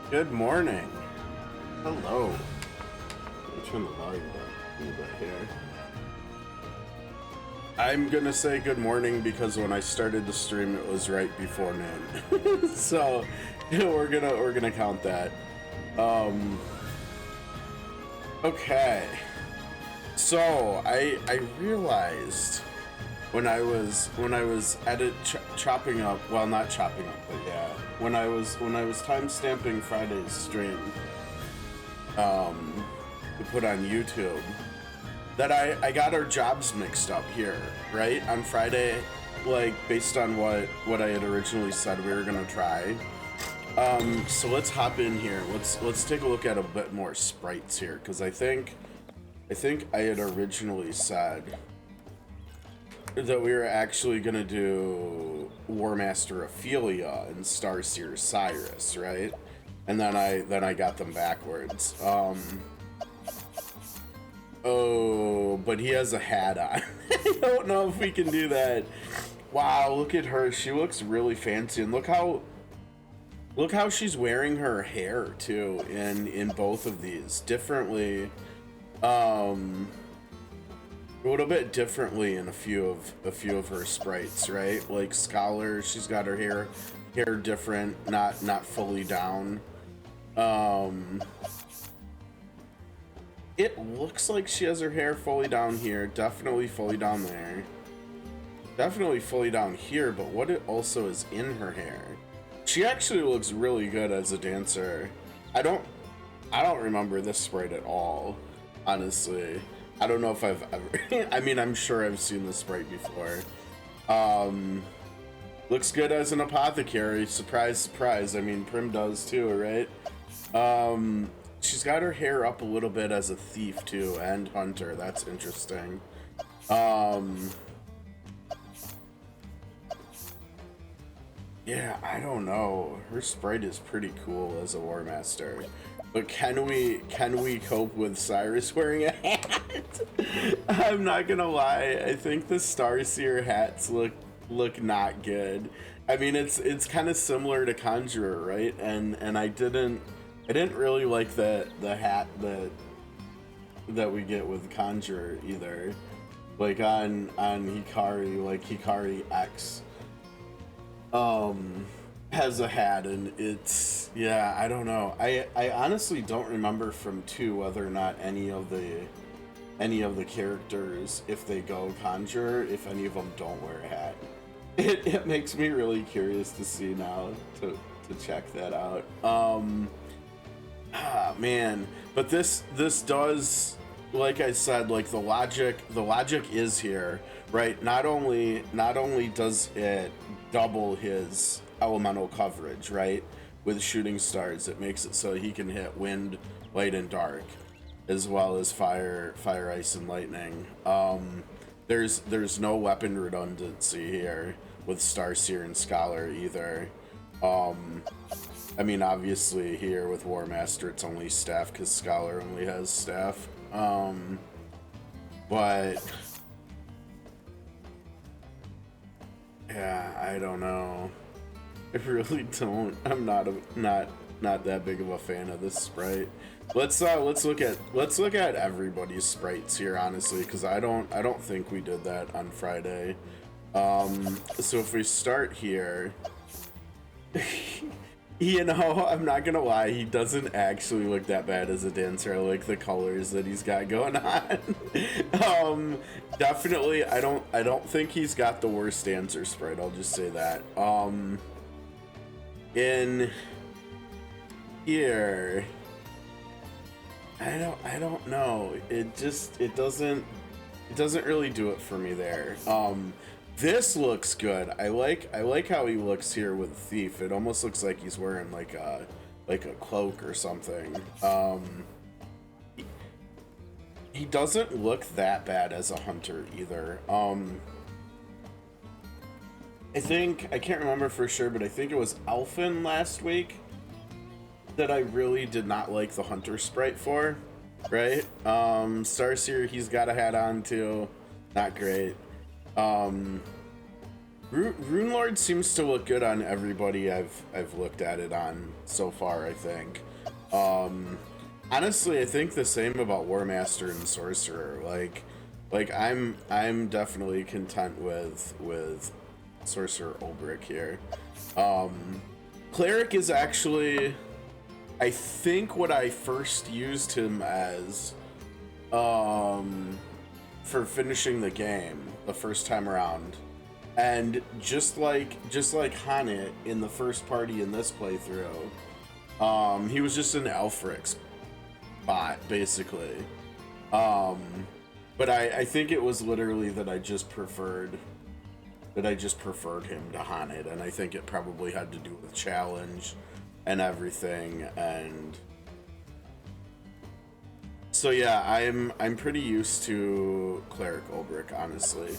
Good morning. Hello. Let me turn the volume down a little bit here. I'm gonna say good morning because when I started the stream, it was right before noon. So we're gonna count that. Okay. So I realized when I was chopping up, well, not chopping up, but yeah, when I was time stamping Friday's stream to put on YouTube, that I got our jobs mixed up here, right? On Friday, like based on what I had originally said we were gonna try. So let's hop in here. Let's take a look at a bit more sprites here, because I think I had originally said that we were actually gonna do War Master Ophelia and Starseer Cyrus, right? And then I got them backwards. Oh, but he has a hat on. I don't know if we can do that. Wow, look at her. She looks really fancy, and look how she's wearing her hair too in both of these differently. A little bit differently in a few of her sprites, right? Like Scholar, she's got her hair different, not fully down. It looks like she has her hair fully down here, definitely fully down there, definitely fully down here, but what it also is in her hair. She actually looks really good as a dancer. I don't remember this sprite at all, honestly. I don't know if I've ever I mean, I'm sure I've seen this sprite before. Looks good as an apothecary, surprise surprise. I mean, Prim does too, right? She's got her hair up a little bit as a thief too, and hunter. That's interesting. Yeah, I don't know. Her sprite is pretty cool as a War Master. But can we cope with Cyrus wearing a hat? I'm not gonna lie, I think the Starseer hats look not good. I mean, it's kind of similar to Conjurer, right? And I didn't really like the hat that we get with Conjurer either. Like on Hikari, like Hikari X has a hat, and it's, yeah, I don't know. I honestly don't remember from 2 whether or not any of the characters, if they go Conjurer, if any of them don't wear a hat. It makes me really curious to see now, to check that out. Man, but this does, like I said, like the logic is here, right? Not only does it double his elemental coverage, right, with shooting stars, it makes it so he can hit wind, light, and dark, as well as fire, ice, and lightning. There's no weapon redundancy here with Starseer and Scholar either. I mean, obviously here with War Master it's only staff because Scholar only has staff. But yeah, I don't know. I really don't. I'm not that big of a fan of this sprite. Let's look at everybody's sprites here, honestly, because I don't think we did that on Friday. So if we start here, you know, I'm not gonna lie, he doesn't actually look that bad as a dancer. I like the colors that he's got going on. Definitely, I don't think he's got the worst dancer sprite. I'll just say that. In here, I don't know. It doesn't really do it for me there. This looks good. I like how he looks here with Thief. It almost looks like he's wearing like a cloak or something. He doesn't look that bad as a hunter either. I think, I can't remember for sure, but I think it was Alphen last week that I really did not like the hunter sprite for, right? Starseer, he's got a hat on too. Not great. Rune Lord seems to look good on everybody I've looked at it on so far, I think. Honestly, I think the same about War Master and Sorcerer. Like I'm definitely content with Sorcerer Olberic here. Cleric is actually, I think, what I first used him as for finishing the game the first time around. And just like Hanit in the first party in this playthrough, he was just an Elfrix bot, basically. But I think it was literally that I just preferred him to Hanit, and I think it probably had to do with challenge and everything. And so yeah, I'm pretty used to Cleric Olberic, honestly.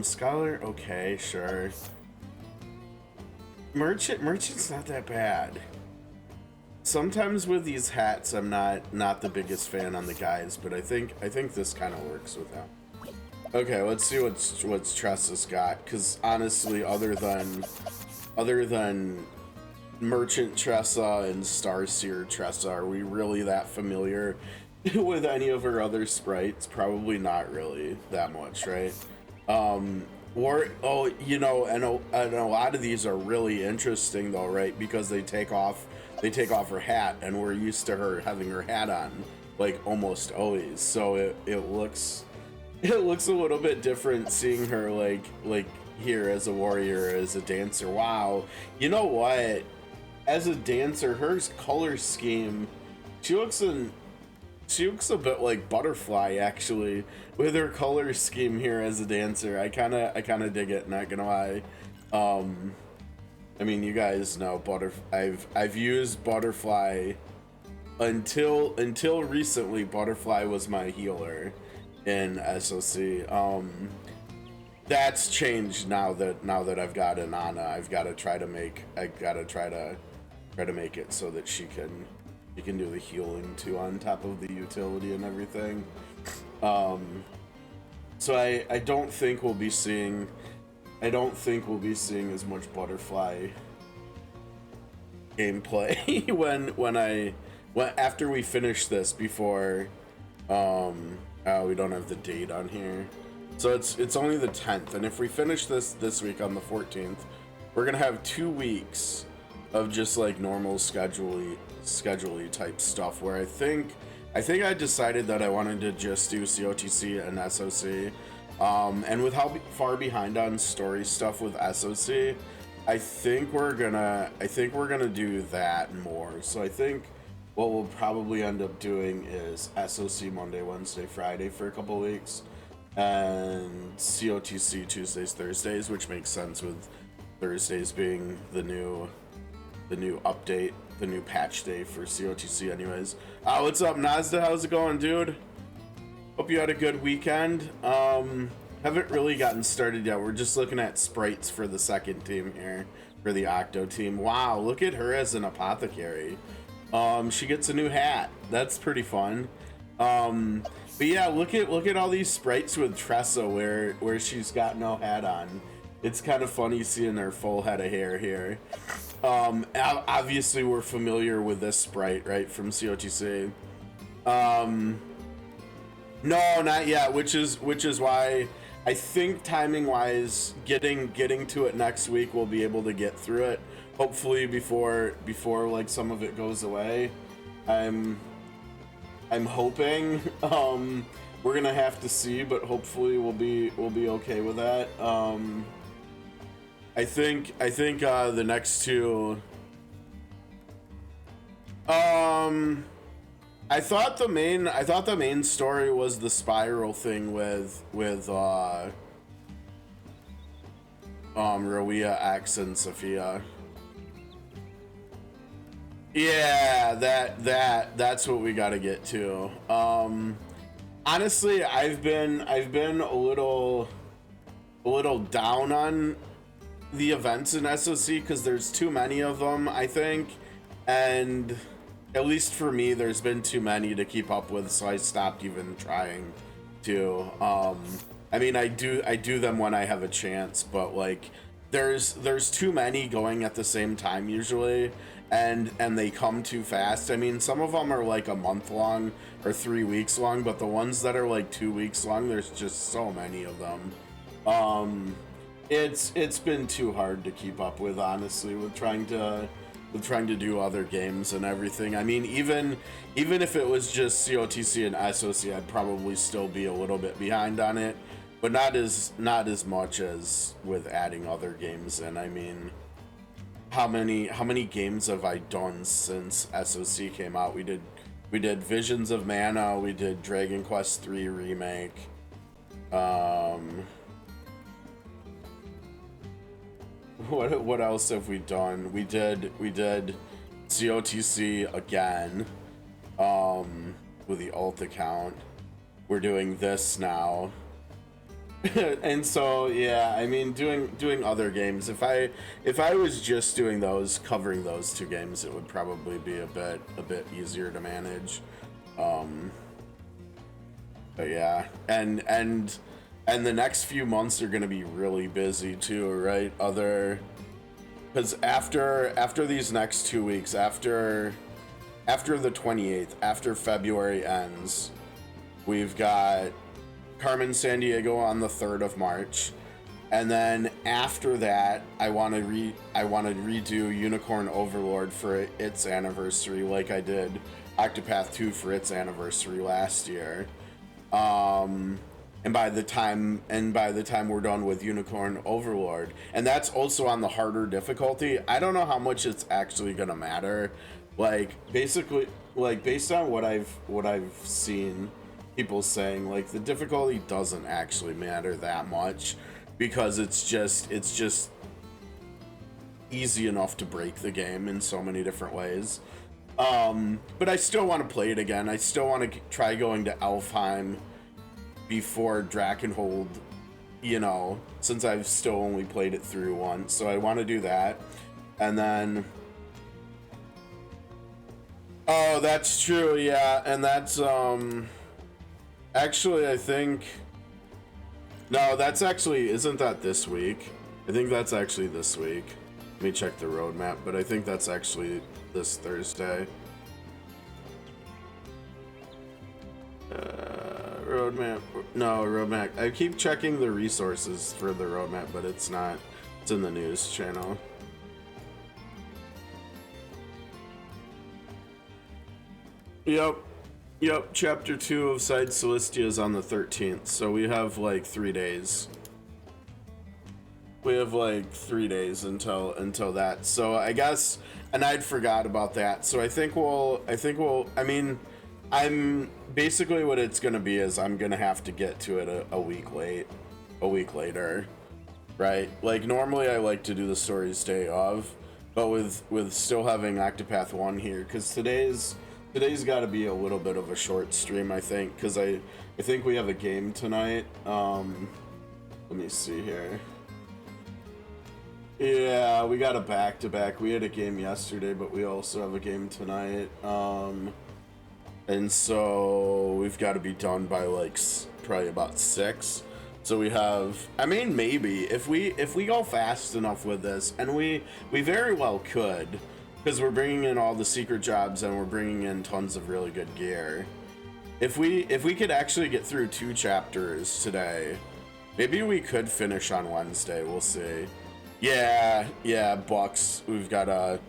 Scholar, okay, sure. Merchant's not that bad. Sometimes with these hats, I'm not the biggest fan on the guys, but I think this kind of works with them. Okay, let's see what's Tressa's got, because honestly, other than Merchant Tressa and Starseer Tressa, are we really that familiar with any of her other sprites? Probably not really that much, right? You know, and a lot of these are really interesting though, right? Because they take off her hat, and we're used to her having her hat on like almost always. So it looks a little bit different seeing her like here as a warrior, as a dancer. Wow, you know what? As a dancer, her color scheme, she looks a bit like Butterfly, actually, with her color scheme here as a dancer. I kind of dig it, not gonna lie. I mean, you guys know I've used Butterfly until recently. Butterfly was my healer in SOC. That's changed now that I've got an Ana. I've got to try to make it so that she can do the healing too on top of the utility and everything. So I don't think we'll be seeing as much Butterfly gameplay when after we finish this. Before we don't have the date on here, so it's only the 10th, and if we finish this week on the 14th, we're gonna have 2 weeks of just like normal schedule-y type stuff, where I think I decided that I wanted to just do COTC and SOC, and with how far behind on story stuff with SOC, I think we're gonna do that more. So I think what we'll probably end up doing is SOC Monday, Wednesday, Friday for a couple weeks, and COTC Tuesdays, Thursdays, which makes sense with Thursdays being the new update, the new patch day for COTC anyways. What's up, Nazda? How's it going, dude? Hope you had a good weekend. Haven't really gotten started yet. We're just looking at sprites for the second team here, for the Octo team. Wow, look at her as an apothecary. She gets a new hat. That's pretty fun. But yeah, look at all these sprites with Tressa where she's got no hat on. It's kind of funny seeing her full head of hair here. Obviously we're familiar with this sprite, right, from COTC. No, not yet, which is why I think timing wise, getting to it next week, we'll be able to get through it. Hopefully before like some of it goes away. I'm hoping. We're gonna have to see, but hopefully we'll be okay with that. I think the next two. I thought the main story was the spiral thing with Rowea, X, and Sophia. Yeah, that's what we got to get to. Honestly, I've been a little down on the events in SOC because there's too many of them, I think, and at least for me, there's been too many to keep up with, so I stopped even trying to. I mean, I do them when I have a chance, but like there's too many going at the same time usually, and they come too fast. I mean, some of them are like a month long or 3 weeks long, but the ones that are like 2 weeks long, there's just so many of them. It's been too hard to keep up with, honestly, with trying to do other games and everything. I mean, even if it was just COTC and SOC, I'd probably still be a little bit behind on it, but not as much as with adding other games. And I mean, how many games have I done since SOC came out? We did Visions of Mana, we did Dragon Quest III remake. What else have we done? We did COTC again, with the alt account. We're doing this now. And so yeah, I mean, doing other games, if I was just doing those, covering those two games, it would probably be a bit easier to manage. But yeah, and the next few months are going to be really busy too, right? Because after these next 2 weeks, after the 28th, after February ends, we've got Carmen Sandiego on the 3rd of March, and then after that, I want to redo Unicorn Overlord for its anniversary, like I did Octopath 2 for its anniversary last year. And by the time we're done with Unicorn Overlord, and that's also on the harder difficulty, I don't know how much it's actually gonna matter. Like, basically, like, based on what I've seen people saying, like, the difficulty doesn't actually matter that much, because it's just easy enough to break the game in so many different ways. But I still want to play it again. I still want to try going to Elfheim before Drakenhold, you know, since I've still only played it through once. So I want to do that. And then... Oh, that's true, yeah. And that's, actually, I think... No, that's actually... Isn't that this week? I think that's actually this week. Let me check the roadmap, but I think that's actually this Thursday. Roadmap. No, roadmap. I keep checking the resources for the roadmap, but it's not. It's in the news channel. Yep. Chapter 2 of Side Celestia is on the 13th, so we have like 3 days. We have like 3 days until that. So I guess, and I'd forgot about that. So I think we'll. I mean, I'm basically what it's gonna be is I'm gonna have to get to it a week later, right? Like, normally I like to do the stories day of, but with still having Octopath 1 here, because today's got to be a little bit of a short stream, I think, because I think we have a game tonight. Let me see here. Yeah, we got a back-to-back. We had a game yesterday, but we also have a game tonight. And so we've got to be done by like probably about 6. So we have, I mean, maybe if we go fast enough with this, and we very well could, because we're bringing in all the secret jobs and we're bringing in tons of really good gear. If we could actually get through 2 chapters today, maybe we could finish on Wednesday. We'll see. Yeah, Bucks. We've got a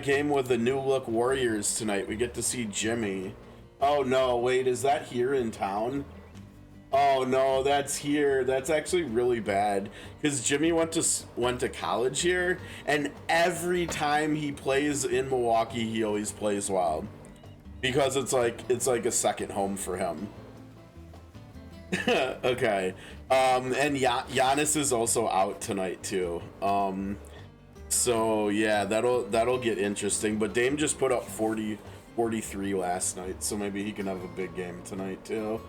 game with the New Look Warriors tonight. We get to see Jimmy. Oh no, wait, is that here in town? Oh no, that's here. That's actually really bad, because Jimmy went to college here, and every time he plays in Milwaukee, he always plays well, because it's like a second home for him. Okay. And Giannis is also out tonight too. So yeah, that'll get interesting. But Dame just put up 43 last night, so maybe he can have a big game tonight too.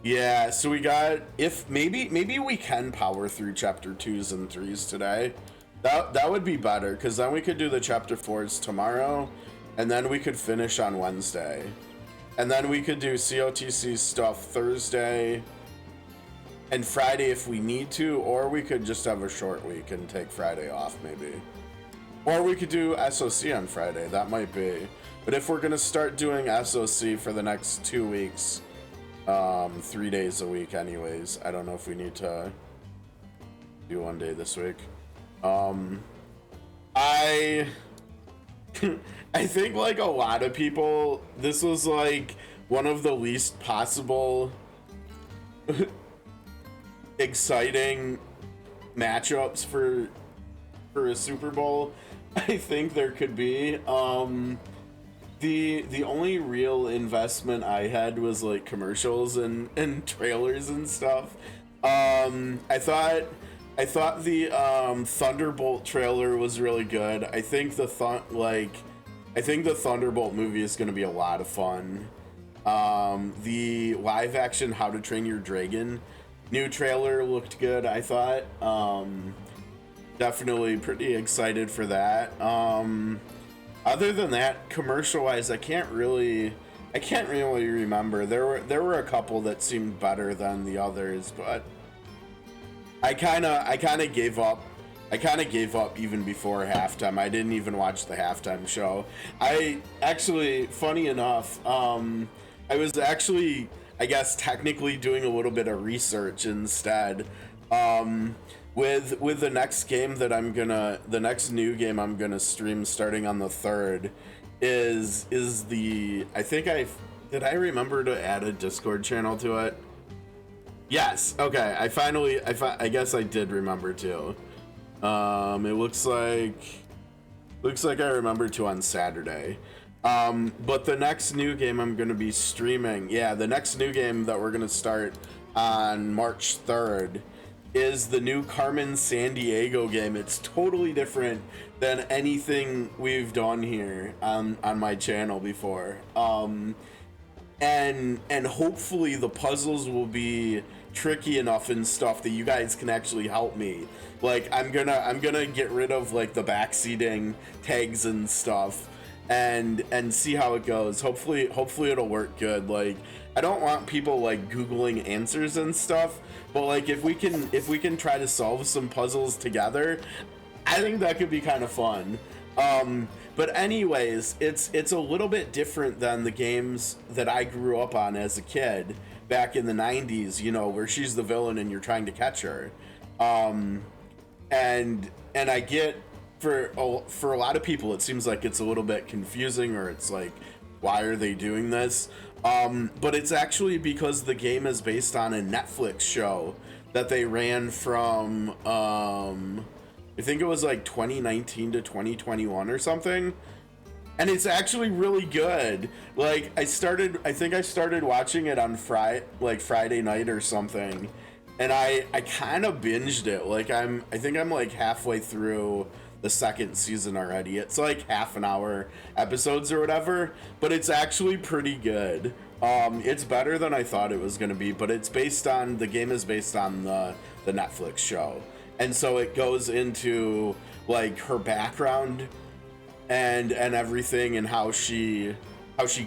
Yeah, so we got, if maybe we can power through chapter 2s and 3s today. That would be better, because then we could do the chapter 4s tomorrow, and then we could finish on Wednesday. And then we could do COTC stuff Thursday and Friday if we need to, or we could just have a short week and take Friday off maybe. Or we could do SOC on Friday, that might be. But if we're gonna start doing SOC for the next 2 weeks, 3 days a week anyways, I don't know if we need to do 1 day this week. I think like a lot of people, this was like one of the least possible exciting matchups for a Super Bowl I think there could be. The only real investment I had was like commercials and trailers and stuff. I thought the Thunderbolt trailer was really good. I think the Thunderbolt movie is going to be a lot of fun. The live action How to Train Your Dragon new trailer looked good, I thought. Definitely pretty excited for that. Other than that, commercial wise, I can't really remember. There were a couple that seemed better than the others, but I kind of gave up. I kind of gave up even before halftime. I didn't even watch the halftime show. I actually, funny enough, I was actually, I guess, technically doing a little bit of research instead. With the next game that the next new game I'm gonna stream starting on the 3rd is the, did I remember to add a Discord channel to it? Yes. Okay. I guess I did remember to. It looks like I remember to on Saturday. But the next new game I'm gonna be streaming, the next new game that we're gonna start on March 3rd is the new Carmen Sandiego game. It's totally different than anything we've done here on my channel before. And hopefully the puzzles will be tricky enough and stuff that you guys can actually help me. Like I'm gonna get rid of like the backseating tags and stuff and see how it goes. Hopefully it'll work good. Like I don't want people like Googling answers and stuff, but like if we can try to solve some puzzles together, I think that could be kind of fun. But anyways, it's a little bit different than the games that I grew up on as a kid back in the 90s, you know, where she's the villain and you're trying to catch her. And I get for a lot of people it seems like it's a little bit confusing, or it's like, why are they doing this? But it's actually because the game is based on a Netflix show that they ran from I think it was like 2019 to 2021 or something, and it's actually really good. Like I think I started watching it on Friday night or something, and I kind of binged it. Like I think I'm like halfway through the second season already. It's like half an hour episodes or whatever, but it's actually pretty good. It's better than I thought it was gonna be, but the game is based on the Netflix show. And so it goes into like her background and everything, and how she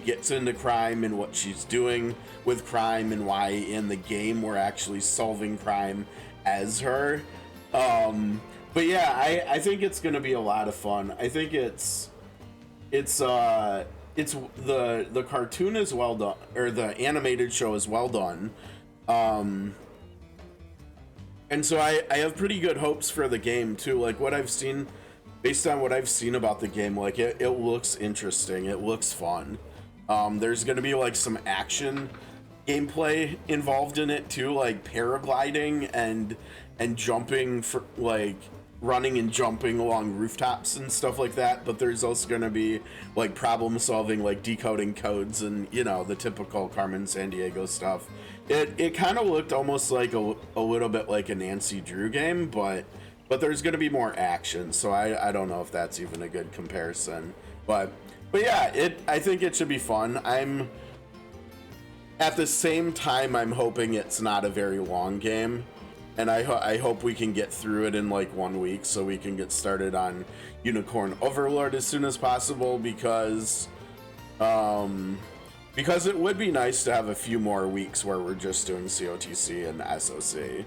gets into crime and what she's doing with crime, and why in the game we're actually solving crime as her. But yeah, I think it's gonna be a lot of fun. I think it's the cartoon is well done, or the animated show is well done. And so I have pretty good hopes for the game too. Like what I've seen, based on what I've seen about the game, like it looks interesting. It looks fun. There's gonna be like some action gameplay involved in it too, like paragliding and jumping, for like running and jumping along rooftops and stuff like that. But there's also gonna be like problem solving, like decoding codes, and you know, the typical Carmen Sandiego stuff. It kind of looked almost like a little bit like a Nancy Drew game, but there's gonna be more action, so I don't know if that's even a good comparison. But yeah, I think it should be fun. I'm at the same time I'm hoping it's not a very long game, and I hope we can get through it in like 1 week so we can get started on Unicorn Overlord as soon as possible, because because it would be nice to have a few more weeks where we're just doing COTC and SOC.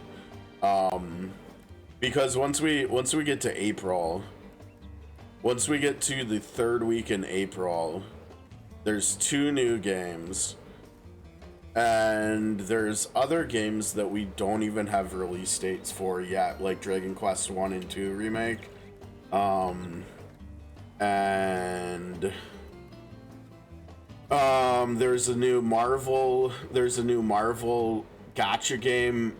Because once we get to April, once we get to the 3rd week in April, there's 2 new games, and there's other games that we don't even have release dates for yet, like Dragon Quest 1 and 2 remake, and there's a new Marvel gacha game,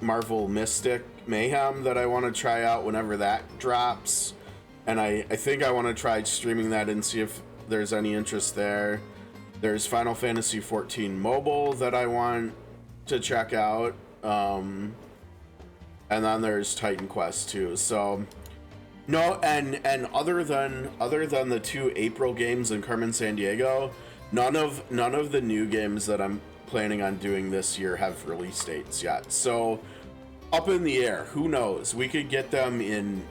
Marvel Mystic Mayhem, that I want to try out whenever that drops, and I think I want to try streaming that and see if there's any interest there. There's Final Fantasy XIV Mobile that I want to check out, and then there's Titan Quest 2. So no, and other than the 2 April games in Carmen Sandiego, none of the new games that I'm planning on doing this year have release dates yet. So up in the air, who knows? We could get them in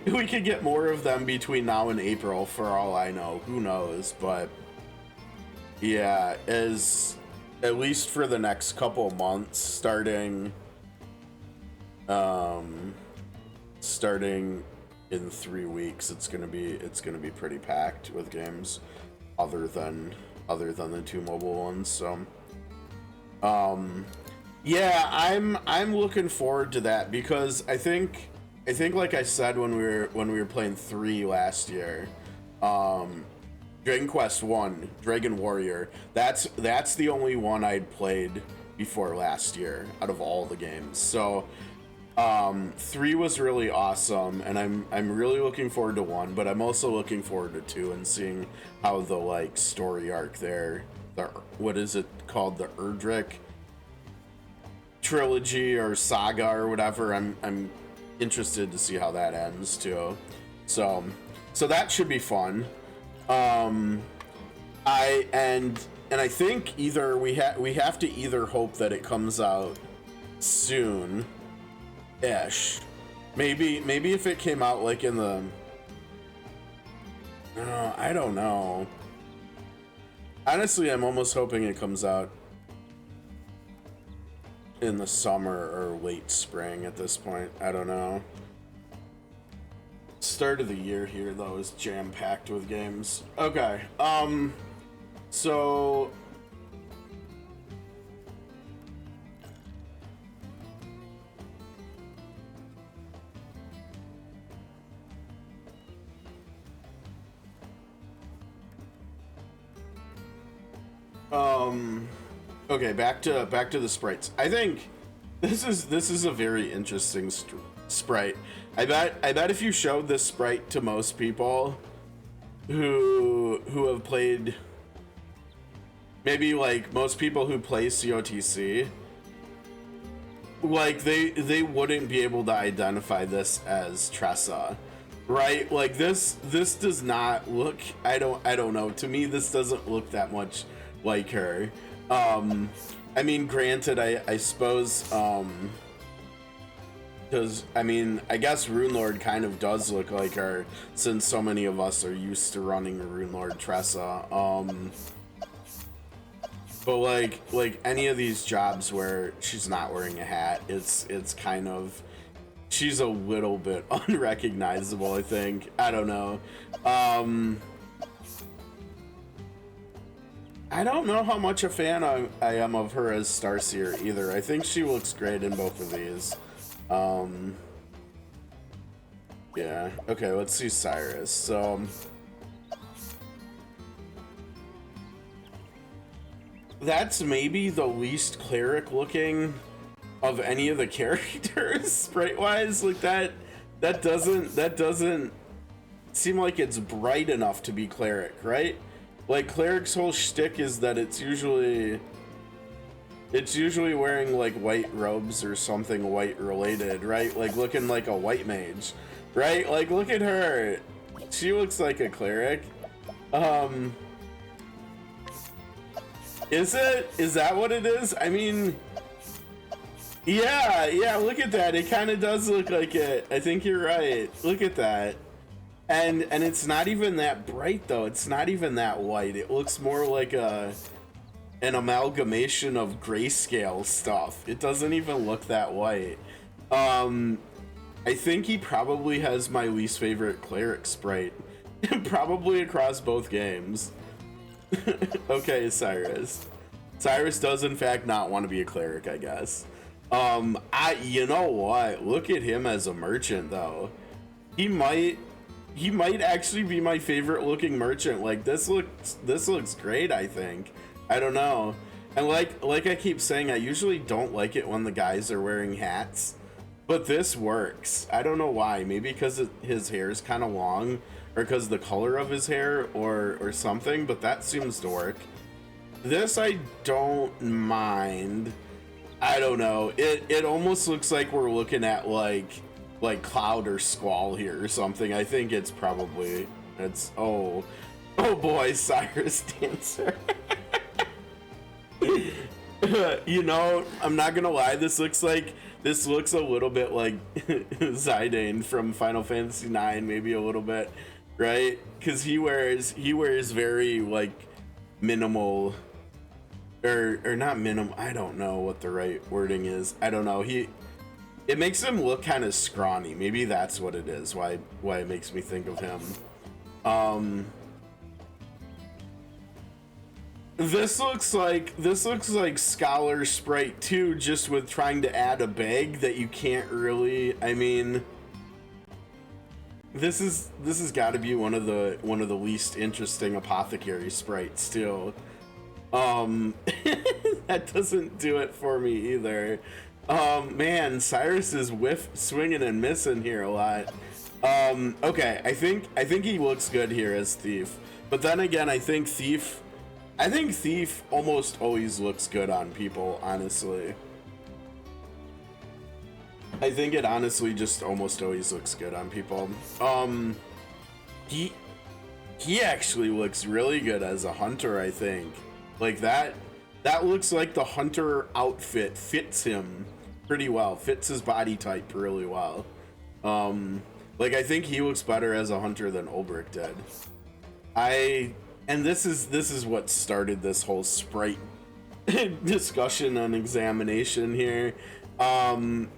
we could get more of them between now and April for all I know. Who knows? But yeah, as at least for the next couple months, starting in 3 weeks, it's gonna be pretty packed with games, other than the 2 mobile ones. So yeah, I'm looking forward to that, because I think like I said when we were playing 3 last year, Dragon Quest 1, Dragon Warrior, that's the only one I'd played before last year out of all the games. So 3 was really awesome, and I'm really looking forward to 1, but I'm also looking forward to 2 and seeing how the like story arc there, what is it called, the Erdrick trilogy or saga or whatever. I'm interested to see how that ends too. So that should be fun. I think either we have to either hope that it comes out soon ish. Maybe if it came out like in the I don't know. Honestly, I'm almost hoping it comes out in the summer or late spring at this point. I don't know. Start of the year here though is jam-packed with games. Okay. So okay, back to the sprites. I think this is a very interesting sprite. I bet if you showed this sprite to most people who have played, maybe like most people who play COTC, like they wouldn't be able to identify this as Tressa, right? Like this does not look, I don't know, to me this doesn't look that much like her. I mean, granted, I suppose, because, I mean, I guess Runelord kind of does look like her, since so many of us are used to running Runelord Tressa. But like any of these jobs where she's not wearing a hat, it's kind of, she's a little bit unrecognizable, I think. I don't know. I don't know how much a fan I am of her as Starseer either. I think she looks great in both of these. Yeah, okay, let's see Cyrus. So that's maybe the least cleric looking of any of the characters sprite wise. Like that doesn't seem like it's bright enough to be cleric, right? Like cleric's whole shtick is that it's usually wearing like white robes or something white related, right? Like looking like a white mage, right? Like look at her, she looks like a cleric. Is that what it is? I mean, yeah, look at that, it kind of does look like it. I think you're right, look at that. And it's not even that bright though. It's not even that white. It looks more like an amalgamation of grayscale stuff. It doesn't even look that white. I think he probably has my least favorite cleric sprite. Probably across both games. Okay, Cyrus. Cyrus does in fact not want to be a cleric, I guess. You know what? Look at him as a merchant though. He might actually be my favorite looking merchant. Like this looks great, I think. I don't know. And like I keep saying, I usually don't like it when the guys are wearing hats, but this works. I don't know why. Maybe because his hair is kind of long, or because the color of his hair, or something, but that seems to work. This I don't mind. I don't know. It almost looks like we're looking at like Cloud or Squall here or something. I think it's probably oh boy, Cyrus Dancer. You know, I'm not gonna lie, this looks a little bit like Zidane from Final Fantasy IX, maybe a little bit, right? Because he wears very like minimal, or not minimal. I don't know what the right wording is. I don't know. It makes him look kind of scrawny. Maybe that's what it is. Why it makes me think of him. This looks like Scholar Sprite 2, just with trying to add a bag that you can't really. I mean, this has got to be one of the least interesting apothecary sprites too. That doesn't do it for me either. Man, Cyrus is swinging and missing here a lot. Okay, I think he looks good here as Thief, but then again, I think Thief almost always looks good on people, honestly. I think it honestly just almost always looks good on people. He actually looks really good as a hunter, I think. Like that looks like the hunter outfit fits him pretty well, fits his body type really well. Like I think he looks better as a hunter than Olberic did. And this is what started this whole sprite discussion and examination here. I'm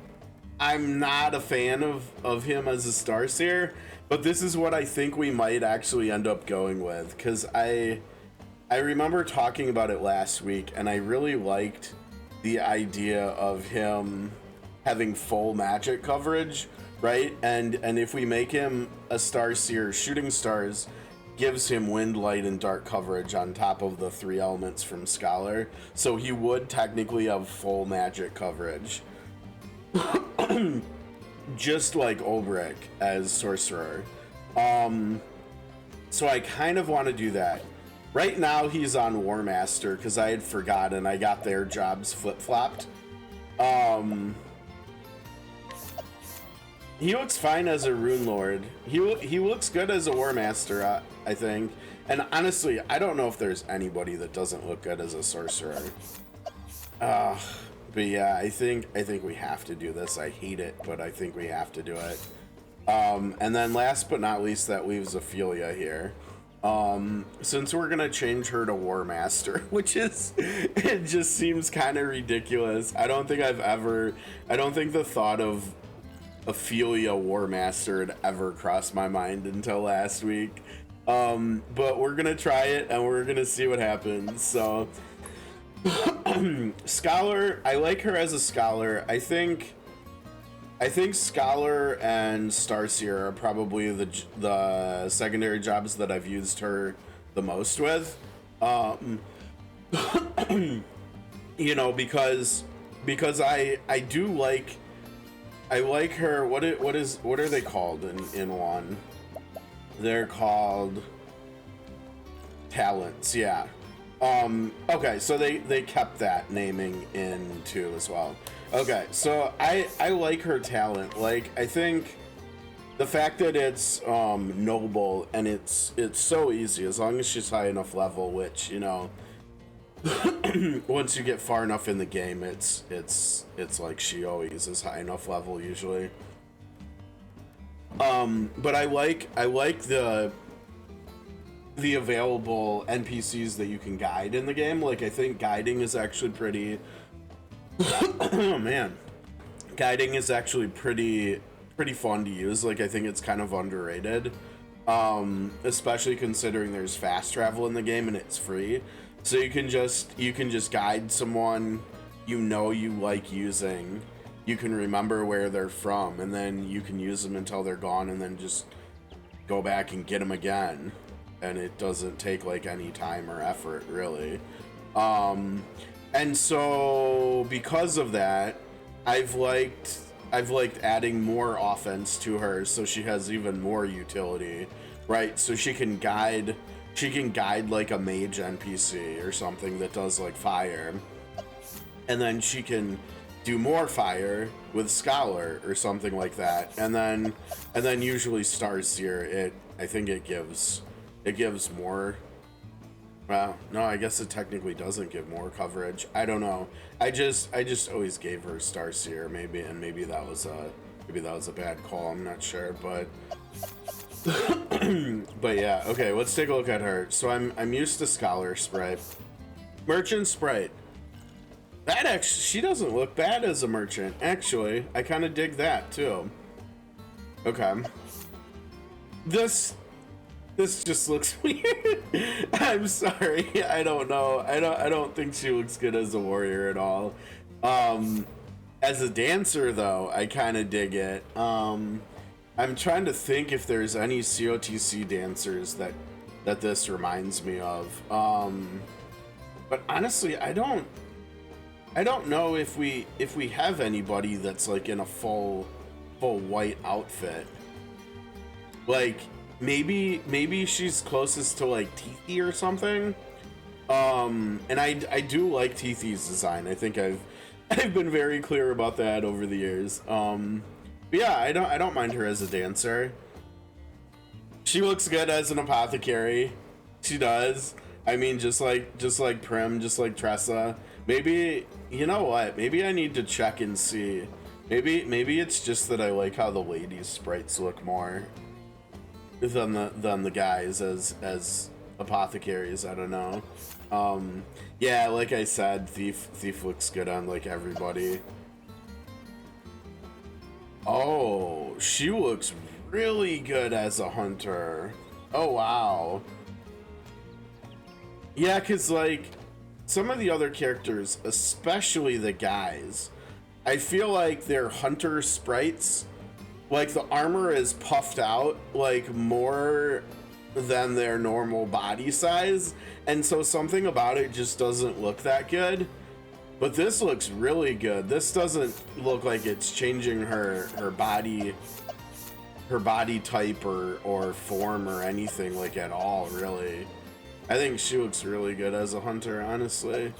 not a fan of him as a Starseer, but this is what I think we might actually end up going with, because I remember talking about it last week, and I really liked the idea of him having full magic coverage, right? And if we make him a Starseer, shooting stars gives him wind, light, and dark coverage on top of the 3 elements from Scholar, so he would technically have full magic coverage. Just like Olberic as Sorcerer. So I kind of want to do that. Right now he's on War Master because I had forgotten. I got their jobs flip-flopped. He looks fine as a Rune Lord. He looks good as a War Master, I think. And honestly, I don't know if there's anybody that doesn't look good as a Sorcerer. But yeah, I think we have to do this. I hate it, but I think we have to do it. And then last but not least, that leaves Ophelia here. Since we're gonna change her to War Master, which is, it just seems kind of ridiculous. I don't think the thought of Ophelia War Master had ever crossed my mind until last week. But we're gonna try it and we're gonna see what happens. So Scholar, I like her as a Scholar. I think Scholar and Starseer are probably the secondary jobs that I've used her the most with. You know, because I do like, I like her. What are they called in one? They're called talents. Yeah. Okay, so they kept that naming in 2 as well. Okay, so I like her talent. Like, I think the fact that it's noble and it's so easy as long as she's high enough level, which, you know, once you get far enough in the game, it's like she always is high enough level usually. But I like the available NPCs that you can guide in the game. Like, I think guiding is actually pretty oh man, guiding is actually pretty fun to use. Like, I think it's kind of underrated, especially considering there's fast travel in the game and it's free. So you can just guide someone you like using. You can remember where they're from, and then you can use them until they're gone, and then just go back and get them again. And it doesn't take like any time or effort, really. And so because of that, I've liked adding more offense to her, so she has even more utility, right? So she can guide like a mage NPC or something that does like fire, and then she can do more fire with Scholar or something like that, and then usually Starseer, I think it gives more. Well, no, I guess it technically doesn't give more coverage. I don't know. I just always gave her Starseer, maybe that was a bad call. I'm not sure, but but yeah. Okay, let's take a look at her. So I'm used to Scholar Sprite, Merchant Sprite. That actually, she doesn't look bad as a merchant. Actually, I kind of dig that too. Okay. This just looks weird. I'm sorry. I don't know. I don't think she looks good as a warrior at all. As a dancer though, I kind of dig it. I'm trying to think if there's any COTC dancers that this reminds me of. But honestly, I don't know if we have anybody that's like in a full white outfit. Like, maybe she's closest to like Teethy or something. And I do like Teethy's design. I think I've been very clear about that over the years. But yeah, I don't mind her as a dancer. She looks good as an apothecary. She does. I mean, just like Prim, just like Tressa. Maybe, you know what? Maybe I need to check and see. Maybe it's just that I like how the ladies' sprites look more than the guys as apothecaries. I don't know. Yeah, like I said, Thief looks good on like everybody. Oh, she looks really good as a hunter. Oh wow. Yeah, cause like some of the other characters, especially the guys, I feel like they're hunter sprites. Like, the armor is puffed out like more than their normal body size, and so something about it just doesn't look that good. But this looks really good. This doesn't look like it's changing her body type or form or anything like at all, really. I think she looks really good as a hunter, honestly.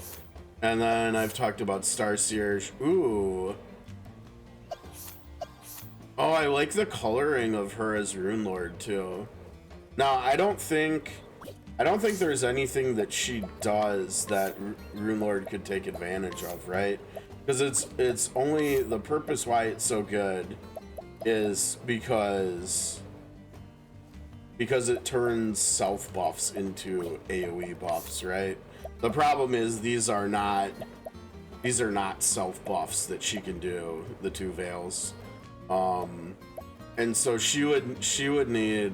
And then I've talked about Starseer. Ooh. Oh, I like the coloring of her as Runelord too. Now, I don't think there's anything that she does that Runelord could take advantage of, right? Because it's only the purpose why it's so good is because it turns self buffs into AoE buffs, right? The problem is these are not self buffs that she can do, the two veils. And so she would need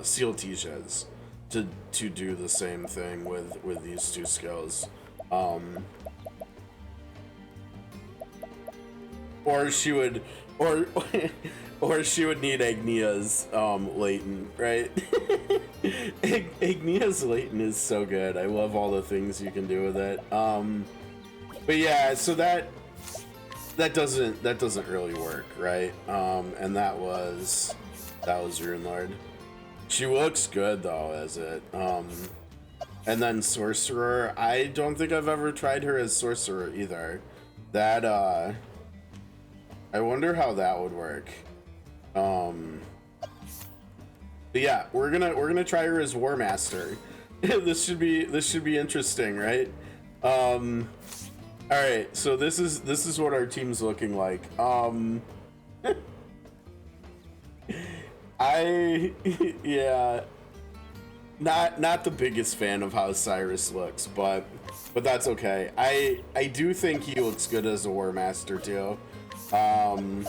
Seal Tisha's to do the same thing with these two skills. Or she would need Agnia's latent, right? Agnia's latent is so good. I love all the things you can do with it. But yeah, so that doesn't really work, right? And that was Runelord. She looks good though as it. And then Sorcerer. I don't think I've ever tried her as Sorcerer either. That I wonder how that would work. But yeah, we're gonna try her as War Master. This should be interesting, right? All right, so this is what our team's looking like. I yeah, not the biggest fan of how Cyrus looks, but that's okay. I do think he looks good as a War Master too. And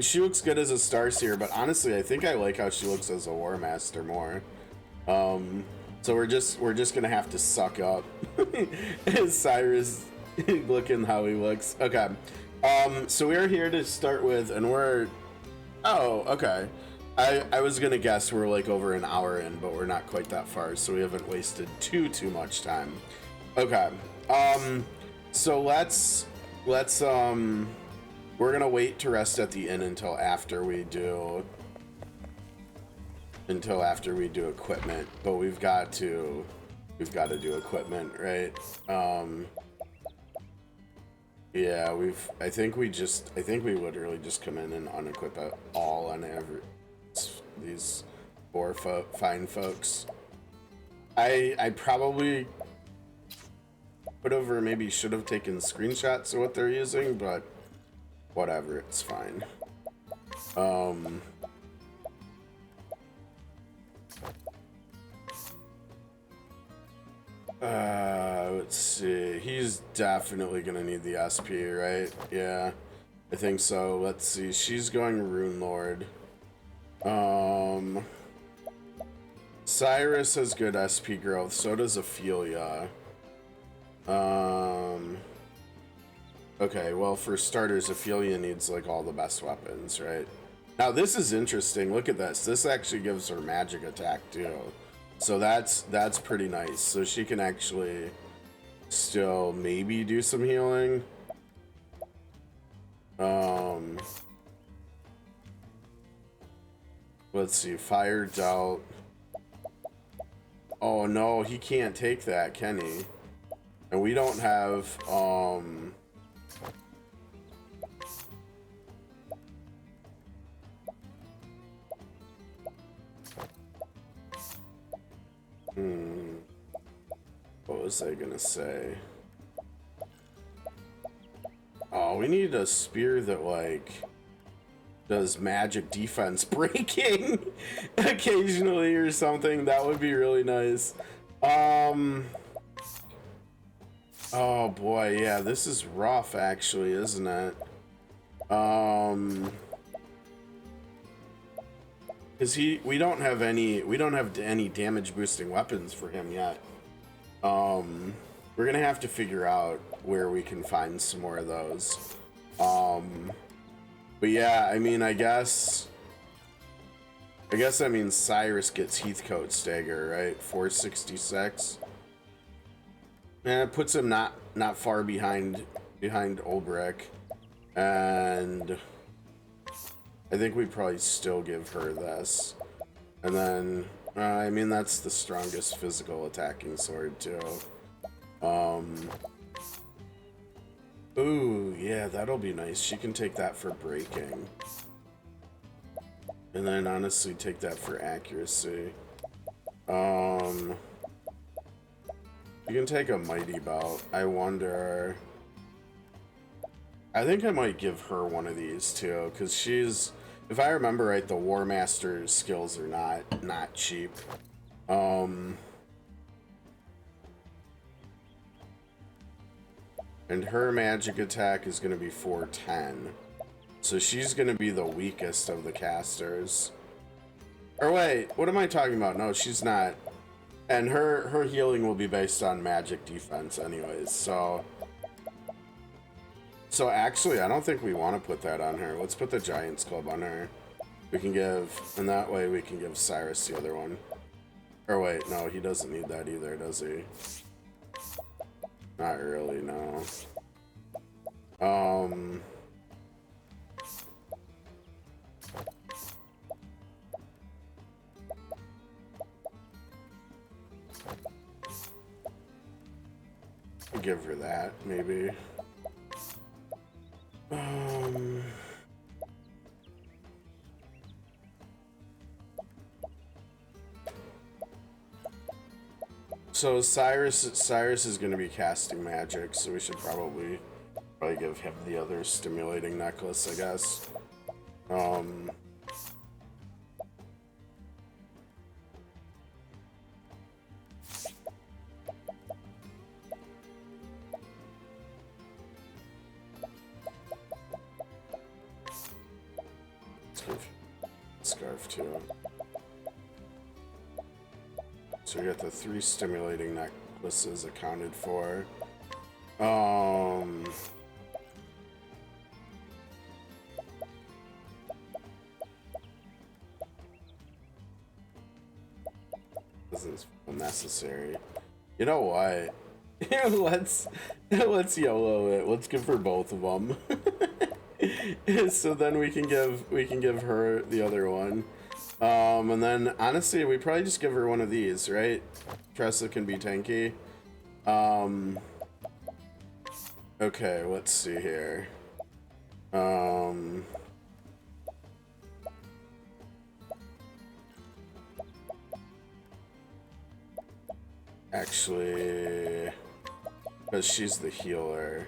she looks good as a Starseer, but honestly, I think I like how she looks as a War Master more. So we're just gonna have to suck up as Cyrus looking how he looks. Okay. So we're here to start with, and we're okay. I was gonna guess we're like over an hour in, but we're not quite that far, so we haven't wasted too much time. Okay. So let's we're gonna wait to rest at the inn until after we do equipment, but we've got to do equipment, right? Yeah, I think we literally just come in and unequip it all on these four fine folks. I probably would have, or maybe should have taken screenshots of what they're using, but whatever, it's fine. Let's see. He's definitely gonna need the SP, right? Yeah, I think so. Let's see. She's going Rune Lord. Cyrus has good SP growth. So does Ophelia. Okay, well, for starters, Ophelia needs like all the best weapons, right? Now this is interesting. Look at this. This actually gives her magic attack too. So that's pretty nice. So she can actually still maybe do some healing. Let's see, fire dealt. Oh no, he can't take that, can he? And we don't have what was I gonna say? Oh, we need a spear that like does magic defense breaking occasionally or something. That would be really nice. Oh boy, yeah, this is rough actually, isn't it? Cause we don't have any damage boosting weapons for him yet. We're gonna have to figure out where we can find some more of those. But yeah, I mean, I guess Cyrus gets Heathcote stagger, right? 466. And it puts him not far behind Olberic. And I think we probably still give her this. And then I mean, that's the strongest physical attacking sword too. Ooh, yeah, that'll be nice. She can take that for breaking. And then honestly take that for accuracy. You can take a mighty belt. I wonder. I think I might give her one of these too, because she's, if I remember right, the War Master's skills are not cheap. And her magic attack is going to be 410. So she's going to be the weakest of the casters. Or wait, what am I talking about? No, she's not. And her healing will be based on magic defense anyways, so actually, I don't think we want to put that on her. Let's put the Giant's Club on her. We can give, and that way we can give Cyrus the other one. Or wait, no, he doesn't need that either, does he? Not really, no. Give her that, maybe. So Cyrus is going to be casting magic, so we should probably give him the other stimulating necklace, I guess. Um, Scarf too. So we got the 3 stimulating necklaces accounted for. This is unnecessary. You know what? let's YOLO it. Let's give her both of them. So then we can give her the other one. And then honestly, we probably just give her one of these, right? Tressa can be tanky. Okay, let's see here. Actually, because she's the healer,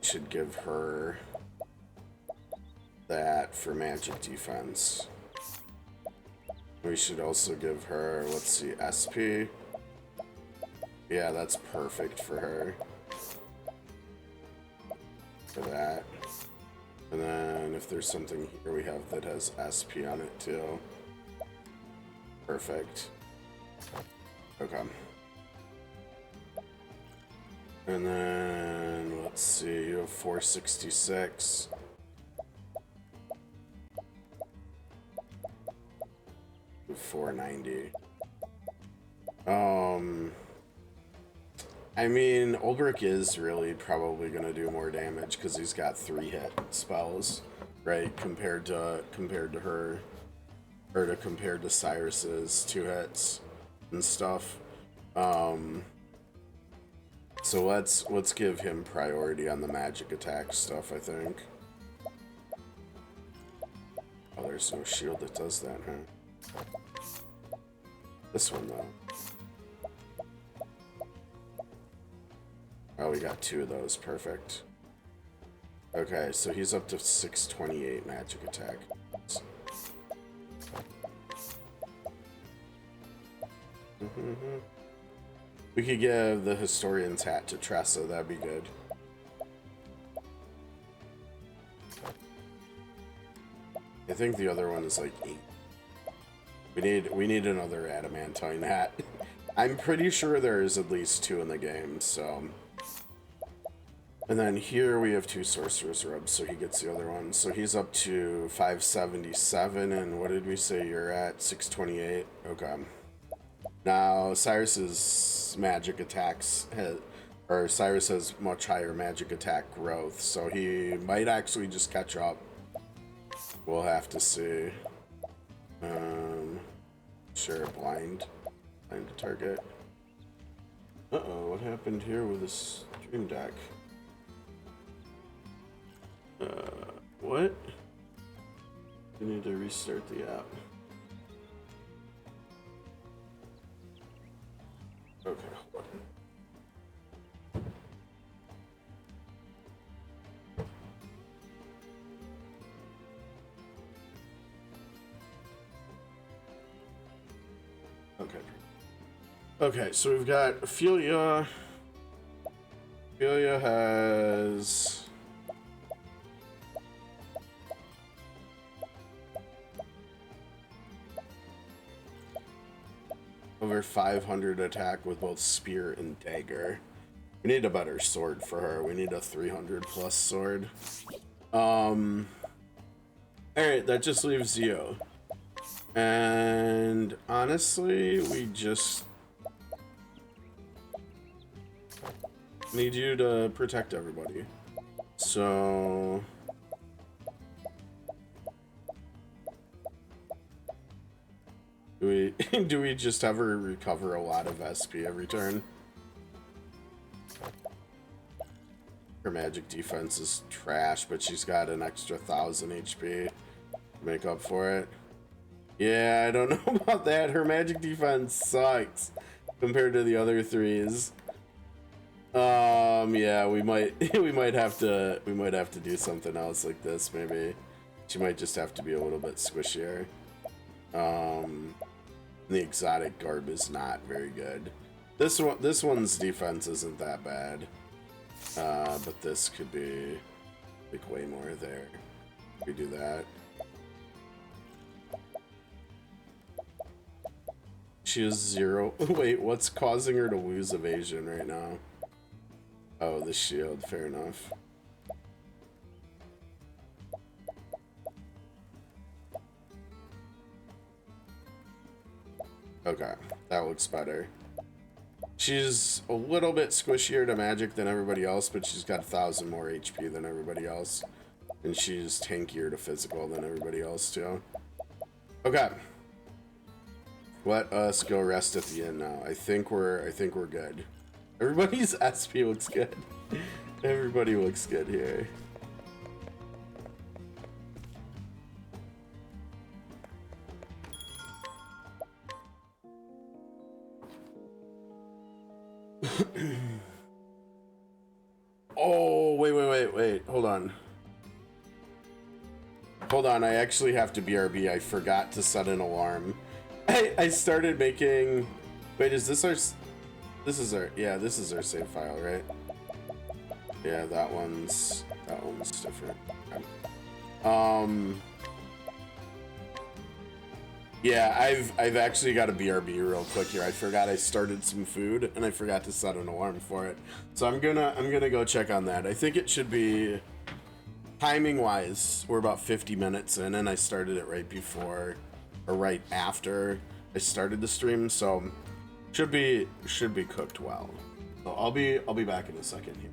should give her that for magic defense. We should also give her, let's see, SP. Yeah, that's perfect for her. For that. And then if there's something here we have that has SP on it too. Perfect. Okay. And then, let's see, you have 466. You have 490. I mean, Olberic is really probably gonna do more damage because he's got 3-hit spells, right? Compared to her, or compared to Cyrus's 2 hits and stuff. So let's give him priority on the magic attack stuff, I think. Oh, there's no shield that does that, huh? This one though. Oh, we got 2 of those, perfect. Okay, so he's up to 628 magic attack. We could give the Historian's hat to Tressa, that'd be good. I think the other one is like 8. We need another adamantine hat. I'm pretty sure there's at least 2 in the game, so. And then here we have 2 sorcerer's robes, so he gets the other one. So he's up to 577, and what did we say you're at? 628. Okay. Now Cyrus's magic attacks Cyrus has much higher magic attack growth, so he might actually just catch up. We'll have to see. Sure, blind to target. Uh-oh, what happened here with this stream deck? What? We need to restart the app. Okay, hold on. Okay. Okay, so we've got Ophelia. Ophelia has over 500 attack with both spear and dagger. We need a better sword for her. We need a 300 plus sword. Alright, that just leaves you. And honestly, we just need you to protect everybody. So do we just have her recover a lot of SP every turn? Her magic defense is trash, but she's got an extra 1000 HP to make up for it. Yeah, I don't know about that. Her magic defense sucks compared to the other 3s. Yeah, we might have to do something else like this maybe. She might just have to be a little bit squishier. The exotic garb is not very good. This one's defense isn't that bad. But this could be like way more there. We do that. She has 0. Wait, what's causing her to lose evasion right now? Oh, the shield. Fair enough. Okay, that looks better. She's a little bit squishier to magic than everybody else, but she's got 1,000 more HP than everybody else. And she's tankier to physical than everybody else, too. Okay. Let us go rest at the inn now. I think we're good. Everybody's SP looks good. Everybody looks good here. Oh, wait. Hold on. I actually have to BRB. I forgot to set an alarm. I started making... Wait, is this our... This is our... Yeah, this is our save file, right? Yeah, that one's different. Yeah, I've actually got a BRB real quick here. I forgot I started some food and I forgot to set an alarm for it. So I'm gonna go check on that. I think it should be, timing wise, we're about 50 minutes in, and I started it right before or right after I started the stream, so should be cooked well. So I'll be back in a second here.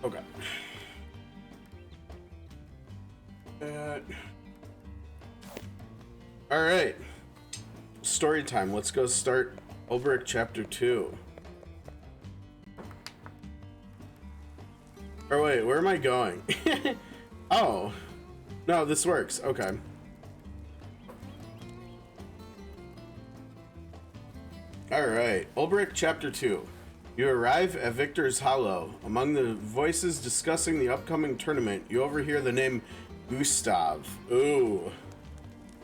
Okay. All right. Story time. Let's go start Olberic Chapter 2. Or wait, where am I going? Oh. No, this works. Okay. All right. Olberic Chapter 2. You arrive at Victor's Hollow. Among the voices discussing the upcoming tournament, you overhear the name Gustav. Ooh.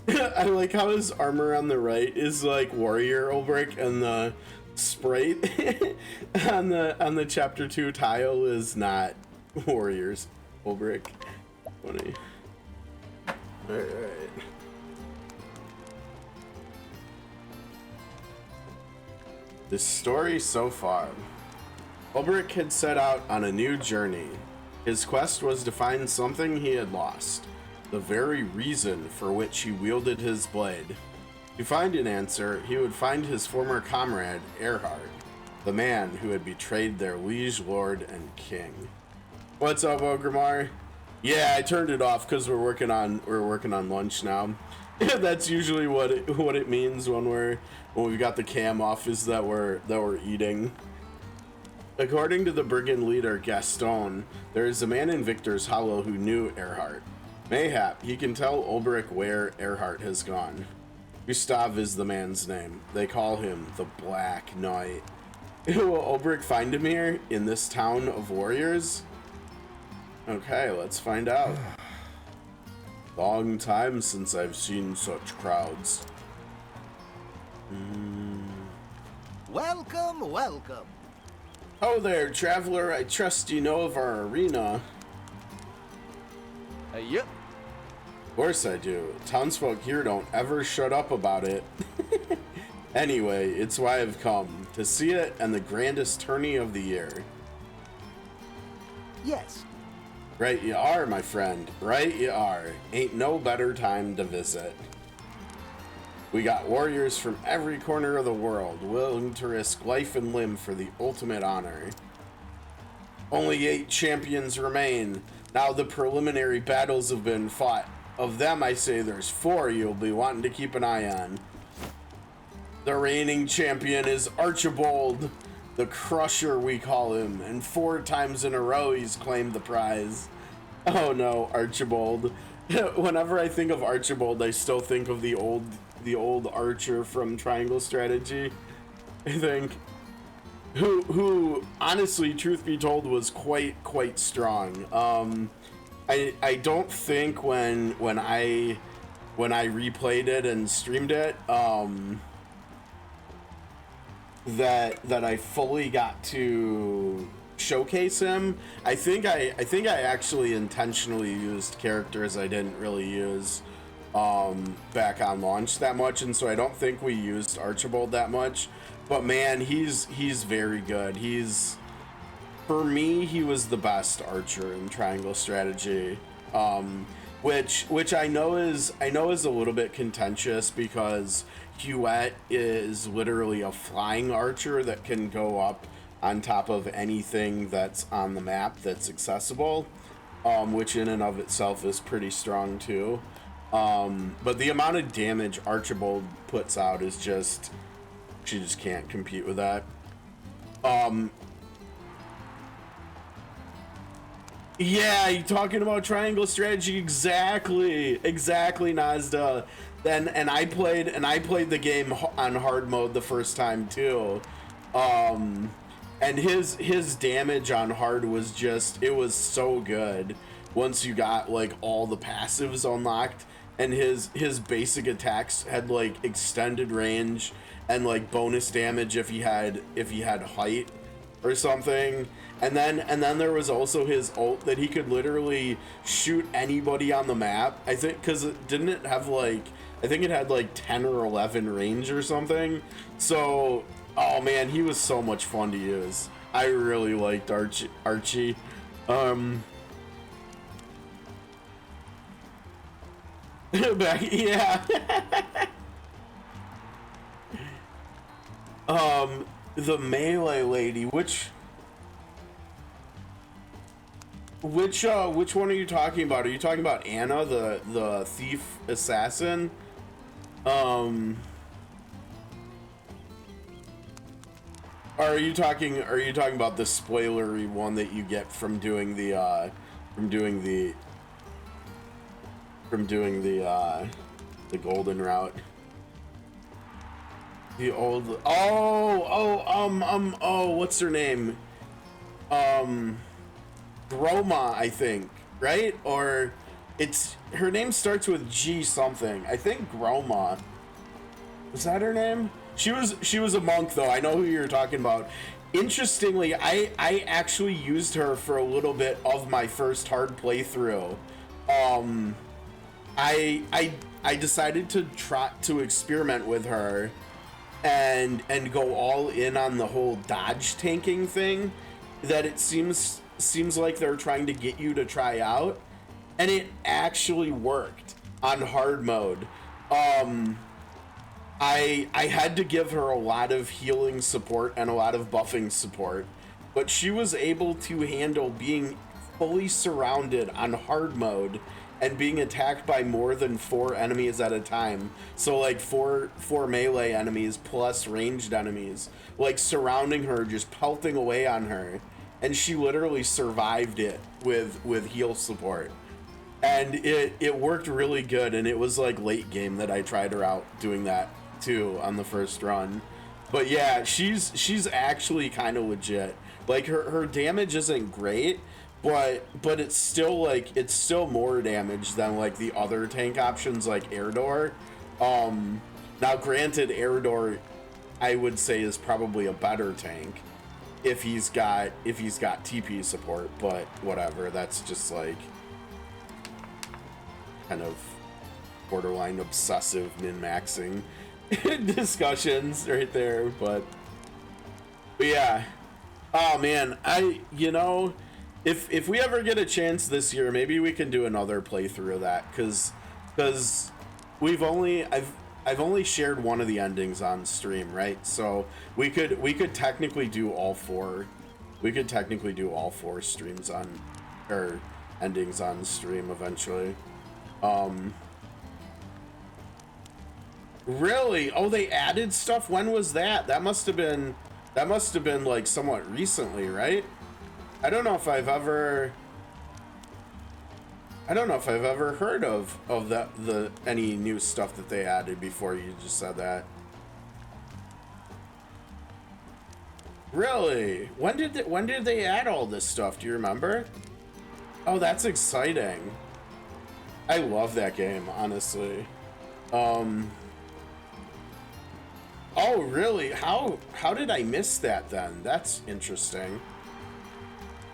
I like how his armor on the right is like Warrior Olberic, and the sprite on the Chapter 2 tile is not Warriors Olberic. Funny. Alright. The story so far. Olberic had set out on a new journey. His quest was to find something he had lost, the very reason for which he wielded his blade. To find an answer, he would find his former comrade, Erhard, the man who had betrayed their liege lord and king. What's up, Ogrimmar? Yeah, I turned it off because we're working on lunch now. That's usually what it means when we've got the cam off, is that we're eating. According to the brigand leader Gaston, there is a man in Victor's Hollow who knew Erhard. Mayhap he can tell Olberic where Erhard has gone. Gustav is the man's name. They call him the Black Knight. Will Olberic find him here in this town of warriors? Okay, let's find out. Long time since I've seen such crowds. Welcome, welcome. Oh there, traveler. I trust you know of our arena. Yep. Of course I do. Townsfolk here don't ever shut up about it. Anyway, it's why I've come. To see it and the grandest tourney of the year. Yes. Right you are, my friend. Right you are. Ain't no better time to visit. We got warriors from every corner of the world, willing to risk life and limb for the ultimate honor. Only 8 champions remain. Now the preliminary battles have been fought. Of them, I say there's 4 you'll be wanting to keep an eye on. The reigning champion is Archibold the Crusher, we call him, and 4 times in a row he's claimed the prize. Oh no, Archibold. Whenever I think of Archibold, I still think of the old archer from Triangle Strategy, I think, who honestly, truth be told, was quite strong. I don't think when I replayed it and streamed it, that I fully got to showcase him. I think I actually intentionally used characters I didn't really use back on launch that much, and so I don't think we used Archibold that much. But man, he's very good. For me, he was the best archer in Triangle Strategy, which I know is a little bit contentious, because Huette is literally a flying archer that can go up on top of anything that's on the map that's accessible, which in and of itself is pretty strong too. But the amount of damage Archibold puts out is just, she just can't compete with that. Yeah, you talking about Triangle Strategy? Exactly, Nazda. And I played the game on hard mode the first time too. And his damage on hard was just, it was so good once you got like all the passives unlocked, and his basic attacks had like extended range and like bonus damage if he had height or something. And then there was also his ult that he could literally shoot anybody on the map. I think, because didn't it have like, I think it had like 10 or 11 range or something. So, oh man, he was so much fun to use. I really liked Archie. Back, yeah. The melee lady, which one are you talking about? Are you talking about Anna, the thief assassin? Or are you talking about the spoilery one that you get from doing the golden route? The old what's her name? Groma, I think, right? Or it's, her name starts with G something. I think Groma. Was that her name? She was a monk though. I know who you're talking about. Interestingly, I actually used her for a little bit of my first hard playthrough. I decided to try to experiment with her and go all in on the whole dodge tanking thing that it seems seems like they're trying to get you to try out, and it actually worked on hard mode. I had to give her a lot of healing support and a lot of buffing support, but she was able to handle being fully surrounded on hard mode and being attacked by more than 4 enemies at a time. So like four melee enemies plus ranged enemies, like surrounding her, just pelting away on her, and she literally survived it with heal support. And it worked really good, and it was like late game that I tried her out doing that too on the first run. But yeah, she's actually kind of legit. Like her damage isn't great, but it's still like, it's still more damage than like the other tank options like Erdor. Now granted, Erdor I would say is probably a better tank if he's got TP support, but whatever, that's just like kind of borderline obsessive min-maxing discussions right there. But yeah, oh man, if we ever get a chance this year, maybe we can do another playthrough of that, because I've only shared one of the endings on stream, right? So we could technically do all 4. We could technically do all 4 streams on, or endings on stream eventually. Really? Oh, they added stuff? When was that? That must have been like somewhat recently, right? I don't know if I've ever heard of that, any new stuff that they added before you just said that. Really? When did they add all this stuff? Do you remember? Oh, that's exciting. I love that game, honestly. Oh, really? How did I miss that then? That's interesting.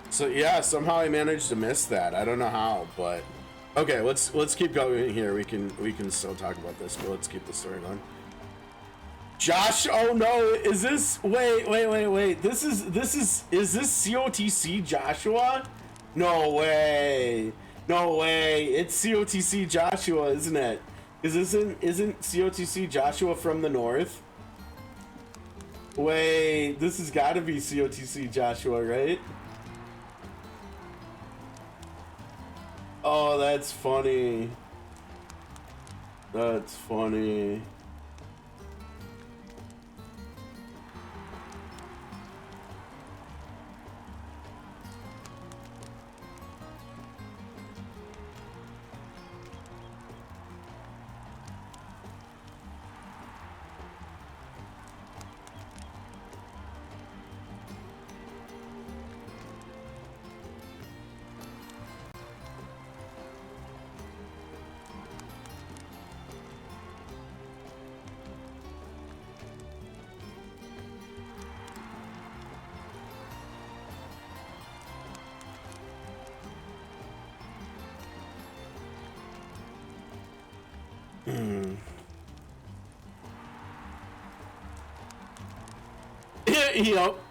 So yeah, somehow I managed to miss that. I don't know how, but okay, let's keep going here. We can still talk about this, but let's keep the story going. Josh, oh no, is this, wait. Is this COTC Joshua? No way. It's COTC Joshua, isn't it? Isn't COTC Joshua from the north? Wait, this has got to be COTC Joshua, right? Oh, that's funny. That's funny.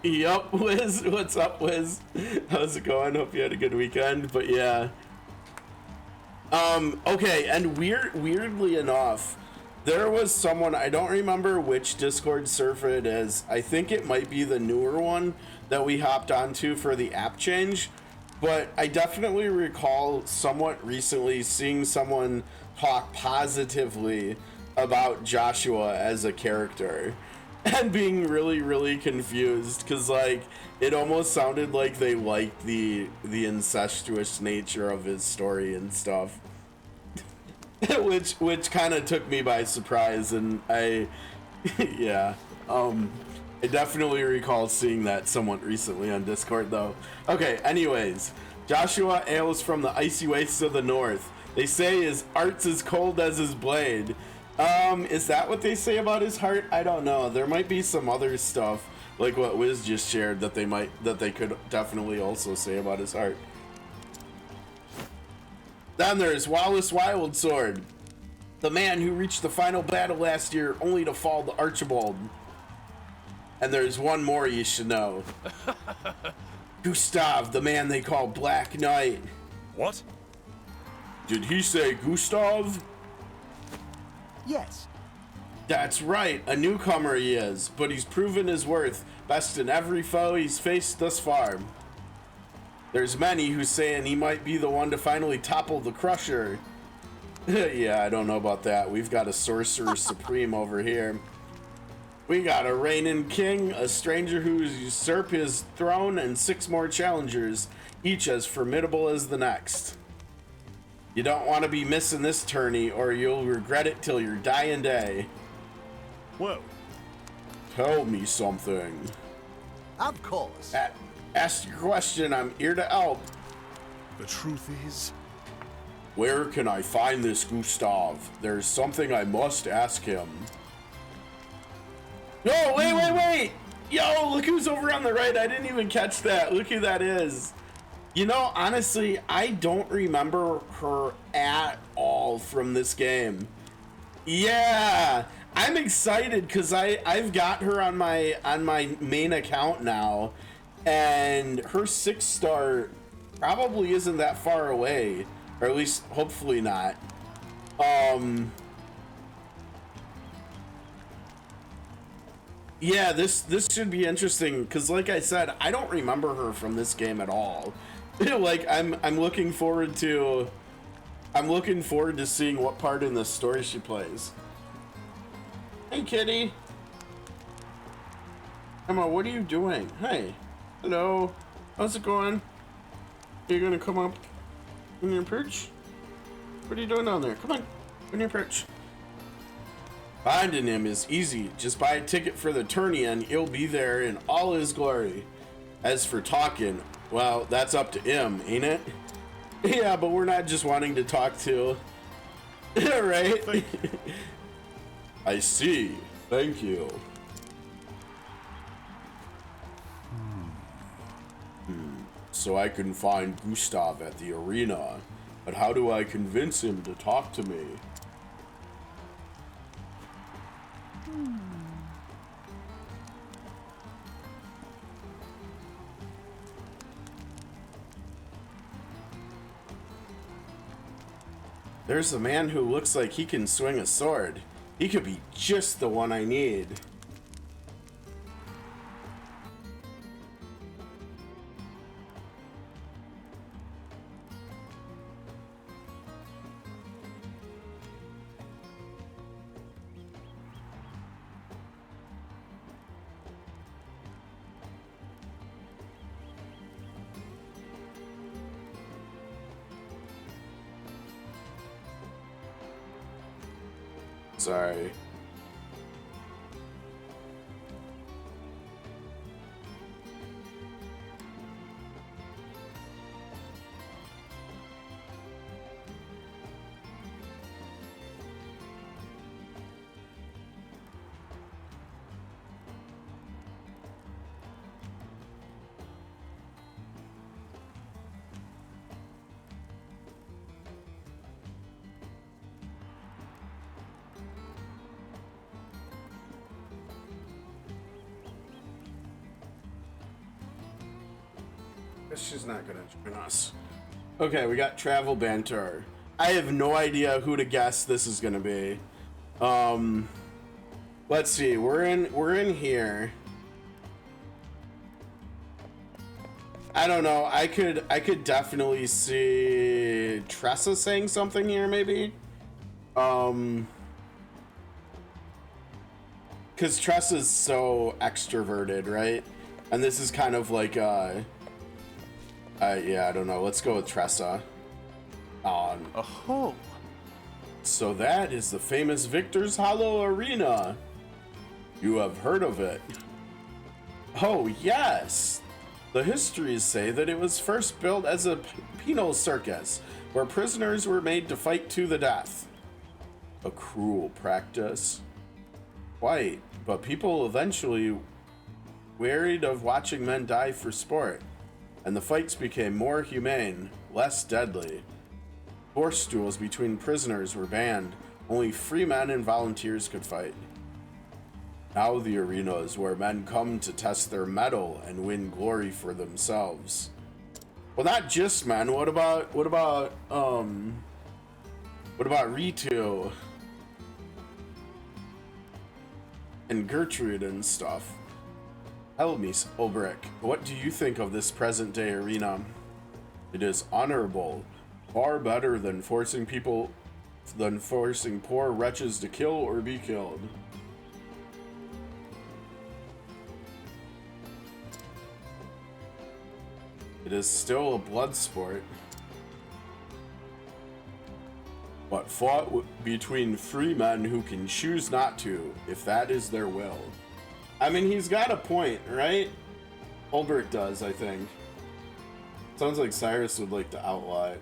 Yup, Wiz. What's up, Wiz? How's it going? Hope you had a good weekend. But yeah. Okay, and weirdly enough, there was someone, I don't remember which Discord server it is. I think it might be the newer one that we hopped onto for the app change. But I definitely recall somewhat recently seeing someone talk positively about Joshua as a character and being really confused, because like it almost sounded like they liked the incestuous nature of his story and stuff. which kind of took me by surprise, and yeah, I definitely recall seeing that somewhat recently on Discord though. Okay, anyways, Joshua hails from the icy wastes of the north. They say his art's as cold as his blade. Is that what they say about his heart? I don't know. There might be some other stuff, like what Wiz just shared, that they could definitely also say about his heart. Then there's Wallace Wildsword, the man who reached the final battle last year only to fall to Archibold. And there's one more you should know. Gustav, the man they call Black Knight. What? Did he say Gustav? Yes. That's right, a newcomer he is, but he's proven his worth, best in every foe he's faced thus far. There's many who saying he might be the one to finally topple the Crusher. Yeah, I don't know about that. We've got a sorcerer supreme over here. We got a reigning king, a stranger who's usurped his throne, and 6 more challengers, each as formidable as the next. You don't want to be missing this tourney, or you'll regret it till your dying day. Whoa. Tell me something. Of course. Ask your question, I'm here to help. The truth is... Where can I find this Gustav? There's something I must ask him. No, wait! Yo, look who's over on the right. I didn't even catch that. Look who that is. You know, honestly, I don't remember her at all from this game. Yeah, I'm excited because I've got her on my main account now, and her 6-star probably isn't that far away, or at least hopefully not. Yeah, this should be interesting because, like I said, I don't remember her from this game at all. Like I'm looking forward to seeing what part in the story she plays. Hey, kitty. Emma, what are you doing? Hey. Hello. How's it going? Are you gonna come up in your perch? What are you doing down there? Come on, in your perch. Finding him is easy. Just buy a ticket for the tourney and he'll be there in all his glory. As for talking, well, that's up to him, ain't it? Yeah, but we're not just wanting to talk to. Right? I see. Thank you. So I can find Gustav at the arena, but how do I convince him to talk to me? There's a man who looks like he can swing a sword. He could be just the one I need. Sorry. She's not gonna join us. Okay, we got travel banter. I have no idea who to guess this is gonna be. Let's see. We're in here. I don't know. I could definitely see Tressa saying something here, maybe. Because Tressa's so extroverted, right? And this is kind of like yeah, I don't know. Let's go with Tressa. Oh. So that is the famous Victor's Hollow Arena. You have heard of it. Oh, yes. The histories say that it was first built as a penal circus, where prisoners were made to fight to the death. A cruel practice. Quite, but people eventually wearied of watching men die for sport, and the fights became more humane, less deadly. Horse duels between prisoners were banned. Only free men and volunteers could fight. Now the arena is where men come to test their mettle and win glory for themselves. Well, not just men. What about Ritu and Gertrude and stuff? Tell me, Olberic, what do you think of this present day arena? It is honorable, far better than forcing poor wretches to kill or be killed. It is still a blood sport, but fought between free men who can choose not to, if that is their will. I mean, he's got a point, right? Olberic does, I think. Sounds like Cyrus would like to outlaw it.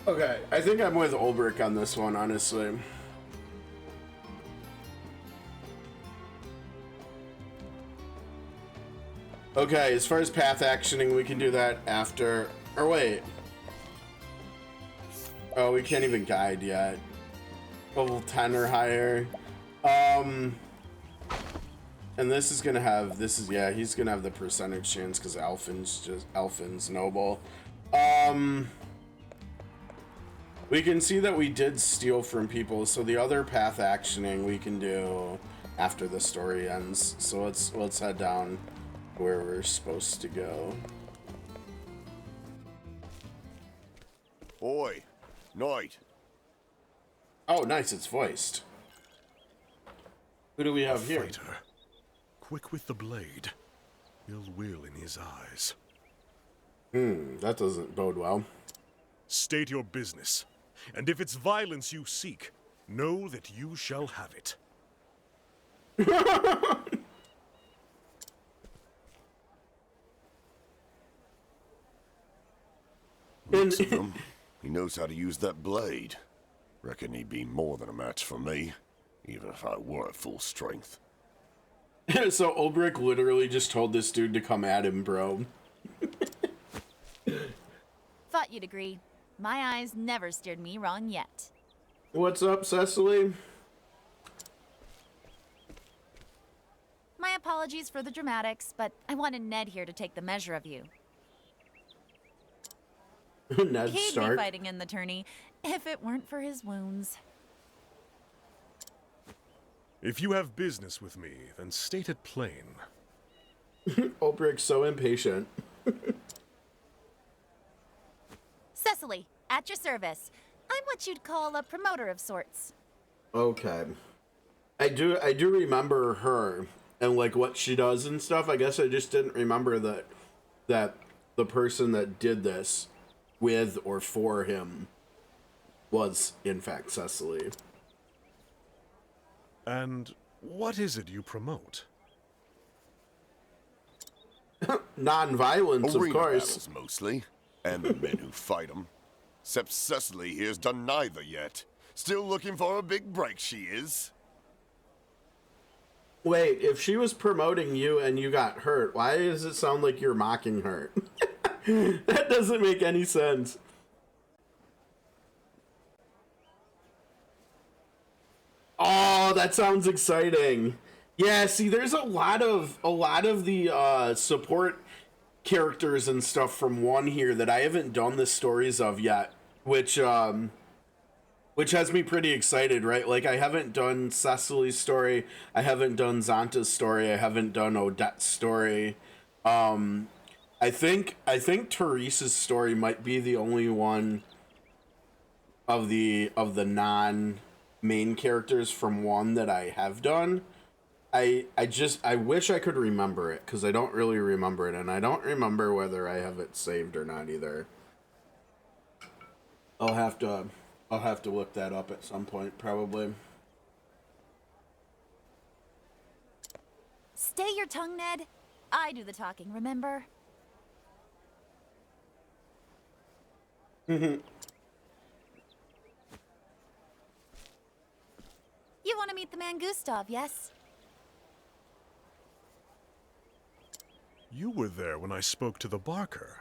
Okay, I think I'm with Olberic on this one, honestly. Okay, as far as path actioning, we can do that after... Or wait. Oh, we can't even guide yet. Level 10 or higher. And this is gonna have... This is... Yeah, he's gonna have the percentage chance because Alphin's noble. We can see that we did steal from people, so the other path actioning we can do after the story ends. So let's head down where we're supposed to go. Oi, Knight. Oh, nice, it's voiced. Who do we have here? Fighter, quick with the blade, ill will in his eyes. That doesn't bode well. State your business, and if it's violence you seek, know that you shall have it. Looks of him. He knows how to use that blade. Reckon he'd be more than a match for me, even if I were at full strength. So Olberic literally just told this dude to come at him, bro. Thought you'd agree. My eyes never steered me wrong yet. What's up, Cecily? My apologies for the dramatics, but I wanted Ned here to take the measure of you. Ned He'd Stark. be fighting in the tourney if it weren't for his wounds. If you have business with me, then state it plain. Olberic's so impatient. Cecily, at your service. I'm what you'd call a promoter of sorts. Okay. I do remember her and like what she does and stuff. I guess I just didn't remember that the person that did this with or for him was in fact Cecily. And what is it you promote? Non-violence, of Arena course. battles mostly, and the men who fight them. Except Cecily here's done neither yet. Still looking for a big break, she is. Wait, if she was promoting you and you got hurt, why does it sound like you're mocking her? That doesn't make any sense. Oh, that sounds exciting. Yeah, see, there's a lot of the support characters and stuff from 1 here that I haven't done the stories of yet, which has me pretty excited, right? Like, I haven't done Cecily's story, I haven't done Zanta's story, I haven't done Odette's story. I think Teresa's story might be the only one of the non main characters from 1 that I have done. I wish I could remember it, because I don't really remember it, and I don't remember whether I have it saved or not either. I'll have to look that up at some point, probably. Stay your tongue, Ned. I do the talking, remember? You want to meet the man Gustav, yes? You were there when I spoke to the Barker.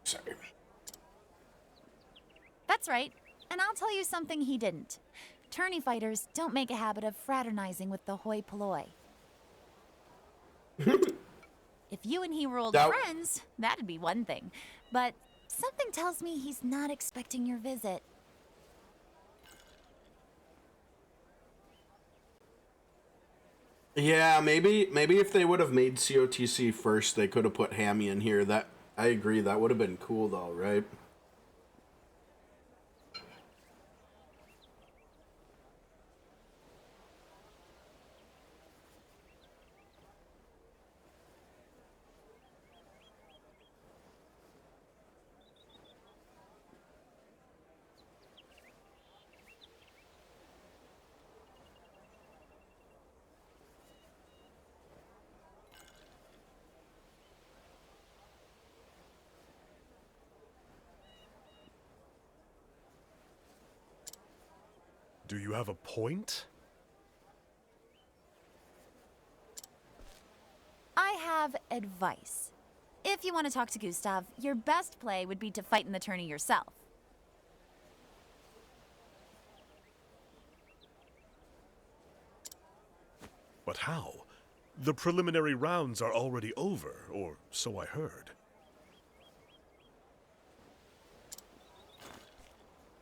Sorry. That's right. And I'll tell you something he didn't. Tourney fighters don't make a habit of fraternizing with the hoi polloi. If you and he were old friends, that'd be one thing. But something tells me he's not expecting your visit. Yeah, maybe if they would have made COTC first, they could have put Hammy in here. That, I agree, that would have been cool though, right? Do you have a point? I have advice. If you want to talk to Gustav, your best play would be to fight in the tourney yourself. But how? The preliminary rounds are already over, or so I heard.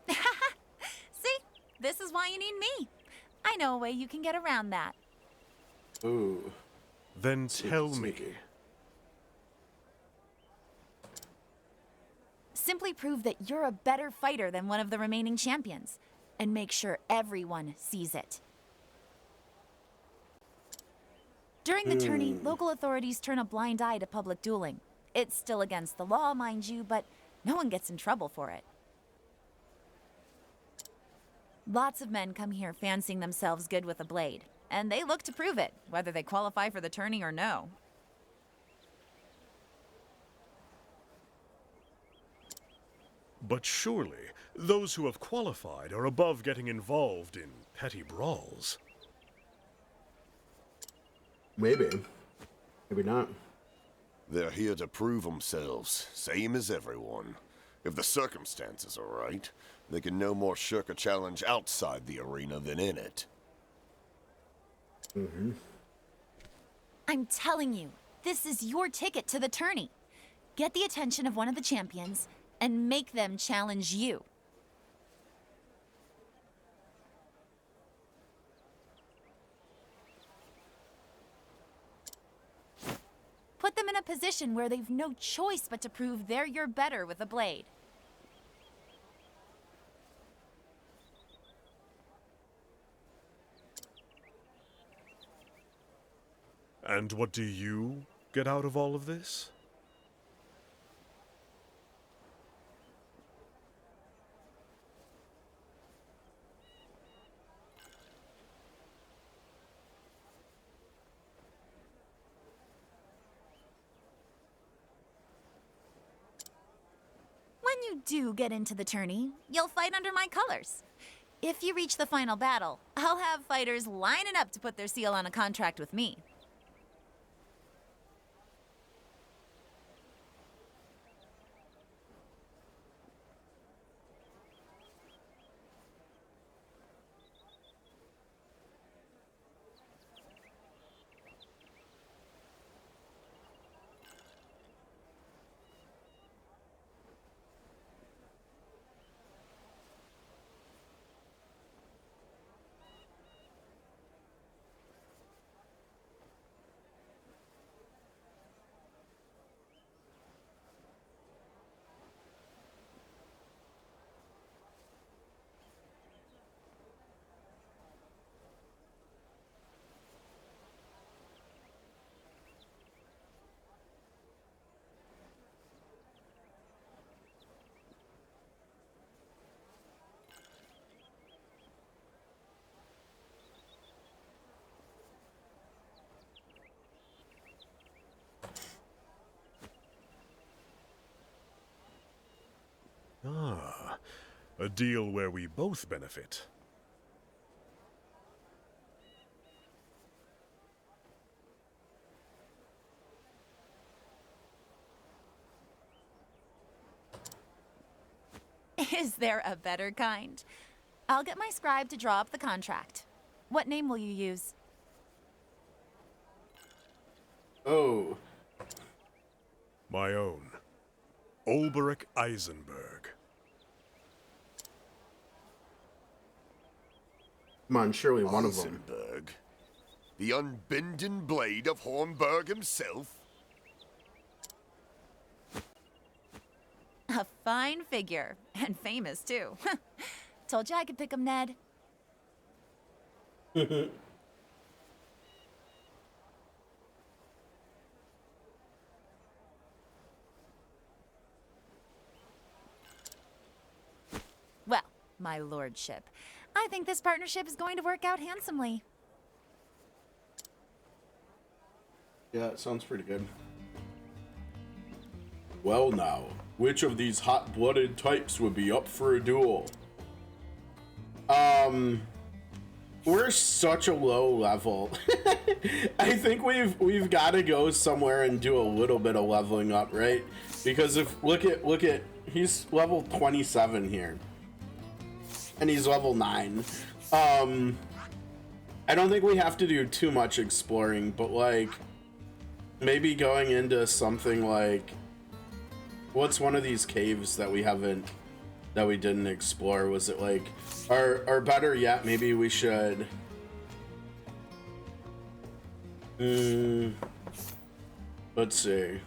See? This is why you need me. I know a way you can get around that. Ooh. Then tell me. Sneaky. Simply prove that you're a better fighter than one of the remaining champions, and make sure everyone sees it. During the tourney, local authorities turn a blind eye to public dueling. It's still against the law, mind you, but no one gets in trouble for it. Lots of men come here fancying themselves good with a blade, and they look to prove it, whether they qualify for the tourney or no. But surely, those who have qualified are above getting involved in petty brawls. Maybe. Maybe not. They're here to prove themselves, same as everyone. If the circumstances are right, they can no more shirk a challenge outside the arena than in it. I'm telling you, this is your ticket to the tourney. Get the attention of one of the champions, and make them challenge you. Put them in a position where they've no choice but to prove you're better with a blade. And what do you get out of all of this? When you you do get into the tourney, you'll fight under my colors. If you reach the final battle, I'll have fighters lining up to put their seal on a contract with me. Ah, a deal where we both benefit. Is there a better kind? I'll get my scribe to draw up the contract. What name will you use? Oh. My own. Olberic Eisenberg. Come on, surely one of them. Eisenberg? The unbending blade of Hornburg himself? A fine figure, and famous too. Told you I could pick him, Ned. Well, my lordship, I think this partnership is going to work out handsomely. Yeah, it sounds pretty good. Well now, which of these hot-blooded types would be up for a duel? We're such a low level. I think we've got to go somewhere and do a little bit of leveling up, right? Because if look at he's level 27 here. And he's level 9. I don't think we have to do too much exploring, but like maybe going into something like, what's one of these caves that we didn't explore? Was it like, or better yet, maybe we should let's see.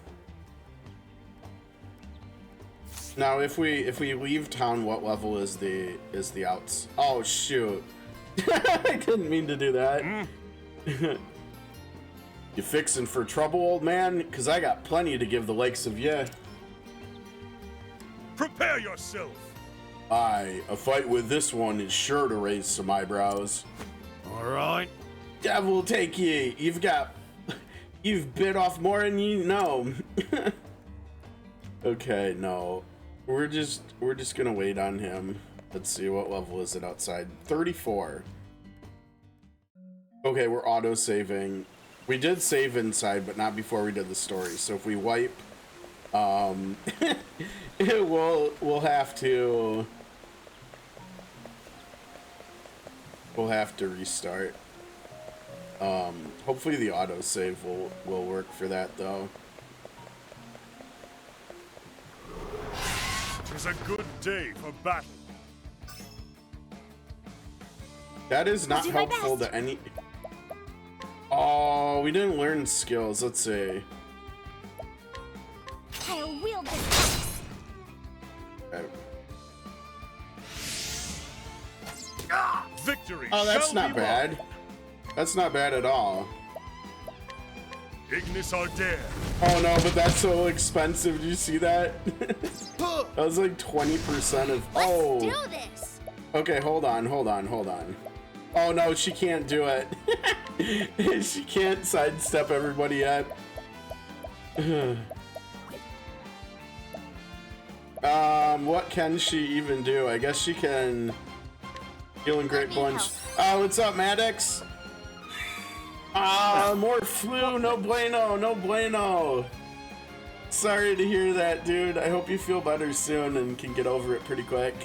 Now, if we leave town, what level is the outs? Oh shoot! I didn't mean to do that. You fixing for trouble, old man? Cause I got plenty to give the likes of ya. Prepare yourself! Aye, a fight with this one is sure to raise some eyebrows. All right. Devil take ye! You've bit off more than you know. Okay, no. We're just gonna wait on him. Let's see, what level is it outside? 34. Okay, we're auto-saving. We did save inside, but not before we did the story. So if we wipe, we'll have to restart. Hopefully the autosave will work for that though. It's a good day for battle. That is not I'll do my helpful best. to any. Oh, we didn't learn skills. Let's see. I'll wield this axe. Okay. Victory. Oh, that's shall not be bad. mine. That's not bad at all. Ignis Ardere. Oh no, but that's so expensive. Did you see that? That was like 20% of. Oh. Let's do this. Okay, hold on. Oh no, she can't do it. She can't sidestep everybody yet. What can she even do? I guess she can heal in Great Bunch. What's up, Maddox? More flu. No bueno. No bueno. Sorry to hear that, dude. I hope you feel better soon and can get over it pretty quick.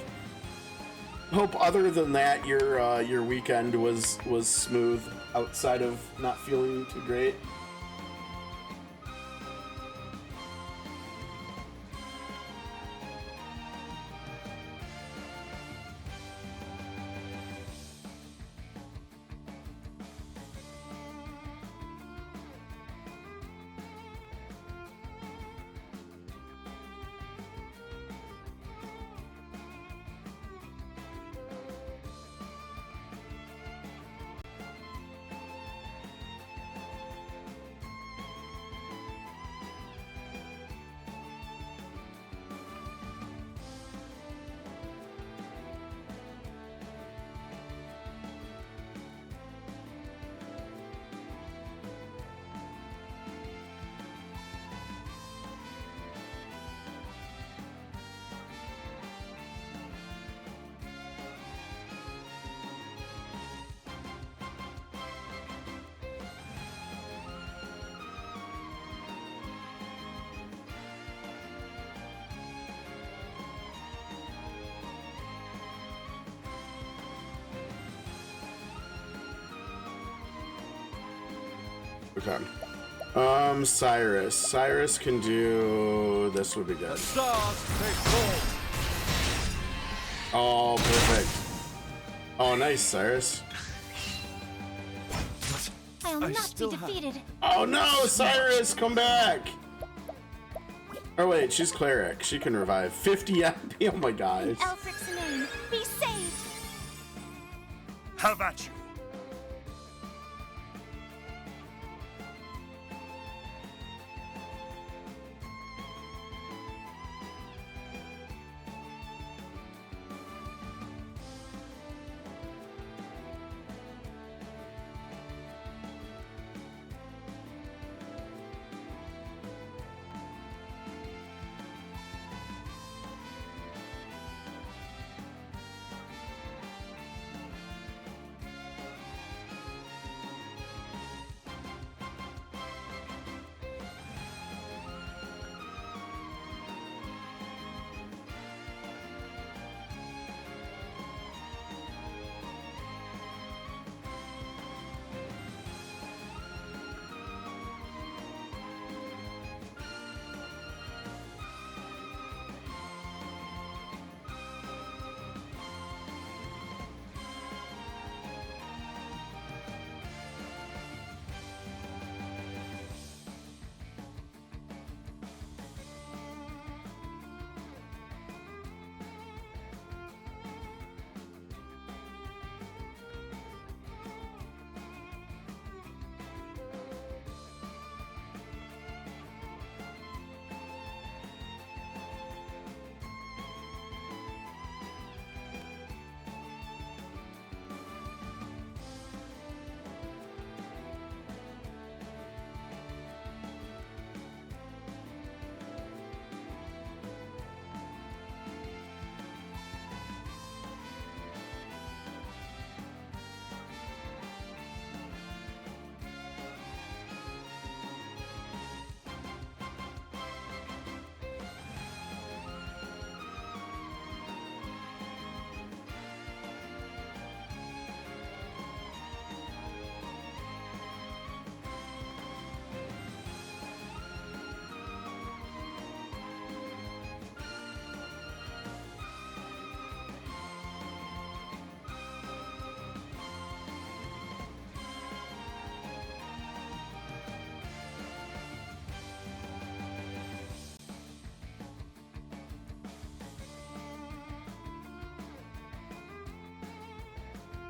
Hope other than that, your weekend was smooth outside of not feeling too great. Okay. Cyrus. Cyrus can do... This would be good. Oh, perfect. Oh, nice, Cyrus. I'll not be defeated. Oh no, Cyrus, come back! Oh wait, she's cleric. She can revive 50 MP. Oh my gosh. Elfric's name, be saved. Have at you.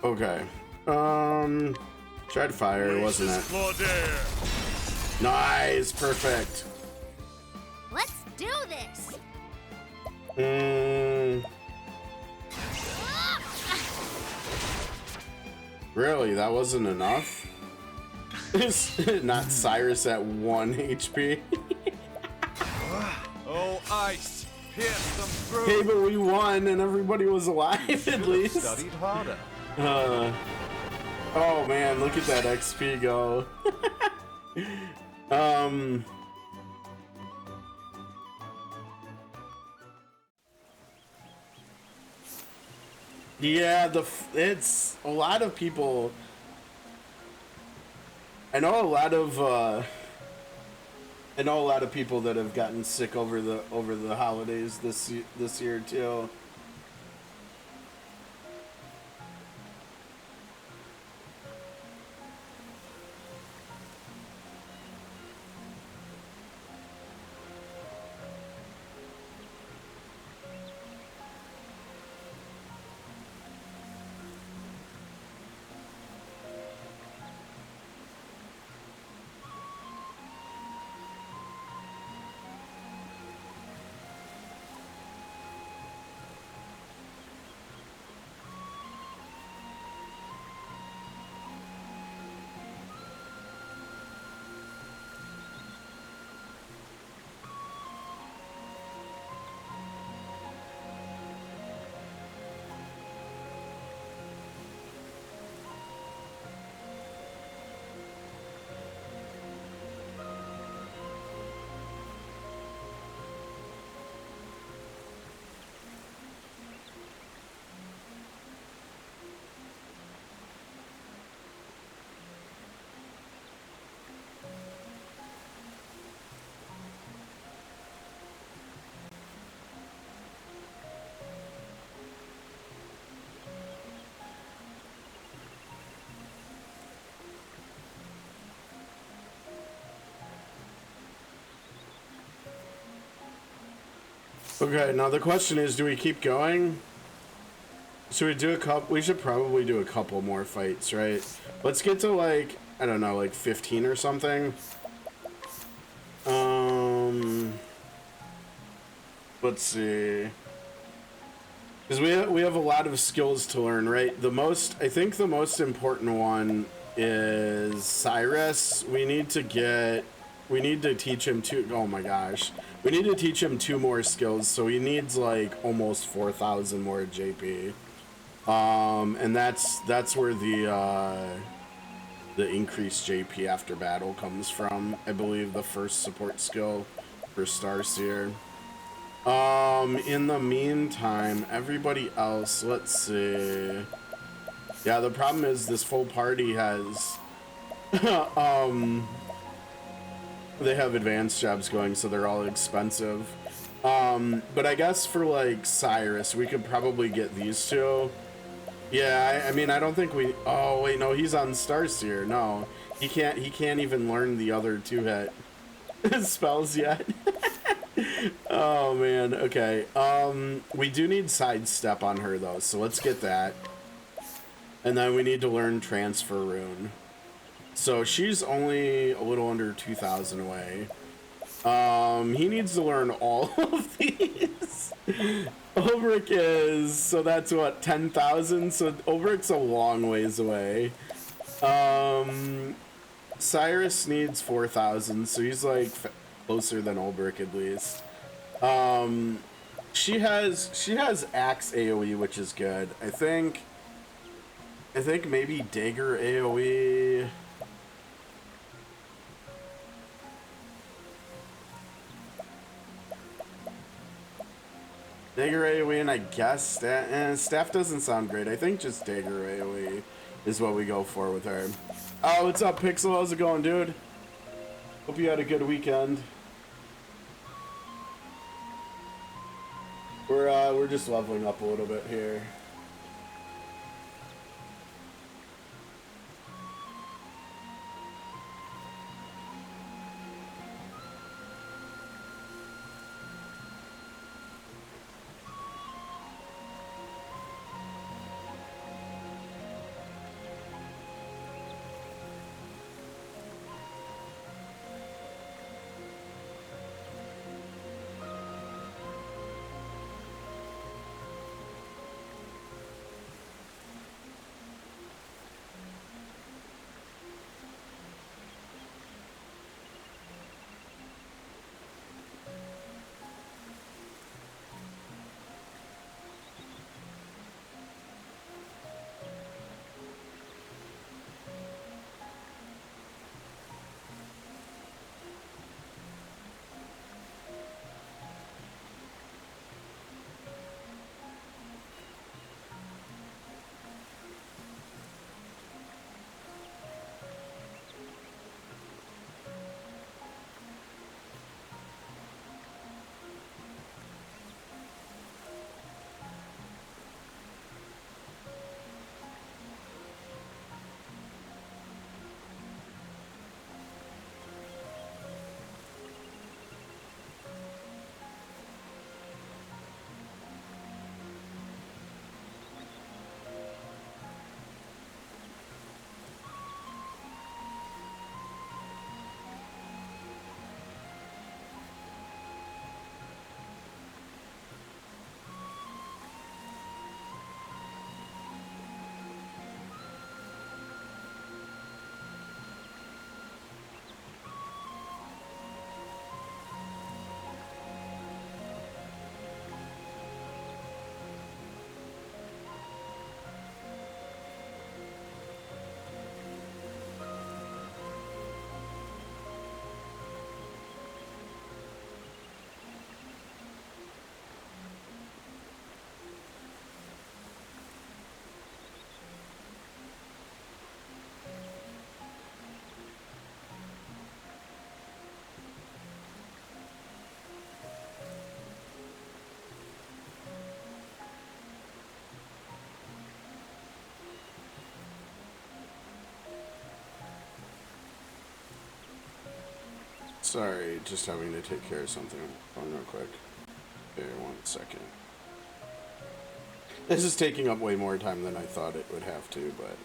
Okay. Tried fire, wasn't it? Nice, perfect. Let's do this. Really, that wasn't enough? Not Cyrus at 1 HP. Oh, ice, Pierce them through. Hey, but we won and everybody was alive at least. Studied harder. Oh man, look at that XP go. Yeah, it's a lot of people. I know a lot of people that have gotten sick over the holidays this year too. Okay, now the question is, do we keep going? Should we do a couple? We should probably do a couple more fights, right? Let's get to like, I don't know, like 15 or something. Let's see. Because we have a lot of skills to learn, right? I think the most important one is Cyrus. We need to teach him oh my gosh. We need to teach him 2 more skills, so he needs like almost 4,000 more JP. And that's where the increased JP after battle comes from. I believe the first support skill for Starseer. In the meantime, everybody else, let's see. Yeah, the problem is this full party has they have advanced jobs going, so they're all expensive. But I guess for like Cyrus, we could probably get these 2. Yeah, I mean, I don't think we. Oh wait, no, he's on Starseer. No, he can't even learn the other 2-hit spells yet. Oh man. Okay. We do need sidestep on her though, so let's get that. And then we need to learn transfer rune. So she's only a little under 2,000 away. He needs to learn all of these. Olberic is, so that's what, 10,000? So Olberic's a long ways away. Cyrus needs 4,000, so he's like closer than Olberic at least. She has axe AoE, which is good. I think maybe dagger AoE. Dagger AoE, and I guess staff doesn't sound great. I think just dagger AoE is what we go for with her. Oh, what's up, Pixel? How's it going, dude? Hope you had a good weekend. We're just leveling up a little bit here. Sorry, just having to take care of something real quick. Here, 1 second. This is taking up way more time than I thought it would have to, but...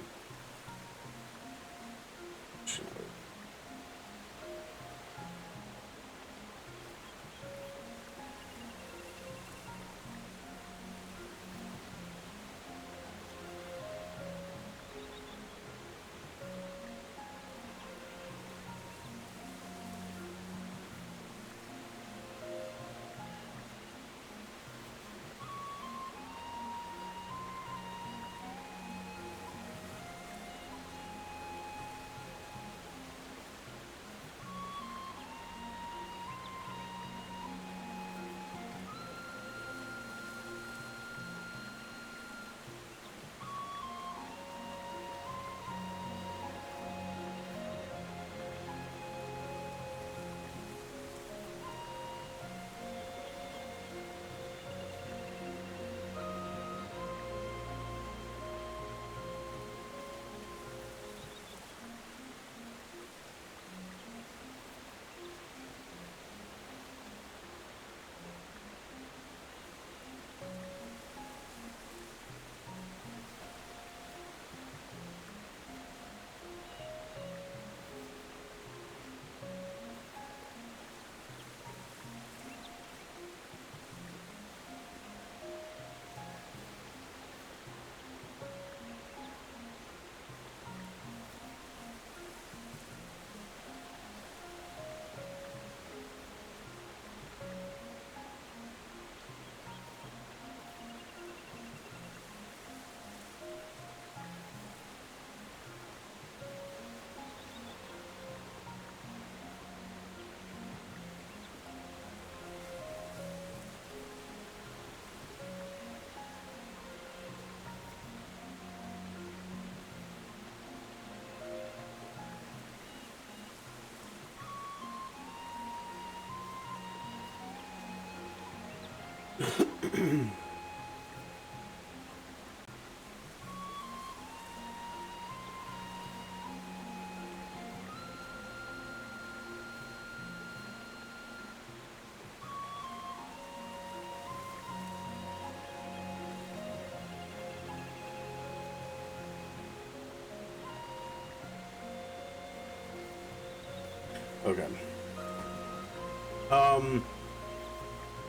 Okay.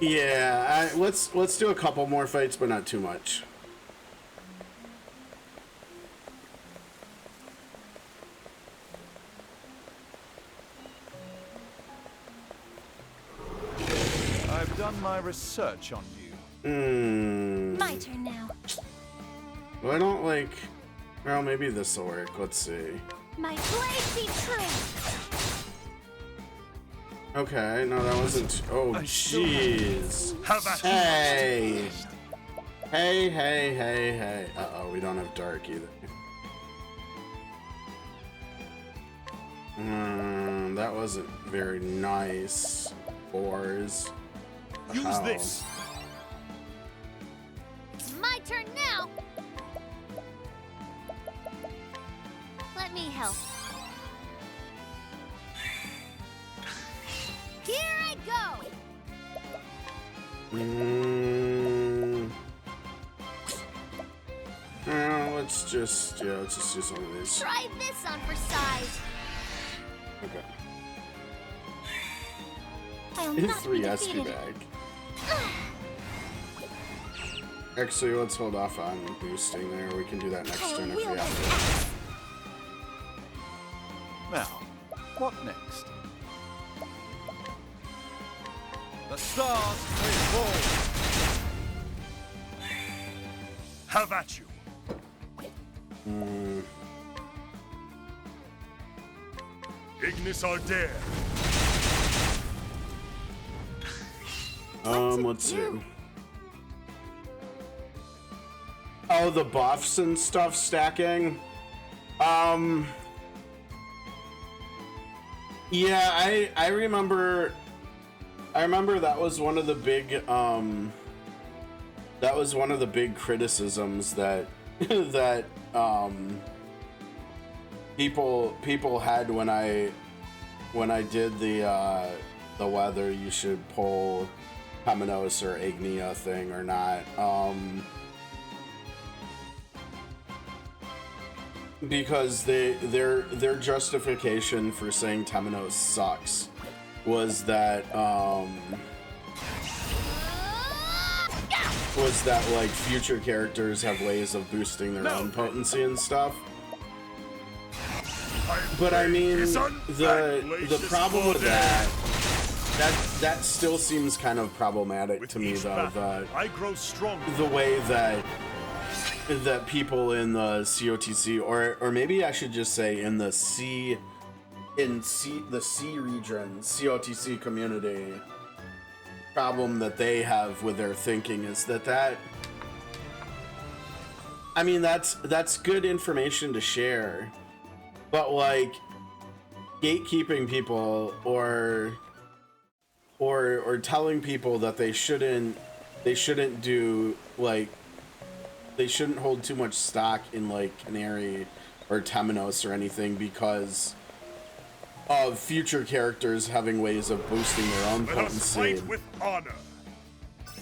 Yeah, let's do a couple more fights, but not too much. I've done my research on you. My turn now. Well, I don't like... Well, maybe this will work. Let's see. My blade be true. Okay, no, that wasn't... Oh, jeez. Hey! Hey. Uh-oh, we don't have dark either. That wasn't very nice. Boars. Use this. It's my turn now. Let me help. Here I go. Let's just do some of these. Try this on for size. Okay. I'll not 3 be SP defeated. bag. Actually, let's hold off on boosting there. We can do that next turn if we have to. Now, what next? The stars may fall. Have at you. Ignis Ardere. Let's see. Oh, the buffs and stuff stacking. Yeah, I remember that was one of the big criticisms that that people had when the whether you should pull Temenos or Ignia thing or not, because their justification for saying Temenos sucks was that like future characters have ways of boosting their own potency and stuff. But I mean, the problem with that still seems kind of problematic to me, though. The way that people in the COTC, or maybe I should just say in the C region COTC community, problem that they have with their thinking is that I mean, that's good information to share, but like gatekeeping people or telling people that they shouldn't do, like, they shouldn't hold too much stock in like Canary or Temenos or anything because of future characters having ways of boosting their own potency. Let us fight with honor.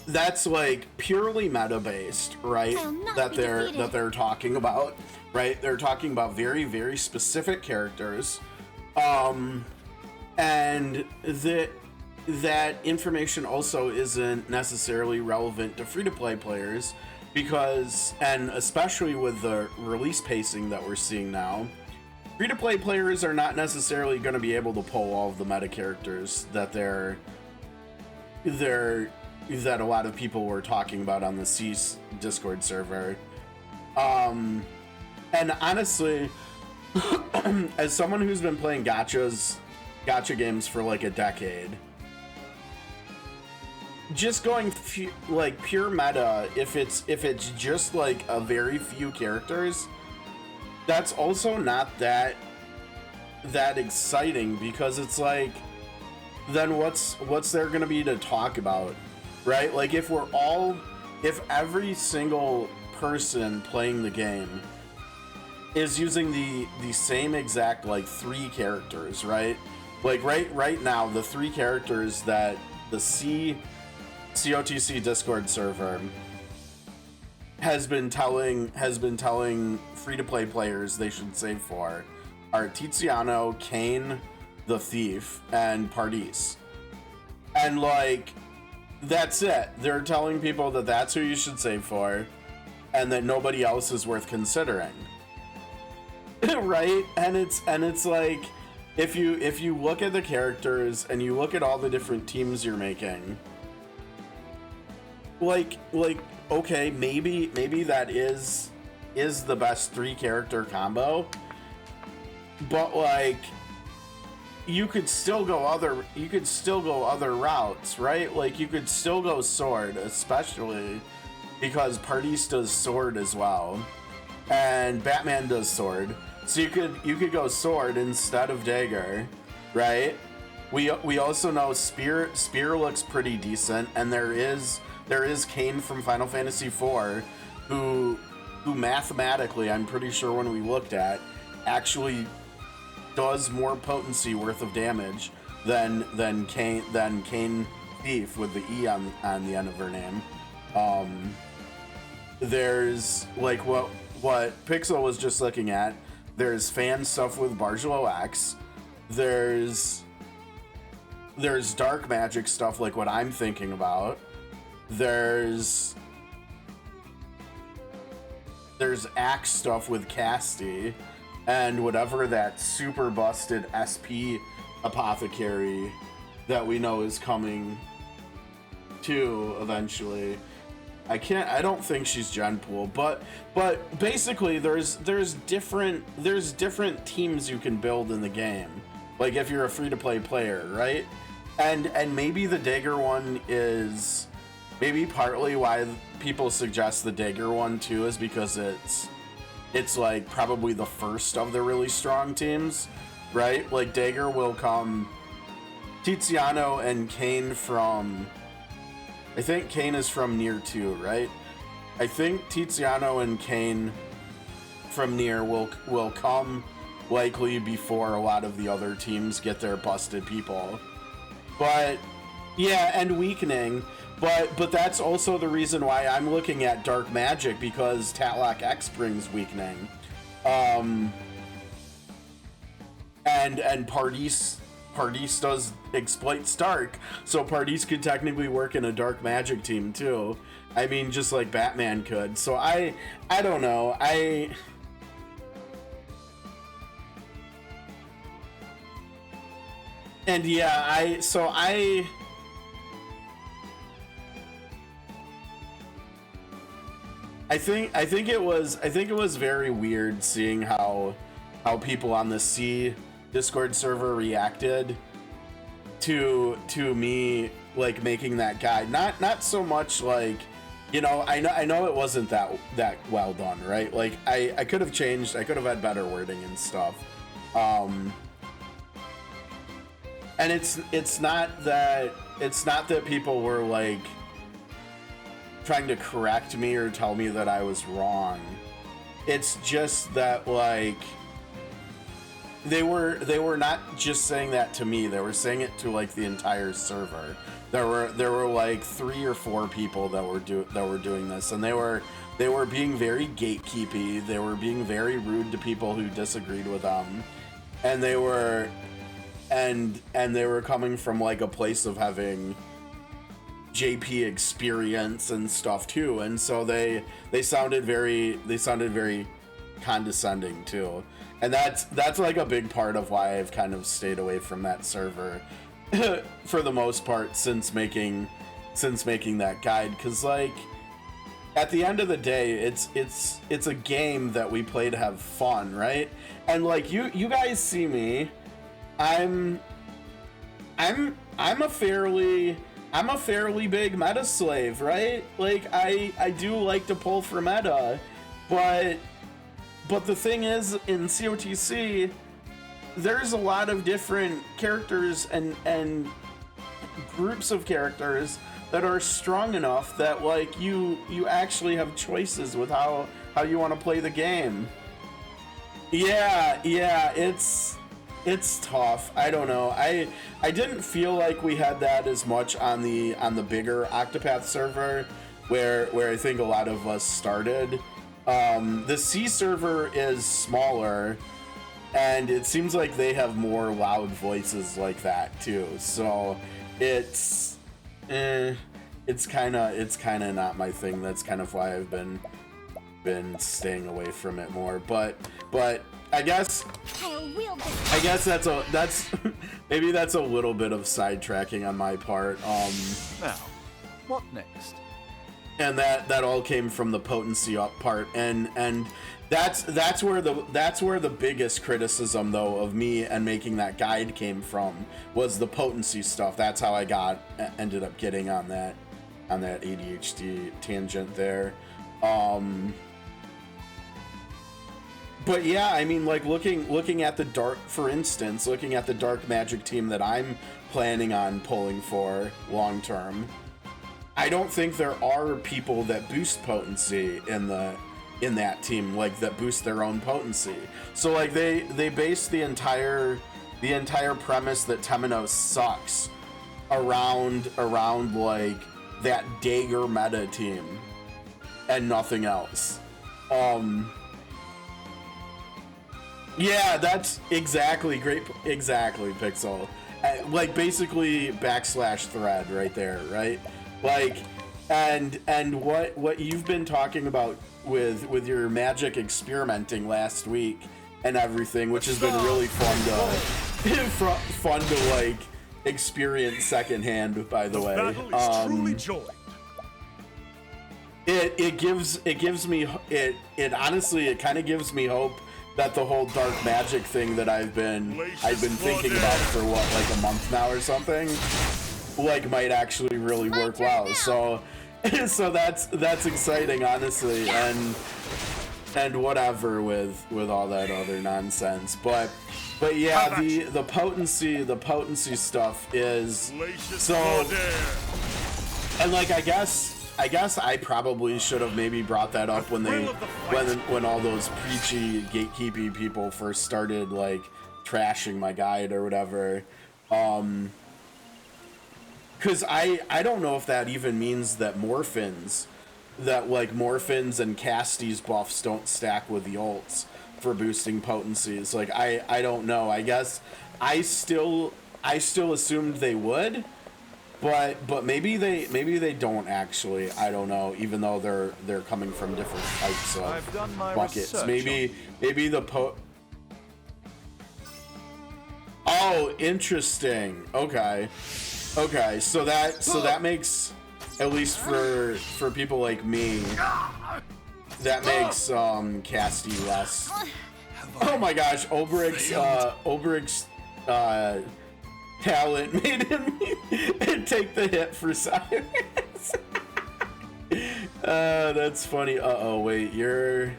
That's like purely meta based, right? That they're talking about, right? They're talking about very, very specific characters, and that information also isn't necessarily relevant to free-to-play players because, and especially with the release pacing that we're seeing now, free-to-play players are not necessarily going to be able to pull all of the meta characters that that a lot of people were talking about on the C Discord server. And honestly, as someone who's been playing gacha games for like a decade, just going like pure meta, if it's just like a very few characters, that's also not that exciting, because it's like, then what's there gonna be to talk about, right? Like if every single person playing the game is using the same exact like 3 characters, right? Like right now, the 3 characters that the COTC Discord server has been telling free-to-play players they should save for are Tiziano, Kane, the Thief, and Pardis. And like, that's it. They're telling people that that's who you should save for, and that nobody else is worth considering. Right? And it's like, if you look at the characters and you look at all the different teams you're making, like okay, maybe that is the best 3 character combo, but like you could still go other routes, right? Like you could still go sword, especially because Pardis does sword as well, and Batman does sword. So you could go sword instead of dagger, right? We also know spear looks pretty decent, and there is Kane from Final Fantasy IV, who mathematically, I'm pretty sure when we looked at, actually does more potency worth of damage than Kane Thief with the E on the end of her name. There's like what Pixel was just looking at. There's fan stuff with Bargelo X. There's dark magic stuff like what I'm thinking about. There's axe stuff with Casty, and whatever that super busted SP apothecary that we know is coming too eventually. I don't think she's gen pool, but basically there's different teams you can build in the game. Like if you're a free-to-play player, right? And maybe the dagger one is maybe partly why people suggest the dagger one too, is because it's like probably the first of the really strong teams, right? Like dagger will come Tiziano and Kane from, I think Kane is from Nier 2, right? I think Tiziano and Kane from Nier will come likely before a lot of the other teams get their busted people. But yeah, and weakening. But that's also the reason why I'm looking at dark magic, because Tatlock X brings weakening. And Pardis does exploits dark, so Pardis could technically work in a dark magic team too. I mean, just like Batman could. So I don't know. And yeah, I think it was very weird seeing how people on the C Discord server reacted to me like making that guide. Not so much like, you know, I know it wasn't that well done, right? Like I could have changed, I could have had better wording and stuff. And it's not that people were like trying to correct me or tell me that I was wrong. It's just that like they were not just saying that to me, they were saying it to like the entire server. There were like 3 or 4 people that were doing this, and they were being very gatekeepy. They were being very rude to people who disagreed with them, and they were coming from like a place of having JP experience and stuff too, and so they sounded very condescending too, and that's like a big part of why I've kind of stayed away from that server for the most part since making that guide, because like at the end of the day it's a game that we play to have fun, right? And like you guys see me, I'm a fairly big meta slave, right? Like I do like to pull for meta, but the thing is, in COTC there's a lot of different characters and groups of characters that are strong enough that like you actually have choices with how you want to play the game. Yeah, it's tough. I don't know. I didn't feel like we had that as much on the bigger Octopath server where I think a lot of us started. The C server is smaller, and it seems like they have more loud voices like that too. So it's kind of not my thing. That's kind of why I've been staying away from it more. But I guess that's maybe that's a little bit of sidetracking on my part. Now, what next? And that all came from the potency up part, and that's where the biggest criticism though of me and making that guide came from, was the potency stuff. That's how I ended up getting on that ADHD tangent there. But yeah, I mean, like looking at the dark, for instance, looking at the dark magic team that I'm planning on pulling for long term, I don't think there are people that boost potency in that team, like that boost their own potency. So like they base the entire premise that Temenos sucks around like that dagger meta team and nothing else. Yeah, that's exactly great. Exactly, Pixel. Like basically /thread right there, right? Like, and what you've been talking about with your magic experimenting last week and everything, which has been really fun to like experience secondhand. By the way, battle is truly joined. It gives me honestly it kind of gives me hope that the whole dark magic thing that I've been thinking about for what, like a month now or something, like might actually really work well. So that's exciting, honestly, and whatever with all that other nonsense. But yeah, the potency stuff is so, and like I guess I guess I probably should have maybe brought that up when all those preachy gatekeeping people first started like trashing my guide or whatever. Cause I don't know if that even means that morphins and Casty's buffs don't stack with the ults for boosting potencies. Like I don't know. I guess I still assumed they would. But maybe they don't actually. I don't know. Even though they're coming from different types of buckets. Maybe the Oh, interesting. Okay. So that makes, at least for people like me, that makes Casty less. Oh my gosh, Olberic's talent made him take the hit for Cyrus. That's funny. Uh-oh, wait, you're...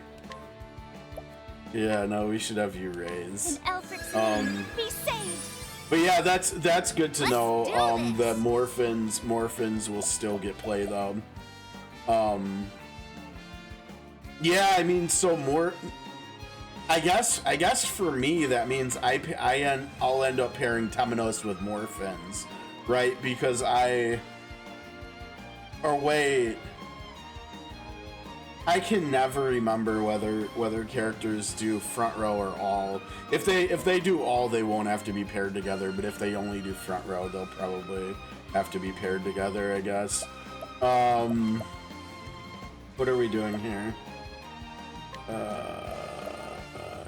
Yeah, no, we should have you raise. Be saved. But yeah, that's good to know. That morphins will still get play though. Yeah, I mean, so more. I guess for me that means I'll end up pairing Temenos with morphins, right? Because I can never remember whether characters do front row or all. If they do all, they won't have to be paired together, but if they only do front row, they'll probably have to be paired together, I guess. What are we doing here?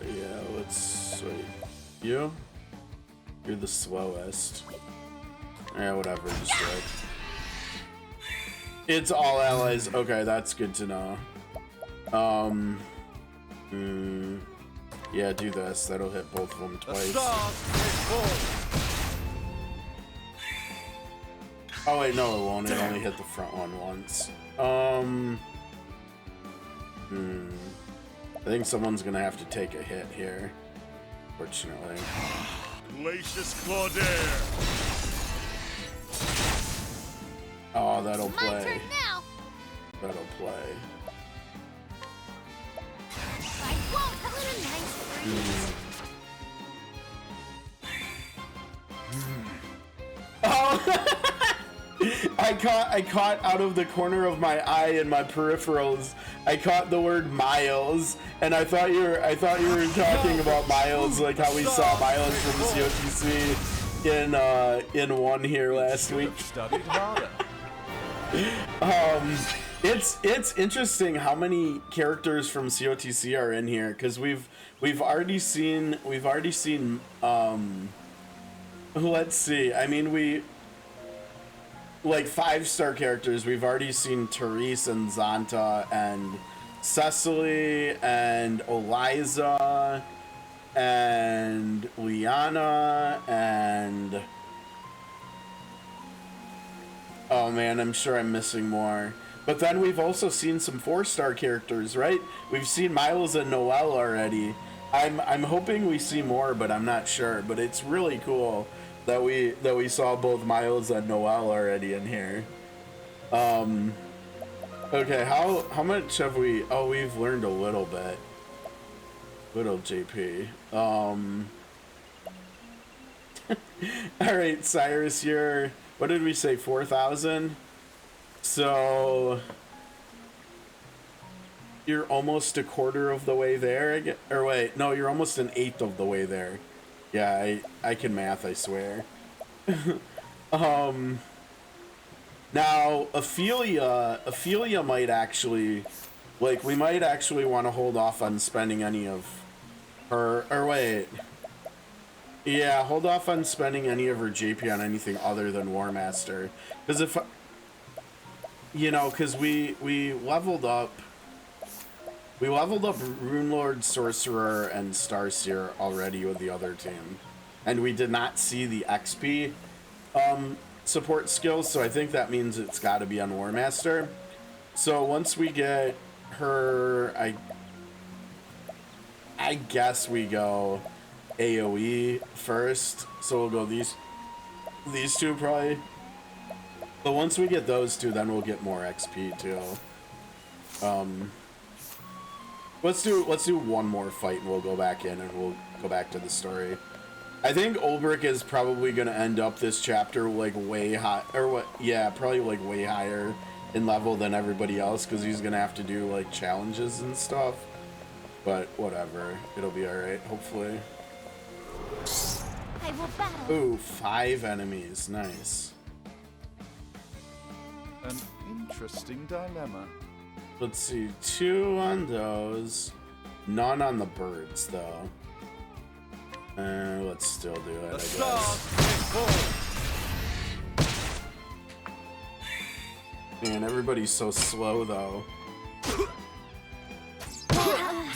Yeah, let's wait. You're the slowest. Yeah, whatever, just wait. It's all allies. Okay, that's good to know. Yeah, do this. That'll hit both of them twice. Oh wait, no, it won't. It only hit the front one once. I think someone's gonna have to take a hit here, fortunately. Glacius Claudaire. Oh, that'll play. My turn now. That'll play. I won't have a nice breeze. Oh! I caught out of the corner of my eye in my peripherals. I caught the word Miles, and I thought you were talking about Miles, like how we saw Miles from COTC in one here last week. It's interesting how many characters from COTC are in here, because we've already seen let's see, I mean, like 5-star characters, we've already seen Therese and Zanta and Cecily and Eliza and Liana and... Oh man, I'm sure I'm missing more. But then we've also seen some 4-star characters, right? We've seen Miles and Noelle already. I'm hoping we see more, but I'm not sure. But it's really cool that we saw both Miles and Noelle already in here. Okay, how much have we? Oh, we've learned a little bit. Little JP. All right, Cyrus, you're, what did we say, 4,000? So you're almost a quarter of the way there. Or wait, no, you're almost an eighth of the way there. Yeah, I can math, I swear. Now, Ophelia might actually, like, we might actually want to hold off on spending any of her, or wait. Yeah, hold off on spending any of her JP on anything other than War Master. Because if, you know, because we leveled up Rune Lord, Sorcerer, and Starseer already with the other team. And we did not see the XP support skills, so I think that means it's got to be on War Master. So once we get her, I guess we go AoE first. So we'll go these two probably. But once we get those two, then we'll get more XP too. Let's do one more fight and we'll go back in and we'll go back to the story. I think Olberic is probably gonna end up this chapter like way high, or what? Yeah, probably like way higher in level than everybody else because he's gonna have to do like challenges and stuff. But whatever, it'll be all right, hopefully. I will battle. Ooh, 5 enemies, nice. An interesting dilemma. Let's see, 2 on those, none on the birds though. Let's still do it, I guess. Man, everybody's so slow though.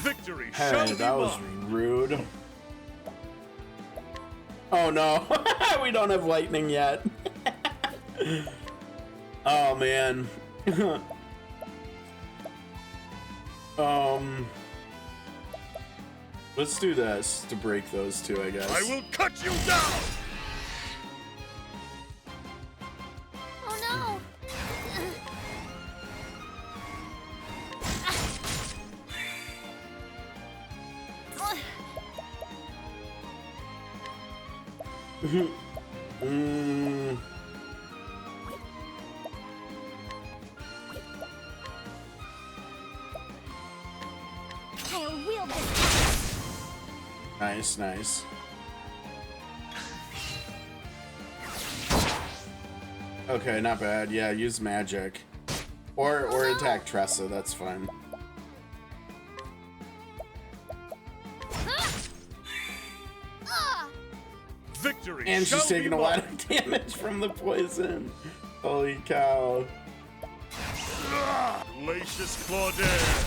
Victory Hey, shall be that was mine. rude. Oh no, we don't have lightning yet. Oh man. Let's do this to break those two, I guess. I will cut you down. Oh no! I'll wield this. Nice, nice. Okay, not bad. Yeah, use magic. Or attack Tressa, that's fine. Victory And shall she's taking be a lot mine. of damage from the poison. Holy cow. Glacius Claudaire.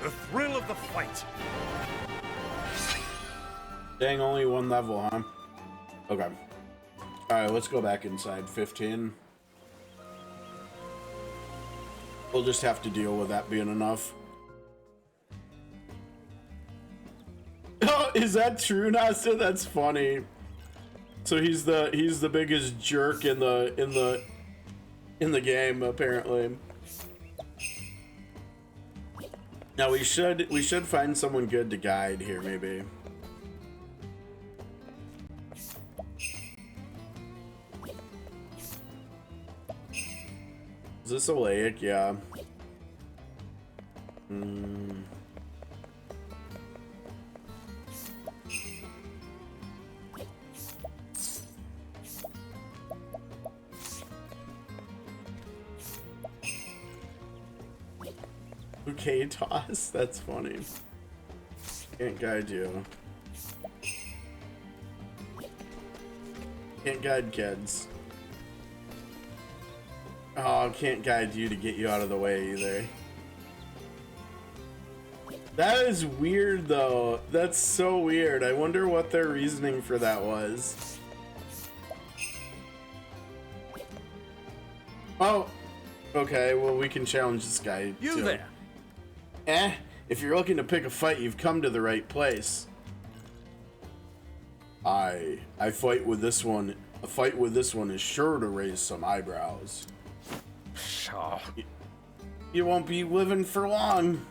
The thrill of the fight. Dang, only 1 level, huh? Okay. Alright, let's go back inside. 15. We'll just have to deal with that being enough. Oh, is that true, Nasta? That's funny. So he's the biggest jerk in the game, apparently. Now we should find someone good to guide here, maybe. Is this a lake? Yeah. Okay, toss. That's funny. Can't guide you. Can't guide kids. Oh, can't guide you to get you out of the way either. That is weird though. That's so weird. I wonder what their reasoning for that was. Oh, okay. Well, we can challenge this guy too. there. If you're looking to pick a fight, you've come to the right place. I fight with this one. A fight with this one is sure to raise some eyebrows. Pshaw. You won't be living for long.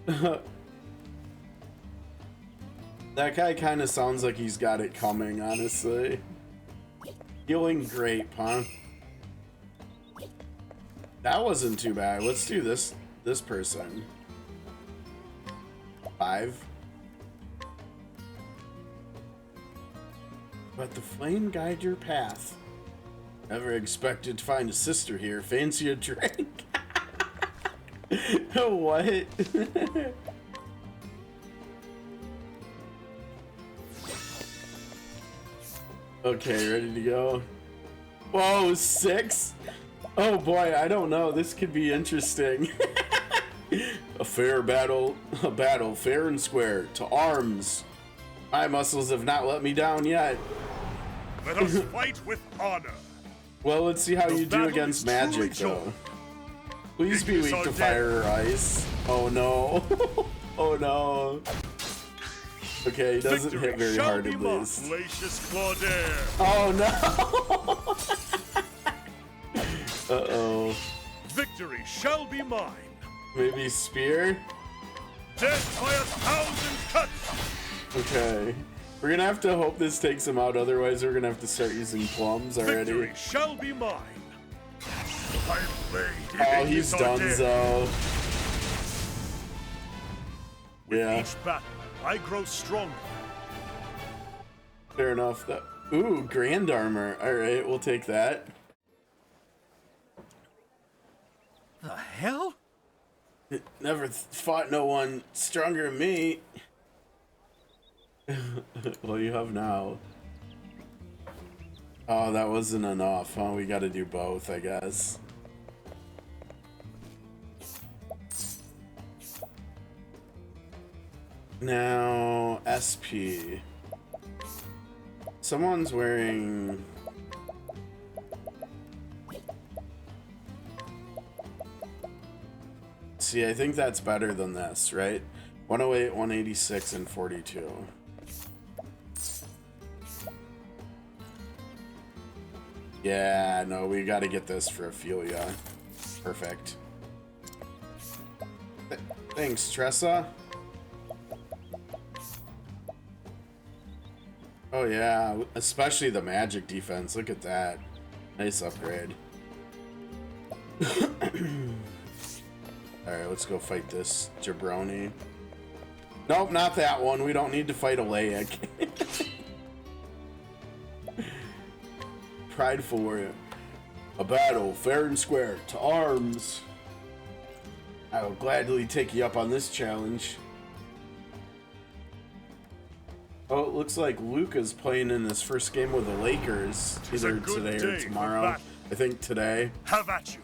That guy kind of sounds like he's got it coming, honestly. Healing grape, huh? That wasn't too bad. Let's do this person. 5. Let the flame guide your path. Never expected to find a sister here. Fancy a drink? What? Okay, ready to go? Whoa, 6? Oh boy, I don't know. This could be interesting. A battle fair and square. To arms. My muscles have not let me down yet. Let us fight with honor. Well, let's see how The you do battle against is magic, truly though. Please be Ignis weak to are fire or ice. Oh no. Oh no. Okay, he doesn't Victory hit very shall hard be at mine, least. Glacius Claudaire. Oh no! Uh-oh. Victory shall be mine. Maybe spear? Death by 1,000 cuts. Okay. We're gonna have to hope this takes him out, otherwise we're gonna have to start using plums already. Victory shall be mine. My blade Oh, he's done, though. With Yeah. each battle, I grow stronger. Fair enough. Ooh, grand armor. Alright, we'll take that. The hell? Never fought no one stronger than me. Well, you have now. Oh, that wasn't enough, huh? We gotta do both, I guess. Now, SP. Someone's wearing... See, I think that's better than this, right? 108, 186, and 42. Yeah, no, we gotta get this for Ophelia. Perfect. Thanks, Tressa. Oh yeah, especially the magic defense. Look at that. Nice upgrade. Alright, let's go fight this jabroni. Nope, not that one. We don't need to fight a Laic. Prideful warrior. A battle, fair and square, to arms. I will gladly take you up on this challenge. Oh, it looks like Luca's playing in his first game with the Lakers, either today or tomorrow. I think today. Have at you.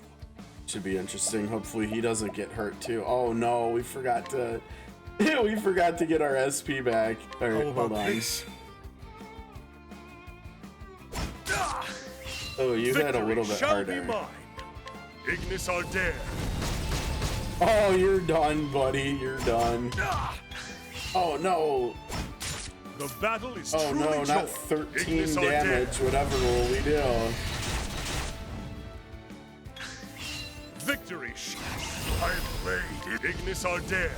Should be interesting. Hopefully he doesn't get hurt too. Oh no, we forgot to we forgot to get our SP back. All right, hold on. This? Oh, you had a little bit shall be harder. mine. Ignis Ardere. Oh, you're done, buddy. You're done. Oh no. The battle is Oh truly no, joined. not 13 Ignis damage. Ardere. Whatever will we do? Victory. I played Ignis Ardere.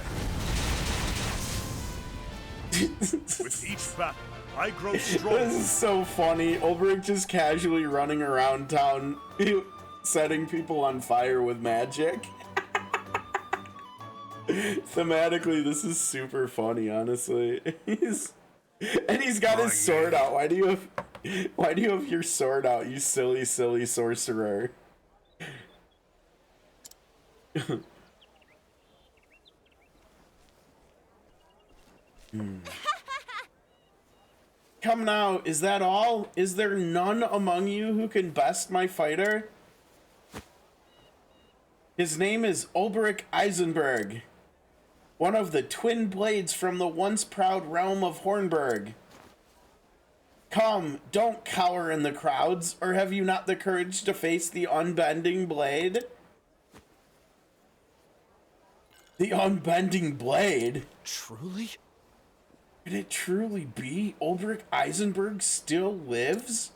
With each battle, I grow This stronger. is so funny. Olberic just casually running around town, setting people on fire with magic. Thematically, this is super funny, honestly. He's got his sword out. Why do you have your sword out, you silly sorcerer? Come now, is that all? Is there none among you who can best my fighter? His name is Olberic Eisenberg, one of the twin blades from the once proud realm of Hornburg. Come, don't cower in the crowds, or have you not the courage to face the unbending blade? The unbending blade? Truly? Could it truly be Olberic Eisenberg still lives?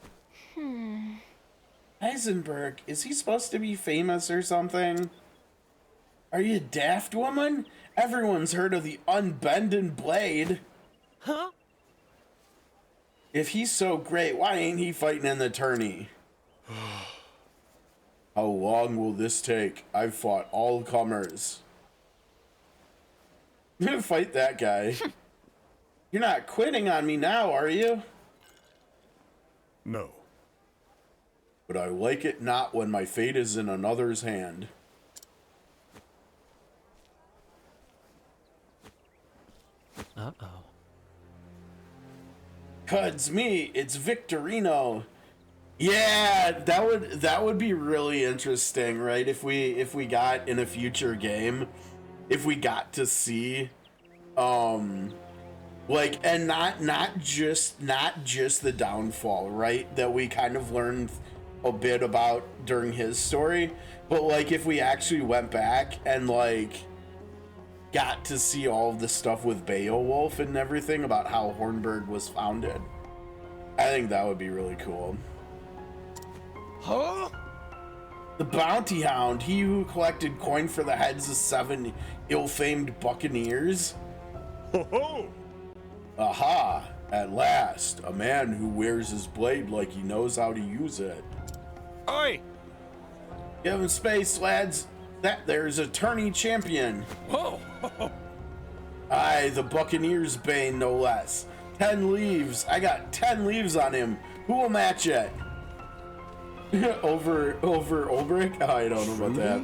Eisenberg, is he supposed to be famous or something? Are you daft, woman? Everyone's heard of the unbending blade. Huh? If he's so great, why ain't he fighting in the tourney? How long will this take? I've fought all comers. Fight that guy. You're not quitting on me now, are you? No. But I like it not when my fate is in another's hand. Uh-oh. Cud's me, it's Victorino. Yeah, that would be really interesting, right? If we got in a future game, if we got to see like, and not just the downfall, right? That we kind of learned a bit about during his story, but like if we actually went back and like got to see all of the stuff with Beowulf and everything about how Hornburg was founded. I think that would be really cool. Huh? The bounty hound, he who collected coin for the heads of 7 ill-famed buccaneers. Ho ho! Aha! At last, a man who wears his blade like he knows how to use it. Oi! Give him space, lads. That there's a tourney champion. Whoa! Aye, the Buccaneer's Bane, no less. 10 leaves. I got 10 leaves on him. Who will match it? over Olberic? Oh, I don't know about that.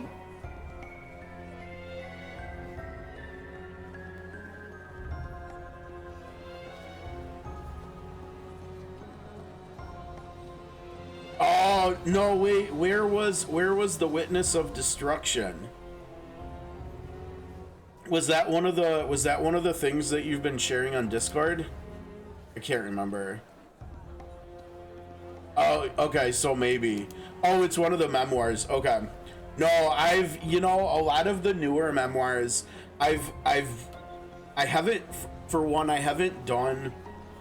Oh no! Wait, where was the witness of destruction? Was that one of the things that you've been sharing on Discord? I can't remember. Oh, okay, so maybe. Oh, it's one of the memoirs. Okay. No, a lot of the newer memoirs, I haven't, for one, I haven't done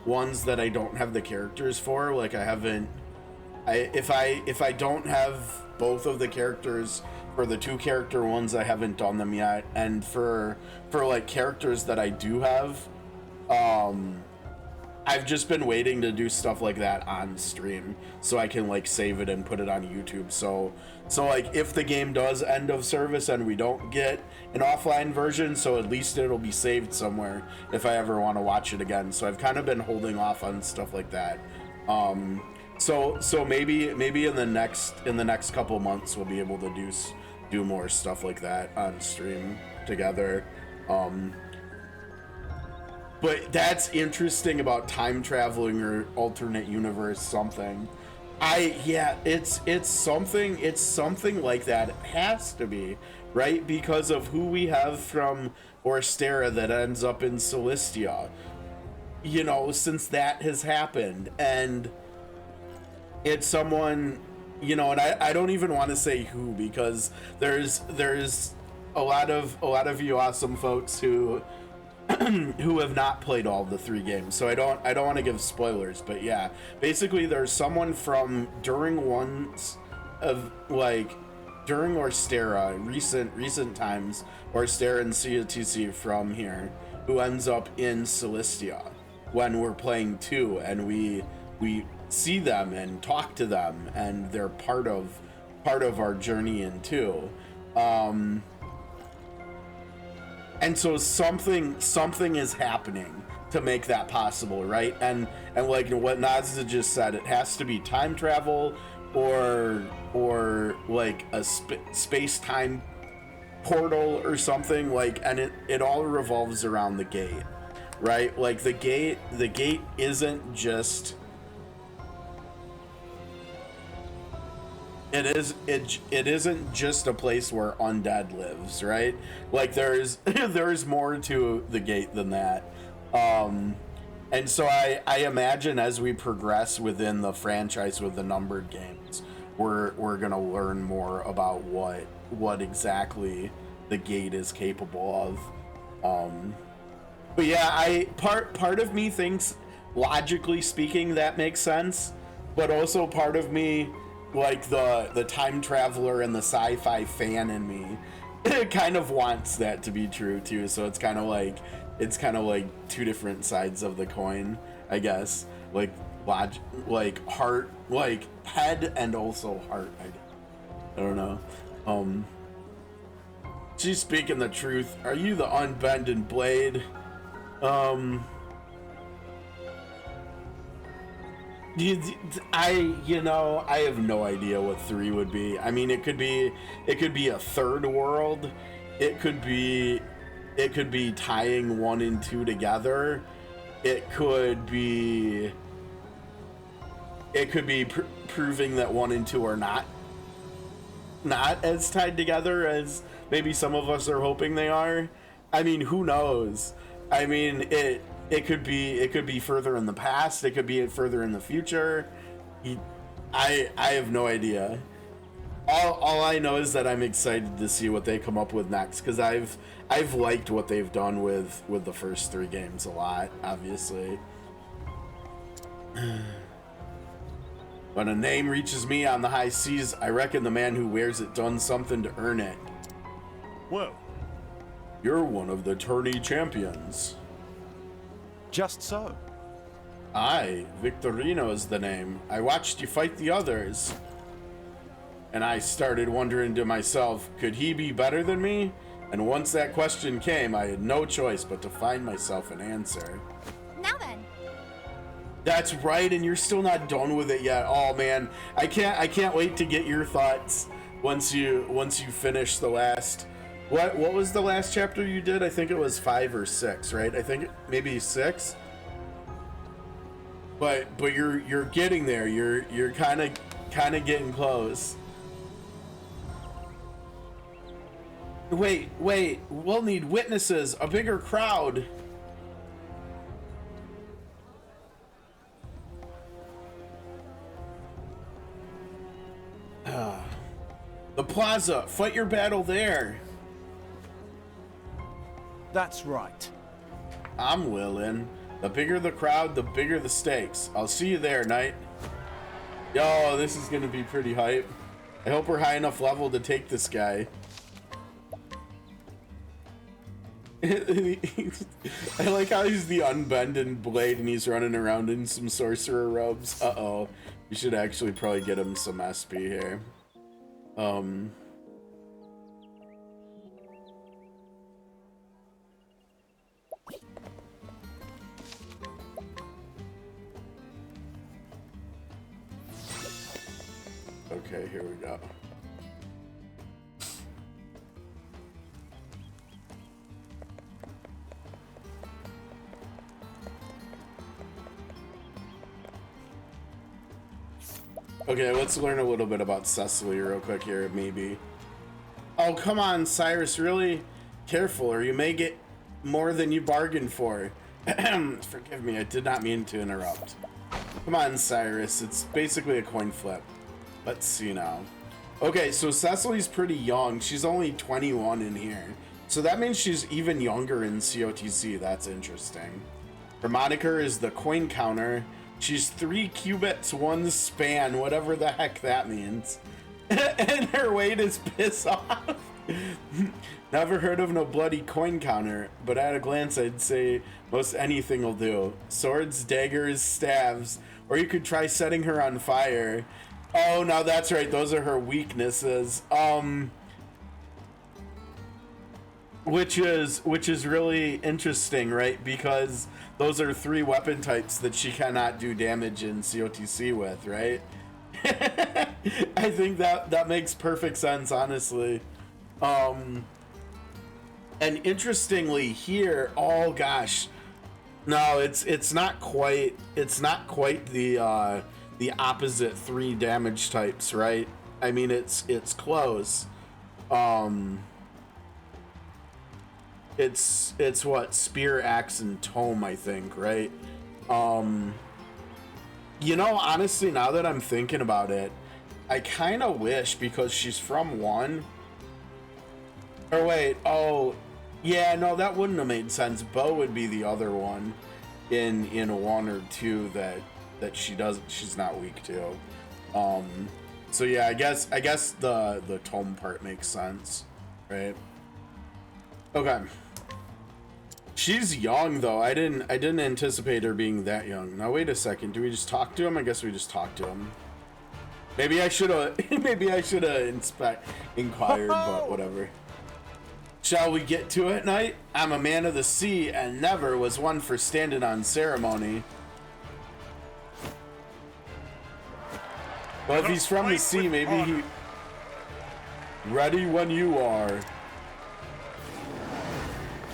ones that I don't have the characters for. Like, if I don't have both of the characters for the 2 character ones, I haven't done them yet. And for like characters that I do have, I've just been waiting to do stuff like that on stream so I can like save it and put it on YouTube. So like if the game does end of service and we don't get an offline version, so at least it'll be saved somewhere if I ever want to watch it again. So I've kind of been holding off on stuff like that. So maybe in the next couple months we'll be able to do more stuff like that on stream together. But that's interesting about time traveling or alternate universe something. It's something like that. It has to be, right? Because of who we have from Orstera that ends up in Celestia. You know, since that has happened, and it's someone, you know, and I don't even want to say who, because there's a lot of you awesome folks who have not played all the 3 games, so I don't want to give spoilers, but yeah, basically there's someone from during Orstera, recent times, Orstera and CotC from here, who ends up in Celestia when we're playing 2, and we see them and talk to them, and they're part of our journey in 2. And so something is happening to make that possible, right? And like what Nazza just said, it has to be time travel or like a space-time portal or something, like, and it all revolves around the gate, right? Like the gate isn't just, it isn't just a place where undead lives, right? Like there's more to the gate than that. And so I imagine as we progress within the franchise with the numbered games, we're gonna learn more about what exactly the gate is capable of. But yeah, part of me thinks, logically speaking, that makes sense, but also part of me, like the time traveler and the sci-fi fan in me, it kind of wants that to be true too. So it's kind of like 2 different sides of the coin, I guess. Like heart, like head and also heart. I don't know. She's speaking the truth. Are you the unbending blade? I have no idea what 3 would be. I mean, it could be a third world. It could be tying 1 and 2 together. It could be proving that 1 and 2 are not as tied together as maybe some of us are hoping they are. I mean, who knows? I mean, it could be further in the past. It could be further in the future. I have no idea. All I know is that I'm excited to see what they come up with next, because I've liked what they've done with the first 3 games a lot, obviously. When a name reaches me on the high seas, I reckon the man who wears it done something to earn it. Well, You're one of the tourney champions. Just so. Aye, Victorino is the name. I watched you fight the others. And I started wondering to myself, could he be better than me? And once that question came, I had no choice but to find myself an answer. Now then. That's right, and you're still not done with it yet. Oh man, I can't wait to get your thoughts once you finish the last. What was the last chapter you did? I think it was 5 or 6, right? I think maybe 6. But you're getting there. You're kind of getting close. Wait, we'll need witnesses, a bigger crowd. The plaza, fight your battle there. That's right. I'm willing. The bigger the crowd, the bigger the stakes. I'll see you there, knight. Yo, this is gonna be pretty hype. I hope we're high enough level to take this guy. I like how he's the unbending blade and he's running around in some sorcerer robes. Uh-oh. We should actually probably get him some SP here. Okay, here we go. Okay, let's learn a little bit about Cecily real quick here, maybe. Oh, come on, Cyrus, really? Careful, or you may get more than you bargained for. Forgive me, I did not mean to interrupt. Come on, Cyrus, it's basically a coin flip. Let's see now. Okay, so Cecily's pretty young. She's only 21 in here. So that means she's even younger in COTC. That's interesting. Her moniker is the coin counter. She's 3 cubits, 1 span, whatever the heck that means. And her weight is piss off. Never heard of no bloody coin counter, but at a glance I'd say most anything will do. Swords, daggers, staves, or you could try setting her on fire. Oh, no, that's right. Those are her weaknesses. Which is really interesting, right? Because those are 3 weapon types that she cannot do damage in COTC with, right? I think that makes perfect sense, honestly. And interestingly here, oh gosh, no, it's not quite the opposite 3 damage types, right? I mean, it's close. It's what, spear, axe, and tome, I think, right? You know, honestly, now that I'm thinking about it, I kind of wish, because she's from 1. Or wait, oh, yeah, no, that wouldn't have made sense. Bow would be the other one in 1 or 2 that she's not weak to. So yeah, I guess the tome part makes sense, right? Okay. She's young though. I didn't anticipate her being that young. Now wait a second. Do we just talk to him? I guess we just talk to him. Maybe I should have inquired, but whatever. Shall we get to it, knight? I'm a man of the sea and never was one for standing on ceremony. Well, if he's from the sea, maybe he... Ready when you are.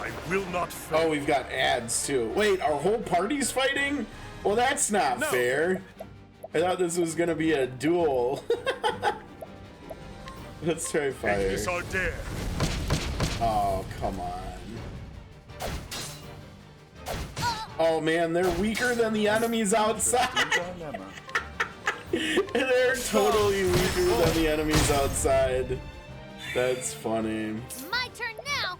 I will not fail. Oh, we've got ads too. Wait, our whole party's fighting? Well, that's not fair. I thought this was gonna be a duel. Let's try fire. This our dare. Oh, come on. Oh man, they're weaker than the enemies outside. They're totally weaker than the enemies outside. That's funny. My turn now.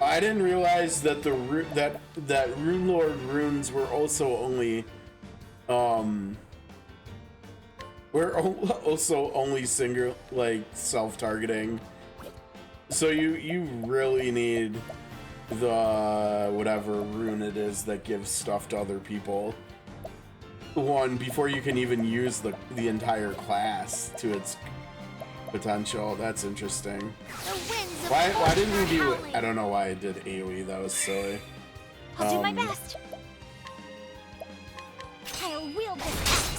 I didn't realize that the that Rune Lord runes were also only single, like, self-targeting. So you really need the whatever rune it is that gives stuff to other people before you can even use the entire class to its potential. That's interesting. Why didn't we do it? I don't know why I did AoE. That was silly. I'll do my best. I'll wield this axe.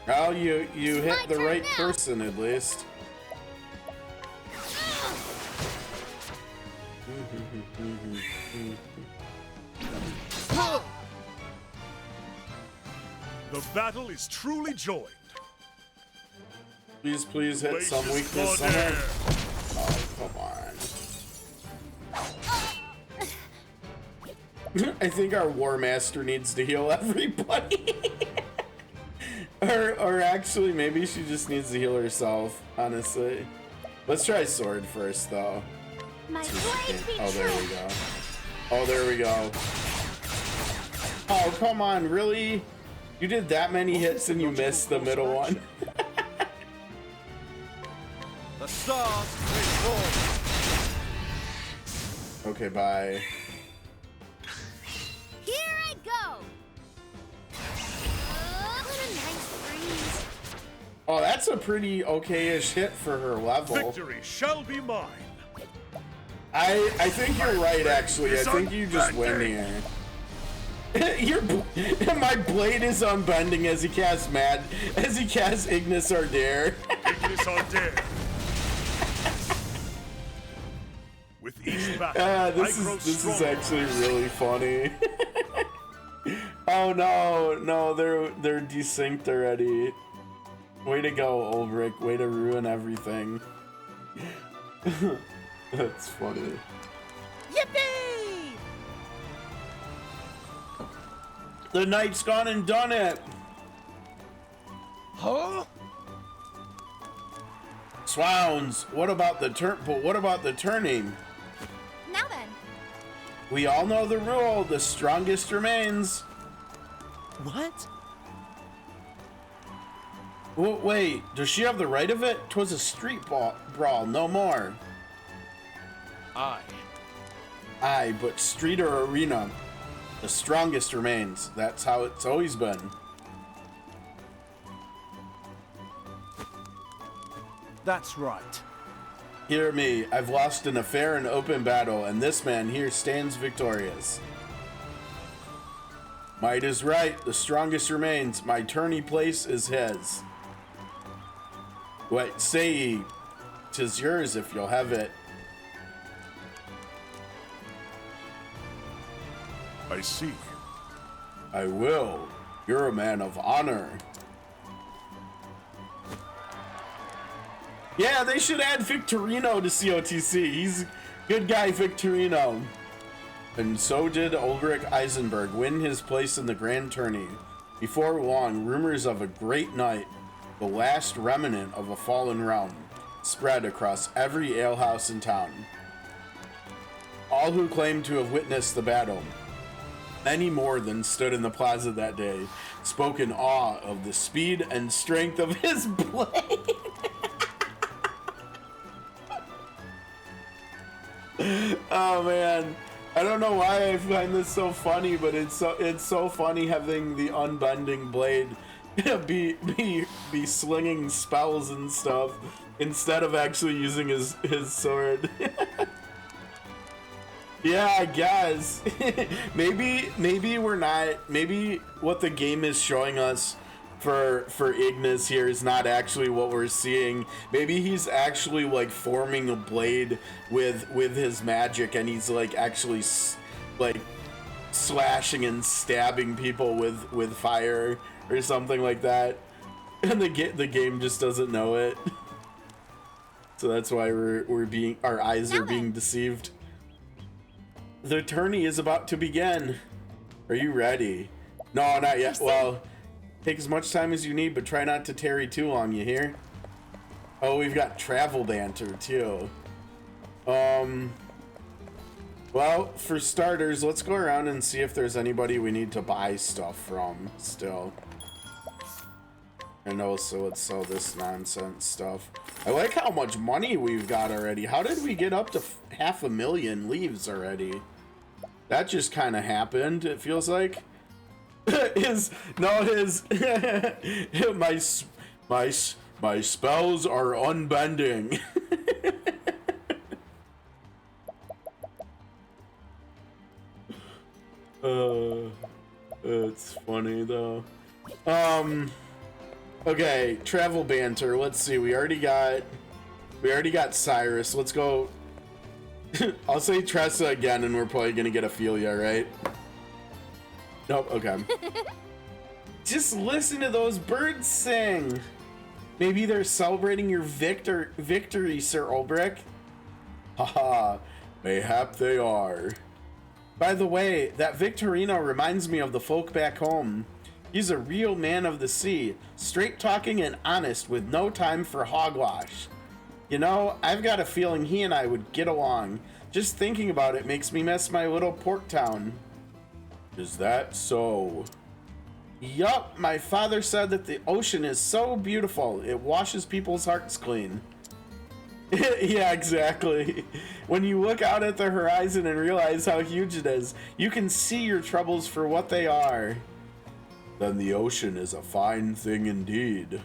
Well, you hit the right person at least. The battle is truly joined. Please hit some weakness somewhere. Oh, come on. I think our War Master needs to heal everybody. or actually, maybe she just needs to heal herself, honestly. Let's try sword first, though. Oh, there we go. Oh, there we go. Oh, come on, really? You did that many hits and you missed the middle one? The stars may fall. Okay, bye. Here I go. What a nice breeze. Oh, that's a pretty okay-ish hit for her level. Victory shall be mine. I think you're right, actually. I think you just win here. My blade is unbending as he casts Ignis Ardare. Ignis Ardare. With each battle, this is actually really funny. Oh no, they're desynced already. Way to go, Olberic. Way to ruin everything. That's funny. Yippee! The knight's gone and done it. Huh? Swounds, what about the turning? Now then. We all know the rule, the strongest remains. What? Wait, does she have the right of it? 'Twas a street brawl, no more. Aye, but street or arena, the strongest remains. That's how it's always been. That's right. Hear me, I've lost in a fair and open battle, and this man here stands victorious. Might is right, the strongest remains. My tourney place is his. What say ye? 'Tis yours if you'll have it. I see. I will. You're a man of honor. Yeah, they should add Victorino to COTC. He's good guy, Victorino. And so did Olberic Eisenberg win his place in the Grand Tourney. Before long, rumors of a great night, the last remnant of a fallen realm, spread across every alehouse in town. All who claimed to have witnessed the battle, many more than stood in the plaza that day, spoke in awe of the speed and strength of his blade. Oh man, I don't know why I find this so funny, but it's so funny having the unbending blade be slinging spells and stuff instead of actually using his sword. Yeah, I guess. maybe we're not. Maybe what the game is showing us for Ignis here is not actually what we're seeing. Maybe he's actually like forming a blade with his magic, and he's like actually like slashing and stabbing people with fire or something like that. And the game just doesn't know it. So that's why our eyes are being deceived. The tourney is about to begin. Are you ready? No, not yet. Well, take as much time as you need, but try not to tarry too long, you hear? Oh, we've got travel banter too. Well, for starters, let's go around and see if there's anybody we need to buy stuff from still. And also, let's sell this nonsense stuff. I like how much money we've got already. How did we get up to 500,000 leaves already? That just kind of happened, it feels like. My spells are unbending. It's funny though. Okay, travel banter. Let's see. We already got Cyrus. Let's go. I'll say Tressa again, and we're probably gonna get Ophelia, right? Nope. Okay. Just listen to those birds sing. Maybe they're celebrating your victory, Sir Olberic. Haha. Mayhap they are. By the way, that Victorino reminds me of the folk back home. He's a real man of the sea, straight talking and honest with no time for hogwash. You know, I've got a feeling he and I would get along. Just thinking about it makes me miss my little port town. Is that so? Yup, my father said that the ocean is so beautiful, it washes people's hearts clean. Yeah, exactly. When you look out at the horizon and realize how huge it is, you can see your troubles for what they are. Then the ocean is a fine thing indeed.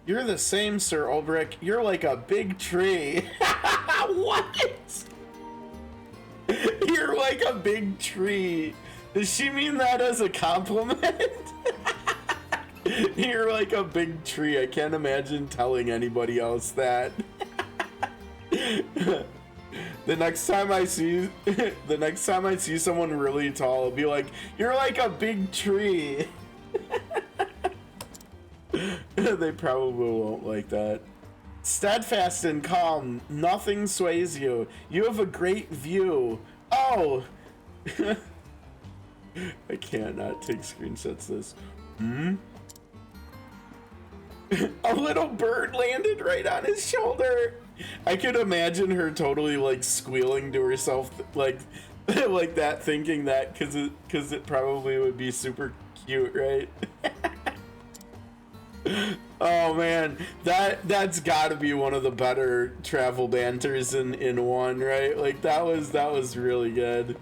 You're the same, Sir Olberic. You're like a big tree. What? You're like a big tree. Does she mean that as a compliment? You're like a big tree. I can't imagine telling anybody else that. The next time I see someone really tall, I'll be like, "You're like a big tree." They probably won't like that. Steadfast and calm, nothing sways you. You have a great view. Oh! I can't not take screenshots of this. A little bird landed right on his shoulder. I could imagine her totally like squealing to herself like like that, thinking that because it probably would be super cute, right? Oh man, that's gotta be one of the better travel banters in one, right? Like that was really good.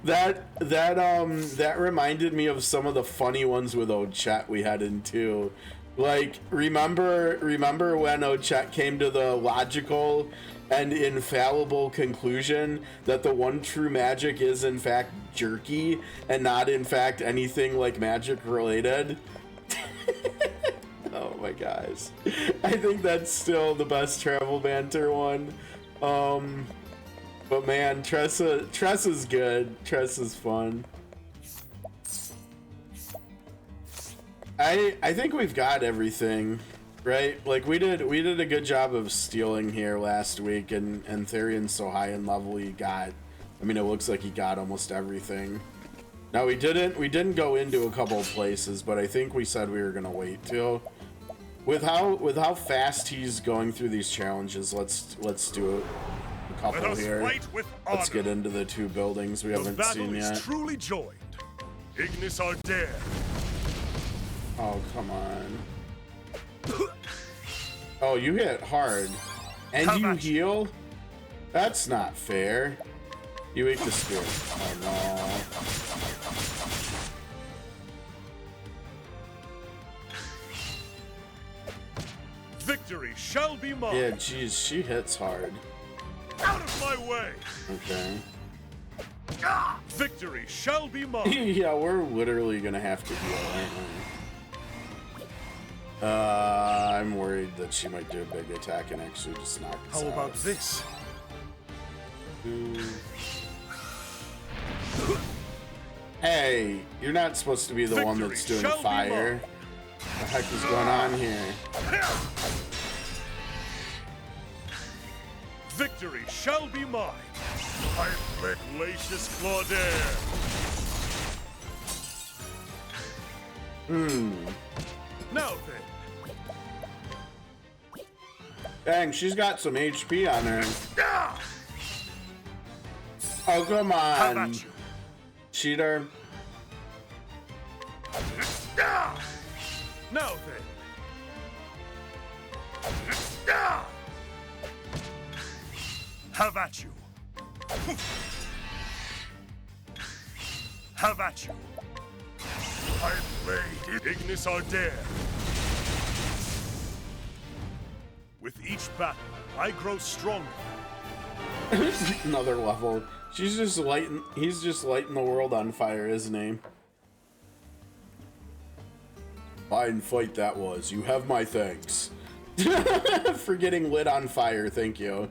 That reminded me of some of the funny ones with Ochet we had in 2. Like, remember when Ochet came to the logical and infallible conclusion that the one true magic is in fact jerky and not in fact anything like magic related? Oh my gosh. I think that's still the best travel banter one. But man, Tressa's good. Tressa's fun. I think we've got everything, right? Like we did a good job of stealing here last week, and Therion's so high in level he got. I mean, it looks like he got almost everything. Now we didn't go into a couple of places, but I think we said we were gonna wait till. With how fast he's going through these challenges, let's do a couple here. Let's get into the 2 buildings we haven't seen yet. The battle is truly joined. Ignis Ardere. Oh, come on. Oh, you hit hard. And you heal? That's not fair. You ate the spirit. Oh, no. Victory shall be mine. Yeah, geez, she hits hard. Out of my way. Okay. Victory shall be mine. Yeah, we're literally gonna have to heal, aren't we? I'm worried that she might do a big attack and actually just knock us out. How about this? Hey, you're not supposed to be the one that's doing fire. What the heck is going on here? Victory shall be mine. I play Glacius Claudaire. Now then. Dang, she's got some HP on her. Oh, come How on. about you? Cheater. Now then. Have at you. Have at you. I played Ignis Ardare. With each battle, I grow stronger. Another level. He's just lighting the world on fire, isn't he? Fine fight that was. You have my thanks. For getting lit on fire, thank you.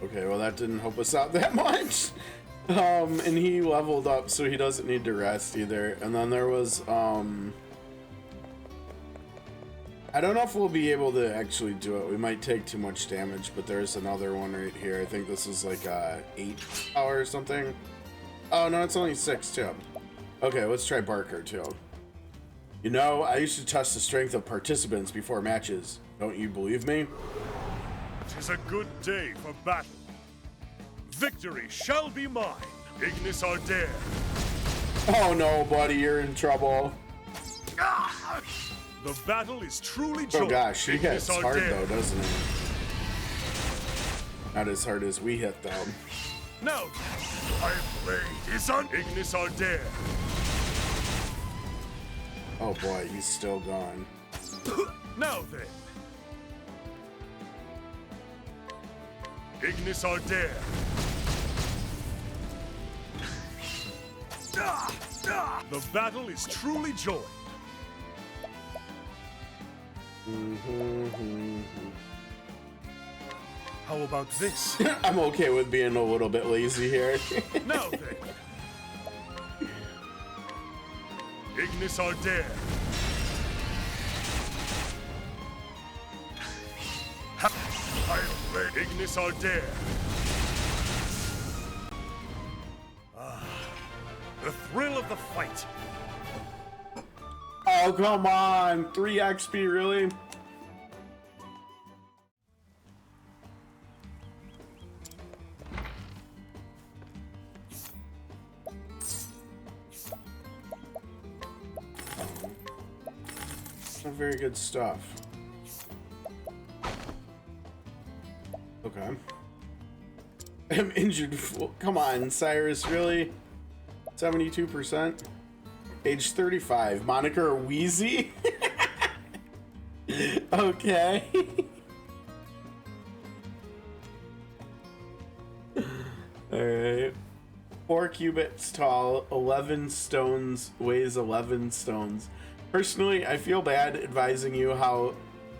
Okay, well that didn't help us out that much. And he leveled up, so he doesn't need to rest either. And then there was, I don't know if we'll be able to actually do it. We might take too much damage, but there's another one right here. I think this is like 8 power or something. Oh no, it's only 6 too. Okay, let's try Barker too. You know, I used to test the strength of participants before matches. Don't you believe me? 'Tis a good day for battle. Victory shall be mine. Ignis Ardare. Oh no, buddy, you're in trouble. The battle is truly Oh joined. gosh, he hits Ignis hard Ardare. though, doesn't he? Not as hard as we hit though. Now, my blade is on Ignis Ardare. Oh boy, he's still gone. Now then. Ignis Ardare. The battle is truly joined. How about this? I'm okay with being a little bit lazy here. Now then. Ignis Ardare. I play Ignis Ardare. The thrill of the fight. Oh, come on. 3 XP, really? Not very good stuff. Okay. I'm injured. Come on, Cyrus, really? 72%? Age 35. Moniker Wheezy? Okay. Alright. 4 cubits tall, 11 stones, weighs 11 stones. Personally, I feel bad advising you how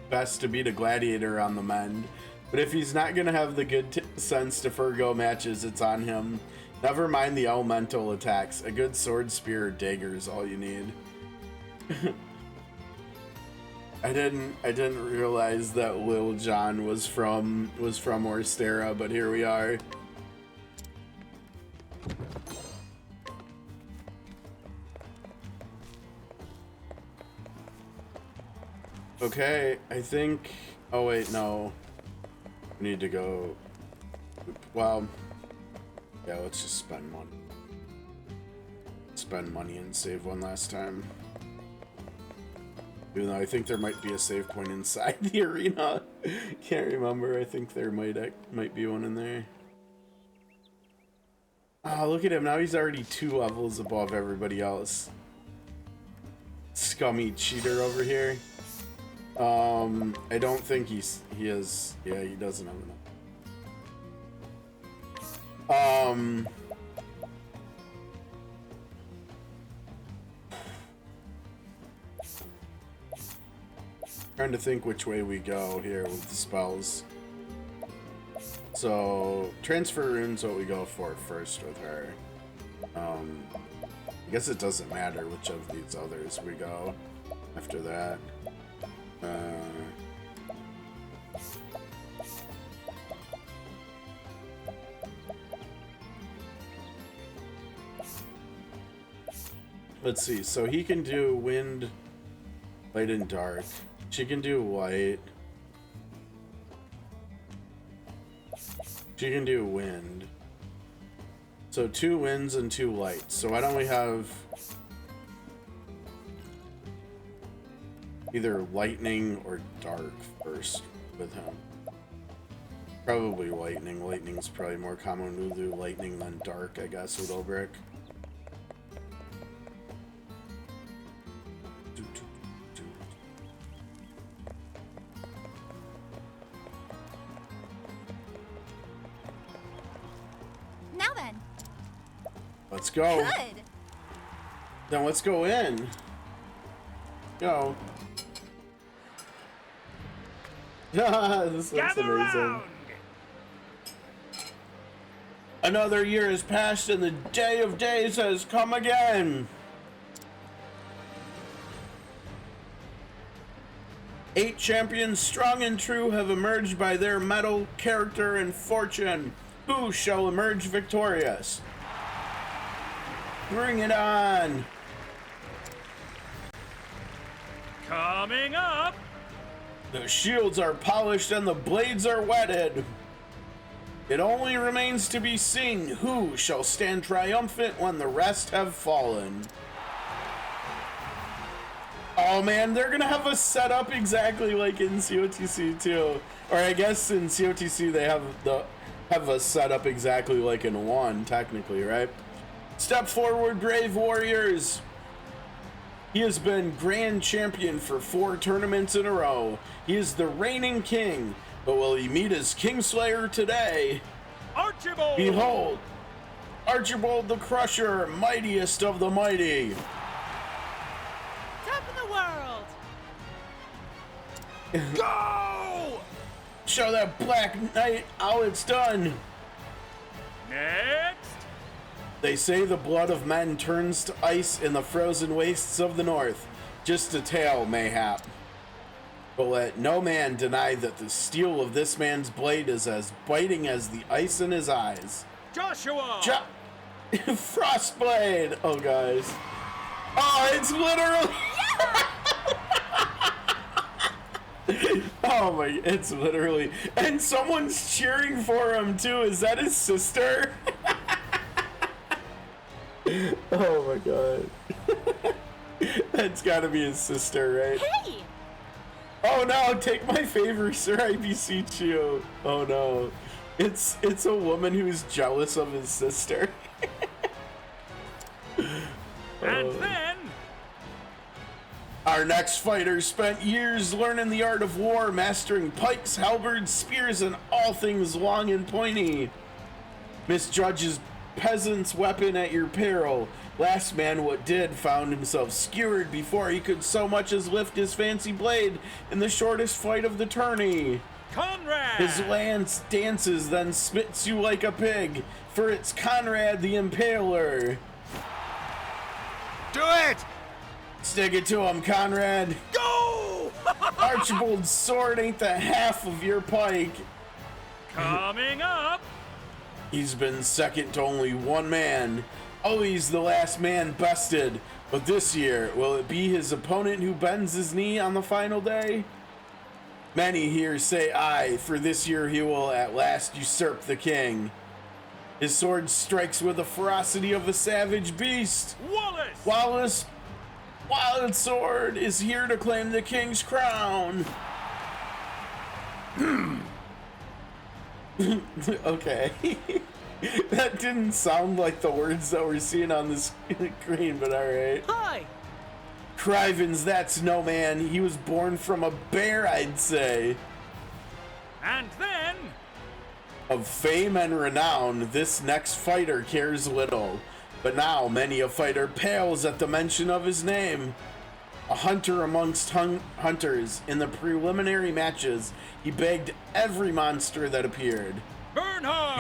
best to beat a gladiator on the mend. But if he's not gonna have the good sense to forgo matches, it's on him. Never mind the elemental attacks. A good sword, spear, or dagger is all you need. I didn't realize that Lil Jon was from Orstera, but here we are. Okay, I think. Oh wait, no. We need to go. Well. Yeah, let's just spend money. Spend money and save one last time. Even though I think there might be a save point inside the arena. Can't remember. I think there might be one in there. Oh, look at him. Now he's already 2 levels above everybody else. Scummy cheater over here. I don't think he is. Yeah, he doesn't have enough. Trying to think which way we go here with the spells. So, transfer rune's what we go for first with her. I guess it doesn't matter which of these others we go after that. Let's see, so he can do wind, light, and dark. She can do light. She can do wind. So 2 winds and 2 lights. So why don't we have either lightning or dark first with him? Probably lightning. Lightning's probably more common. We'll do lightning than dark, I guess, with Olberic. Now then. Let's go. Good. Then let's go in. Go. This looks amazing. Another year has passed and the day of days has come again. 8 champions strong and true have emerged by their mettle, character, and fortune. Who shall emerge victorious? Bring it on! Coming up! The shields are polished and the blades are whetted. It only remains to be seen who shall stand triumphant when the rest have fallen. Oh man, they're gonna have us set up exactly like in COTC too. Or I guess in COTC they have us set up exactly like in 1, technically, right? Step forward, brave warriors. He has been grand champion for 4 tournaments in a row. He is the reigning king, but will he meet his Kingslayer today? Archibold! Behold, Archibold the Crusher, mightiest of the mighty. Top of the world! Go! Show that Black Knight how it's done. Next! They say the blood of men turns to ice in the frozen wastes of the north. Just a tale, mayhap. But let no man deny that the steel of this man's blade is as biting as the ice in his eyes. Joshua! Frostblade! Oh, guys. Oh, it's literally... Oh my, it's literally... And someone's cheering for him, too. Is that his sister? Oh my god. That's gotta be his sister, right? Hey! Oh no, take my favor, sir, I beseech you. Oh no. It's a woman who's jealous of his sister. And then... Our next fighter spent years learning the art of war, mastering pikes, halberds, spears, and all things long and pointy. Misjudges peasant's weapon at your peril. Last man what did found himself skewered before he could so much as lift his fancy blade in the shortest fight of the tourney. Conrad! His lance dances, then spits you like a pig, for it's Conrad the Impaler. Do it! Stick it to him, Conrad. Go! Archibald's sword ain't the half of your pike. Coming up! He's been second to only one man. Always the last man bested. But this year, will it be his opponent who bends his knee on the final day? Many here say aye, for this year he will at last usurp the king. His sword strikes with the ferocity of a savage beast. Wallace! Wild Sword is here to claim the king's crown. Okay. That didn't sound like the words that we're seeing on the screen, but alright. Hi! Crivens, that's no man. He was born from a bear, I'd say. And then... Of fame and renown, this next fighter cares little. But now many a fighter pales at the mention of his name. a hunter amongst hunters. In the preliminary matches, he begged every monster that appeared. Bernhard!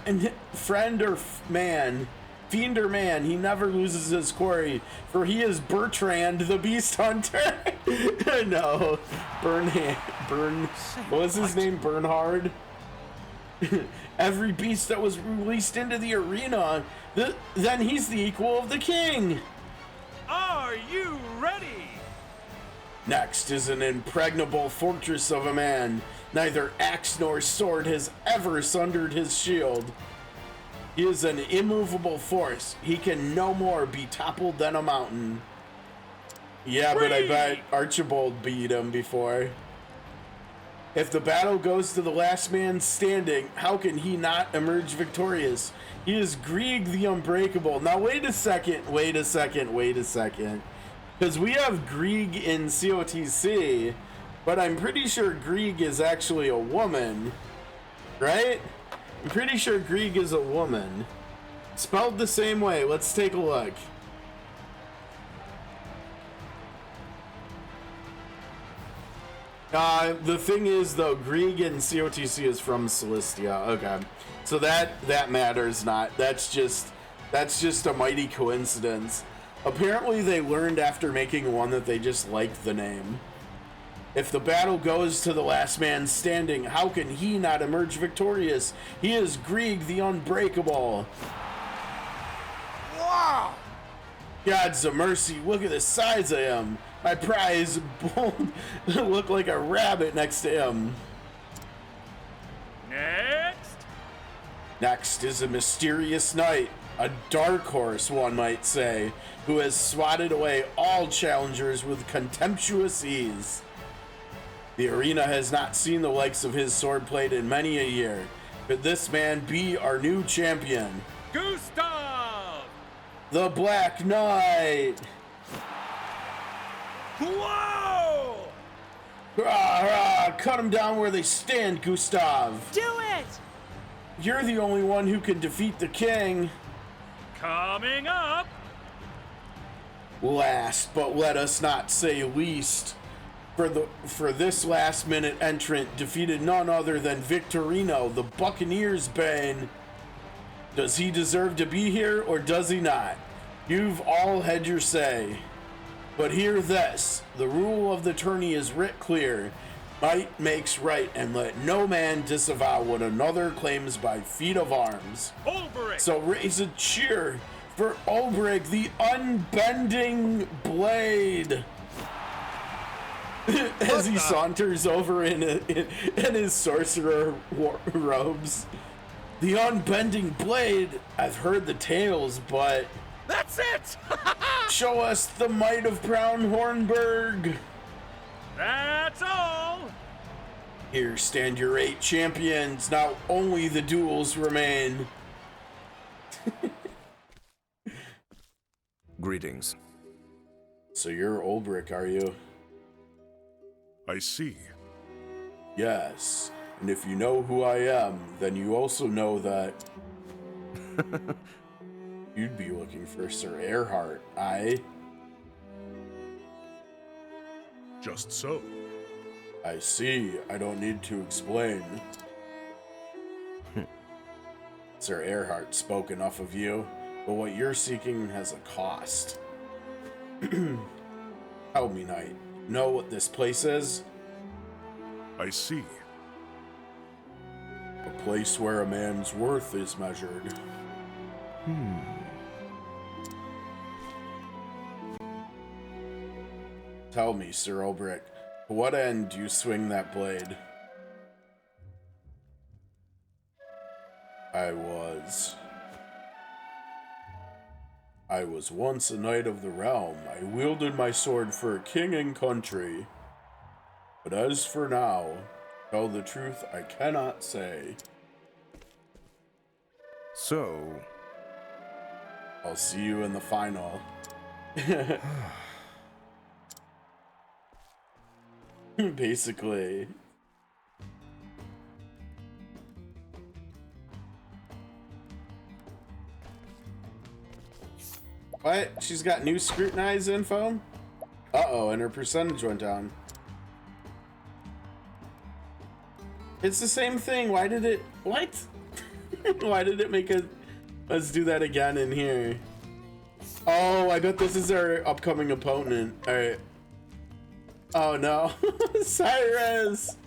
Be it friend or man, fiend or man, he never loses his quarry, for he is Bertrand the Beast Hunter. No, what was his name? Bernhard? Every beast that was released into the arena, then he's the equal of the king. Are you ready? Next is an impregnable fortress of a man. Neither axe nor sword has ever sundered his shield. He is an immovable force. He can no more be toppled than a mountain. Yeah, but I bet Archibold beat him before. If the battle goes to the last man standing, how can he not emerge victorious? He is Grieg the Unbreakable. Now wait a second. Because we have Grieg in COTC, but I'm pretty sure Grieg is actually a woman, right? I'm pretty sure Grieg is a woman. Spelled the same way. Let's take a look. The thing is, though, Grieg in COTC is from Celestia. Okay, so that matters not. That's just a mighty coincidence. Apparently, they learned after making one that they just liked the name. If the battle goes to the last man standing, how can he not emerge victorious? He is Grieg the Unbreakable. Wow! God's a mercy, look at the size of him. My prize look like a rabbit next to him. Next is a mysterious knight, a dark horse, one might say, who has swatted away all challengers with contemptuous ease. The arena has not seen the likes of his swordplate in many a year. Could this man be our new champion? Gustav! The Black Knight! Whoa! Cut them down where they stand, Gustav. Do it! You're the only one who can defeat the king. Coming up! Last, but let us not say least, for this last-minute entrant defeated none other than Victorino, the Buccaneer's Bane. Does he deserve to be here, or does he not? You've all had your say. But hear this, the rule of the tourney is writ clear. Might makes right, and let no man disavow what another claims by feat of arms. Olberic! So raise a cheer for Olberic, the unbending blade. As he saunters over in his sorcerer robes. The unbending blade, I've heard the tales, but... That's it! Show us the might of Brown Hornburg. That's all! Here stand your 8 champions. Now only the duels remain. Greetings. So you're Olberic, are you? I see. Yes. And if you know who I am, then you also know that you'd be looking for Sir Erhard, aye? Just so. I see. I don't need to explain. Sir Erhard spoke enough of you, but what you're seeking has a cost. Tell me, knight, know what this place is? I see. A place where a man's worth is measured. Tell me, Sir Olberic, to what end do you swing that blade? I was once a knight of the realm. I wielded my sword for king and country. But as for now, tell the truth, I cannot say. So... I'll see you in the final. Basically. What? She's got new scrutinize info? Uh-oh, and her percentage went down. It's the same thing. Why did it... What? Why did it make us do that again in here? Oh, I bet this is our upcoming opponent. Alright. Oh, no. Cyrus!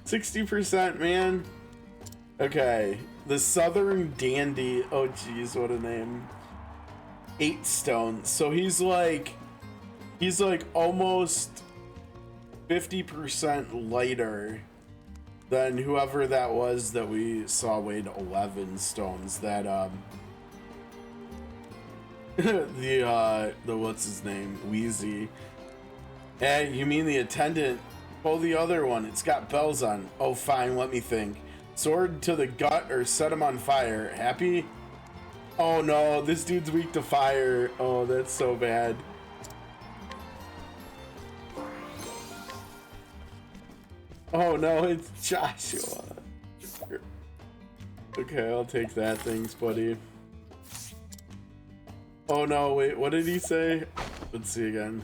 60%, man. Okay. The Southern Dandy. Oh, jeez, what a name. 8 stones. So he's like almost 50% lighter than whoever that was that we saw weighed 11 stones. That the what's his name, Wheezy. Hey, you mean the attendant? Oh, the other one. It's got bells on. Oh, fine. Let me think. Sword to the gut or set him on fire. Happy? Oh no, this dude's weak to fire. Oh, that's so bad. Oh no, it's Joshua. Okay, I'll take that. Thanks, buddy. Oh no, wait, what did he say? Let's see again.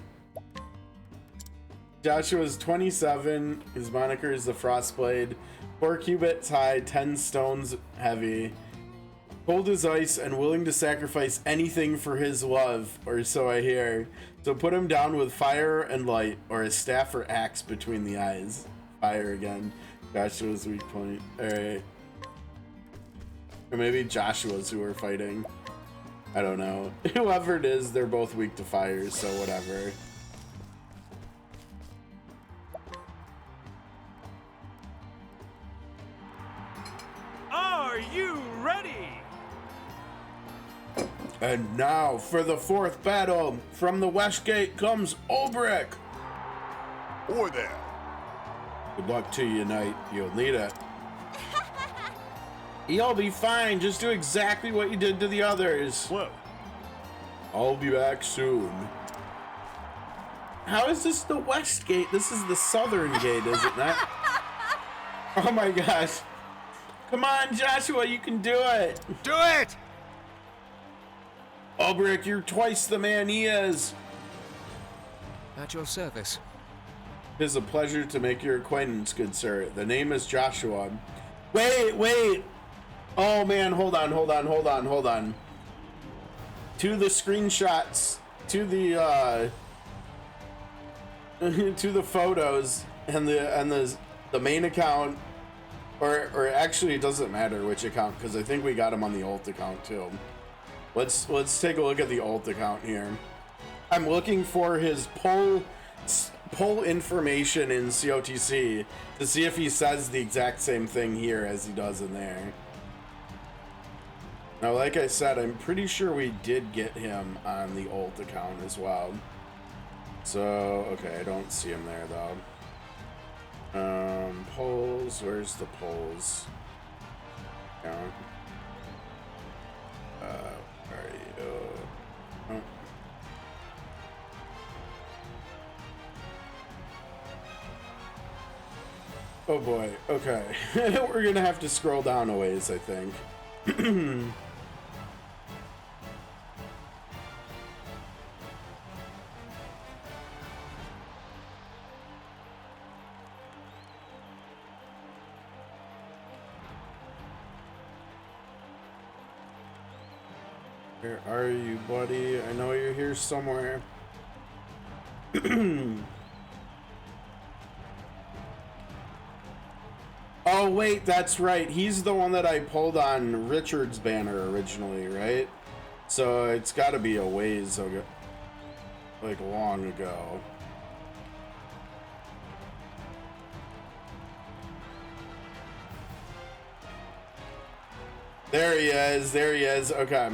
Joshua's 27. His moniker is the Frostblade. 4 cubits high, 10 stones heavy. Cold as ice and willing to sacrifice anything for his love, or so I hear. So put him down with fire and light, or a staff or axe between the eyes. Fire again. Joshua's weak point. Alright. Or maybe Joshua's who are fighting. I don't know. Whoever it is, they're both weak to fire, so whatever. Are you ready? And now for the 4th battle. From the west gate comes Olberic. Boy there. Good luck to you, knight. You'll need it. You'll be fine. Just do exactly what you did to the others. Whoa. I'll be back soon. How is this the west gate? This is the southern gate, is it not? Oh my gosh. Come on, Joshua, you can do it. Do it! Olberic, you're twice the man he is. At your service. It is a pleasure to make your acquaintance, good sir. The name is Joshua. Wait. Oh man, hold on. To the screenshots, to the to the photos and the main account, or actually it doesn't matter which account, because I think we got him on the alt account too. Let's take a look at the alt account here. I'm looking for his poll information in COTC to see if he says the exact same thing here as he does in there. Now, like I said, I'm pretty sure we did get him on the alt account as well. So, okay, I don't see him there though. Polls, where's the polls? Account. Oh boy, okay. We're gonna have to scroll down a ways, I think. Where are you, buddy? I know you're here somewhere. Oh, wait, that's right. He's the one that I pulled on Richard's banner originally, right? So it's got to be a ways ago, like long ago. There he is. Okay.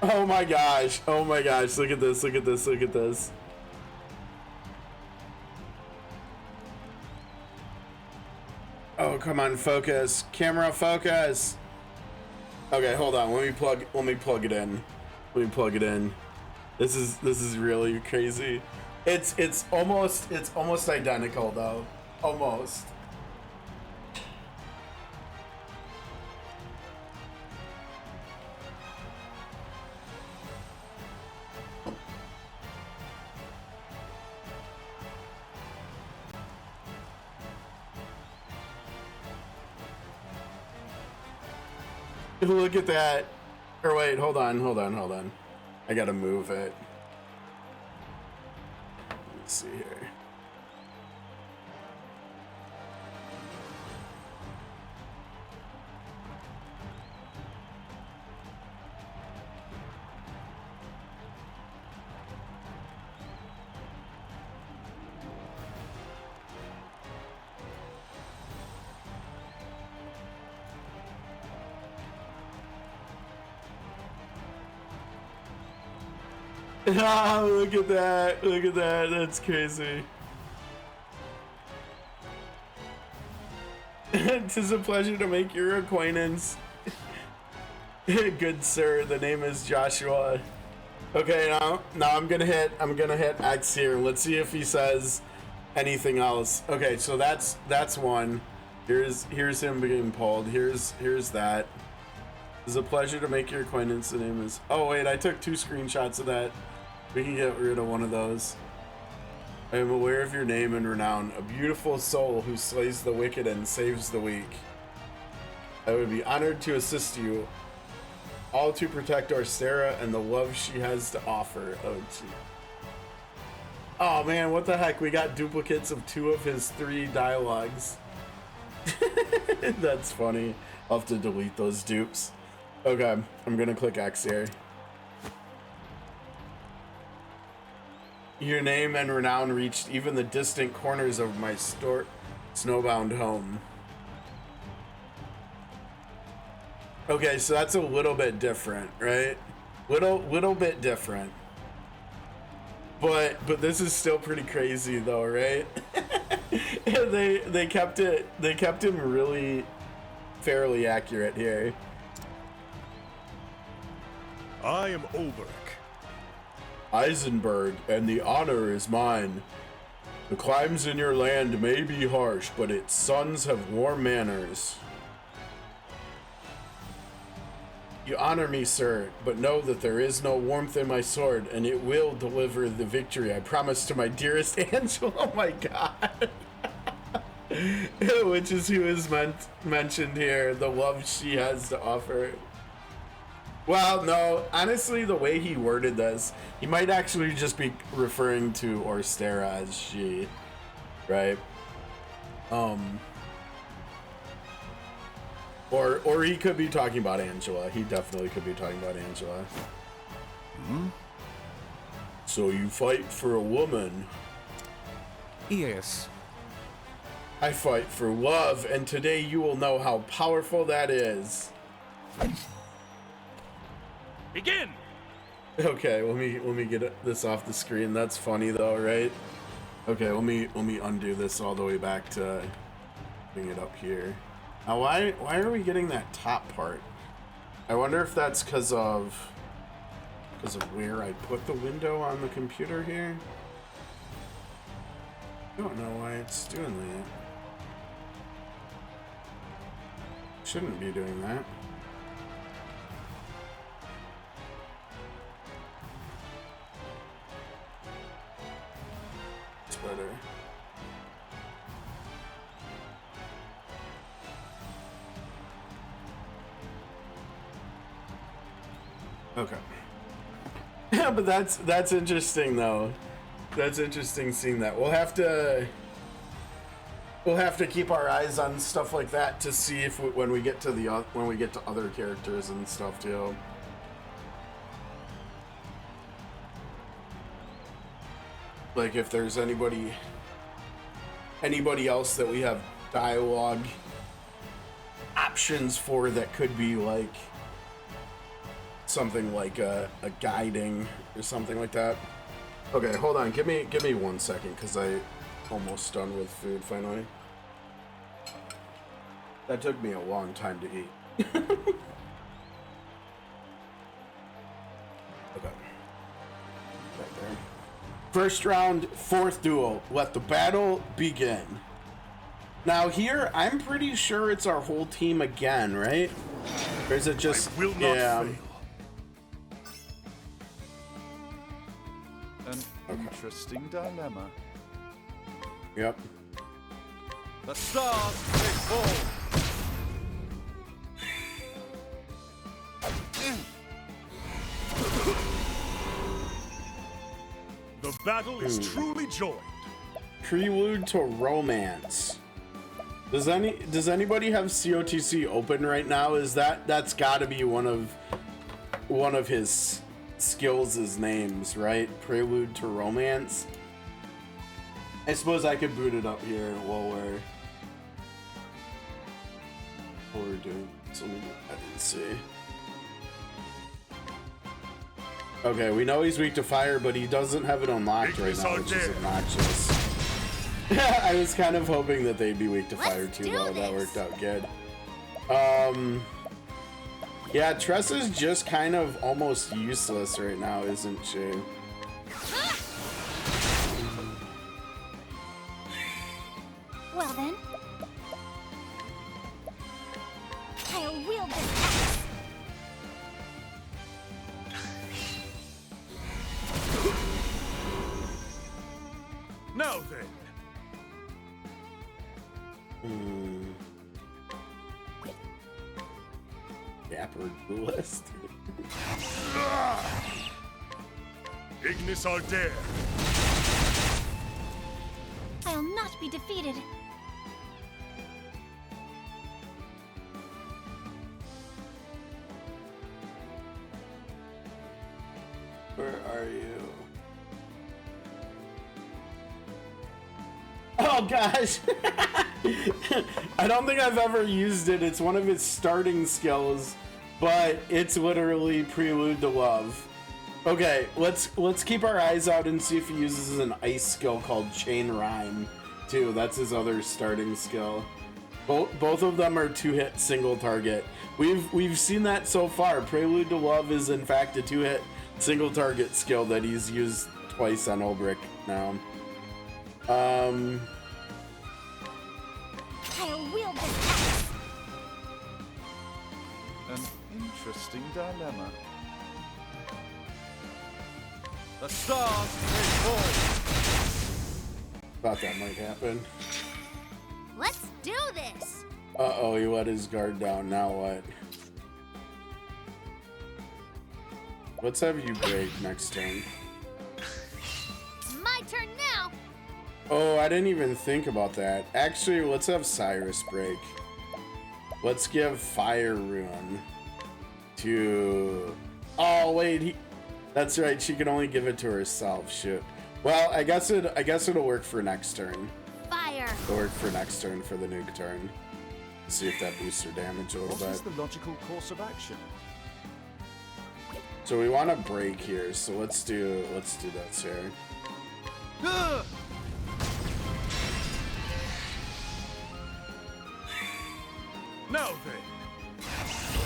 Oh my gosh. Look at this. Oh, come on, focus. Camera, focus. Okay, hold on. Let me plug it in. This is really crazy. It's almost identical though. Almost. Look at that. Or wait, hold on. I gotta move it. Let's see here. Ah, look at that. Look at that. That's crazy. "'Tis a pleasure to make your acquaintance." Good sir, the name is Joshua. Okay, now I'm gonna hit X here. Let's see if he says anything else. Okay, so that's one. Here's him being pulled. Here's that. "It's a pleasure to make your acquaintance. The name is..." Oh wait, I took 2 screenshots of that. We can get rid of one of those. "I am aware of your name and renown, a beautiful soul who slays the wicked and saves the weak. I would be honored to assist you, all to protect Orstera and the love she has to offer." Oh, gee. Oh man, what the heck? We got duplicates of 2 of his 3 dialogues. That's funny. I'll have to delete those dupes. Okay, I'm gonna click X here. "Your name and renown reached even the distant corners of my snowbound home." Okay, so that's a little bit different, right? Little bit different. But this is still pretty crazy though, right? they kept him really fairly accurate here. I am Olberic. "Eisenberg, and the honor is mine. The climes in your land may be harsh, but its sons have warm manners. You honor me, sir, but know that there is no warmth in my sword, and it will deliver the victory I promise to my dearest Angela." Oh my god. Which is who is mentioned here, the love she has to offer. Well, no, honestly, the way he worded this, he might actually just be referring to Orstera as she, right? Or he could be talking about Angela. He definitely could be talking about Angela. "So you fight for a woman?" Yes. "I fight for love, and today you will know how powerful that is." Begin! Okay, let me get this off the screen. That's funny though, right? Okay, let me undo this all the way back to bring it up here. Now, why are we getting that top part? I wonder if that's because of where I put the window on the computer here. I don't know why it's doing that. Shouldn't be doing that. It's better. Okay. Yeah, but that's interesting though. That's interesting seeing that. We'll have to keep our eyes on stuff like that to see if when we get to other characters and stuff too. Like if there's anybody else that we have dialogue options for that could be like something like a guiding or something like that. Okay, hold on. Give me 1 second because I almost done with food finally. That took me a long time to eat. Okay. Right there. First round, fourth duel. Let the battle begin. Now here, I'm pretty sure it's our whole team again, right? Or is it just... I will not fail. An interesting dilemma. Yep. The stars take fall. battle is truly joined. Prelude to Romance. Does anybody have COTC open right now? Is that's got to be one of his skills' names, right? Prelude to Romance. I suppose I could boot it up here while we're doing. So let me go ahead and see. Okay, we know he's weak to fire, but he doesn't have it unlocked right now, which is obnoxious. I was kind of hoping that they'd be weak to fire too, though. That worked out good. Yeah, Tressa's just kind of almost useless right now, isn't she? Well then, I'll wield this axe. Now then. Dapper duelist. Ignis Ardere. I'll not be defeated. Where are you? Oh gosh! I don't think I've ever used it. It's one of its starting skills, but it's literally Prelude to Love. Okay, let's keep our eyes out and see if he uses an ice skill called Chain Rhyme too. That's his other starting skill. Both of them are 2-hit single target. We've seen that so far. Prelude to Love is in fact a 2-hit single target skill that he's used twice on Olberic now. I'll wield this axe. An interesting dilemma. The stars may fall. Thought that might happen. Let's do this. Uh-oh, he let his guard down. Now what? Let's have you break next turn. It's my turn now. Oh, I didn't even think about that. Actually, let's have Cyrus break. Let's give Fire Rune to... Oh, wait, that's right. She can only give it to herself. Shoot. Well, I guess it'll work for next turn. Fire. It'll work for next turn for the nuke turn. See if that boosts her damage a little What is bit. the logical course of action? So we want to break here. So let's do this here. Now then.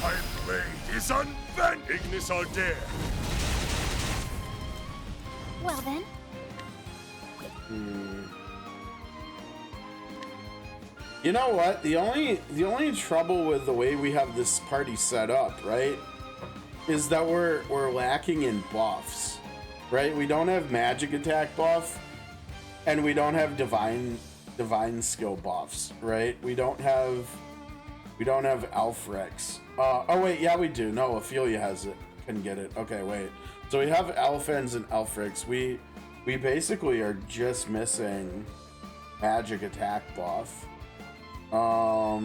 My blade is unbent. Ignis Ardere. Well then, You know what? The only trouble with the way we have this party set up, right, is that we're lacking in buffs, right? We don't have magic attack buff, and we don't have divine skill buffs, right? We don't have Alfrex. Oh wait, yeah we do. No, Ophelia has it. Can get it. Okay, wait. So we have Alphens and Alfrex. We basically are just missing magic attack buff. I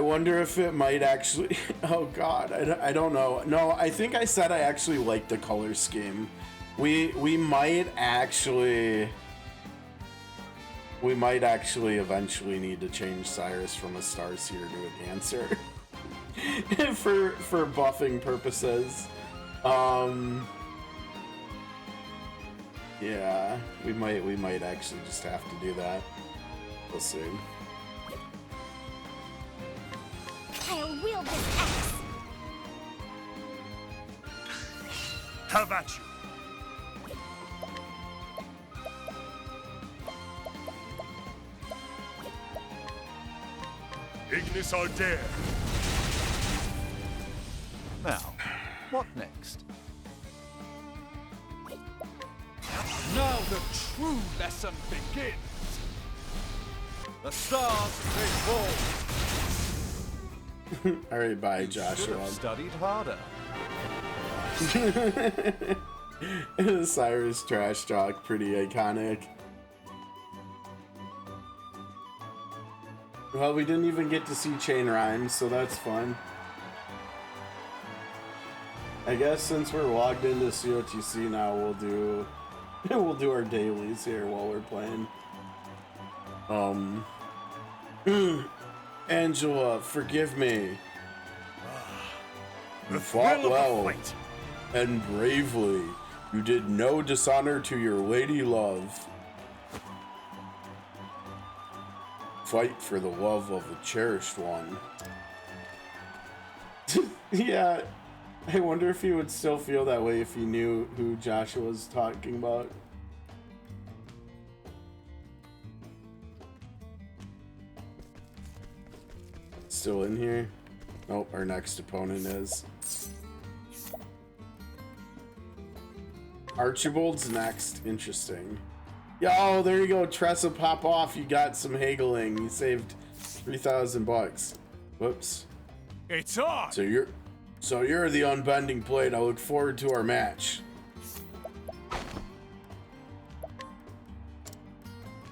wonder if it might actually... Oh god, I don't know. No, I think I said I actually like the color scheme. We might actually eventually need to change Cyrus from a Starseer to a Dancer. for buffing purposes. Yeah, we might actually just have to do that. We'll see. I'll wield this axe. Have at you. Ignis Ardere. Now, what next? Now the true lesson begins. The stars they fall. All right, bye, Should Joshua. have studied harder. Cyrus trash talk, pretty iconic. Well, we didn't even get to see chain rhymes, so that's fun. I guess since we're logged into COTC now, we'll do our dailies here while we're playing. Angela, forgive me. You fought well and bravely. You did no dishonor to your lady love. Fight for the love of the cherished one. Yeah, I wonder if he would still feel that way if he knew who Joshua was talking about. Still in here? Nope, our next opponent is. Archibold's next. Interesting. Yo, there you go. Tressa, pop off. You got some haggling. You saved 3,000 bucks. Whoops. It's on! So you're the unbending blade. I look forward to our match.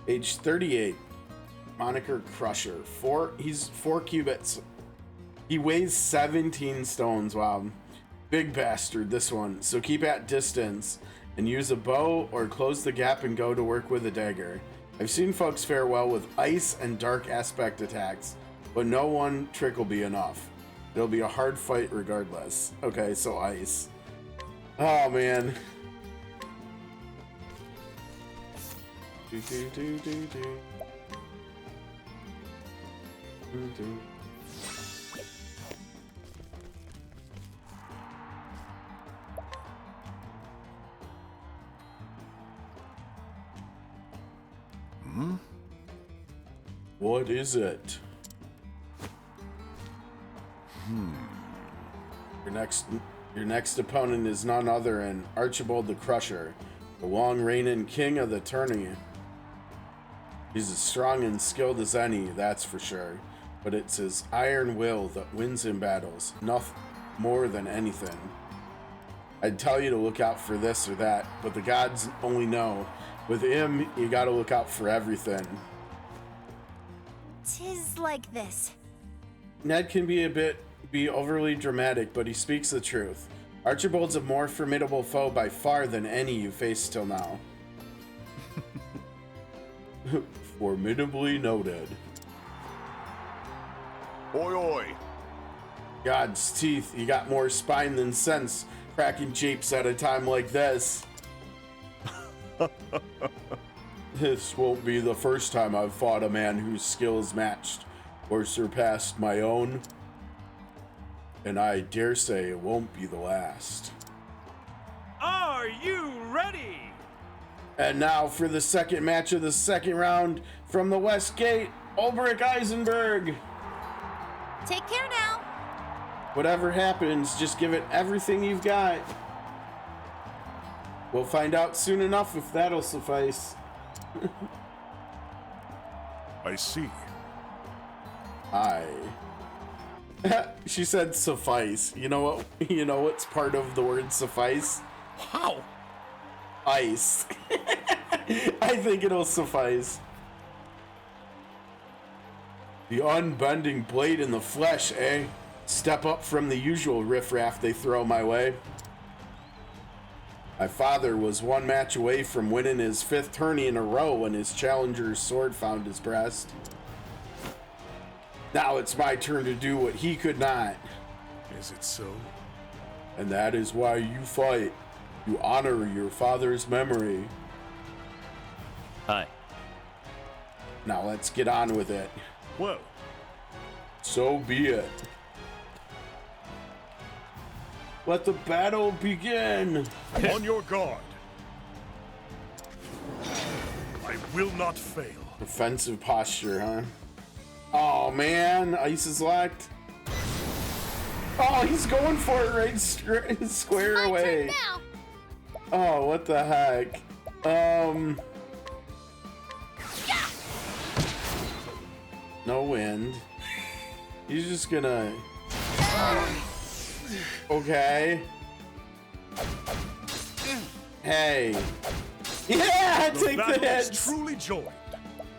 Age 38. Moniker Crusher. He's 4 cubits. He weighs 17 stones. Wow. Big bastard, this one. So keep at distance and use a bow or close the gap and go to work with a dagger. I've seen folks fare well with ice and dark aspect attacks, but no one trick will be enough. It'll be a hard fight regardless. Okay, so ice. Oh man. Do, do, do, do, do. Do, do. What is it? Your next opponent is none other than Archibold the Crusher, the long-reigning king of the tourney. He's as strong and skilled as any, that's for sure. But it's his iron will that wins in battles, nothing more than anything. I'd tell you to look out for this or that, but the gods only know. With him, you gotta look out for everything. 'Tis like this. Ned can be overly dramatic, but he speaks the truth. Archibold's a more formidable foe by far than any you faced till now. Formidably noted. Oi, oi. God's teeth, you got more spine than sense, cracking japes at a time like this. This won't be the first time I've fought a man whose skill is matched or surpassed my own. And I dare say it won't be the last. Are you ready? And now for the second match of the second round from the West Gate, Olberic Eisenberg. Take care now. Whatever happens, just give it everything you've got. We'll find out soon enough if that'll suffice. I see. Aye. She said suffice. You know what? You know what's part of the word suffice? How? Ice. I think it'll suffice. The unbending blade in the flesh, eh? Step up from the usual riffraff they throw my way. My father was one match away from winning his 5th tourney in a row when his challenger's sword found his breast. Now it's my turn to do what he could not. Is it so? And that is why you fight. You honor your father's memory. Aye. Now let's get on with it. Well, So be it. Let the battle begin. on your guard. I will not fail. Defensive posture, huh? Oh man, ice is locked. Oh, he's going for it right square My away. turn now. Oh, what the heck? No wind. He's just gonna... Okay. Hey. Yeah, take the hits. Truly joined.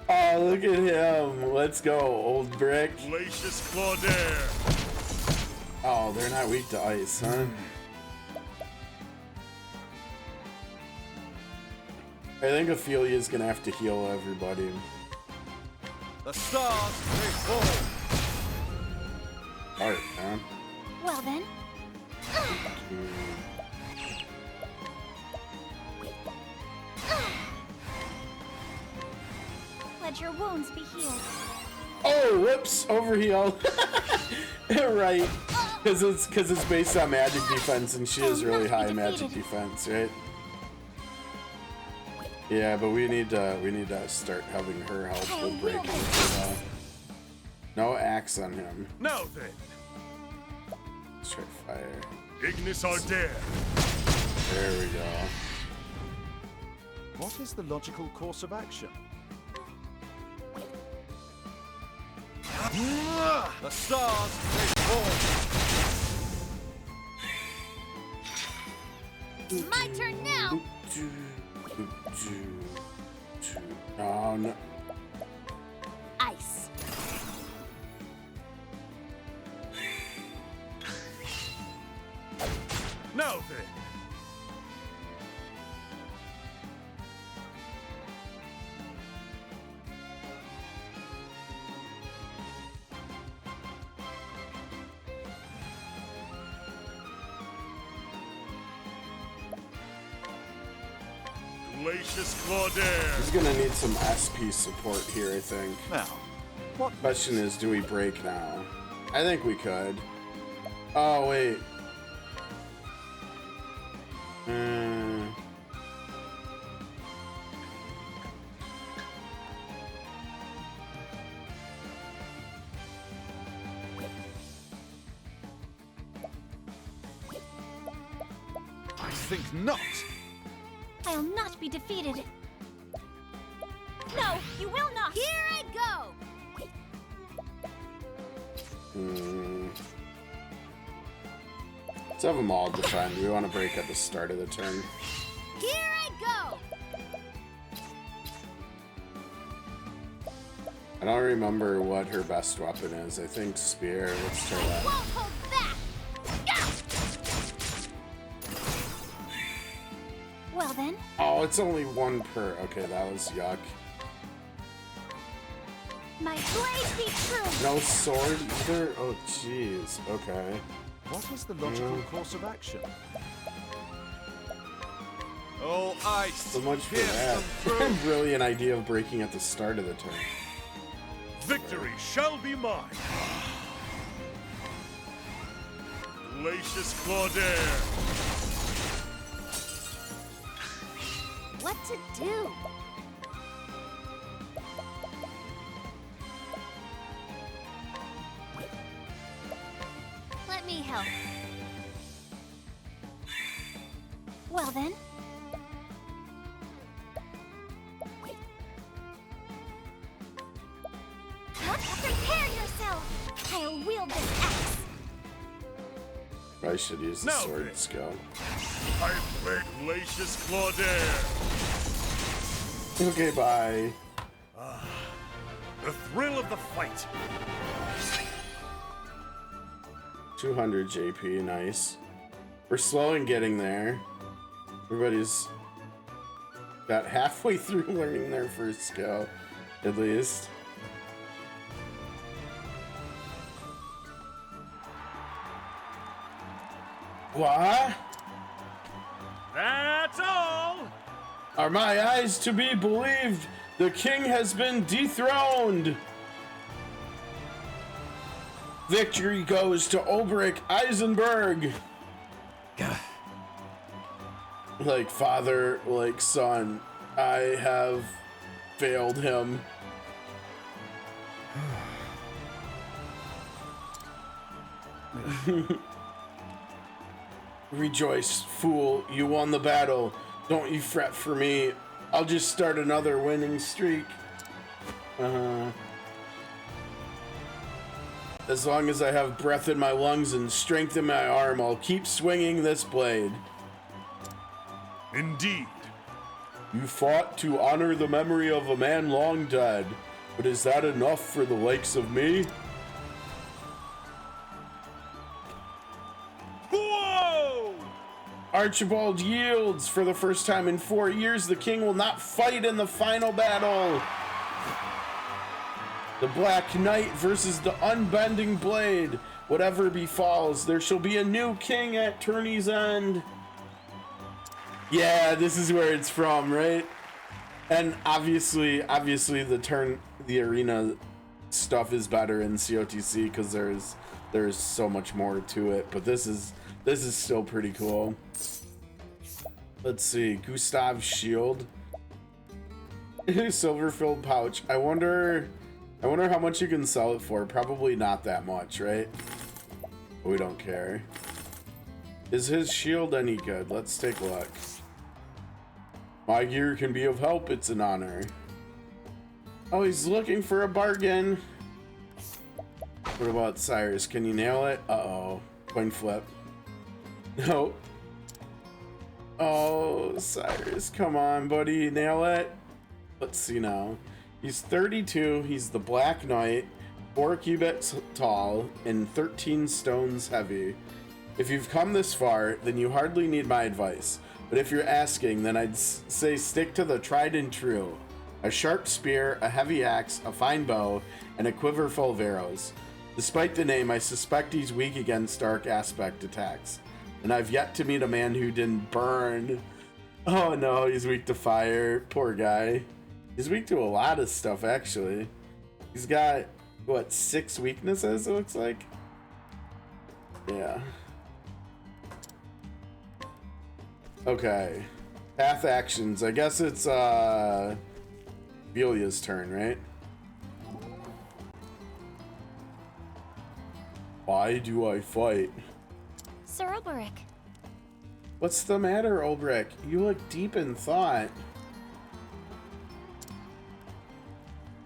Oh, look at him. Let's go, Olberic. Glacius Claudaire. Oh, they're not weak to ice, huh? I think Ophelia's gonna have to heal everybody. The stars, they fall. Alright, man. Well then. Let your wounds be healed. Oh, whoops, overheal. Right, because it's based on magic defense, and she has really high magic defense, right? Yeah, but we need to start having her help with breaking. No axe on him. Now then, Let's try fire. Ignis Ardere. There we go. What is the logical course of action? The stars, they fall. My turn now. Oh no. Ice. Now then, Glacius Claudaire. He's gonna need some SP support here, I think. Now, what Question is, do we break now? I think we could. Oh wait. I think not. I'll not be defeated. No, you will not. Here I go. Let's have them all defend. We want to break at the start of the turn. Here I go. I don't remember what her best weapon is. I think spear. Let's try that. Won't hold back. Well then. Oh, it's only one per. Okay, that was yuck. My blade be true. No sword either? Oh, jeez. Okay. What is the logical course of action? Oh, ice. So much for Pierce that. them through. Brilliant idea of breaking at the start of the turn. Victory shall be mine. Glacius Claudaire. What to do? Let me help. Well then. Prepare yourself. I'll wield this axe. Probably should use the Now sword then. skill. I play Glacius Claudaire. Okay, bye. The thrill of the fight. 200 JP, nice. We're slow in getting there. Everybody's got halfway through learning their first skill, at least. What? That's all! Are my eyes to be believed? The king has been dethroned! Victory goes to Olberic Eisenberg! Like father, like son, I have failed him. Rejoice, fool, you won the battle. Don't you fret for me. I'll just start another winning streak. As long as I have breath in my lungs and strength in my arm, I'll keep swinging this blade. Indeed. You fought to honor the memory of a man long dead, but is that enough for the likes of me? Whoa! Archibold yields. For the first time in 4 years, the king will not fight in the final battle. The Black Knight versus the Unbending Blade. Whatever befalls, there shall be a new king at tourney's end. Yeah, this is where it's from, right? And obviously the arena stuff is better in COTC because there's so much more to it. But this is still pretty cool. Let's see, Gustav's shield, silver-filled pouch. I wonder how much you can sell it for. Probably not that much, right? We don't care. Is his shield any good? Let's take a look. My gear can be of help. It's an honor. Oh, he's looking for a bargain. What about Cyrus? Can you nail it? Uh-oh. Coin flip. No. Oh, Cyrus, come on, buddy. Nail it. Let's see now. He's 32. He's the Black Knight, 4 cubits tall, and 13 stones heavy. If you've come this far, then you hardly need my advice. But if you're asking, then I'd say stick to the tried and true. A sharp spear, a heavy axe, a fine bow, and a quiver full of arrows. Despite the name, I suspect he's weak against dark aspect attacks. And I've yet to meet a man who didn't burn. Oh no, he's weak to fire. Poor guy. He's weak to a lot of stuff, actually. He's got, what, 6 weaknesses, it looks like? Yeah. Okay. Path actions. I guess it's Velia's turn, right? Why do I fight? Sir Olberic. What's the matter, Olberic? You look deep in thought.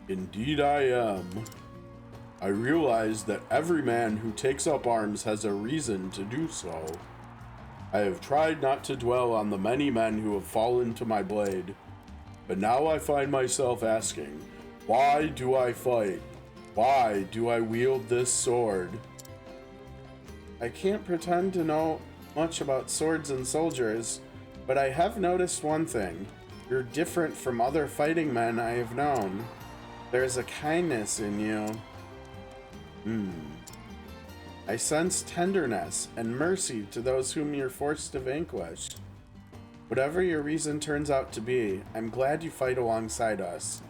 Indeed I am. I realize that every man who takes up arms has a reason to do so. I have tried not to dwell on the many men who have fallen to my blade, but now I find myself asking, why do I fight? Why do I wield this sword? I can't pretend to know much about swords and soldiers, but I have noticed one thing. You're different from other fighting men I have known. There's a kindness in you. I sense tenderness and mercy to those whom you're forced to vanquish. Whatever your reason turns out to be, I'm glad you fight alongside us.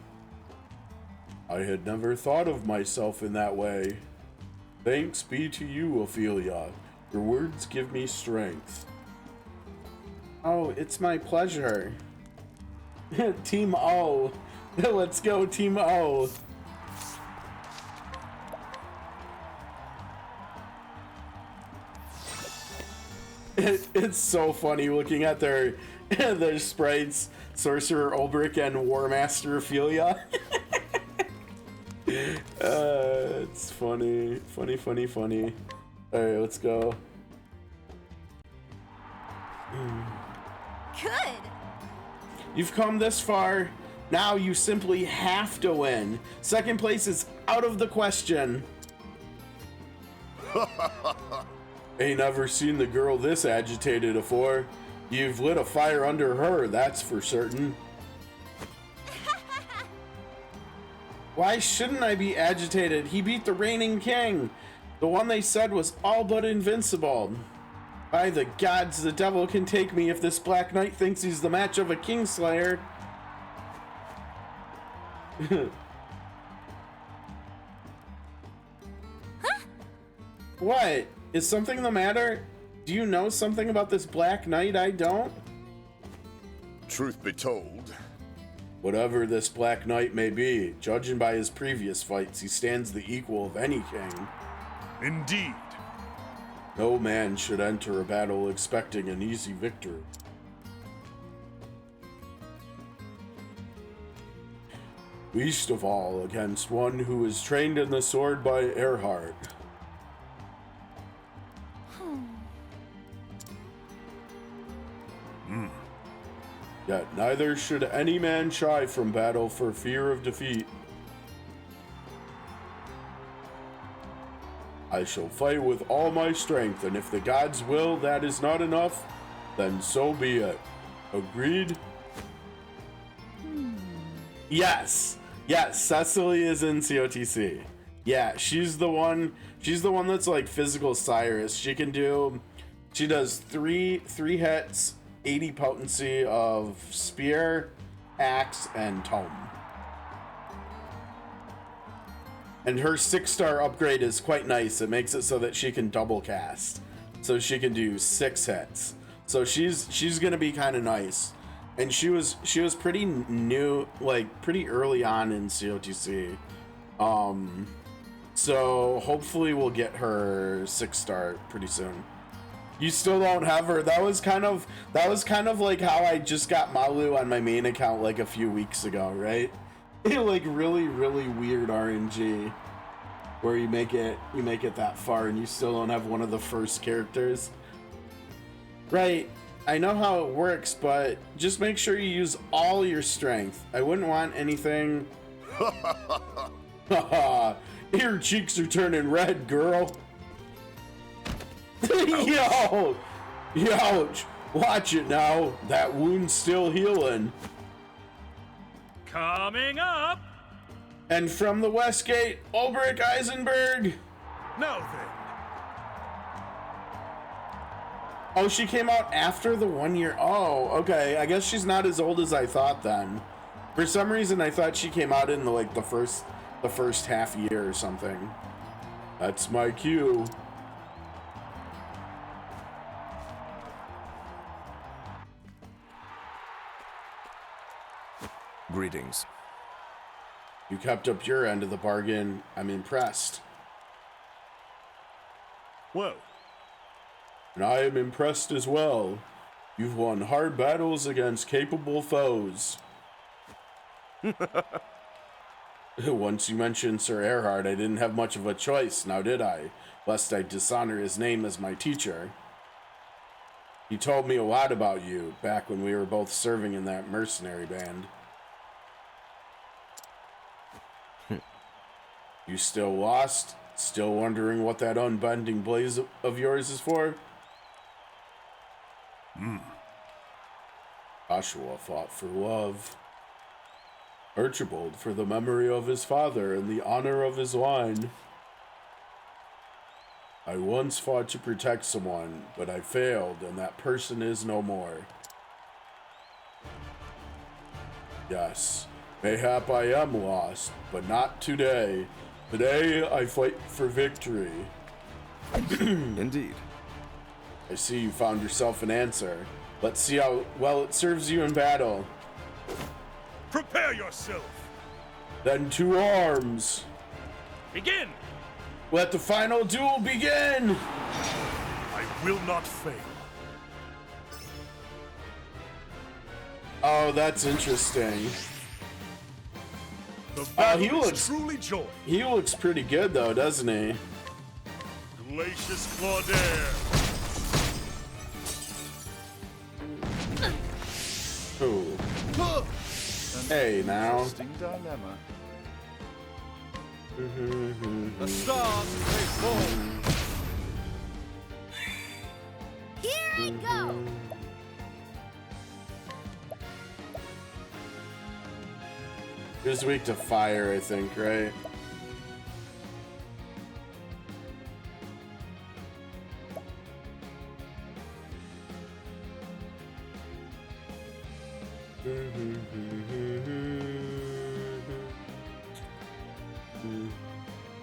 I had never thought of myself in that way. Thanks be to you, Ophelia. Your words give me strength. Oh, it's my pleasure. Team O. Let's go, Team O. It's so funny looking at their sprites, Sorcerer Olberic and War Master Ophelia. It's funny. Funny. Alright, let's go. Good. You've come this far. Now you simply have to win. Second place is out of the question. Ain't never seen the girl this agitated afore. You've lit a fire under her, that's for certain. Why shouldn't I be agitated? He beat the reigning king. The one they said was all but invincible. By the gods, the devil can take me if this Black Knight thinks he's the match of a Kingslayer. Huh? What? Is something the matter? Do you know something about this Black Knight I don't? Truth be told, Whatever this Black Knight may be, judging by his previous fights, he stands the equal of any king. Indeed. No man should enter a battle expecting an easy victory. Least of all against one who is trained in the sword by Erhard. Yet neither should any man shy from battle for fear of defeat. I shall fight with all my strength, and if the gods will that is not enough, then so be it. Agreed? Yes. Yes, Cecily is in COTC. Yeah, she's the one that's like physical Cyrus. She does three hits, 80 potency of spear, axe, and tome. And her 6-star upgrade is quite nice. It makes it so that she can double cast. So she can do 6 hits. So she's gonna be kind of nice. And she was pretty new, like pretty early on in COTC. So hopefully we'll get her 6-star pretty soon. You still don't have her. That was kind of like how I just got Malu on my main account like a few weeks ago, right? Like really weird RNG where you make it that far and you still don't have one of the first characters. Right. I know how it works, but just make sure you use all your strength. I wouldn't want anything. Haha. Your cheeks are turning red, girl. Yo! Ouch! Watch it now. That wound's still healing. Coming up! And from the West Gate, Olberic Eisenberg. Now then. Oh, she came out after the 1 year. Oh, okay. I guess she's not as old as I thought then. For some reason, I thought she came out in the first half year or something. That's my cue. Greetings. You kept up your end of the bargain. I'm impressed. Well, And I am impressed as well. You've won hard battles against capable foes. Once you mentioned Sir Erhard, I didn't have much of a choice, now did I? Lest I dishonor his name as my teacher. He told me a lot about you, back when we were both serving in that mercenary band. You still lost? Still wondering what that unbending blaze of yours is for? Joshua fought for love. Archibold for the memory of his father and the honor of his line. I once fought to protect someone, but I failed, and that person is no more. Yes, mayhap I am lost, but not today. Today I fight for victory. Indeed. I see you found yourself an answer. Let's see how well it serves you in battle. Prepare yourself. Then to arms. Begin. Let the final duel begin. I will not fail. Oh, that's interesting. The Oh, battle he is looks truly joy. he looks pretty good though, doesn't he? Glacius Claudaire. Ooh. Hey now. Interesting dilemma. The stars may fall. Here I go! He was weak to fire, I think, right?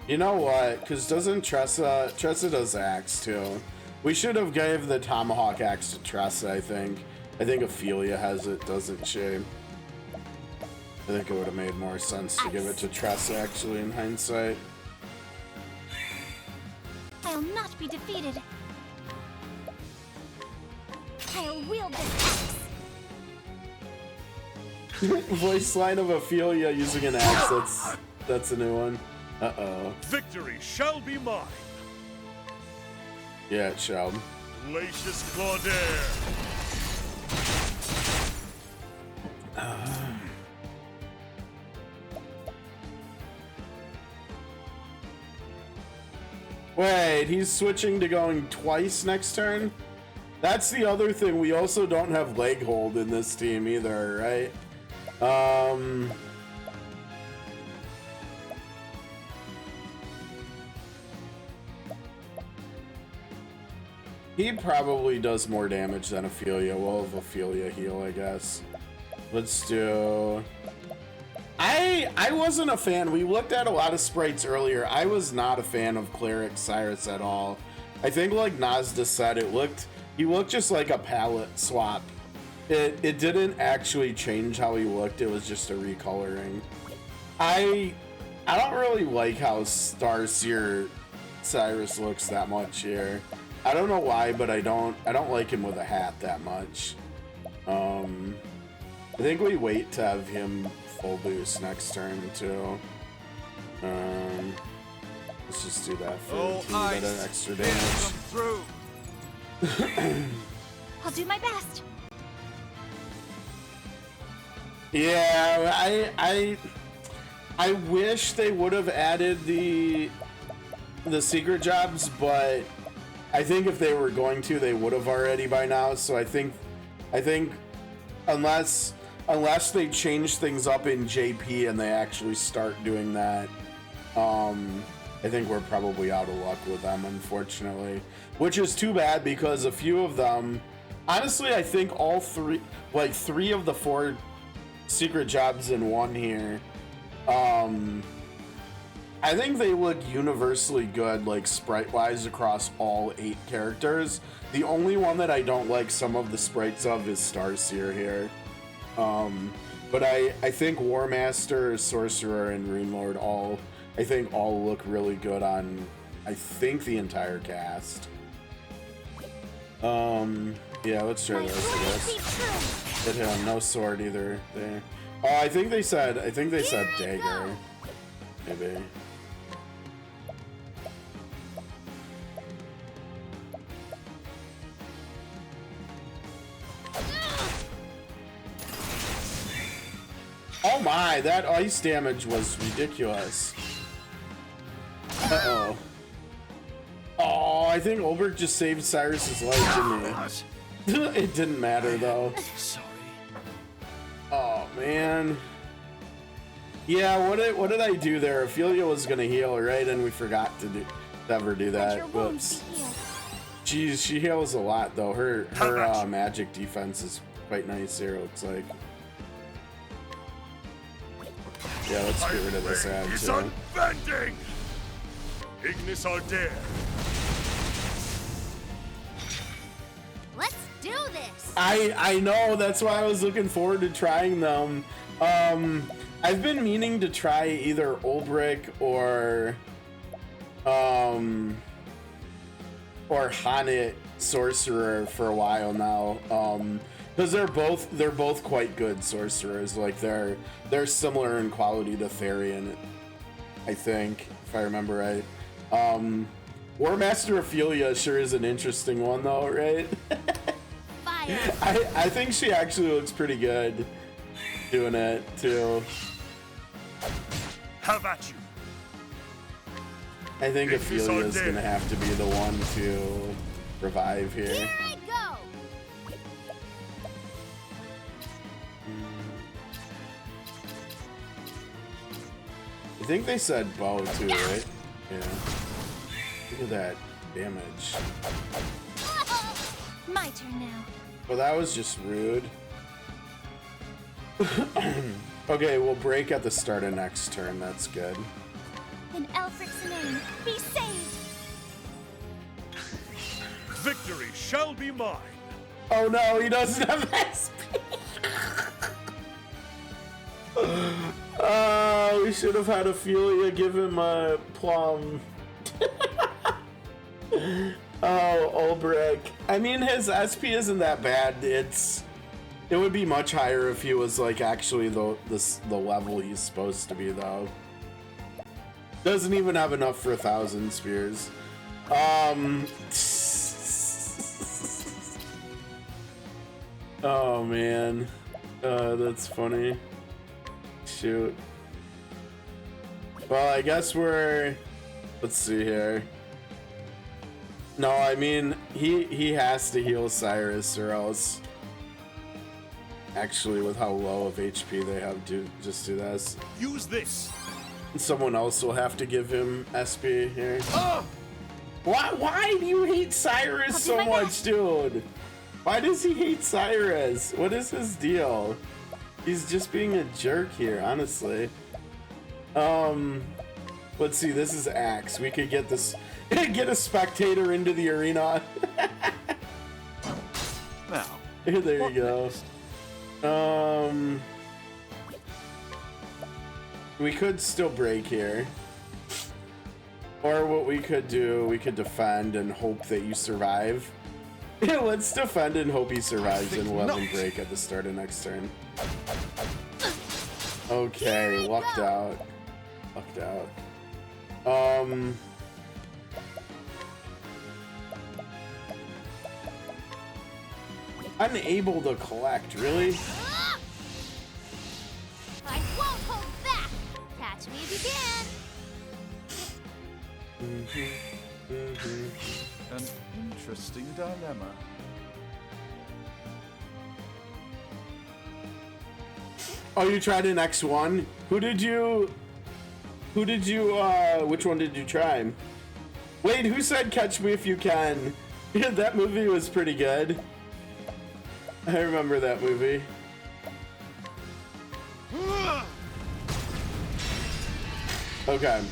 You know what? Because doesn't Tressa does axe too? We should have gave the tomahawk axe to Tressa, I think. I think Ophelia has it, doesn't she? I think it would have made more sense to give it to Tressa, actually, in hindsight. I'll not be defeated. I'll wield this axe. Voice line of Ophelia using an axe, that's a new one. Uh-oh. Victory shall be mine. Yeah, it shall. Glacius Claudaire. Wait, he's switching to going twice next turn? That's the other thing. We also don't have leg hold in this team either, right? He probably does more damage than Ophelia. We'll have Ophelia heal, I guess. Let's do... I wasn't a fan. We looked at a lot of sprites earlier. I was not a fan of Cleric Cyrus at all. I think, like Nazda said, he looked just like a palette swap. It didn't actually change how he looked. It was just a recoloring. I don't really like how Starseer Cyrus looks that much here. I don't know why, but I don't like him with a hat that much. I think we wait to have him full boost next turn too. Let's just do that for a bit of extra damage. I'll do my best. Yeah, I wish they would have added the secret jobs, but I think if they were going to, they would have already by now. So I think unless they change things up in JP and they actually start doing that, I think we're probably out of luck with them, unfortunately. Which is too bad because a few of them, honestly, I think all three, like 3 of the 4 secret jobs in one here, I think they look universally good, like sprite-wise, across all 8 characters. The only one that I don't like some of the sprites of is Starseer here. But I think War Master, Sorcerer, and Rune Lord all look really good on, I think, the entire cast. Yeah, let's try this, I guess. Hit him, no sword either there. Oh, I think they said dagger. Maybe. Oh my, that ice damage was ridiculous. Uh-oh. Oh, I think Olberic just saved Cyrus's life, didn't he? It didn't matter, though. Sorry. Oh, man. Yeah, what did I do there? Ophelia was gonna heal, right? And we forgot to ever do that. Whoops. Jeez, she heals a lot, though. Her magic defense is quite nice here, looks like. Yeah, let's get rid of this ad, It's too. unbending! Ignis Ardere. Let's do this. I know, that's why I was looking forward to trying them. I've been meaning to try either Olberic or Hanit Sorcerer for a while now. Because they're both quite good sorcerers. Like they're similar in quality to Therian, I think, if I remember right. War Master Ophelia sure is an interesting one though, right? Fire. I think she actually looks pretty good doing it too. How about you? I think Ignis Ophelia is Ardere. gonna have to be the one to revive here. Here I go. I think they said bow too, right? Yeah. Look at that damage. My turn now. Well, that was just rude. Okay, we'll break at the start of next turn. That's good. In Elfric's name, be saved. Victory shall be mine. Oh no, he doesn't have SP. Oh, we should have had Ophelia give him a plum. Oh, Olberic. I mean, his SP isn't that bad. It would be much higher if he was like actually the level he's supposed to be, though. Doesn't even have enough for 1,000 spears. Oh man, that's funny. Shoot. Well, I guess let's see here. No, I mean, he has to heal Cyrus or else... Actually, with how low of HP they have, just do this. Use this. Someone else will have to give him SP here. Why do you hate Cyrus so much, dude? Why does he hate Cyrus? What is his deal? He's just being a jerk here, honestly. Let's see, this is Axe. We could get this, get a spectator into the arena. Now, there you go. We could still break here. Or what we could do, we could defend and hope that you survive. Let's defend and hope he survives and we'll have him break at the start of next turn. Okay, lucked out. Lucked out. Unable to collect, really? I won't hold back. Catch me if you can. An interesting dilemma. Oh, you tried an X1? Which one did you try? Wait, who said Catch Me If You Can? Yeah, that movie was pretty good. I remember that movie. Okay.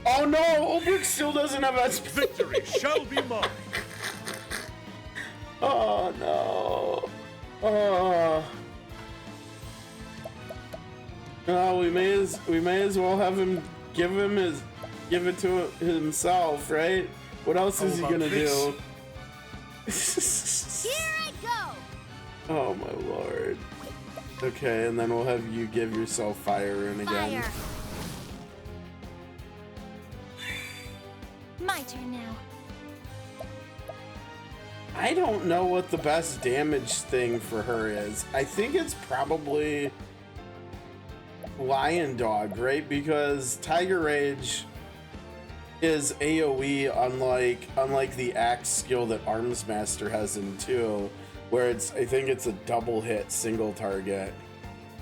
Oh no, Olberic still doesn't have SP. Victory shall be mine. Oh no. Oh. No, we may as well have him give it to himself, right? What else is he gonna do? Here I go. Oh my lord. Okay, and then we'll have you give yourself Fire Rune again. Fire. My turn now. I don't know what the best damage thing for her is. I think it's probably Lion Dog, right? Because Tiger Rage is AoE unlike the axe skill that Arms Master has in 2, where I think it's a double hit single target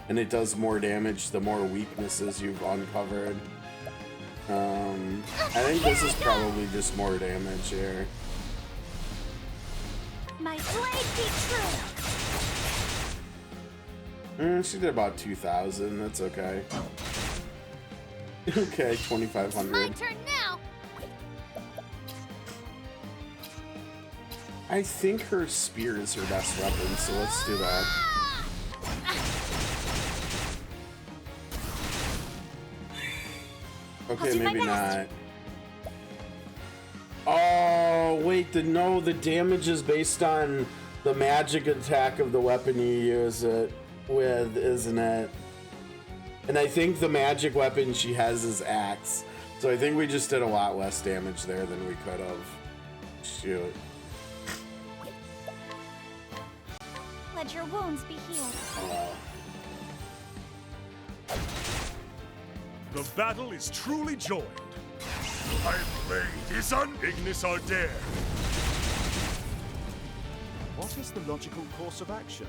and it does more damage the more weaknesses you've uncovered. I think this is probably just more damage here. My blade be true. She did about 2,000. That's okay. Okay, 2,500. My turn now. I think her spear is her best weapon, so let's do that. Okay, maybe not. Oh, wait, the damage is based on the magic attack of the weapon you use it with, isn't it? And I think the magic weapon she has is Axe. So I think we just did a lot less damage there than we could have. Shoot. Let your wounds be healed. Oh. The battle is truly joined. My blade is Ignis Arder. What is the logical course of action?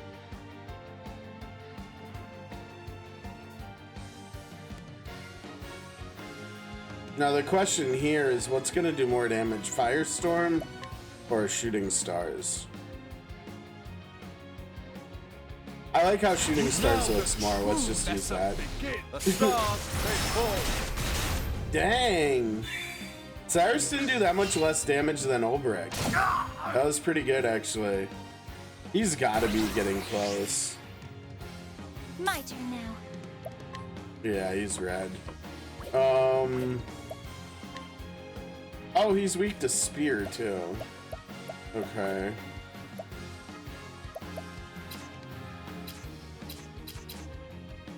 Now the question here is what's going to do more damage, Firestorm or Shooting Stars? I like how Shooting Stars looks more. Let's just use that. The stars they fall. Dang! Cyrus didn't do that much less damage than Olberic. That was pretty good, actually. He's got to be getting close. My turn now. Yeah, he's red. Oh, he's weak to spear, too. Okay.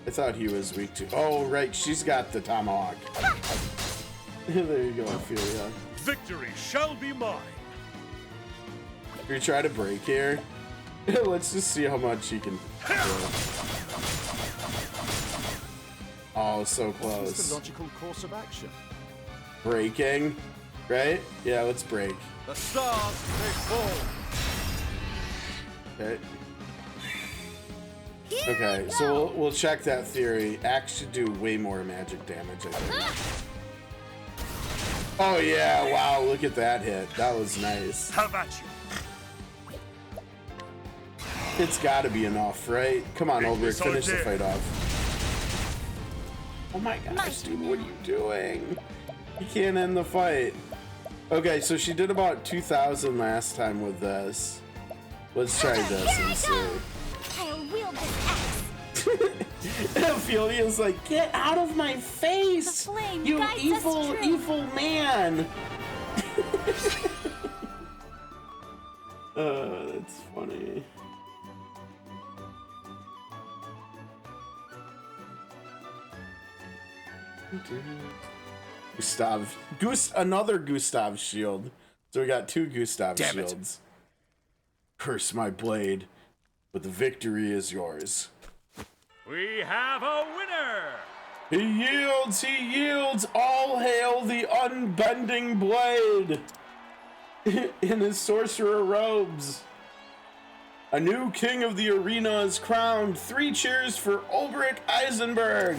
I thought he was weak to... Oh, right, she's got the tomahawk. There you go, Ophelia. Victory shall be mine. You're trying to break here? Let's just see how much he can do. Oh, so What is the close. logical course of action? Breaking. Right? Yeah, let's break. The stars they fall. Okay. Okay, so we'll check that theory. Axe should do way more magic damage, I think. Oh yeah, wow, look at that hit. That was nice. How about you? It's gotta be enough, right? Come on, Olberic, finish the fight off. Oh my gosh, dude, what are you doing? You can't end the fight. Okay, so she did about 2,000 last time with this. Let's try this and see. I'll wield this axe. Ophelia's like, get out of my face! The flame You guides us evil, true. evil man! That's funny. Gustav. Another Gustav shield. So we got 2 Gustav shields. Curse my blade, but the victory is yours. We have a winner! He yields, he yields! All hail the unbending blade! In his sorcerer robes. A new king of the arena is crowned. 3 cheers for Olberic Eisenberg.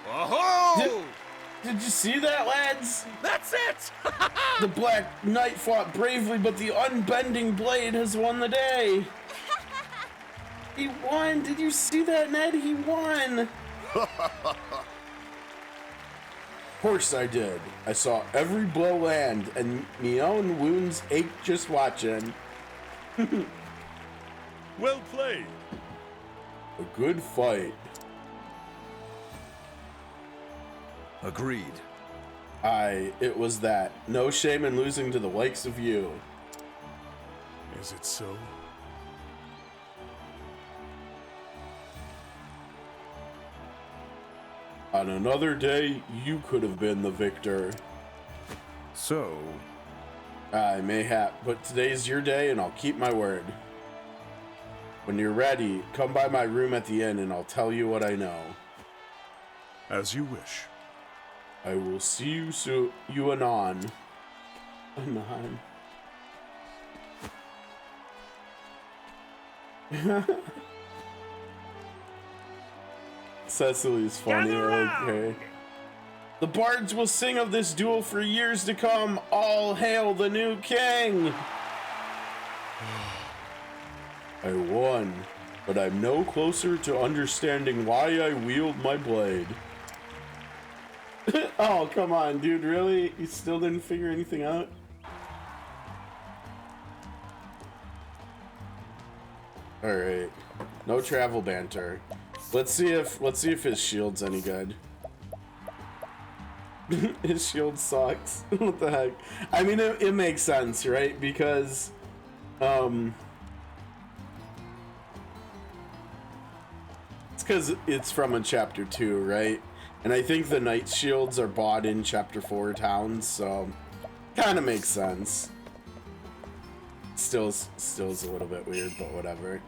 Whoa! Did you see that, lads? That's it! The Black Knight fought bravely, but the unbending blade has won the day. He won. Did you see that, Ned? He won. Of course I did. I saw every blow land, and me own wounds ached just watching. Well played. A good fight. Agreed. Aye, it was that. No shame in losing to the likes of you. Is it so? On another day, you could have been the victor. So, Aye, mayhap, but today's your day and I'll keep my word. When you're ready, come by my room at the inn and I'll tell you what I know. As you wish. I will see you anon. Anon. Cecily's funny, I like her. The bards will sing of this duel for years to come. All hail the new king! I won, but I'm no closer to understanding why I wield my blade. Oh, come on, dude, really? You still didn't figure anything out? Alright. No travel banter. Let's see if his shield's any good. His shield sucks. What the heck? I mean, it makes sense, right? Because it's because it's from a chapter 2, right? And I think the knight shields are bought in chapter 4 towns, so kind of makes sense. Still is a little bit weird, but whatever.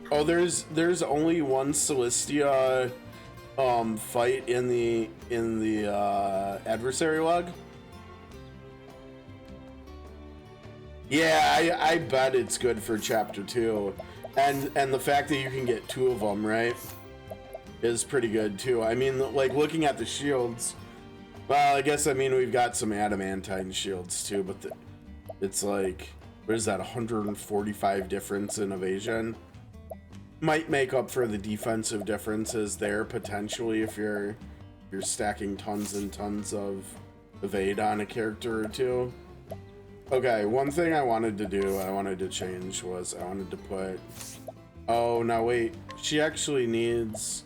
Oh, there's only one Celestia fight in the adversary log. Yeah, I bet it's good for chapter 2, and the fact that you can get 2 of them, right, is pretty good too. I mean, like, looking at the shields, well, I guess, I mean, we've got some adamantine shields too, but it's like, what is that, 145 difference in evasion? Might make up for the defensive differences there potentially if you're stacking tons and tons of evade on a character or 2. Okay, one thing I wanted to change was I wanted to put, oh, now wait, she actually needs,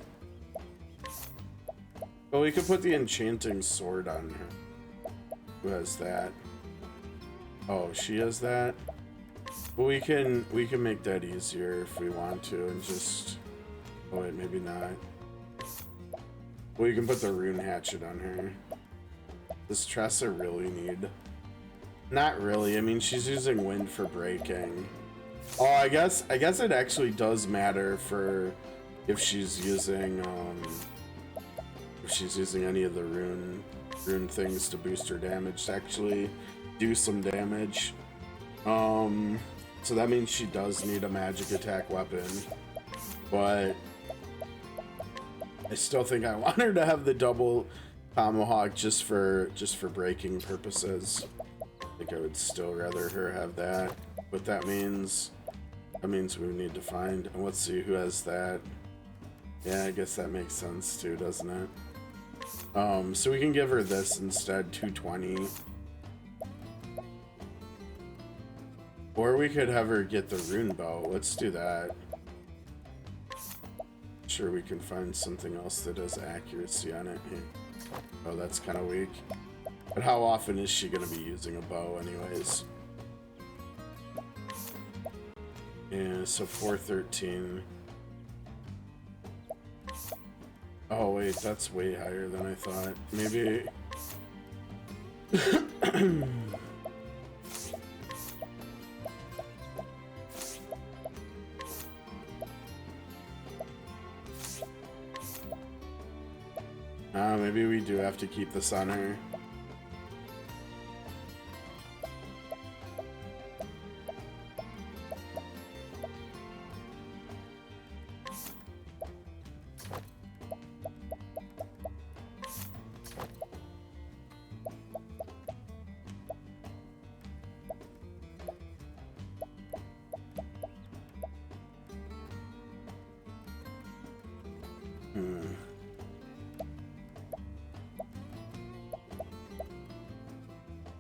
well, we could put the enchanting sword on her. Who has that? Oh, she has that? Well, we can make that easier if we want to, and just, oh wait, maybe not. Well, you can put the rune hatchet on her. Does Tressa really need? Not really. I mean, she's using wind for breaking. Oh, I guess it actually does matter for if she's using any of the rune things to boost her damage to actually do some damage. So that means she does need a magic attack weapon, but I still think I want her to have the double tomahawk just for breaking purposes. I think I would still rather her have that, but that means we need to find, and let's see who has that. Yeah, I guess that makes sense too, doesn't it? So we can give her this instead, 220. Or we could have her get the rune bow. Let's do that. Sure, we can find something else that does accuracy on it. Oh, that's kind of weak. But how often is she going to be using a bow anyways? Yeah, so 413. Oh wait, that's way higher than I thought. Maybe... maybe we do have to keep this on her.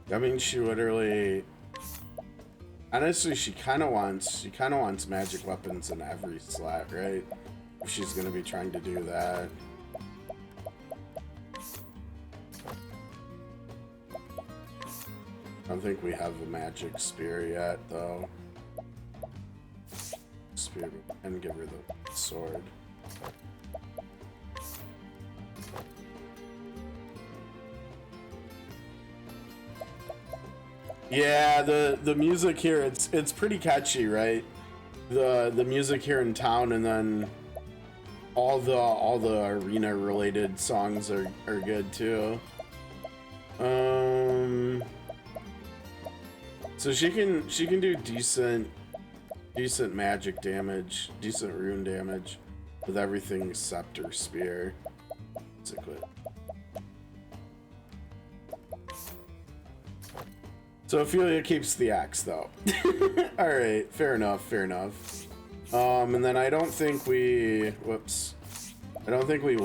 I mean, she literally, honestly, she kind of wants magic weapons in every slot, right? If she's gonna be trying to do that. I don't think we have a magic spear yet, though. Spear, and give her the sword. Yeah, the music here, it's pretty catchy, right? The music here in town, and then all the arena related songs are good too. So she can do decent magic damage, decent rune damage with everything except her spear. Basically. So Ophelia keeps the axe, though. All right, fair enough, fair enough. And then I don't think we, I don't think we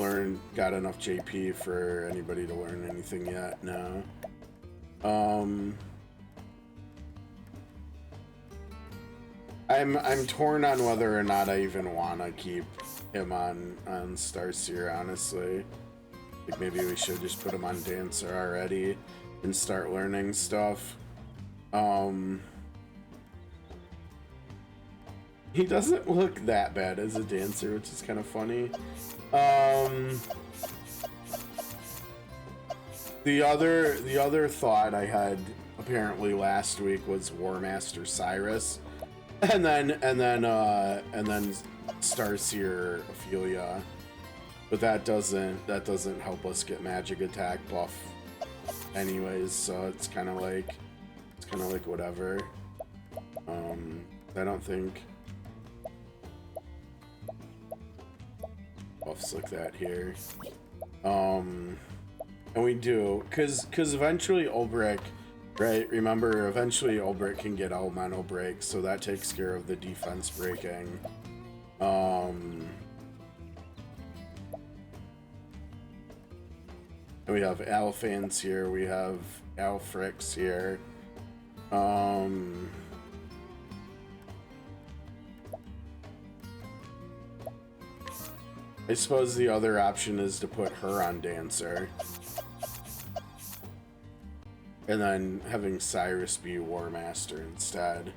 got enough JP for anybody to learn anything yet. No. I'm torn on whether or not I even want to keep him on Starseer, honestly. Like maybe we should just put him on Dancer already and start learning stuff. He doesn't look that bad as a dancer, which is kind of funny. The other thought I had apparently last week was War Master Cyrus, and then Starseer Ophelia, but that doesn't help us get magic attack buff anyways, so it's kind of like whatever. I don't think buffs like that here. And we do, cause eventually Olberic, right? Remember, eventually Olberic can get elemental break, so that takes care of the defense breaking. And we have Alphans here, we have Alfrix here. I suppose the other option is to put her on Dancer. And then having Cyrus be War Master instead.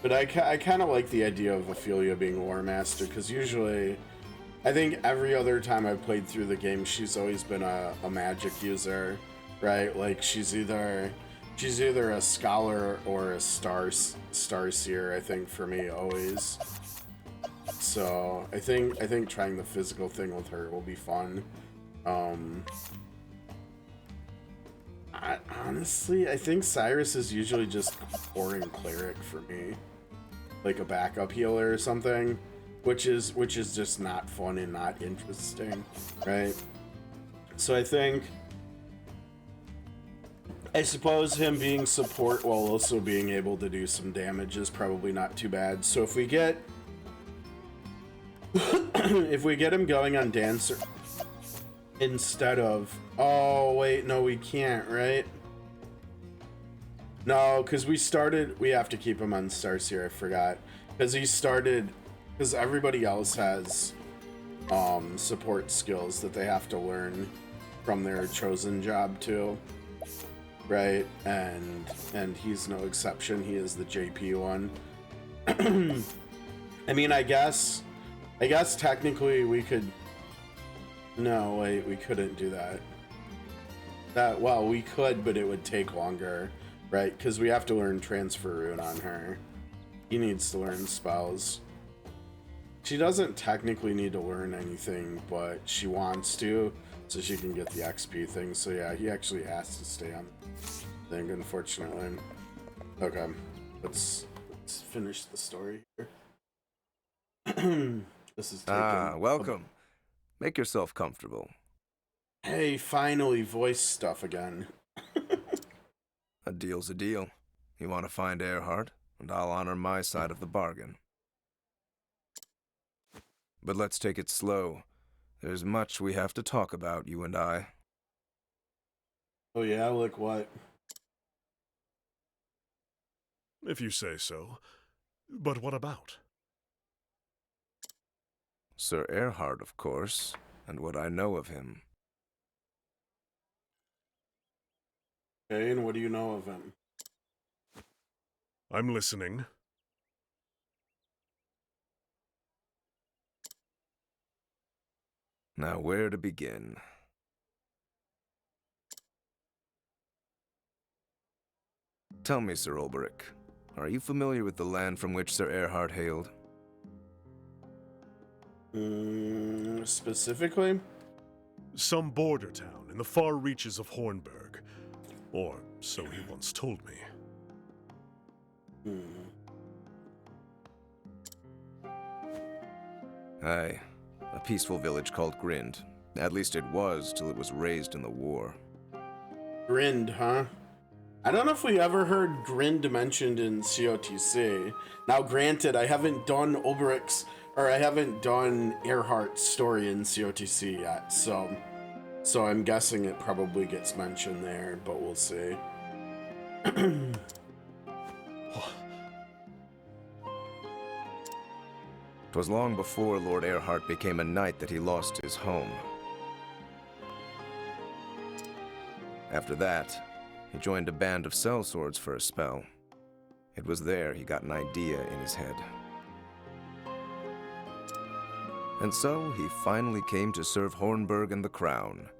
But I kind of like the idea of Ophelia being Lore Master, because usually, I think every other time I've played through the game, she's always been a magic user, right? Like she's either a scholar or a star seer, I think, for me, always. So I think trying the physical thing with her will be fun. Honestly, I think Cyrus is usually just pouring cleric for me, like a backup healer or something, which is just not fun and not interesting, right? So I suppose him being support while also being able to do some damage is probably not too bad. So if we get him going on Dancer instead of, oh wait, no, we can't, right? No, because we have to keep him on Starseer, I forgot. Because everybody else has support skills that they have to learn from their chosen job too, right? And he's no exception. He is the JP one. I mean, I guess technically we could. No, wait, we couldn't do that. Well, we could, but it would take longer, right? Because we have to learn Transfer Rune on her. He needs to learn spells. She doesn't technically need to learn anything, but she wants to, so she can get the XP thing. So yeah, he actually has to stay on the thing, unfortunately. Okay, let's finish the story here. This is taking welcome. Make yourself comfortable. Hey, finally, voice stuff again. A deal's a deal. You want to find Earhart, and I'll honor my side of the bargain. But let's take it slow. There's much we have to talk about, you and I. Oh yeah, like what? If you say so. But what about? Sir Earhart, of course, and what I know of him. Okay, and what do you know of him? I'm listening. Now, where to begin? Tell me, Sir Olberic, are you familiar with the land from which Sir Earhart hailed? Specifically? Some border town in the far reaches of Hornburg. Or so he once told me. Aye, a peaceful village called Grind. At least it was, till it was razed in the war. Grind, huh? I don't know if we ever heard Grind mentioned in COTC. Now, granted, I haven't done Olberic's, or I haven't done Earhart's story in COTC yet, so I'm guessing it probably gets mentioned there, but we'll see. 'Twas long before Lord Earhart became a knight that he lost his home. After that, he joined a band of sellswords for a spell. It was there he got an idea in his head. And so he finally came to serve Hornburg and the Crown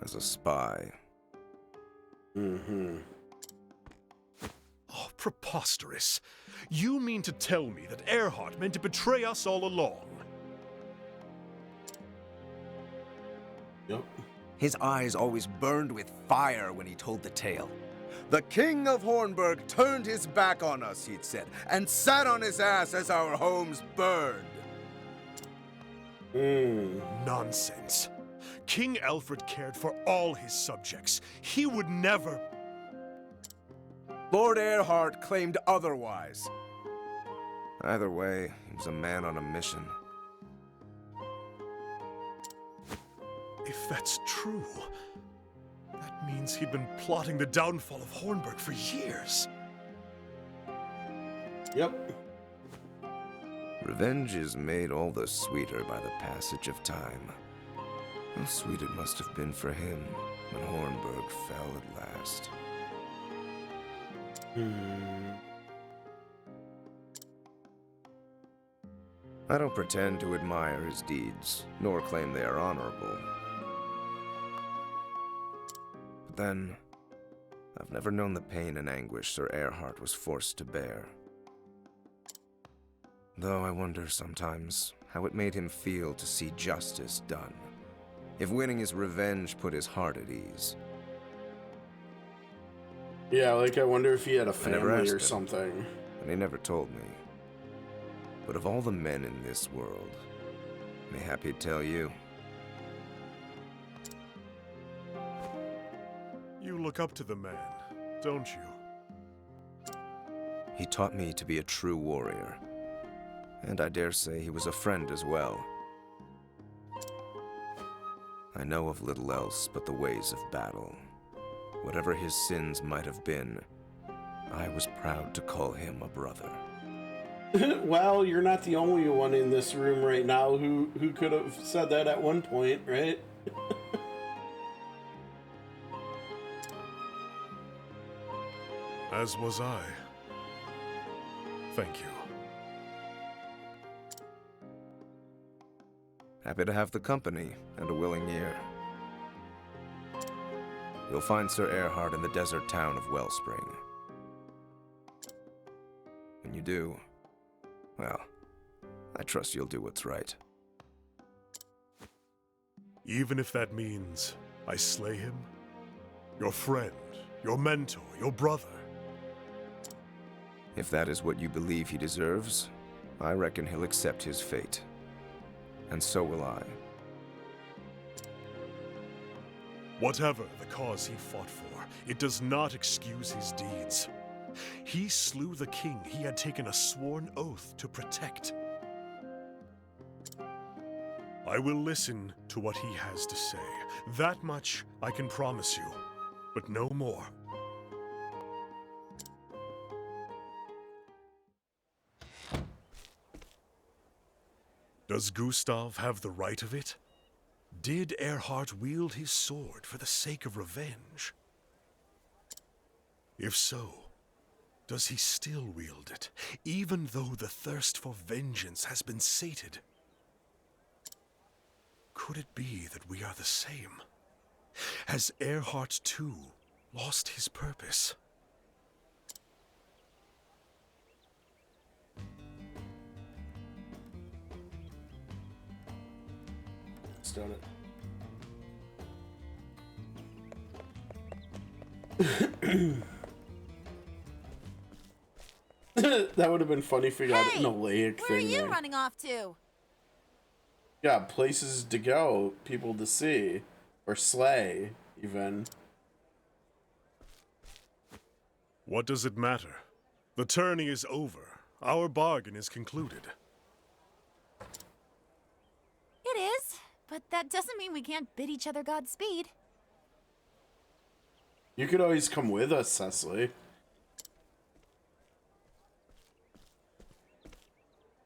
as a spy. Oh, preposterous. You mean to tell me that Earhart meant to betray us all along? Yep. His eyes always burned with fire when he told the tale. The King of Hornburg turned his back on us, he'd said, and sat on his ass as our homes burned. Nonsense. King Alfred cared for all his subjects. He would never... Lord Earhart claimed otherwise. Either way, he was a man on a mission. If that's true, that means he'd been plotting the downfall of Hornburg for years. Yep. Revenge is made all the sweeter by the passage of time. How sweet it must have been for him when Hornburg fell at last. I don't pretend to admire his deeds, nor claim they are honorable. But then, I've never known the pain and anguish Sir Erhard was forced to bear. Though I wonder sometimes how it made him feel to see justice done, if winning his revenge put his heart at ease. Yeah, like, I wonder if he had a I never family asked or him, something. and he never told me. But of all the men in this world, mayhap he'd tell you. You look up to the man, don't you? He taught me to be a true warrior, and I dare say he was a friend as well. I know of little else but the ways of battle. Whatever his sins might have been, I was proud to call him a brother. Well, you're not the only one in this room right now who could have said that at one point, right? As was I. Thank you. Happy to have the company and a willing ear. You'll find Sir Erhard in the desert town of Wellspring. When you do, well, I trust you'll do what's right. Even if that means I slay him? Your friend, your mentor, your brother? If that is what you believe he deserves, I reckon he'll accept his fate. And so will I. Whatever the cause he fought for, it does not excuse his deeds. He slew the king he had taken a sworn oath to protect. I will listen to what he has to say. That much I can promise you, but no more. Does Gustav have the right of it? Did Erhard wield his sword for the sake of revenge? If so, does he still wield it, even though the thirst for vengeance has been sated? Could it be that we are the same? Has Erhard too lost his purpose? Done it. That would have been funny if we got an Alaic thing. Where are you there. running off to? Yeah, places to go, people to see, or slay, even. What does it matter? The tourney is over. Our bargain is concluded. It is, but that doesn't mean we can't bid each other Godspeed. You could always come with us, Cecily.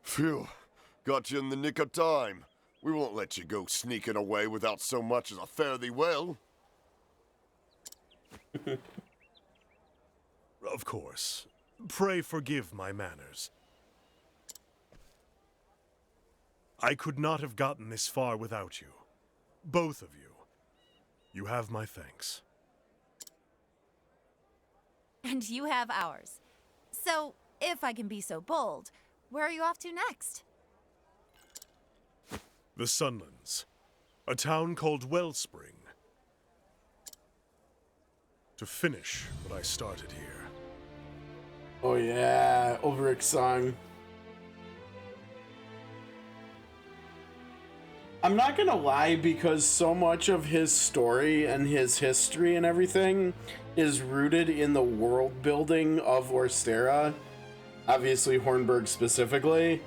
Phew, got you in the nick of time. We won't let you go sneaking away without so much as a fare thee well. Of course. Pray forgive my manners. I could not have gotten this far without you. Both of you. You have my thanks. And you have ours. So, if I can be so bold, where are you off to next? The Sunlands. A town called Wellspring. To finish what I started here. Oh yeah, Olberic's song. I'm not gonna lie, because so much of his story and his history and everything is rooted in the world building of Orstera, obviously Hornburg specifically.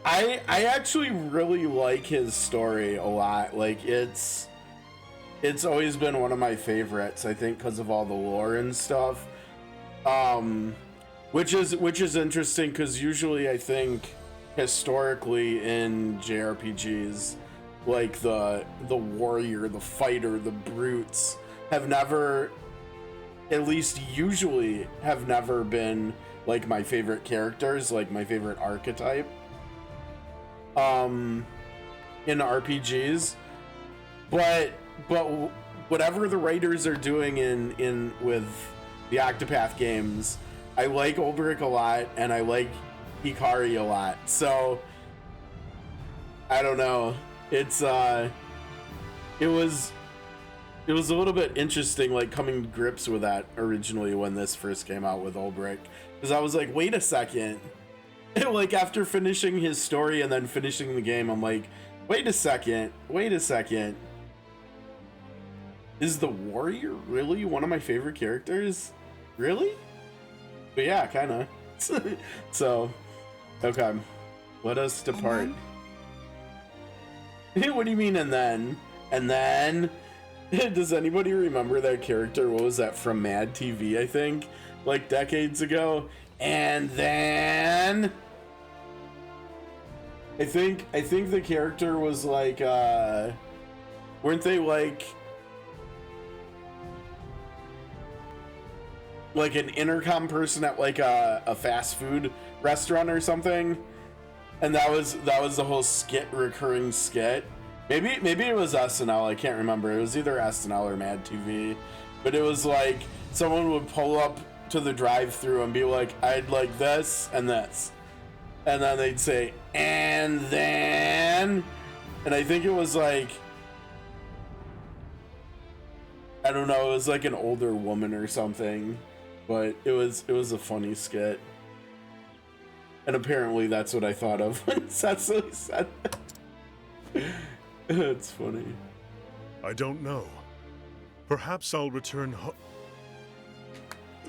I actually really like his story a lot. Like, it's always been one of my favorites, I think, because of all the lore and stuff. Which is interesting, because usually I think historically in JRPGs, like the warrior, the fighter, the brutes have never, at least usually, have never been like my favorite characters, like my favorite archetype. in RPGs, but whatever the writers are doing in with the Octopath games, I like Olberic a lot, and I like Hikari a lot. So I don't know. It's it was a little bit interesting, like, coming to grips with that originally when this first came out with Olberic, because I was like, wait a second. Like, after finishing his story and then finishing the game, I'm like, wait a second. Is the warrior really one of my favorite characters? Really? But yeah, kind of. So, okay. Let us depart. What do you mean, and then? And then? Does anybody remember that character? What was that, from Mad TV, I think? Like, decades ago? And then... I think the character was like, weren't they like an intercom person at like a fast food restaurant or something? And that was the whole recurring skit. Maybe it was SNL, I can't remember. It was either SNL or Mad TV. But it was like someone would pull up to the drive-thru and be like, I'd like this and this. And then they'd say, and then, and I think it was like, I don't know, it was like an older woman or something, but it was a funny skit. And apparently that's what I thought of when Cecily said that. It's funny. I don't know. Perhaps I'll return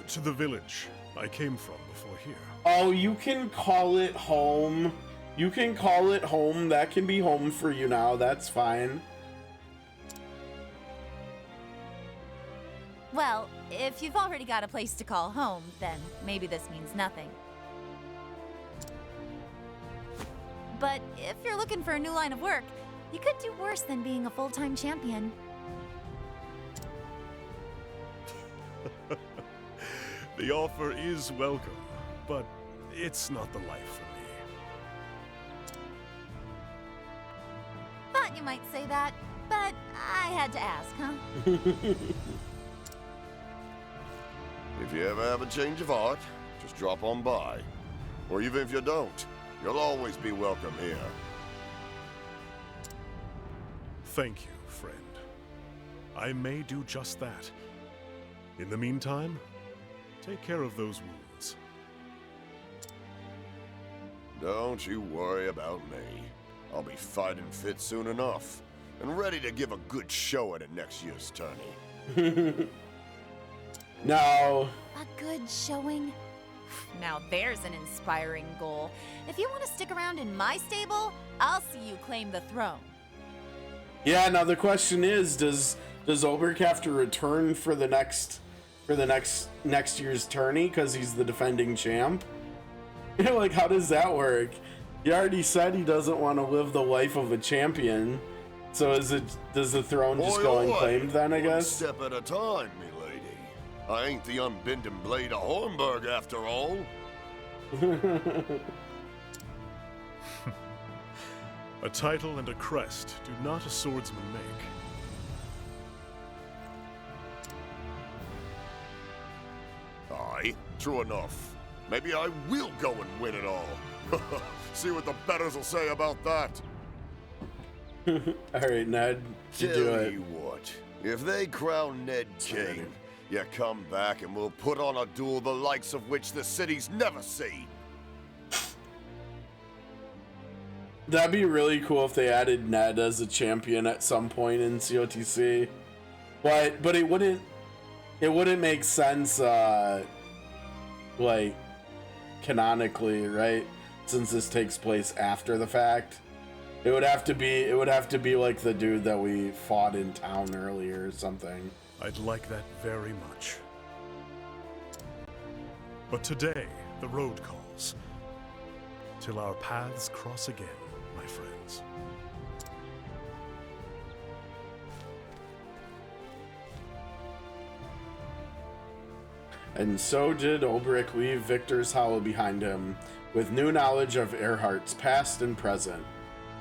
to the village I came from before here. Oh, you can call it home. You can call it home. That can be home for you now. That's fine. Well, if you've already got a place to call home, then maybe this means nothing. But if you're looking for a new line of work, you could do worse than being a full-time champion. The offer is welcome, but it's not the life for me. Thought you might say that, but I had to ask, huh? If you ever have a change of heart, just drop on by. Or even if you don't, you'll always be welcome here. Thank you, friend. I may do just that. In the meantime, take care of those wounds. Don't you worry about me. I'll be fighting fit soon enough, and ready to give a good show at next year's tourney. No. A good showing? Now there's an inspiring goal. If you want to stick around in my stable, I'll see you claim the throne. Yeah, now the question is, does Olberic have to return for the next year's tourney because he's the defending champ? Like, how does that work? He already said he doesn't want to live the life of a champion. So does the throne just go unclaimed then, I guess? One step at a time, milady. I ain't the unbending blade of Hornburg after all. A title and a crest do not a swordsman make. Aye, true enough. Maybe I will go and win it all. See what the betters will say about that. Alright, Ned, you do Tell it. you what, if they crown Ned king, you come back and we'll put on a duel the likes of which the city's never seen. That'd be really cool if they added Ned as a champion at some point in COTC. But it wouldn't make sense like canonically, right? Since this takes place after the fact. It would have to be like the dude that we fought in town earlier or something. I'd like that very much. But today, the road calls. Till our paths cross again, my friends. And so did Olberic leave Victor's Hollow behind him, with new knowledge of Earhart's past and present.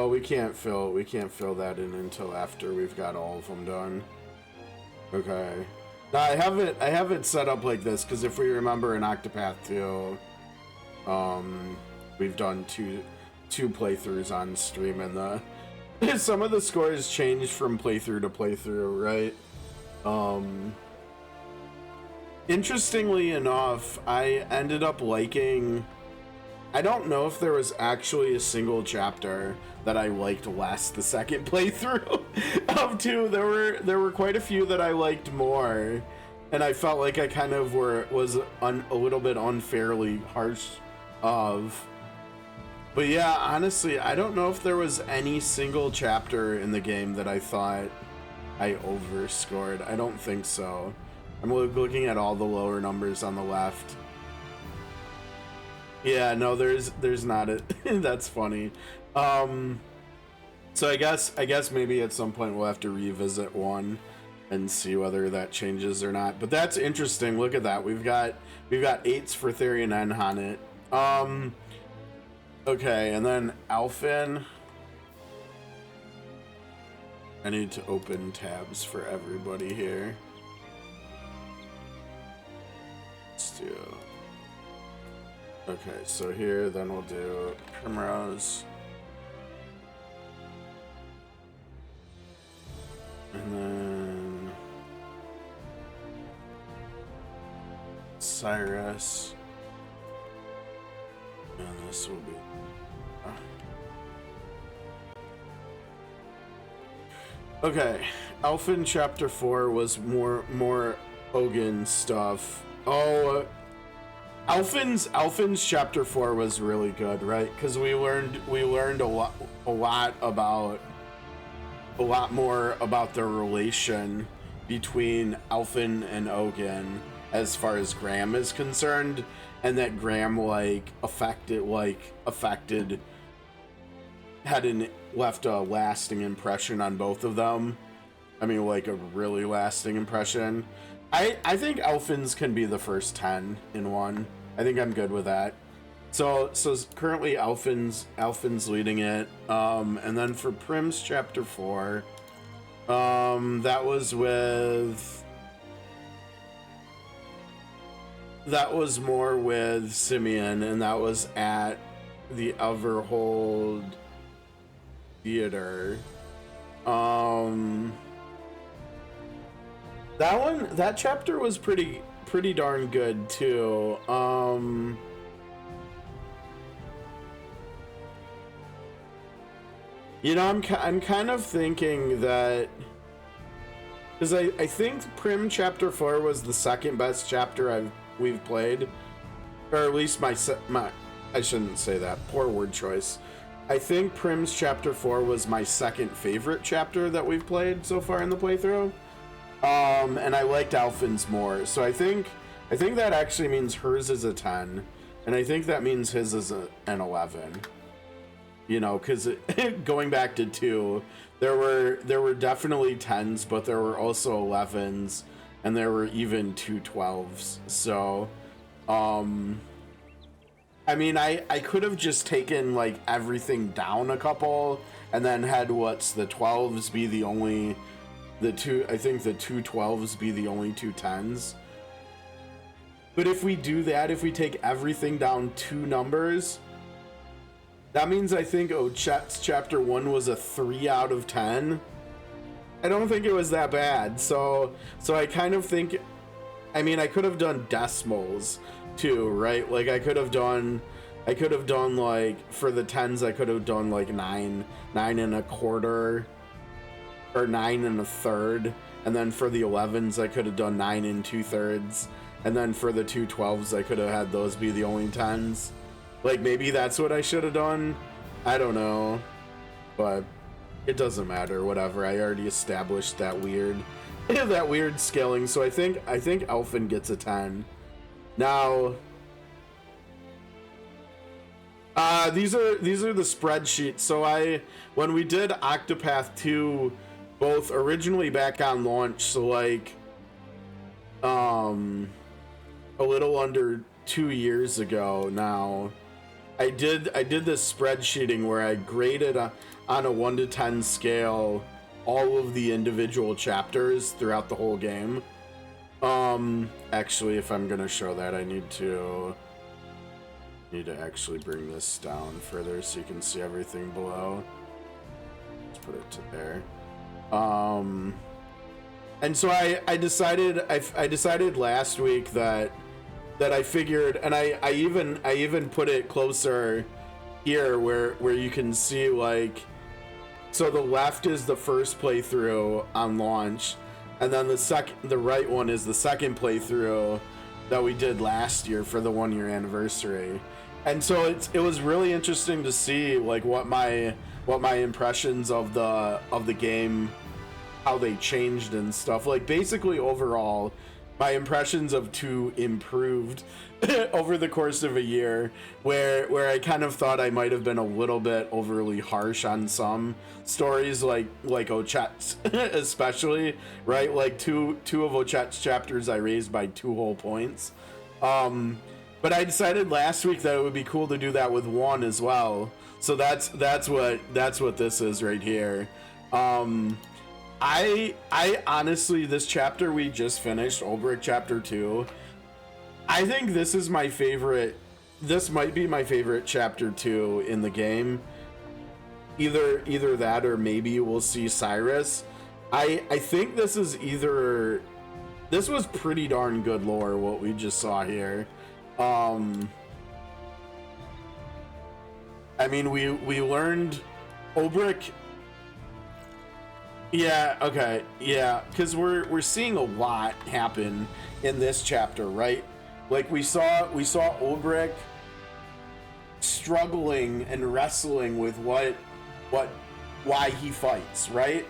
Oh, we can't fill that in until after we've got all of them done. Okay. Now I have it set up like this because if we remember in Octopath 2, we've done two playthroughs on stream, and some of the scores changed from playthrough to playthrough, right? Interestingly enough, I ended up liking. I don't know if there was actually a single chapter that I liked less the second playthrough of 2. There were quite a few that I liked more, and I felt like I kind of was a little bit unfairly harsh of. But yeah, honestly, I don't know if there was any single chapter in the game that I thought I overscored. I don't think so. I'm looking at all the lower numbers on the left. Yeah, no, there's not it. That's funny. So I guess maybe at some point we'll have to revisit 1 and see whether that changes or not. But that's interesting. Look at that. We've got 8s for Therian and Hanet. Okay, and then Alphen. I need to open tabs for everybody here. Let's do. Okay, so here, then we'll do Primrose. And then Cyrus. And this will be... Okay, Alphen Chapter 4 was more Ogun stuff. Oh, Alphen's Chapter 4 was really good, right? Because we learned a lot more about the relation between Alphen and Ogun as far as Graham is concerned, and that Graham left a lasting impression on both of them. I mean, like a really lasting impression. I think Alphen's can be the first 10 in 1. I think I'm good with that. So currently Alphen's leading it. And then for Prim's Chapter 4, that was more with Simeon, and that was at the Everhold Theater. That chapter was pretty darn good too. You know, I'm kind of thinking that, because I think Prim Chapter 4 was the second best chapter we've played, or at least my I shouldn't say that, poor word choice. I think Prim's Chapter 4 was my second favorite chapter that we've played so far in the playthrough. And I liked Alphen's more. So I think that actually means hers is a 10, and I think that means his is an 11. You know, because going back to 2, there were definitely 10s, but there were also 11s, and there were even 2 12s. So, I mean, I could have just taken like everything down a couple, and then had the 12s be the only, I think the 2 12s be the only 2 10s. But if we do that, if we take everything down 2 numbers, that means I think Chet's Chapter 1 was a 3 out of 10. I don't think it was that bad. So I kind of think, I mean, I could have done decimals too, right? Like I could have done like, for the 10s, I could have done like 9 1/4, or 9 1/3. And then for the 11s, I could have done 9 2/3. And then for the 2 12s, I could have had those be the only 10s. Like, maybe that's what I should have done. I don't know. But it doesn't matter, whatever. I already established that weird scaling. So I think Alphen gets a 10. Now, these are the spreadsheets. So when we did Octopath 2, both originally back on launch, so like a little under 2 years ago now, I did this spreadsheeting where I graded on a 1 to 10 scale all of the individual chapters throughout the whole game. Actually, if I'm gonna show that, I need to actually bring this down further so you can see everything below. Let's put it to there. And so I decided last week that I figured, and I even put it closer here where you can see, like, so the left is the first playthrough on launch, and then the right one is the second playthrough that we did last year for the 1 year anniversary. And so it was really interesting to see, like, what my impressions of the game, how they changed and stuff. Like, basically overall, my impressions of 2 improved over the course of a year, where I kind of thought I might have been a little bit overly harsh on some stories, like Ochet's especially, right? Like two of Ochet's chapters I raised by 2 whole points. But I decided last week that it would be cool to do that with 1 as well. So that's what this is right here. I honestly, this chapter we just finished, Olberic chapter 2, I think this is my favorite. This might be my favorite chapter 2 in the game. Either that, or maybe we'll see Cyrus. I think this is this was pretty darn good lore, what we just saw here. I mean, we learned Olberic. Yeah, okay, yeah, because we're seeing a lot happen in this chapter, right? Like, we saw Olberic struggling and wrestling with why he fights, right?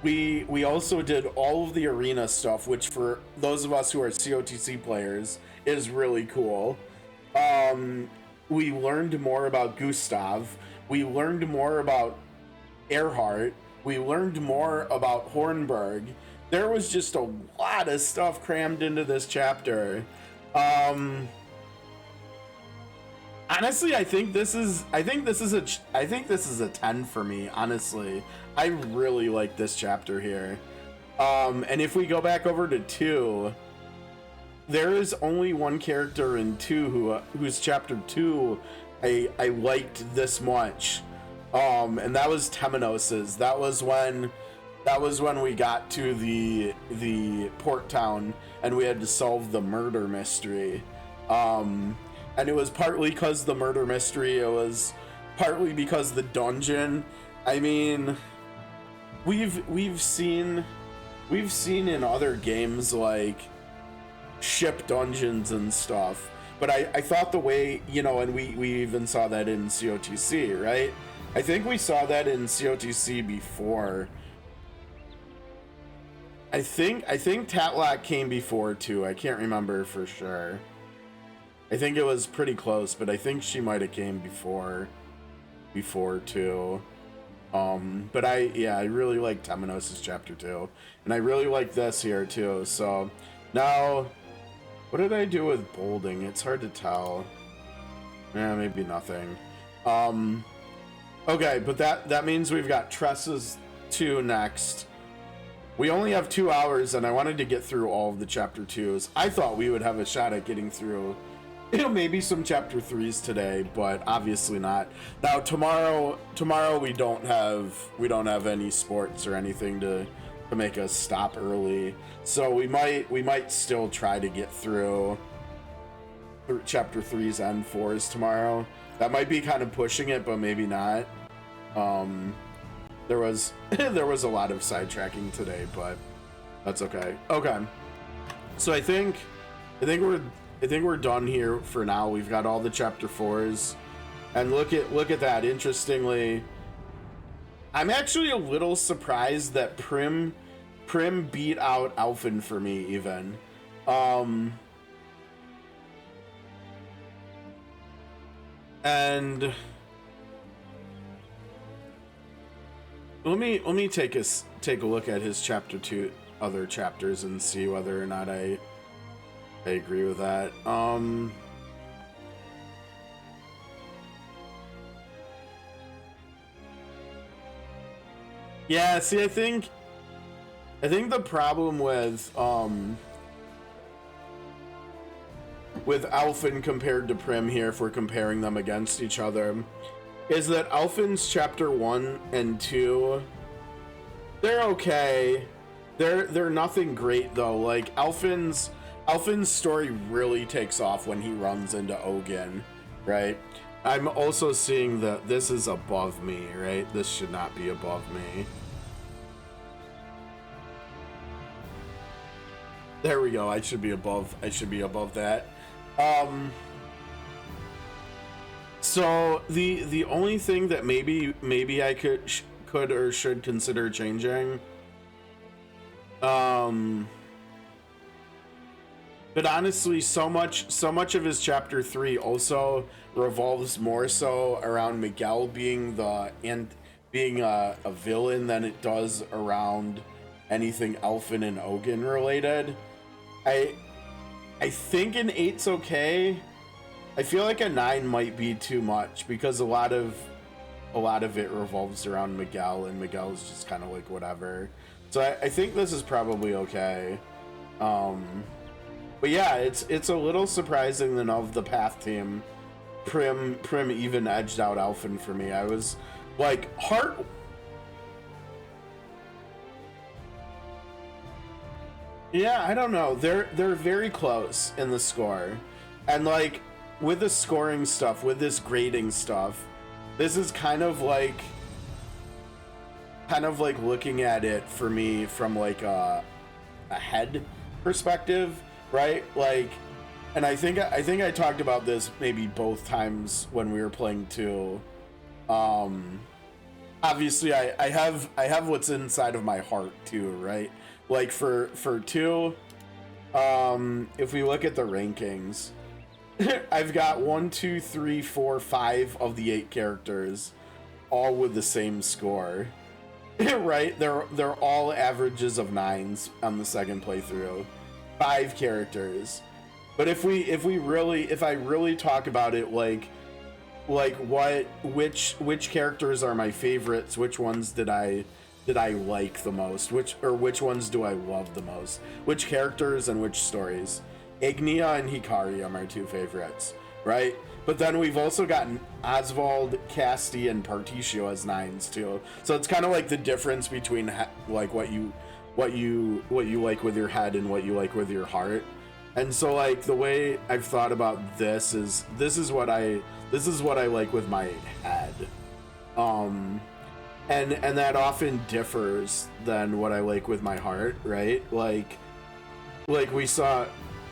We also did all of the arena stuff, which for those of us who are COTC players is really cool. We learned more about Gustav. We learned more about Earhart. We learned more about Hornburg. There was just a lot of stuff crammed into this chapter. Honestly, I think this is a 10 for me, honestly. I really like this chapter here. And if we go back over to 2, there is only one character in 2 whose chapter 2 I liked this much. And that was Temenos's. That was when we got to the port town and we had to solve the murder mystery. And it was partly because the murder mystery, it was partly because the dungeon. I mean, we've seen in other games, like, ship dungeons and stuff, but I thought the way, you know, and we even saw that in COTC, right? I think we saw that in COTC before. I think Tatlock came before too. I can't remember for sure. I think it was pretty close, but I think she might have came before too. But I really like Temenos' chapter 2, and I really like this here too. So now, what did I do with bolding? It's hard to tell. Yeah, maybe nothing. Okay, but that means we've got Tressa's 2 next. We only have 2 hours, and I wanted to get through all of the chapter 2s. I thought we would have a shot at getting through, you know, maybe some chapter 3s today, but obviously not. Now tomorrow we don't have any sports or anything to make us stop early, so we might still try to get through chapter 3s and 4s tomorrow. That might be kind of pushing it, but maybe not. There was a lot of sidetracking today, but that's okay. Okay, so I think we're done here for now. We've got all the chapter 4s, and look at that. Interestingly, I'm actually a little surprised that Prim beat out Alphen for me even. And let me take a look at his chapter 2 other chapters and see whether or not I agree with that. Yeah, see, I think the problem with Alphen compared to Prim here, if we're comparing them against each other, is that Alphen's chapter 1 and 2, they're okay. They're nothing great though. Like Alphen's story really takes off when he runs into Ogun, right? I'm also seeing that this is above me, right? This should not be above me. There we go. I should be above that. So the only thing that maybe I could or should consider changing, but honestly, so much of his chapter 3 also revolves more so around Miguel being a villain than it does around anything Alphen and Ogun related. I think an 8's okay. I feel like a 9 might be too much because a lot of it revolves around Miguel, and Miguel is just kind of like whatever. So I think this is probably okay. But yeah, it's a little surprising that of the Path team, Prim even edged out Alphen for me. I was like, Heart. Yeah, I don't know. They're very close in the score, and like with the scoring stuff, with this grading stuff, this is kind of like looking at it for me from like a head perspective, right? Like, and I think I talked about this maybe both times when we were playing 2. Obviously I have what's inside of my heart too, right? Like for 2, if we look at the rankings, I've got 1, 2, 3, 4, 5 of the 8 characters, all with the same score, right? They're all averages of 9s on the second playthrough. 5 characters, but if I really talk about it, which characters are my favorites? Which ones did I like the most? Which ones do I love the most? Which characters and which stories? Ignia and Hikari are my 2 favorites, right? But then we've also gotten Oswald, Casti, and Particio as 9s too. So it's kind of like the difference between like what you like with your head and what you like with your heart. And so like the way I've thought about this is what I like with my head. And that often differs than what I like with my heart, right? Like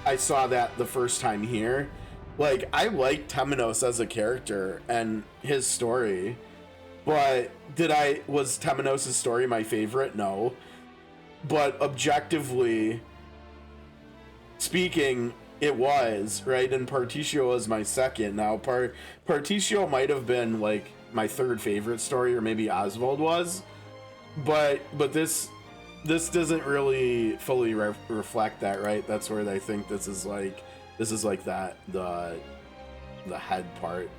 I saw that the first time here. Like, I like Temenos as a character and his story, but was Temenos' story my favorite? No. But objectively speaking, it was, right? And Particio was my second. Now, Particio might have been like my 3rd favorite story, or maybe Oswald was, but this doesn't really fully reflect that, right? That's where I think this is like that the head part.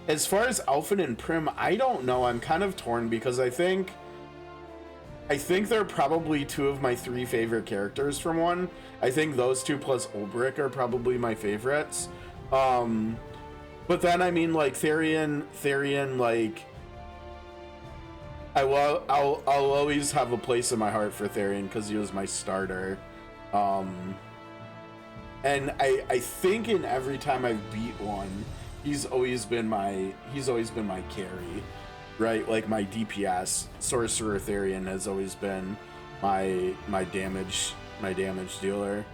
As far as Alphen and Prim, I don't know. I'm kind of torn because I think they're probably 2 of my 3 favorite characters from 1. I think those 2 plus Olberic are probably my favorites. But then I mean, like Therian, like I'll always have a place in my heart for Therian because he was my starter. And I think in every time I've beat one, he's always been my carry, right? Like my DPS, Sorcerer Therian has always been my damage dealer.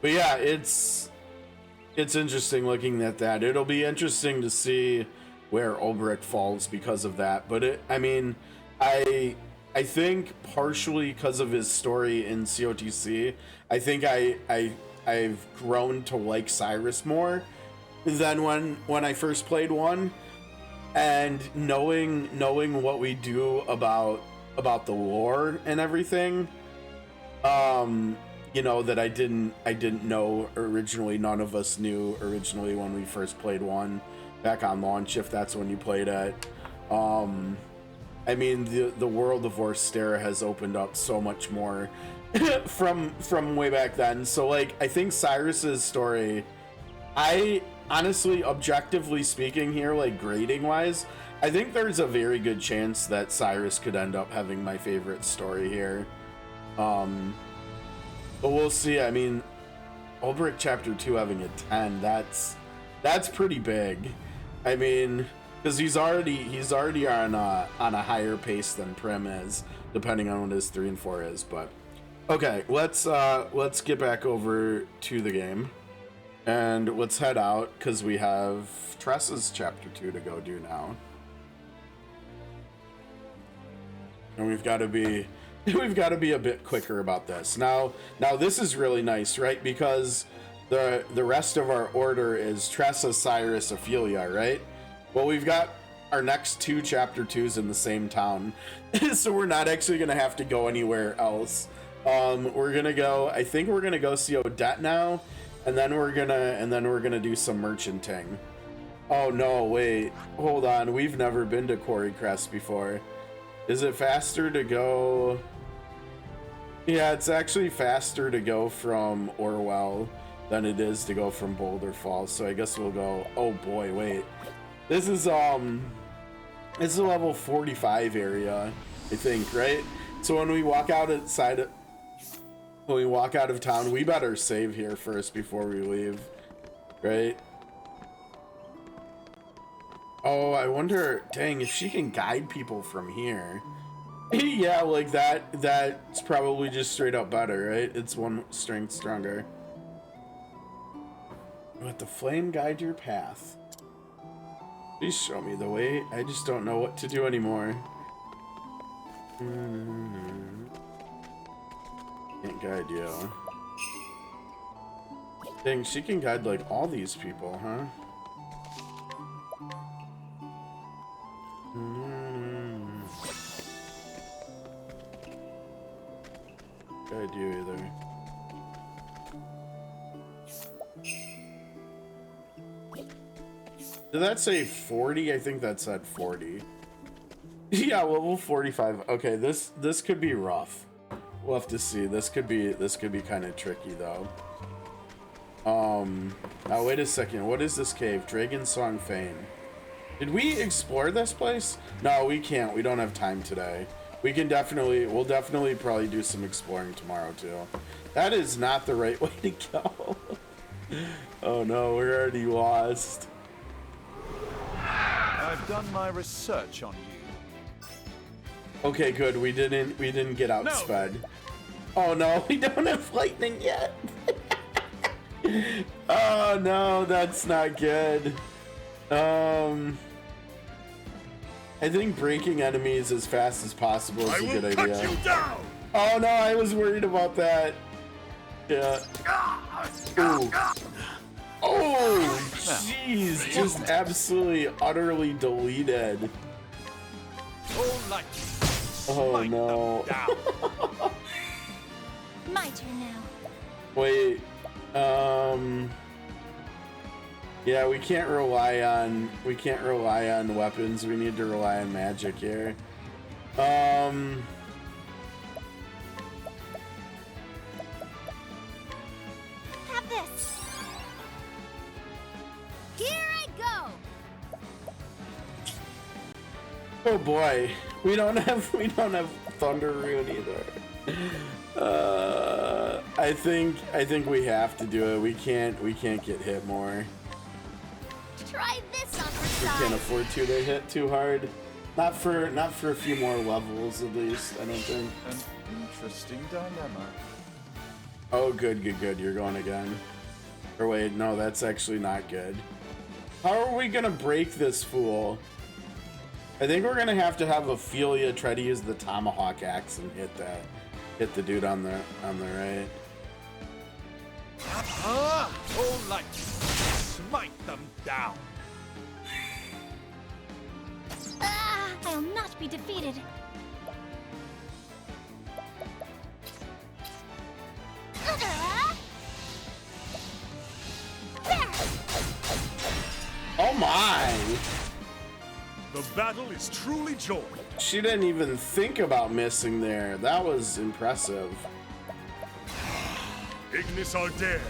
But yeah, it's interesting looking at that. It'll be interesting to see where Olberic falls because of that. But I think partially because of his story in COTC, I think I've grown to like Cyrus more than when I first played 1, and knowing what we do about the lore and everything, that I didn't know originally. None of us knew originally when we first played 1. on launch if that's when you played it. I mean, the world of Orstera has opened up so much more from way back then. So like, I think Cyrus's story, I honestly, objectively speaking here, like grading wise, I think there's a very good chance that Cyrus could end up having my favorite story here. But we'll see. I mean, Olberic Chapter 2 having a 10, that's pretty big. I mean, because he's already on a higher pace than Prim is, depending on what his 3 and 4 is. But okay, let's get back over to the game, and let's head out because we have Tressa's Chapter 2 to go do now, and we've got to be a bit quicker about this. Now this is really nice, right? Because the rest of our order is Tressa, Cyrus, Ophelia, right? Well, we've got our next 2 Chapter 2s in the same town, so we're not actually gonna have to go anywhere else. We're gonna go. I think we're gonna go see Odette now, and then we're gonna do some merchanting. Oh no, wait, hold on. We've never been to Quarry Crest before. Is it faster to go? Yeah, it's actually faster to go from Orwell than it is to go from Boulder Falls. So I guess we'll go. Oh boy, wait. This is a level 45 area, I think, right? So when we walk out of town, we better save here first before we leave, right? Oh, I wonder, dang, if she can guide people from here. Yeah, like that's probably just straight up better, right? It's 1 strength stronger. Let the flame guide your path. Please show me the way. I just don't know what to do anymore. Can't guide you. Dang, she can guide like all these people, huh? Guide you either. Did that say 40? I think that said 40. Yeah, level 45. Okay, this could be rough. We'll have to see. This could be kind of tricky though. Now wait a second. What is this cave? Dragon Song Fane. Did we explore this place? No, we can't. We don't have time today. We'll definitely probably do some exploring tomorrow too. That is not the right way to go. Oh no, we're already lost. I've done my research on you. Okay, good. We didn't get outsped. No. Oh no, we don't have lightning yet. Oh no, that's not good. I think breaking enemies as fast as possible is a good idea. Cut you down. Oh no, I was worried about that. Yeah. Ooh. Oh, jeez, just absolutely, utterly deleted. Oh no. My turn now. Wait, yeah, we can't rely on weapons. We need to rely on magic here. Have this. Here I go. Oh boy, we don't have Thunder Rune either. I think we have to do it. We can't get hit more. Try this on the We side. can't afford to hit too hard. Not for a few more levels at least, I don't think. An interesting dilemma. Oh, good. You're going again. Or wait, no, that's actually not good. How are we gonna break this fool? I think we're gonna have to have Ophelia try to use the tomahawk axe and hit the dude on the right. All light, smite them down. I'll not be defeated. Oh my! The battle is truly joined. She didn't even think about missing there. That was impressive. Ignis Ardere.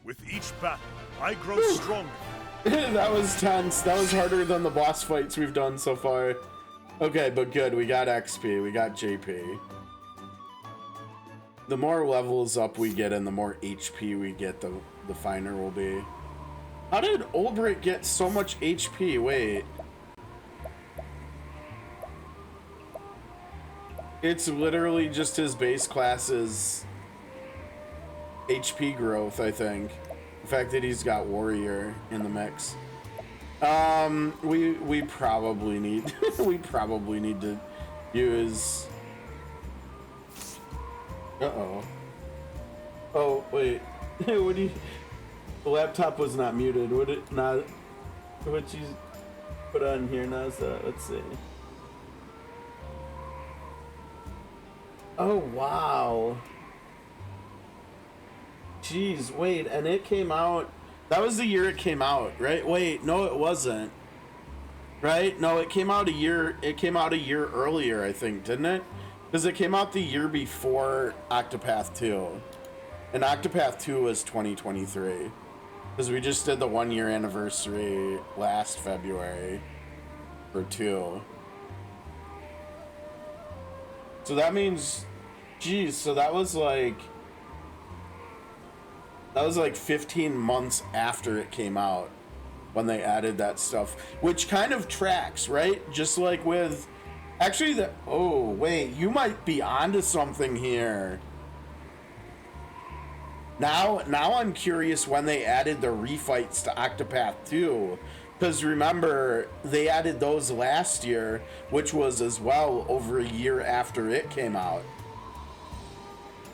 With each battle, I grow stronger. That was tense. That was harder than the boss fights we've done so far. Okay, but good. We got XP. We got JP. The more levels up we get and the more HP we get, the finer we'll be. How did Olberic get so much HP? Wait. It's literally just his base class's HP growth, I think. The fact that he's got Warrior in the mix. We probably need we probably need to use. Uh-oh. Oh wait. What do you? The laptop was not muted. Would it not? What you put on here now? Let's see. Oh wow. Jeez, wait, and it came out. That was the year it came out, right? Wait, no, it wasn't. Right? No, it came out a year. It came out a year earlier, I think, didn't it? Because it came out the year before Octopath 2, and Octopath 2 was 2023. Because we just did the 1-year anniversary last February for 2. So that means, geez, so that was like 15 months after it came out when they added that stuff, which kind of tracks, right? Just like with, actually, oh wait, you might be onto something here. Now I'm curious when they added the refights to Octopath 2, because remember, they added those last year, which was as well over a year after it came out.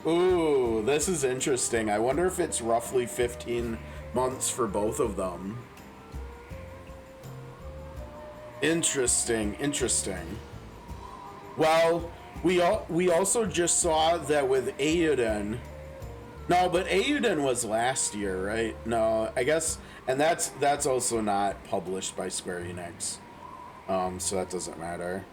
Ooh, this is interesting. I wonder if it's roughly 15 months for both of them. Interesting. Well, we also just saw that with Eiyuden. No, but Eiyuden was last year, right? No, I guess, and that's also not published by Square Enix, so that doesn't matter.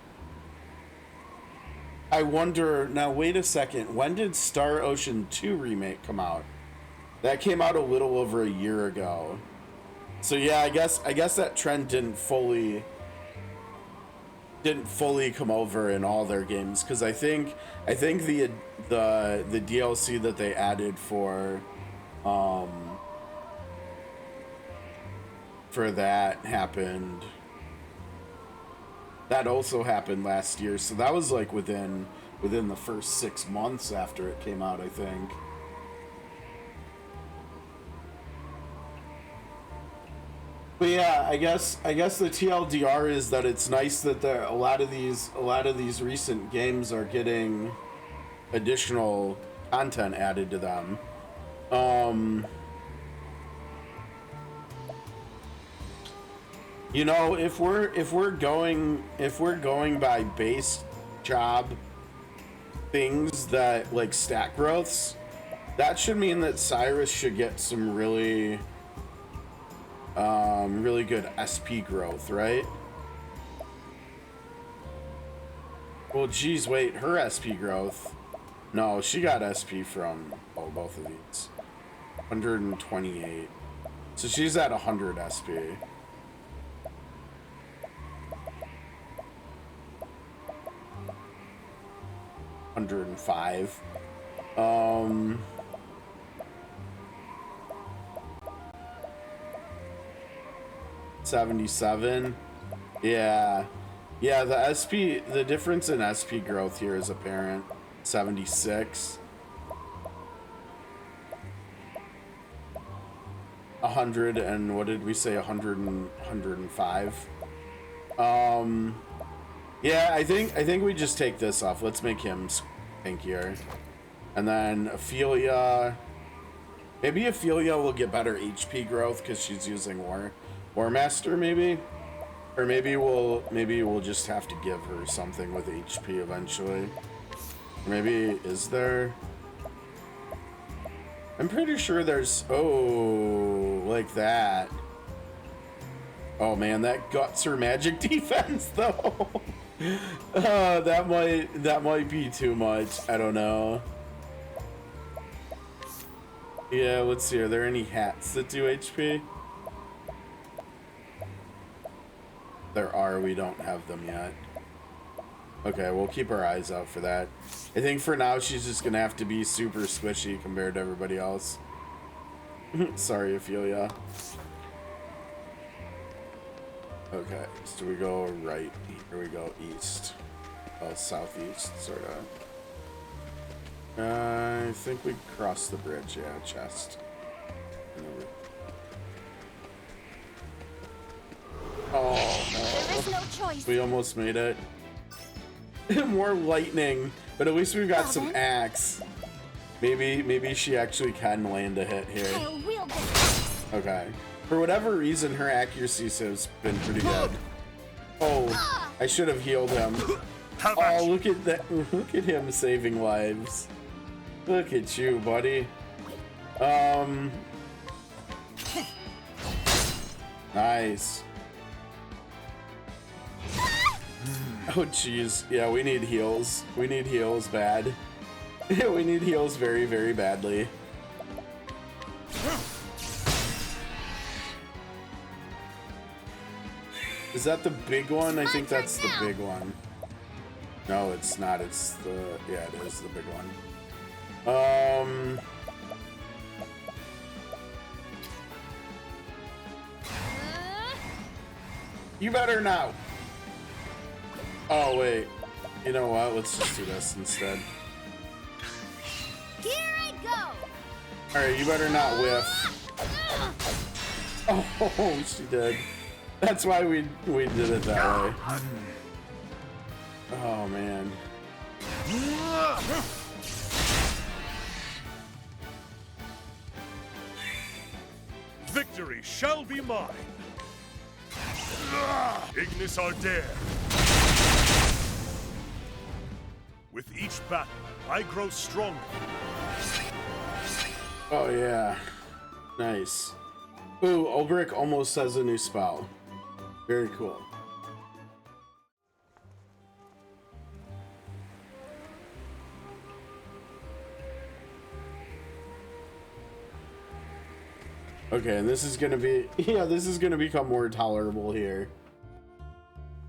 I wonder, now wait a second, when did Star Ocean 2 remake come out? That came out a little over a year ago. So yeah, I guess that trend didn't fully come over in all their games, because I think the DLC that they added for that happened. That also happened last year, so that was like within the first 6 months after it came out, I think. But yeah, I guess the TLDR is that it's nice that a lot of these recent games are getting additional content added to them. You know, if we're going by base job things that like stat growths, that should mean that Cyrus should get some really good SP growth, right? Well, geez, wait, her SP growth. No, she got SP from both of these. 128. So she's at 100 SP. $105. 77. Yeah, the difference in SP growth here is apparent. 76. 100 and what did we say? 105. Yeah, I think we just take this off. Let's make him stinkier. And then Ophelia. Maybe Ophelia will get better HP growth because she's using War Master, maybe? Or maybe we'll just have to give her something with HP eventually. Maybe, is there? I'm pretty sure there's, oh, like that. Oh man, that guts her magic defense though. That might be too much. I don't know. Yeah, let's see. Are there any hats that do HP? There are. We don't have them yet. Okay, we'll keep our eyes out for that. I think for now she's just gonna have to be super squishy compared to everybody else. Sorry, Ophelia. Okay, so we go right. Here we go east. Oh, southeast, sort of. I think we crossed the bridge. Yeah, chest. Oh no! There is no choice. We almost made it. More lightning, but at least we've got some axe. Maybe she actually can land a hit here. I'll wield this. Okay. For whatever reason, her accuracy has been pretty good. Oh, I should have healed him. Oh, look at that! Look at him saving lives. Look at you, buddy. Nice. Oh jeez, yeah, we need heals. We need heals bad. We need heals very, very badly. Is that the big one? I think that's the big one. No, it's not. It's the, yeah, it is the big one. You better now. Oh wait, you know what? Let's just do this instead. Here I go. All right, you better not whiff. Oh, she did. That's why we did it that way. Oh man. Victory shall be mine. Ignis Ardere. With each battle, I grow stronger. Oh yeah. Nice. Ooh, Olberic almost has a new spell. Very cool. Okay, and this is gonna be, yeah, this is gonna become more tolerable here.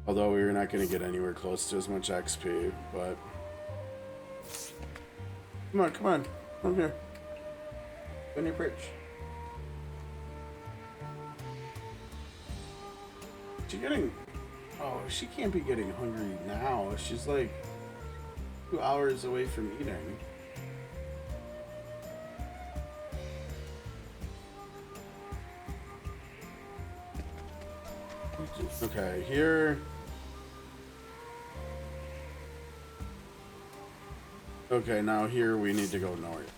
Although we're not gonna get anywhere close to as much XP, but come on, come here. On your perch. She getting, oh, she can't be getting hungry now. She's like 2 hours away from eating. Okay, here. Okay, now here we need to go north.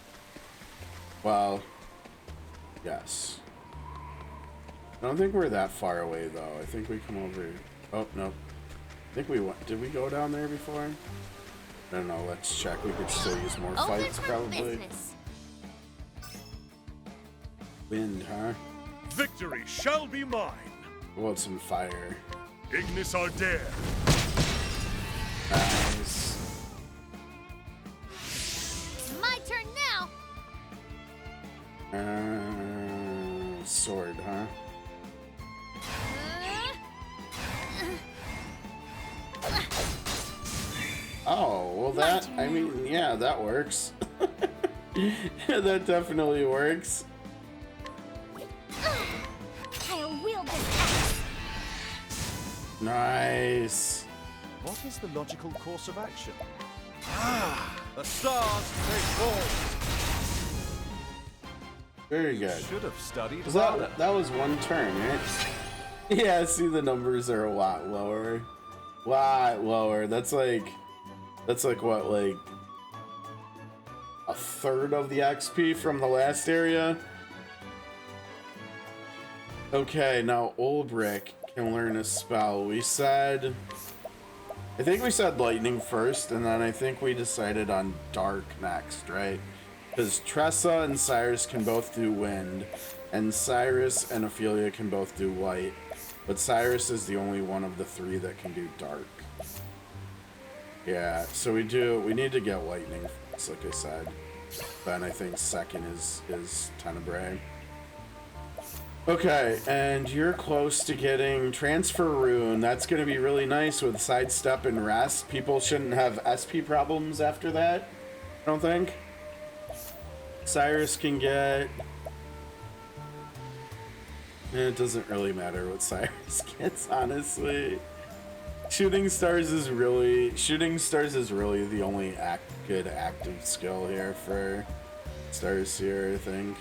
Well, yes. I don't think we're that far away though. I think we come over. Oh, no. I think we went. Did we go down there before? I don't know. Let's check. We could still use more fights probably. Wind, huh? Victory shall be mine. We want some fire. Ignis Ardere. Nice. My turn now. Sword, huh? Oh, well that, I mean, yeah, that works. Yeah, that definitely works. I'll wield this axe. Nice. What is the logical course of action? The stars may fall. Very good. Should have studied. That was one turn, right? Yeah, see the numbers are a lot lower. Lot lower. That's like what, like a third of the XP from the last area? Okay, now Olberic can learn a spell. We said, I think we said lightning first, and then I think we decided on dark next, right? Because Tressa and Cyrus can both do wind, and Cyrus and Ophelia can both do light, but Cyrus is the only one of the three that can do dark. Yeah, so we need to get lightning first, like I said. Then I think second is Tenebrae. Okay, and you're close to getting Transfer Rune. That's going to be really nice with Sidestep and Rest. People shouldn't have SP problems after that, I don't think. Cyrus can get... It doesn't really matter what Cyrus gets, honestly. Shooting Stars is really the only good active skill here for Starseer, I think.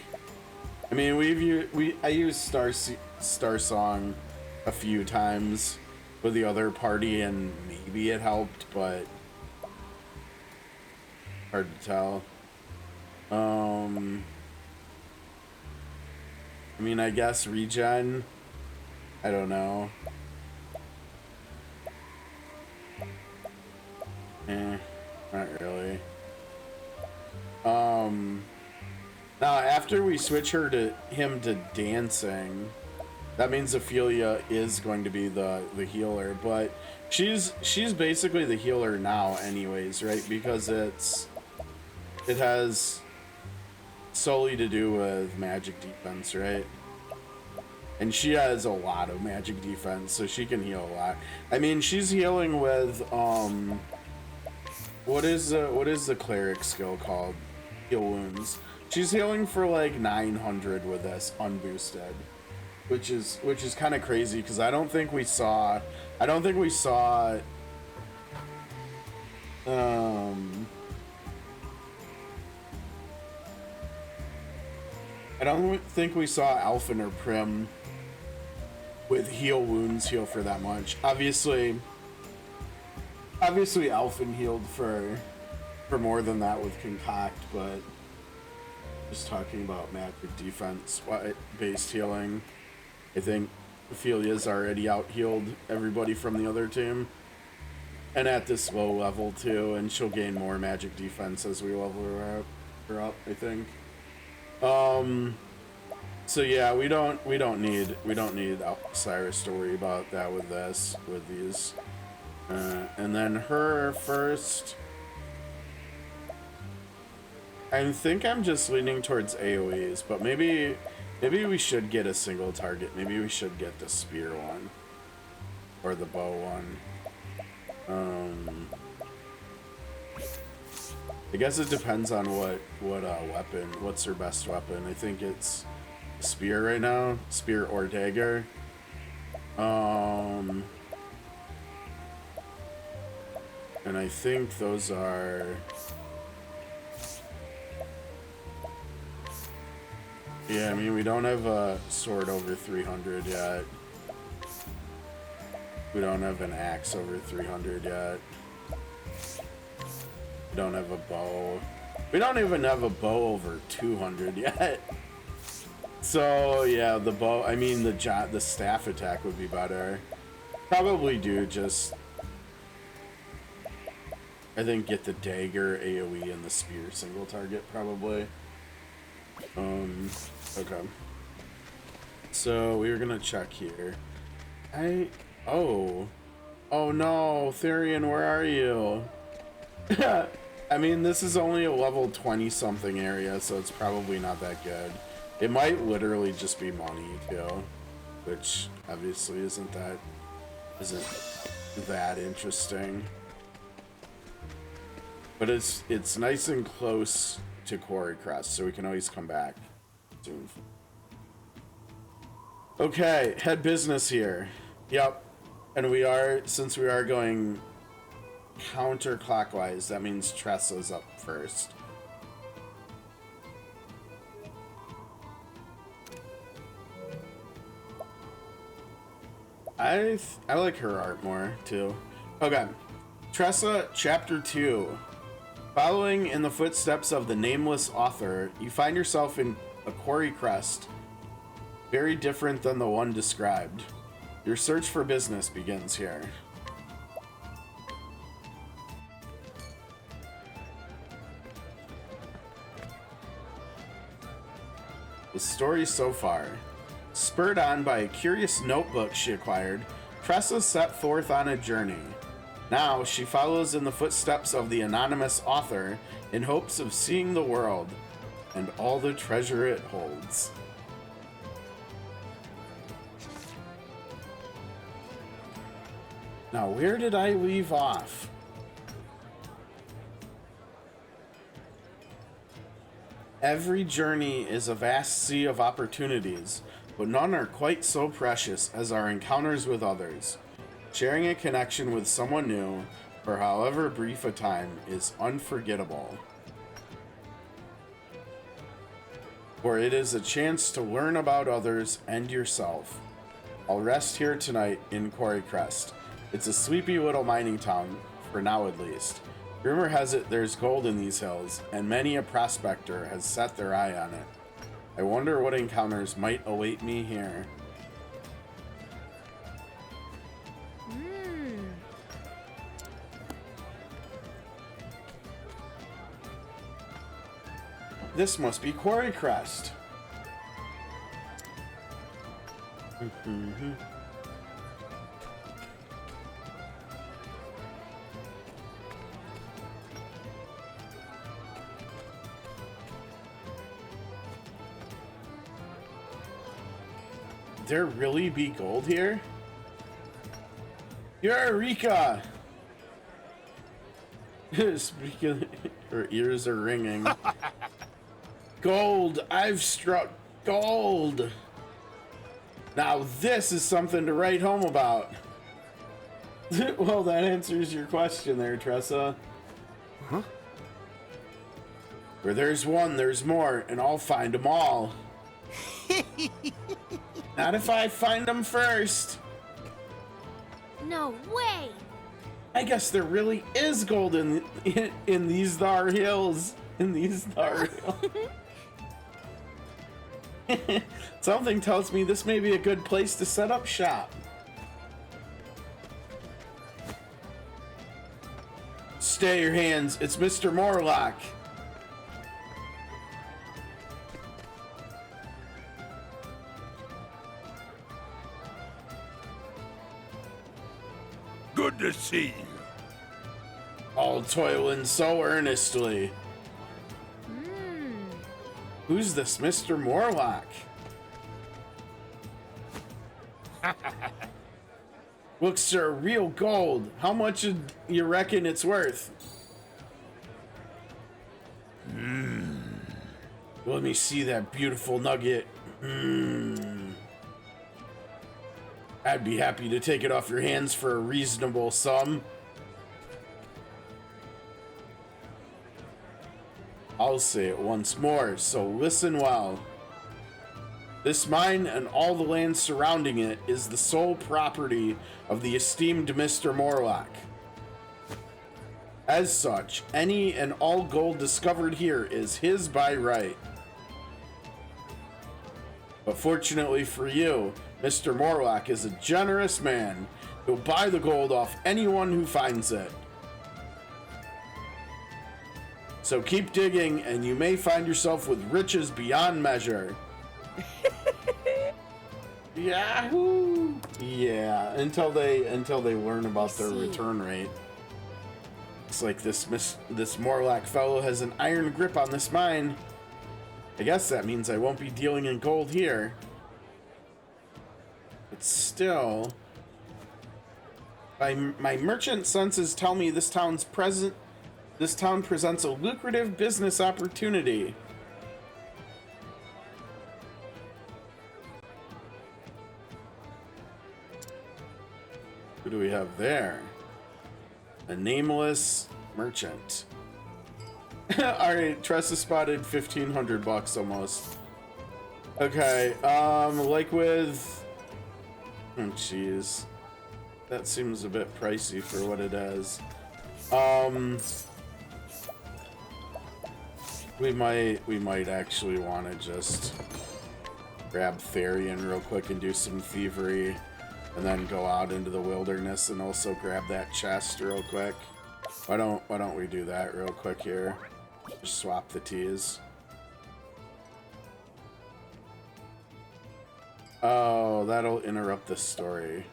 I mean, I used Star Song a few times with the other party, and maybe it helped, but hard to tell. I mean, I guess regen. I don't know. Not really. Now after we switch him to dancing, that means Ophelia is going to be the healer, but she's basically the healer now anyways, right? Because it has solely to do with magic defense, right? And she has a lot of magic defense, so she can heal a lot. I mean, she's healing with what is the cleric skill called? Heal wounds. She's healing for like 900 with this unboosted, which is kind of crazy because I don't think we saw Alphen or Prim with heal wounds heal for that much. Obviously Alphen healed for more than that with Concoct, but just talking about magic defense based healing, I think Ophelia's already out healed everybody from the other team, and at this low level too, and she'll gain more magic defense as we level her up, I think. So yeah, we don't need Cyrus to worry about that with these. And then her first, I think I'm just leaning towards AoEs, but maybe we should get a single target. Maybe we should get the spear one or the bow one. I guess it depends on what weapon. What's her best weapon? I think it's spear right now, spear or dagger. And I think those are. Yeah, I mean, we don't have a sword over 300 yet. We don't have an axe over 300 yet. We don't have a bow. We don't even have a bow over 200 yet. So, yeah, the bow, I mean, the staff attack would be better. Probably do just, I think, get the dagger AoE and the spear single target, probably. Okay. So we were gonna check here. Oh no, Therian, where are you? I mean, this is only a level 20 something area, so it's probably not that good. It might literally just be money too, which obviously isn't that interesting. But it's nice and close to Quarry Crest, so we can always come back soon. Okay, head business here. Yep. And since we are going counterclockwise, that means Tressa's up first. I like her art more too. Okay. Tressa, Chapter 2. Following in the footsteps of the nameless author, you find yourself in a quarry crest, very different than the one described. Your search for business begins here. The story so far. Spurred on by a curious notebook she acquired, Tressa set forth on a journey. Now she follows in the footsteps of the anonymous author in hopes of seeing the world and all the treasure it holds. Now, where did I leave off? Every journey is a vast sea of opportunities, but none are quite so precious as our encounters with others. Sharing a connection with someone new, for however brief a time, is unforgettable. For it is a chance to learn about others and yourself. I'll rest here tonight in Quarry Crest. It's a sleepy little mining town, for now at least. Rumor has it there's gold in these hills, and many a prospector has set their eye on it. I wonder what encounters might await me here. This must be Quarry Crest. There really be gold here? Eureka! Speaking, her ears are ringing. Gold! I've struck gold! Now this is something to write home about. Well, that answers your question there, Tressa. Huh? Where there's one, there's more, and I'll find them all. Not if I find them first. No way! I guess there really is gold in these thar hills. In these thar hills. Something tells me this may be a good place to set up shop. Stay your hands. It's Mr. Morlock. Good to see you. All toiling so earnestly. Who's this Mr. Morlock? Looks are real gold. How much do you reckon it's worth? Let me see that beautiful nugget. I'd be happy to take it off your hands for a reasonable sum. I'll say it once more, so listen well. This mine and all the land surrounding it is the sole property of the esteemed Mr. Morlock. As such, any and all gold discovered here is his by right. But fortunately for you, Mr. Morlock is a generous man who'll buy the gold off anyone who finds it. So keep digging and you may find yourself with riches beyond measure. Yahoo! Yeah, until they learn about their return rate. Looks like this Morlock fellow has an iron grip on this mine. I guess that means I won't be dealing in gold here. But still, my merchant senses tell me this town presents a lucrative business opportunity. Who do we have there? A nameless merchant. All right, Tressa spotted 1,500 bucks almost. Okay, like with, oh jeez, that seems a bit pricey for what it is. We might actually want to just grab Therian real quick and do some thievery, and then go out into the wilderness and also grab that chest real quick. Why don't we do that real quick here? Just swap the T's. Oh, that'll interrupt the story.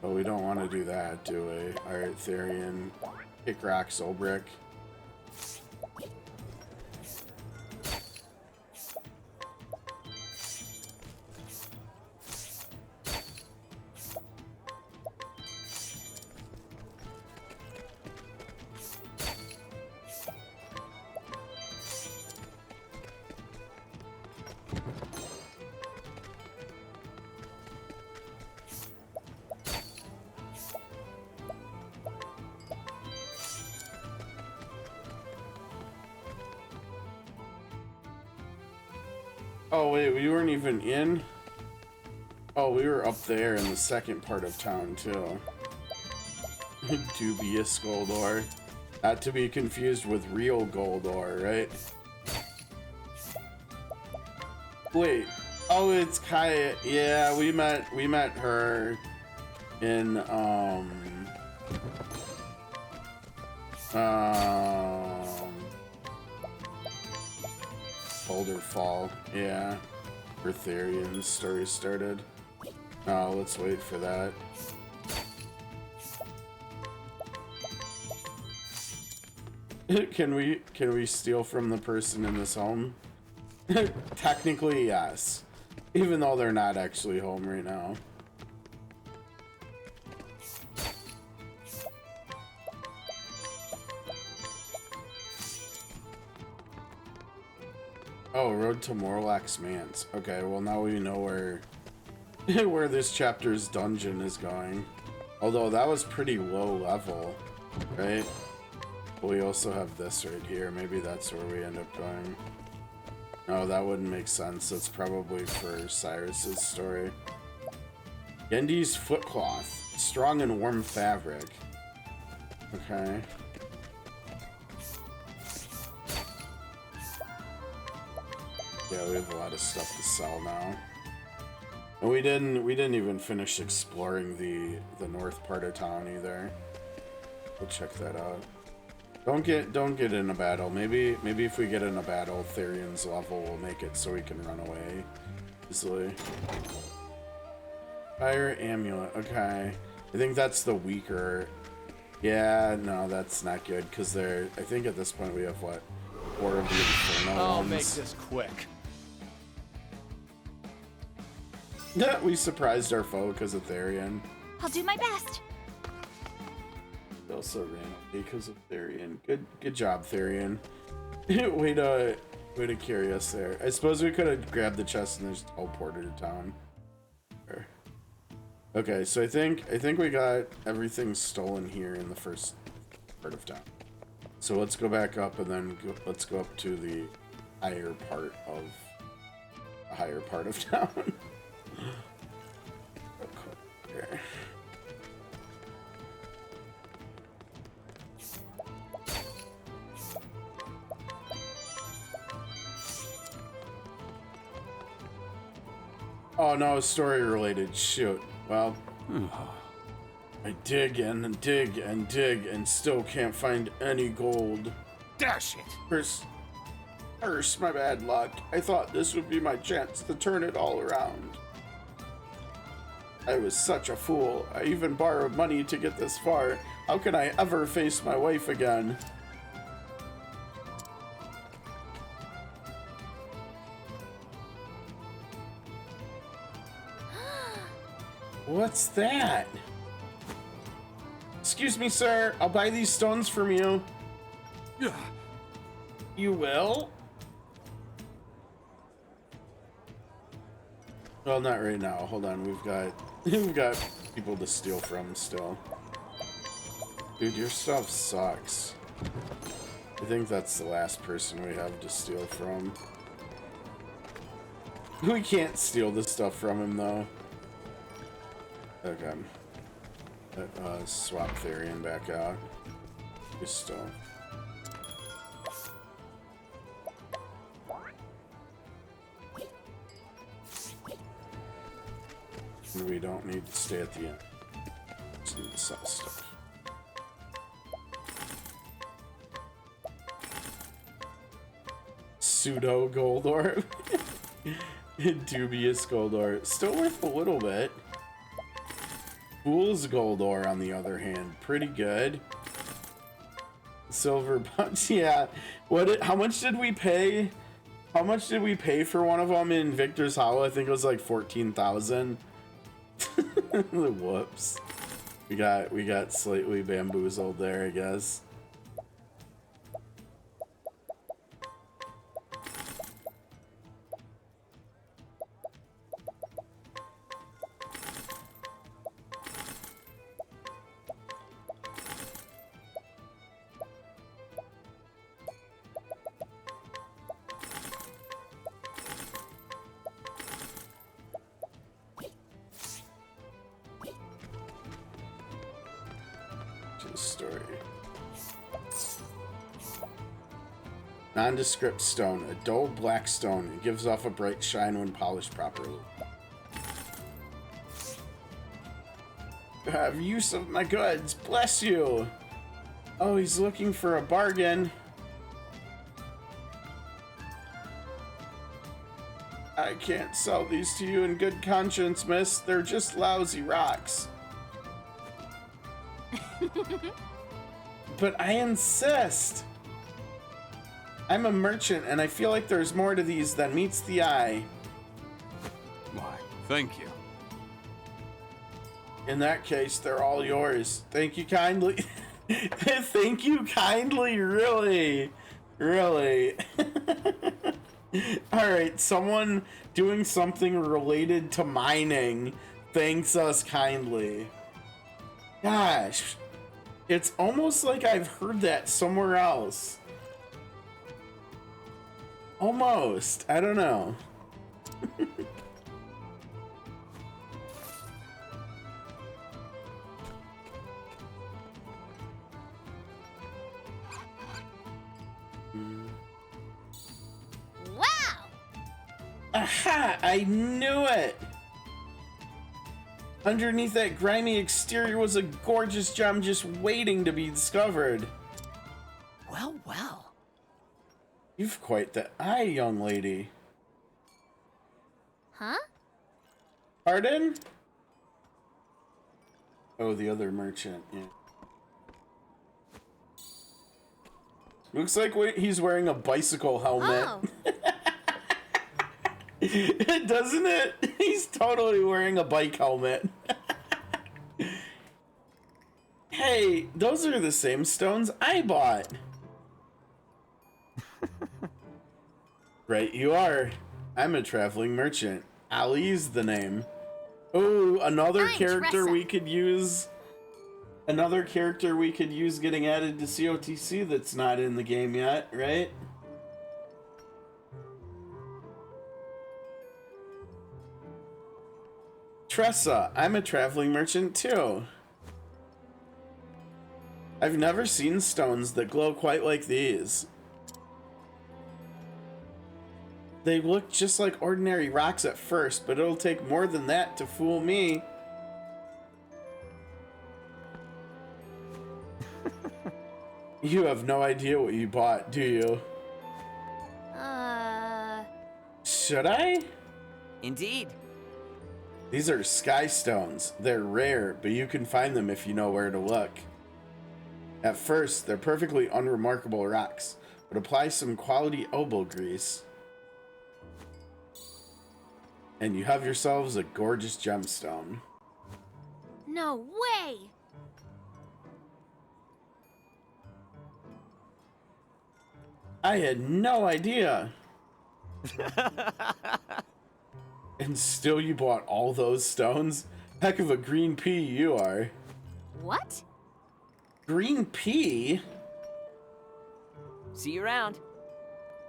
But we don't want to do that, do we? Alright, Therian. Kick rocks, Olberic. Oh wait, we weren't even in? Oh, we were up there in the second part of town too. Dubious gold ore. Not to be confused with real gold ore, right? Wait. Oh, it's Kaya. Yeah, we met her in Boulder Fall, yeah. Where Therian's story started. Oh, let's wait for that. Can we steal from the person in this home? Technically, yes. Even though they're not actually home right now. Oh, road to Morlock's Manse. Okay, well now we know where where this chapter's dungeon is going. Although that was pretty low level, right? But we also have this right here. Maybe that's where we end up going. No, that wouldn't make sense. That's probably for Cyrus's story. Gendi's footcloth. Strong and warm fabric. Okay. Yeah, we have a lot of stuff to sell now. And we didn't even finish exploring the north part of town either. We'll check that out. Don't get in a battle. Maybe if we get in a battle, Therian's level will make it so we can run away easily. Fire amulet. Okay. I think that's the weaker. Yeah, no, that's not good because they're. I think at this point we have what? 4 of the Inferno I'll ones. make this quick. Yeah, we surprised our foe because of Therian. I'll do my best. We also ran away because of Therian. Good job, Therian. way to carry us there. I suppose we could have grabbed the chest and just teleported to town. There. Okay, so I think we got everything stolen here in the first part of town. So let's go back up and then let's go up to the higher part of town. Okay. Oh no, story related. Shoot. Well, I dig and dig and dig and still can't find any gold. Dash it! Curse my bad luck. I thought this would be my chance to turn it all around. I was such a fool. I even borrowed money to get this far. How can I ever face my wife again? What's that? Excuse me, sir. I'll buy these stones from you. Yeah. You will? Well, not right now. Hold on. We've got people to steal from still. Dude, your stuff sucks. I think that's the last person we have to steal from. We can't steal the stuff from him though. Okay. Swap Therian back out. His stuff. We don't need to stay at the end. Just need to sell stuff. Pseudo gold orb. Dubious gold ore. Still worth a little bit. Fool's gold ore, on the other hand, pretty good. Silver bunch, yeah. How much did we pay? How much did we pay for one of them in Victor's Hollow? I think it was like 14,000. Whoops. We got slightly bamboozled there, I guess. Story. Nondescript stone, a dull black stone. It gives off a bright shine when polished properly. Have use of my goods. Bless you. Oh, he's looking for a bargain. I can't sell these to you in good conscience, miss. They're just lousy rocks. But I insist. I'm a merchant, and I feel like there's more to these than meets the eye. Why, thank you. In that case, they're all yours. Thank you kindly. Thank you kindly, really. Really. Alright, someone doing something related to mining thanks us kindly. Gosh. It's almost like I've heard that somewhere else. Almost. I don't know. Wow! Aha! I knew it! Underneath that grimy exterior was a gorgeous gem just waiting to be discovered. Well, well. You've quite the eye, young lady. Huh? Pardon? Oh, the other merchant, yeah. Looks like he's wearing a bicycle helmet. Oh. Doesn't it? He's totally wearing a bike helmet. Hey, those are the same stones I bought. Right, you are. I'm a traveling merchant. Ali's the name. Oh, another character Tressa. we could use. Another character we could use getting added to CotC that's not in the game yet, right? Tressa, I'm a traveling merchant too. I've never seen stones that glow quite like these. They look just like ordinary rocks at first, but it'll take more than that to fool me. You have no idea what you bought, do you? Should I? Indeed. These are sky stones. They're rare, but you can find them if you know where to look. At first, they're perfectly unremarkable rocks, but apply some quality elbow grease, and you have yourselves a gorgeous gemstone. No way! I had no idea. And still you bought all those stones? Heck of a green pea you are. What? Green pea? See you around.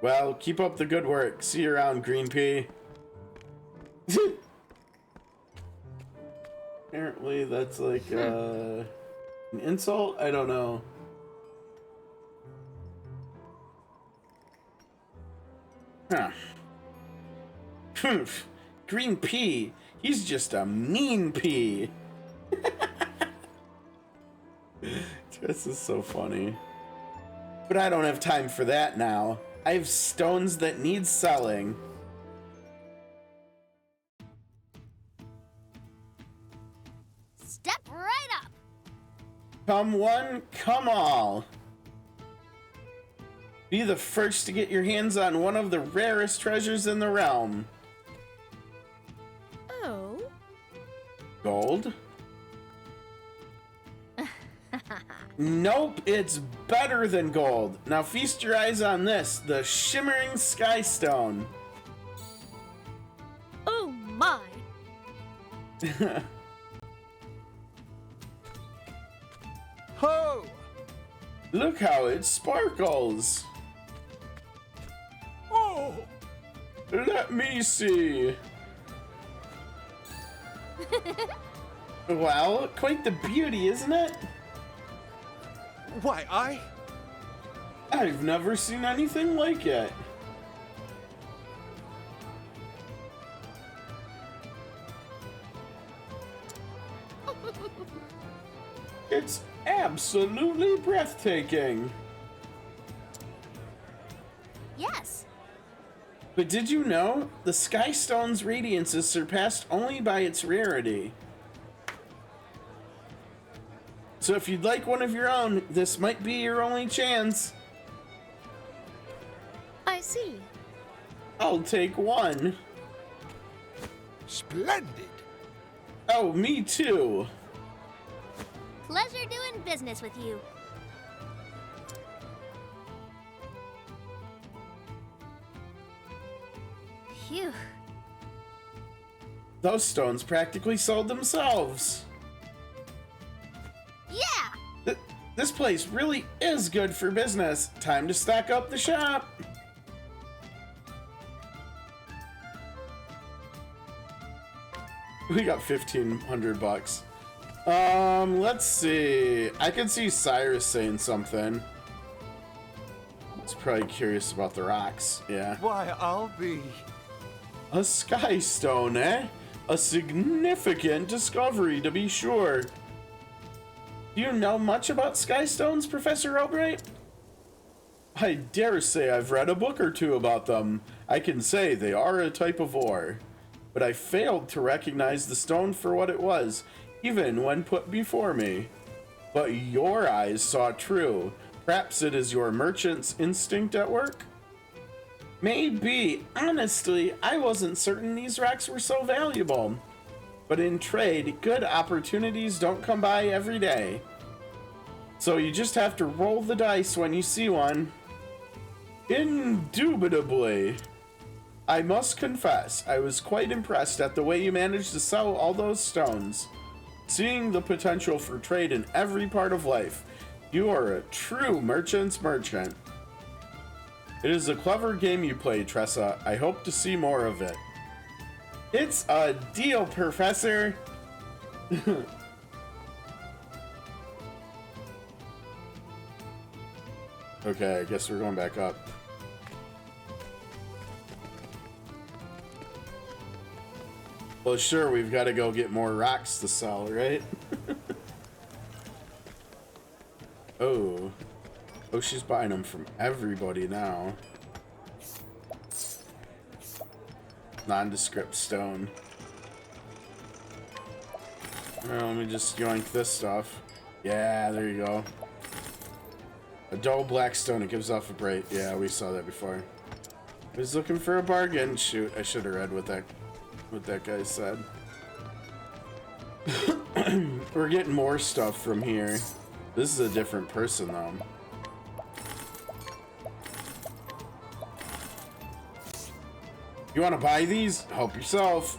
Well, keep up the good work. See you around, green pea. Apparently that's like an insult? I don't know. Huh. Humph. Green pea. He's just a mean pea. This is so funny. But I don't have time for that now. I have stones that need selling. Come one, come all. Be the first to get your hands on one of the rarest treasures in the realm. Oh. Gold? Nope, it's better than gold. Now feast your eyes on this, the shimmering skystone. Oh my. Ho! Look how it sparkles. Oh! Let me see. Well, quite the beauty, isn't it? Why, I've never seen anything like it. It's absolutely breathtaking. Yes. But did you know the Skystone's radiance is surpassed only by its rarity? So if you'd like one of your own, this might be your only chance. I see. I'll take one. Splendid! Oh, me too. Pleasure doing business with you. Phew. Those stones practically sold themselves. Yeah! This place really is good for business. Time to stock up the shop. We got 1,500 bucks. Let's see. I can see Cyrus saying something. He's probably curious about the rocks. Yeah. Why, I'll be... A skystone, eh? A significant discovery, to be sure. Do you know much about skystones, Professor Olberic? I dare say I've read a book or two about them. I can say they are a type of ore. But I failed to recognize the stone for what it was, even when put before me. But your eyes saw true. Perhaps it is your merchant's instinct at work? Maybe. Honestly, I wasn't certain these rocks were so valuable. But in trade, good opportunities don't come by every day. So you just have to roll the dice when you see one. Indubitably. I must confess, I was quite impressed at the way you managed to sell all those stones. Seeing the potential for trade in every part of life, you are a true merchant's merchant. It is a clever game you play, Tressa. I hope to see more of it. It's a deal, Professor. Okay, I guess we're going back up. Well, sure, we've got to go get more rocks to sell, right? Oh. Oh, she's buying them from everybody now. Nondescript stone. Well, let me just yoink this stuff. Yeah, there you go. A dull black stone, it gives off a bright. Yeah, we saw that before. I was looking for a bargain. Shoot, I should have read what that guy said. We're getting more stuff from here. This is a different person, though. You want to buy these? Help yourself.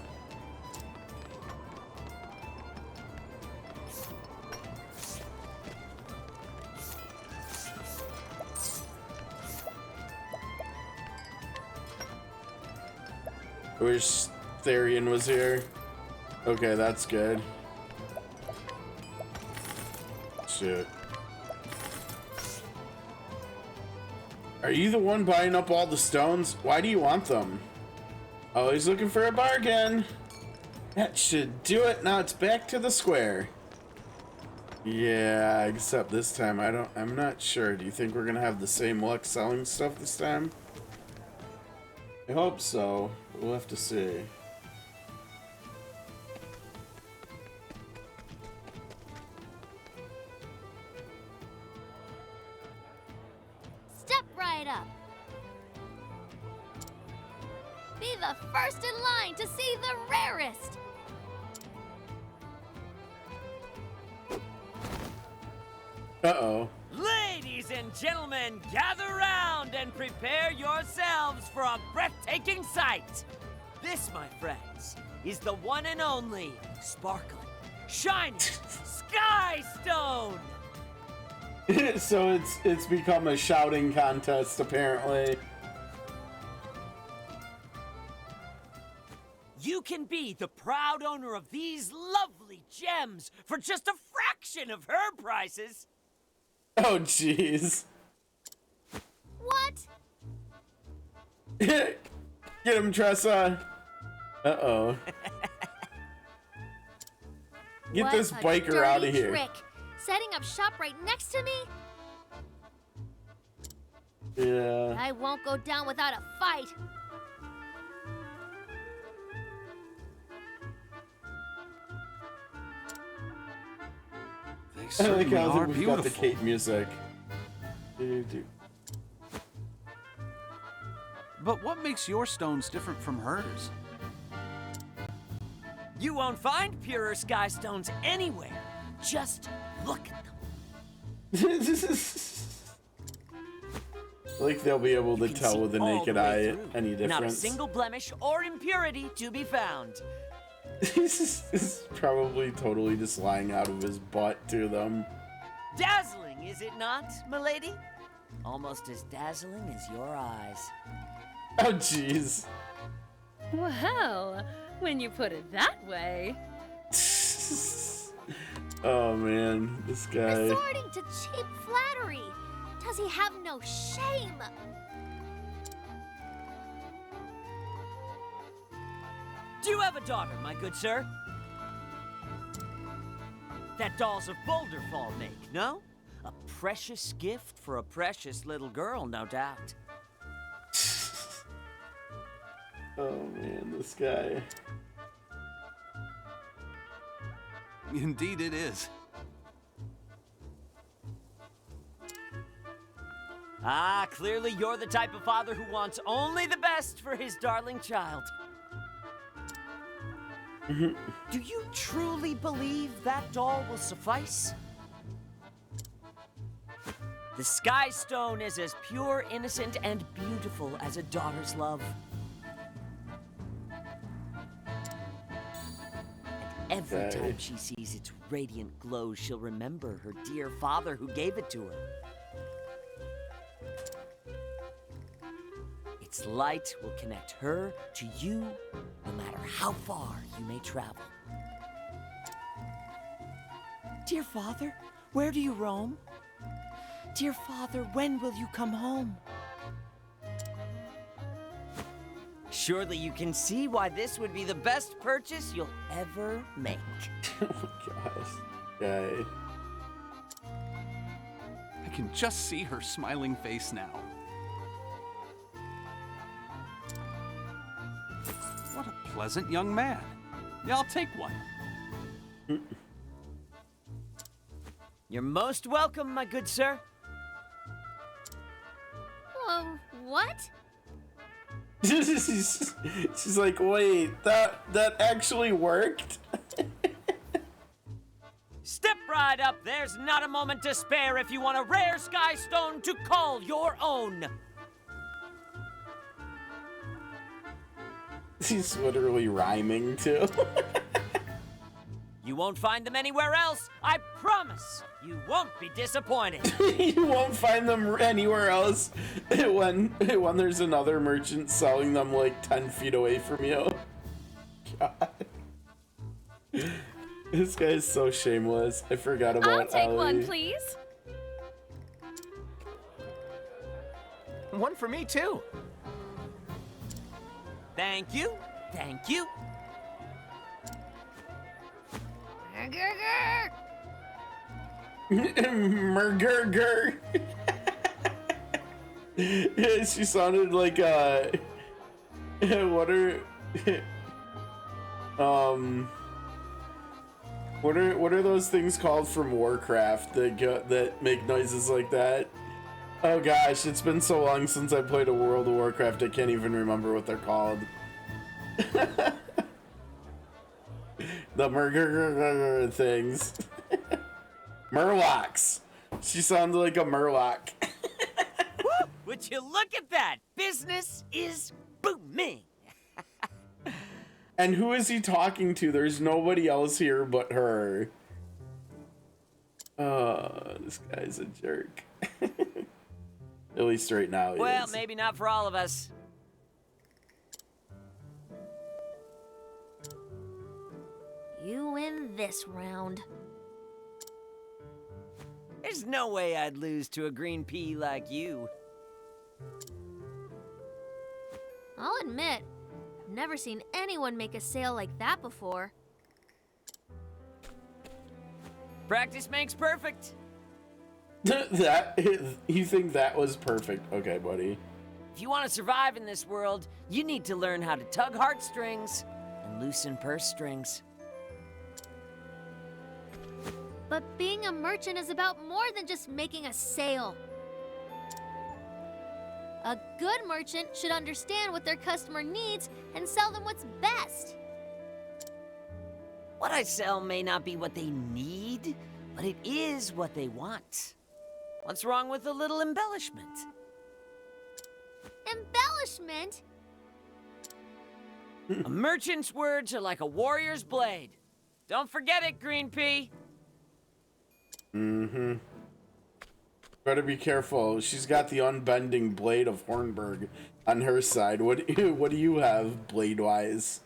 I wish Therian was here. Okay, that's good. Shit. Are you the one buying up all the stones? Why do you want them? Always looking for a bargain. That should do it. Now it's back to the square. Yeah, except this time I'm not sure. Do you think we're gonna have the same luck selling stuff this time? I hope so. We'll have to see. right up. Be the first in line to see the rarest. Uh-oh. Ladies and gentlemen, gather round and prepare yourselves for a breathtaking sight. This, my friends, is the one and only sparkling, shining Sky Stone. So it's become a shouting contest, apparently. You can be the proud owner of these lovely gems for just a fraction of her prices. Oh, jeez. What? Get him, Tressa. Uh-oh. Get What this a biker out of dirty here. Trick. Setting up shop right next to me? Yeah. I won't go down without a fight. They I like certainly how are we've got the beautiful. Kate music. But what makes your stones different from hers? You won't find purer sky stones anywhere. Just look at them. Like they'll be able to You can tell see with the all naked the way eye through. any difference. Not a single blemish or impurity to be found. This is probably totally just lying out of his butt to them. Dazzling, is it not, milady? Almost as dazzling as your eyes. Oh, jeez. Well, when you put it that way. Oh, man. This guy. Resorting to cheap flattery. Does he have no shame? Do you have a daughter, my good sir? That dolls of Boulder Fall make, no? A precious gift for a precious little girl, no doubt. Oh, man. This guy. Indeed it is. Ah, clearly you're the type of father who wants only the best for his darling child. Do you truly believe that doll will suffice? The Sky Stone is as pure, innocent, and beautiful as a daughter's love. And every Okay. time she sees its radiant glow, she'll remember her dear father who gave it to her. Its light will connect her to you, no matter how far you may travel. Dear father, where do you roam? Dear father, when will you come home? Surely you can see why this would be the best purchase you'll ever make. Oh, my gosh. Guy. I can just see her smiling face now. What a pleasant young man. Yeah, I'll take one. You're most welcome, my good sir. What? She's like, wait, that actually worked? Step right up. There's not a moment to spare if you want a rare sky stone to call your own. He's literally rhyming, too. You won't find them anywhere else. I promise. You won't be disappointed. You won't find them anywhere else when there's another merchant selling them like 10 feet away from you. God. This guy is so shameless. I forgot about I'll take Ellie. one, please. One for me, too. Thank you. Thank you. Murgurgur. She sounded like what are what are those things called from Warcraft that make noises like that? Oh gosh, it's been so long since I played a World of Warcraft, I can't even remember what they're called. The murder things. Murlocs. She sounds like a Murloc. Would you look at that? Business is booming. And who is he talking to? There's nobody else here but her. Oh, this guy's a jerk. At least right now he Well, is. maybe not for all of us. You win this round. There's no way I'd lose to a green pea like you. I'll admit, I've never seen anyone make a sale like that before. Practice makes perfect. You think that was perfect? Okay, buddy. If you want to survive in this world, you need to learn how to tug heartstrings and loosen purse strings. But being a merchant is about more than just making a sale. A good merchant should understand what their customer needs and sell them what's best. What I sell may not be what they need, but it is what they want. What's wrong with a little embellishment? Embellishment? A merchant's words are like a warrior's blade. Don't forget it, Green Pea. Mm-hmm. Better be careful. She's got the unbending blade of Hornburg on her side. What do you have, blade-wise?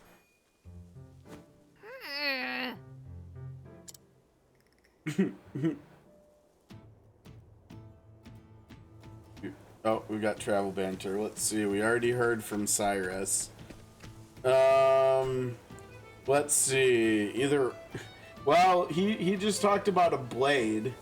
Oh, we got travel banter. Let's see. We already heard from Cyrus. Let's see. Either... Well, he just talked about a blade.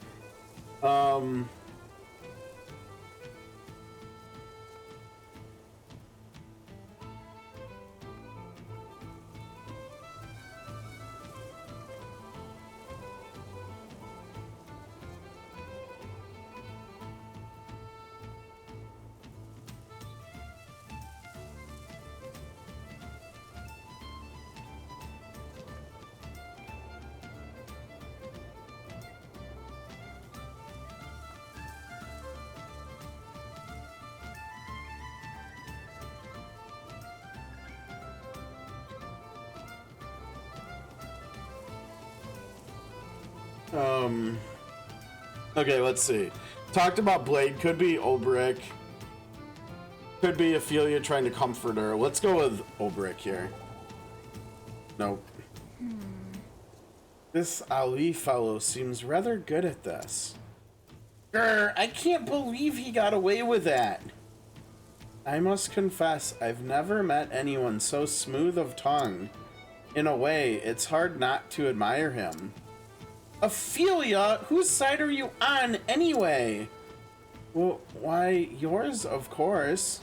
Okay, let's see. Talked about Blade. Could be Olberic. Could be Ophelia trying to comfort her. Let's go with Olberic here. Nope. This Ali fellow seems rather good at this. Grr, I can't believe he got away with that. I must confess, I've never met anyone so smooth of tongue. In a way, it's hard not to admire him. Ophelia, whose side are you on anyway? Well, why, yours, of course.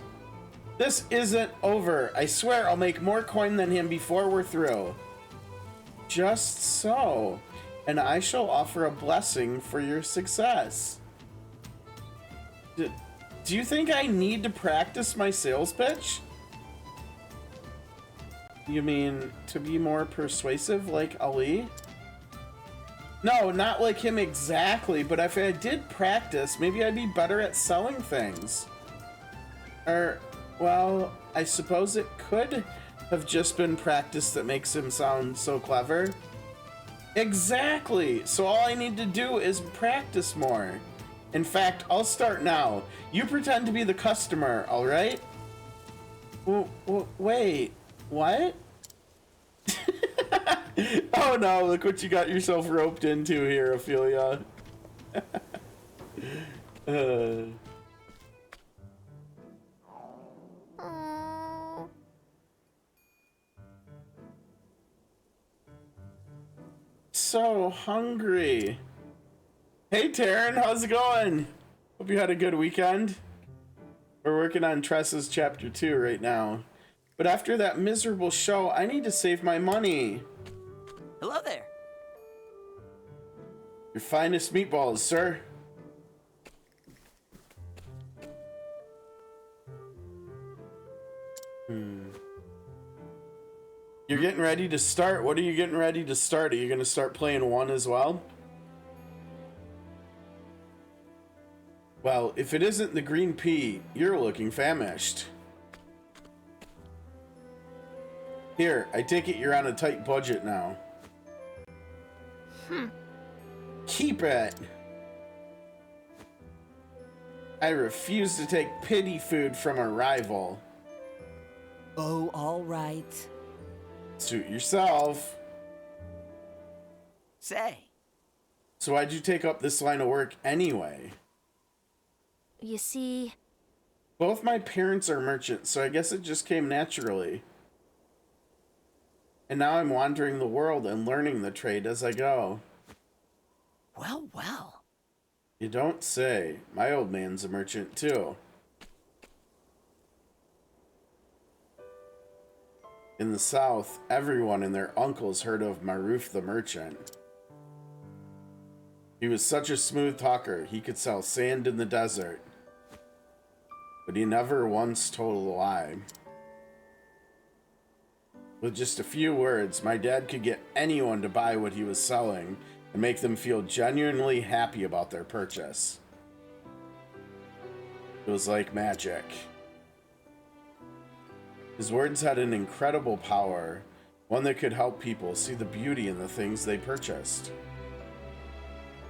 This isn't over. I swear I'll make more coin than him before we're through. Just so. And I shall offer a blessing for your success. Do you think I need to practice my sales pitch? You mean to be more persuasive like Ali? No, not like him exactly, but if I did practice, maybe I'd be better at selling things. Or, well, I suppose it could have just been practice that makes him sound so clever. Exactly! So all I need to do is practice more. In fact, I'll start now. You pretend to be the customer, alright? Wait, what? Oh no, look what you got yourself roped into here, Ophelia. So hungry. Hey Taryn, how's it going? Hope you had a good weekend. We're working on Tressa's chapter 2 right now. But after that miserable show, I need to save my money. Hello there. Your finest meatballs, sir. You're getting ready to start? What are you getting ready to start? Are you going to start playing 1 as well? Well, if it isn't the green pea, you're looking famished. Here, I take it you're on a tight budget now. Keep it. I refuse to take pity food from a rival. Oh, all right. Suit yourself. Say. So why'd you take up this line of work anyway? You see... Both my parents are merchants, so I guess it just came naturally. And now I'm wandering the world and learning the trade as I go. Well, well. You don't say. My old man's a merchant too. In the South, everyone and their uncles heard of Maruf the merchant. He was such a smooth talker, he could sell sand in the desert. But he never once told a lie. With just a few words, my dad could get anyone to buy what he was selling and make them feel genuinely happy about their purchase. It was like magic. His words had an incredible power, one that could help people see the beauty in the things they purchased.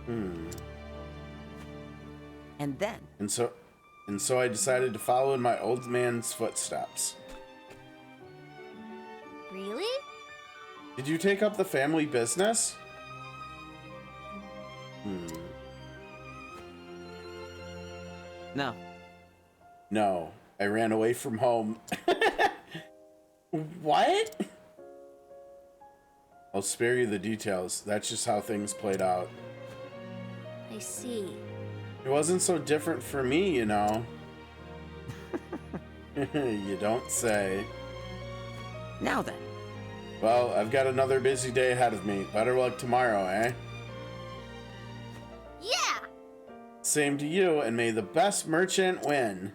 And then? And so I decided to follow in my old man's footsteps. Really? Did you take up the family business? No. No, I ran away from home. What? I'll spare you the details. That's just how things played out. I see. It wasn't so different for me, you know. You don't say. Now then. Well, I've got another busy day ahead of me. Better luck tomorrow, eh? Yeah! Same to you, and may the best merchant win.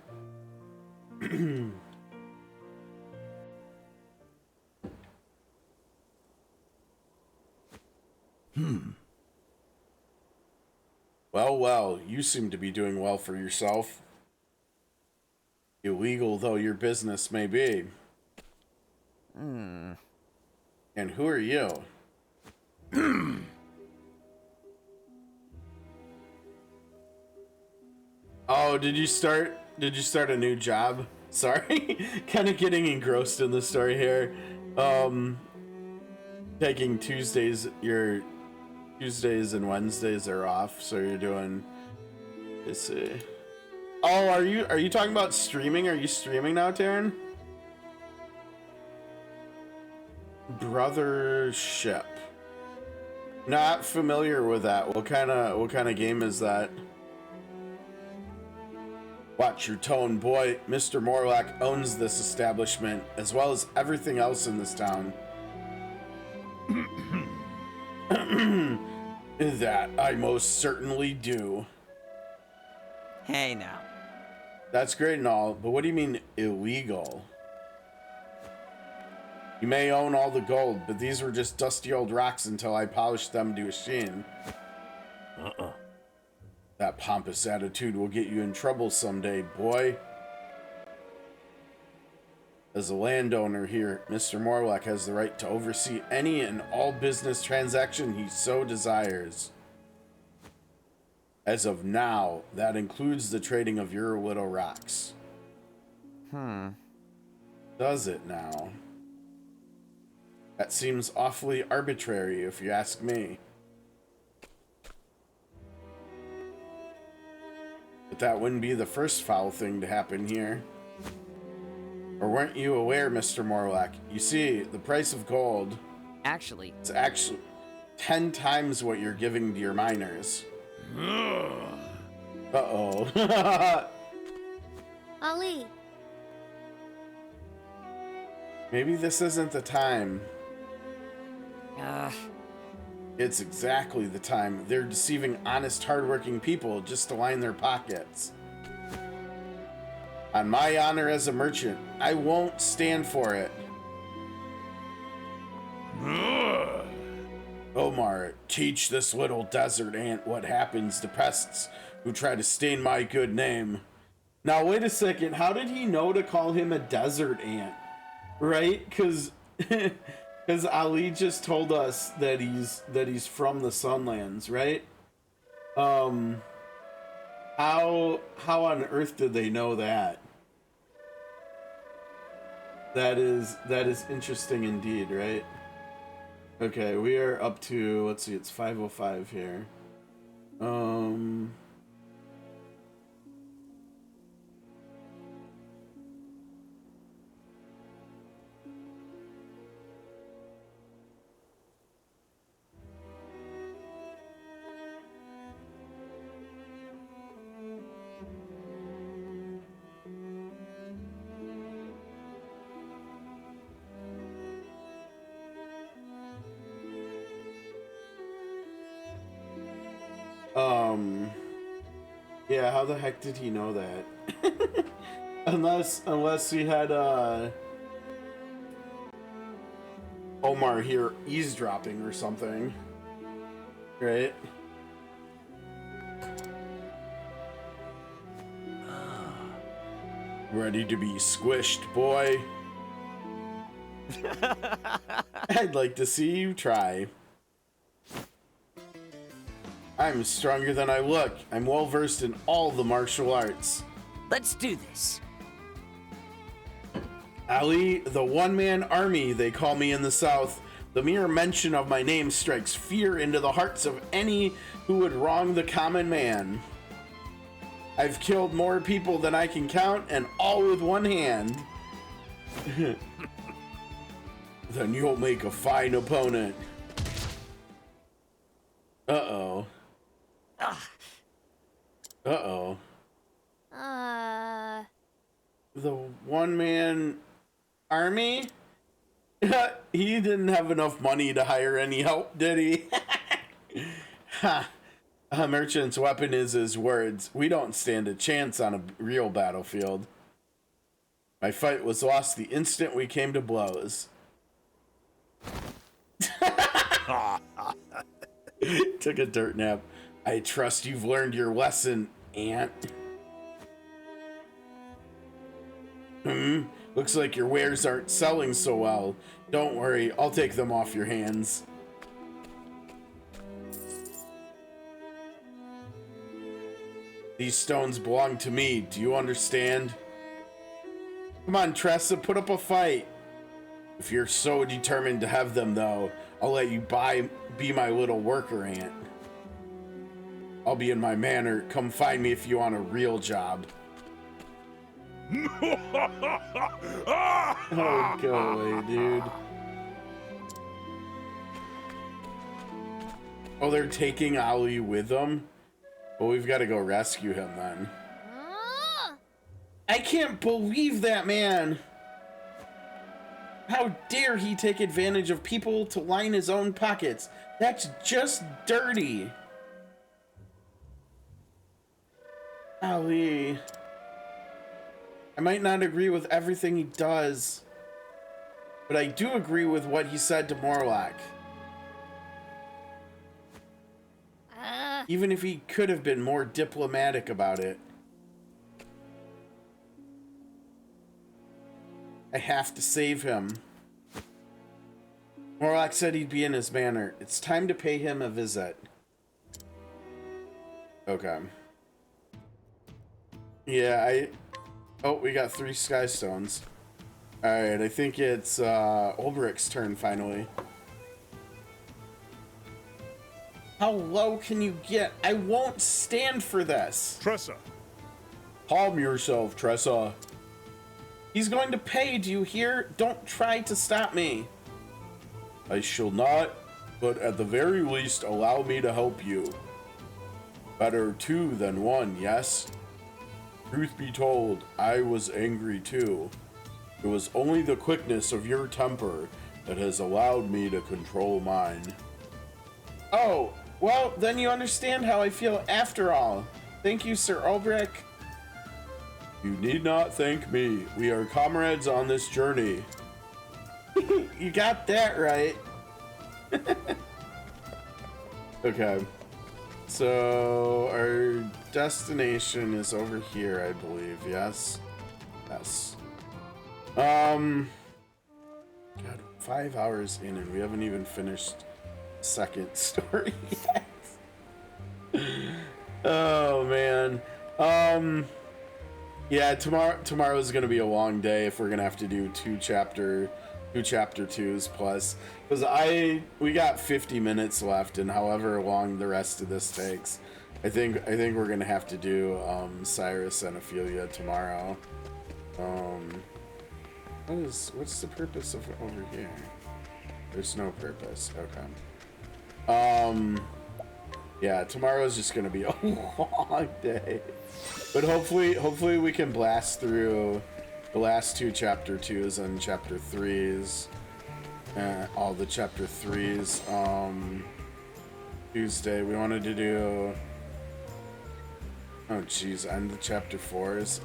Well, well, you seem to be doing well for yourself. Illegal though your business may be. And who are you? Oh, did you start a new job? Sorry. Kind of getting engrossed in the story here. Taking Tuesdays, your Tuesdays and Wednesdays are off, so you're doing, let's see. Oh, are you talking about streaming? Are you streaming now, Taryn? Brothership. Not familiar with that. What kind of game is that? Watch your tone, boy. Mr. Morlock owns this establishment, as well as everything else in this town. That I most certainly do. Hey now. That's great and all, but what do you mean illegal? You may own all the gold, but these were just dusty old rocks until I polished them to a sheen. That pompous attitude will get you in trouble someday, boy. As a landowner here, Mr. Morlock has the right to oversee any and all business transaction he so desires. As of now, that includes the trading of your little rocks. Does it now? That seems awfully arbitrary, if you ask me. But that wouldn't be the first foul thing to happen here. Or weren't you aware, Mr. Morlock? You see, the price of gold... Actually... It's actually 10 times what you're giving to your miners. Uh-oh. Ali. Maybe this isn't the time. It's exactly the time. They're deceiving honest, hardworking people just to line their pockets. On my honor as a merchant, I won't stand for it. Omar, teach this little desert ant what happens to pests who try to stain my good name. Now, wait a second. How did he know to call him a desert ant? Right? Because Ali just told us that he's from the Sunlands, right? How on earth did they know that? That is interesting indeed, right? Okay, we are up to, let's see, it's 5:05 here. Yeah, how the heck did he know that? unless he had Omar here eavesdropping or something, right? Ready to be squished, boy? I'd like to see you try. I'm stronger than I look. I'm well versed in all the martial arts. Let's do this. Ali, the one-man army, they call me in the South. The mere mention of my name strikes fear into the hearts of any who would wrong the common man. I've killed more people than I can count, and all with one hand. Then you'll make a fine opponent. Uh-oh. Uh-oh. The one-man army? He didn't have enough money to hire any help, did he? Ha! A merchant's weapon is his words. We don't stand a chance on a real battlefield. My fight was lost the instant we came to blows. Took a dirt nap. I trust you've learned your lesson, Ant. Looks like your wares aren't selling so well. Don't worry, I'll take them off your hands. These stones belong to me, do you understand? Come on, Tressa, put up a fight. If you're so determined to have them, though, I'll let you be my little worker ant. I'll be in my manor. Come find me if you want a real job. Oh, go away, dude. Oh, they're taking Ali with them? Well, we've got to go rescue him then. I can't believe that, man. How dare he take advantage of people to line his own pockets? That's just dirty. Ali. I might not agree with everything he does, but I do agree with what he said to Morlock. Even if he could have been more diplomatic about it. I have to save him. Morlock said he'd be in his manor. It's time to pay him a visit. Okay. Yeah, oh, we got 3 sky stones. Alright, I think it's Olberic's turn finally. How low can you get? I won't stand for this. Tressa. Calm yourself, Tressa. He's going to pay, do you hear? Don't try to stop me. I shall not, but at the very least allow me to help you. Better 2 than 1, yes? Truth be told, I was angry too. It was only the quickness of your temper that has allowed me to control mine. Oh, well, then you understand how I feel after all. Thank you, Sir Olberic. You need not thank me. We are comrades on this journey. You got that right. Okay. So our destination is over here, I believe. Yes. Yes. God, 5 hours in and we haven't even finished second story yet. Oh man. Yeah, tomorrow's gonna be a long day if we're gonna have to do two chapter 2s plus, because we got 50 minutes left, and however long the rest of this takes, I think we're gonna have to do Cyrus and Ophelia tomorrow. What's the purpose of over here? There's no purpose. Okay. Yeah, tomorrow's just gonna be a long day, but hopefully we can blast through the last two chapter 2s and chapter 3s, all the chapter 3s. Tuesday we wanted to do, oh geez, and the chapter 4s.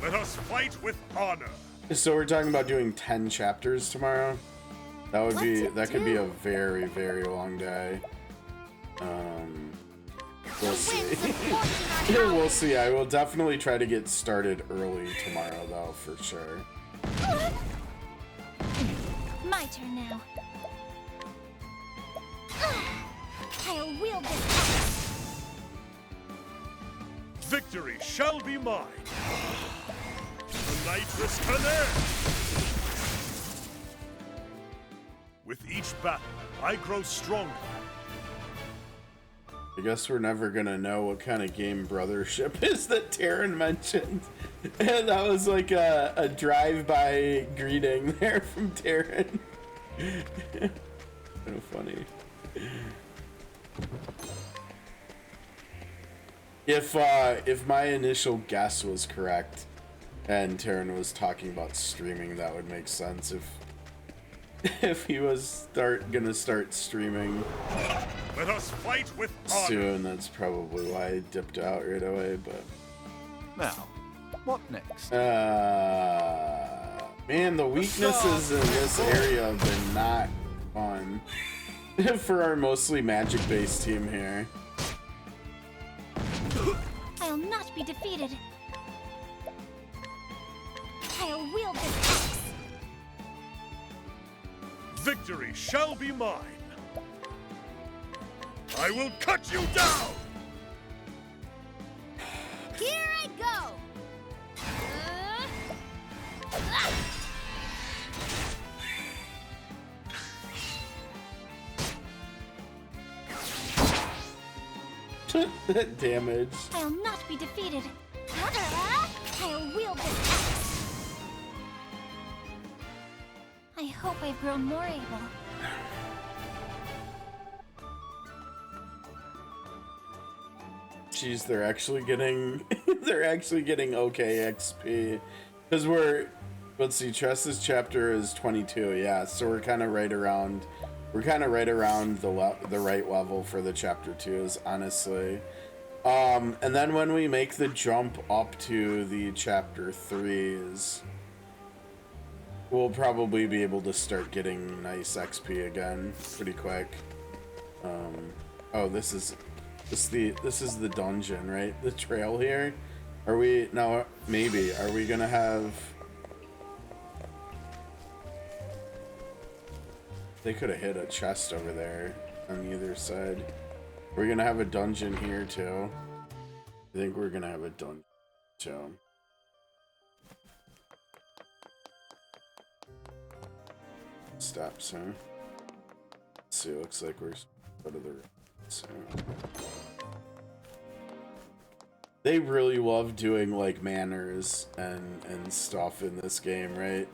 Let us fight with honor. So we're talking about doing 10 chapters tomorrow. That could be a very, very long day. We'll see. We'll see. I will definitely try to get started early tomorrow, though, for sure. My turn now. I'll wield this axe. Victory shall be mine. The nitrous Buccaneer. With each battle, I grow stronger. I guess we're never gonna know what kind of game brothership is that Taryn mentioned. And that was like a drive-by greeting there from Taryn. So funny. If my initial guess was correct and Taryn was talking about streaming, that would make sense. If he was gonna start streaming Let us fight with honor. soon, that's probably why I dipped out right away. But Now, what next? man, the weaknesses in this area have been not fun for our mostly magic-based team here. I'll not be defeated. I'll wield this axe. Victory shall be mine. I will cut you down. Here I go. That damage. I'll not be defeated. I'll wield this axe. I hope I've grown more able. Jeez, they're actually getting okay XP, because let's see, Tressa's chapter is 22, yeah, so we're kind of right around the right level for the chapter 2s, honestly. And then when we make the jump up to the chapter 3s, we'll probably be able to start getting nice XP again pretty quick. Oh, this is the dungeon, right? The trail here. Are we now? Maybe. Are we gonna have? They could have hit a chest over there on either side. We're gonna have a dungeon here too. I think we're gonna have a dungeon too. Steps, huh? Let's see, looks like we're out of the room. So they really love doing like manners and stuff in this game, right?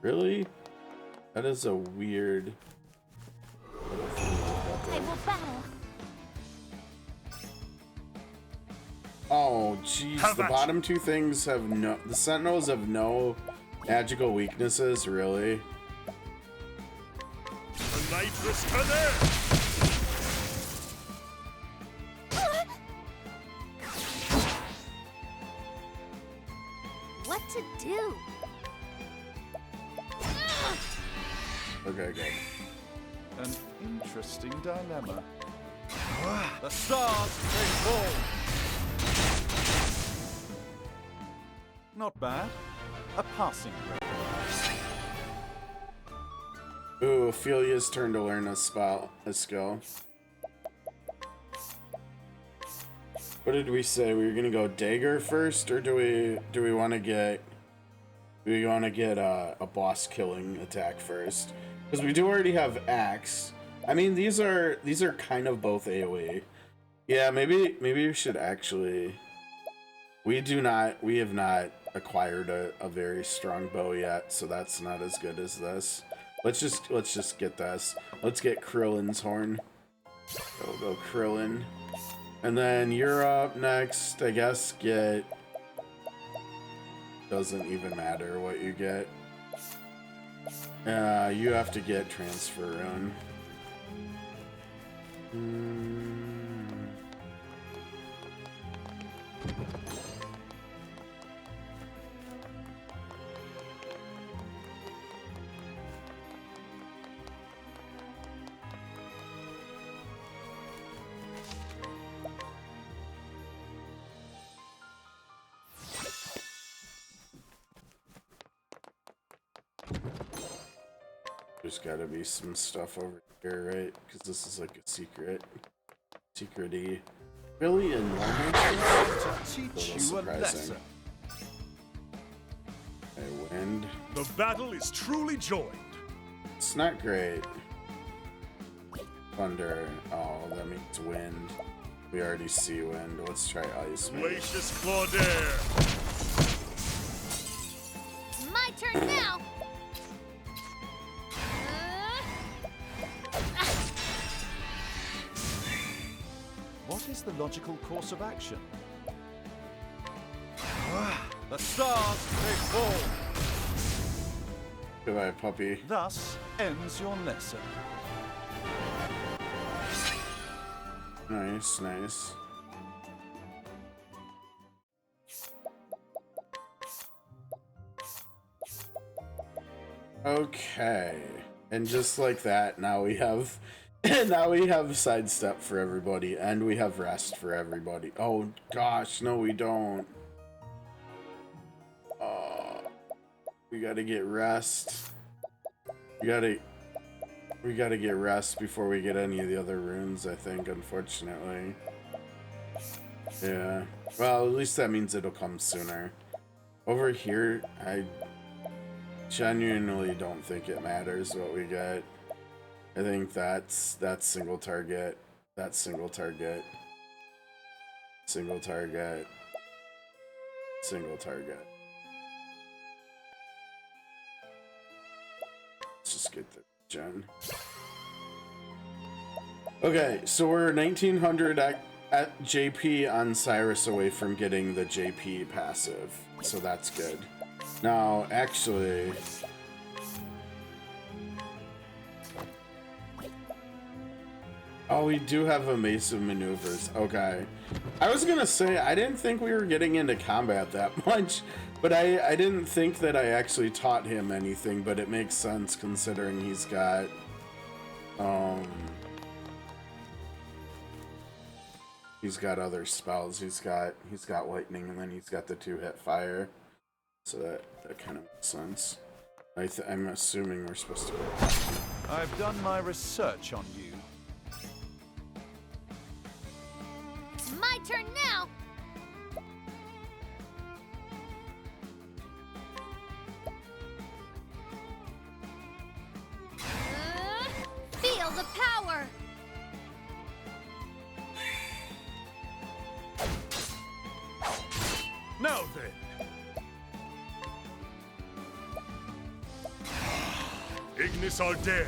Really? That is a weird. I will battle. Oh, jeez. The bottom two things have no. The Sentinels have no magical weaknesses, really. The nitrous Buccaneer. to do? Okay, good. An interesting dilemma. The stars, they fall! Not bad. A passing grade. Ooh, Ophelia's turn to learn a skill. What did we say? We were gonna go dagger first, or do we want to get a boss killing attack first? Because we do already have axe. I mean, these are kind of both AoE. Yeah, maybe we should actually. We have not acquired a very strong bow yet, so that's not as good as this. Let's just get this. Let's get Krillin's horn. Go Krillin. And then you're up next, I guess. Get. Doesn't even matter what you get. You have to get Transfer Rune. There's gotta be some stuff over here, right? Because this is like a secret-y. Really in normal? To teach you a lesson. Okay, wind. The battle is truly joined. It's not great. Thunder. Oh, that means wind. We already see wind. Let's try ice. Glacius Claudaire. My turn now. What is the logical course of action? The stars, they fall. Goodbye, puppy. Thus ends your lesson. Nice, nice. Okay. And just like that, now we have sidestep for everybody, and we have rest for everybody. Oh gosh, no we don't. We gotta get rest. We gotta get rest before we get any of the other runes, I think, unfortunately. Yeah. Well, at least that means it'll come sooner. Over here, I genuinely don't think it matters what we get. I think that's single target. That's single target. Single target. Single target. Let's just get the gen. Okay, so we're 1900 at JP on Cyrus away from getting the JP passive. So that's good. Now, actually... Oh, we do have evasive maneuvers. Okay. I was gonna say, I didn't think we were getting into combat that much, but I didn't think that I actually taught him anything, but it makes sense considering he's got, he's got other spells. He's got lightning, and then he's got the 2-hit fire. So that kind of makes sense. I'm assuming we're supposed to go. I've done my research on you. It's my turn now. Feel the power. Now then. Ignis Ardere.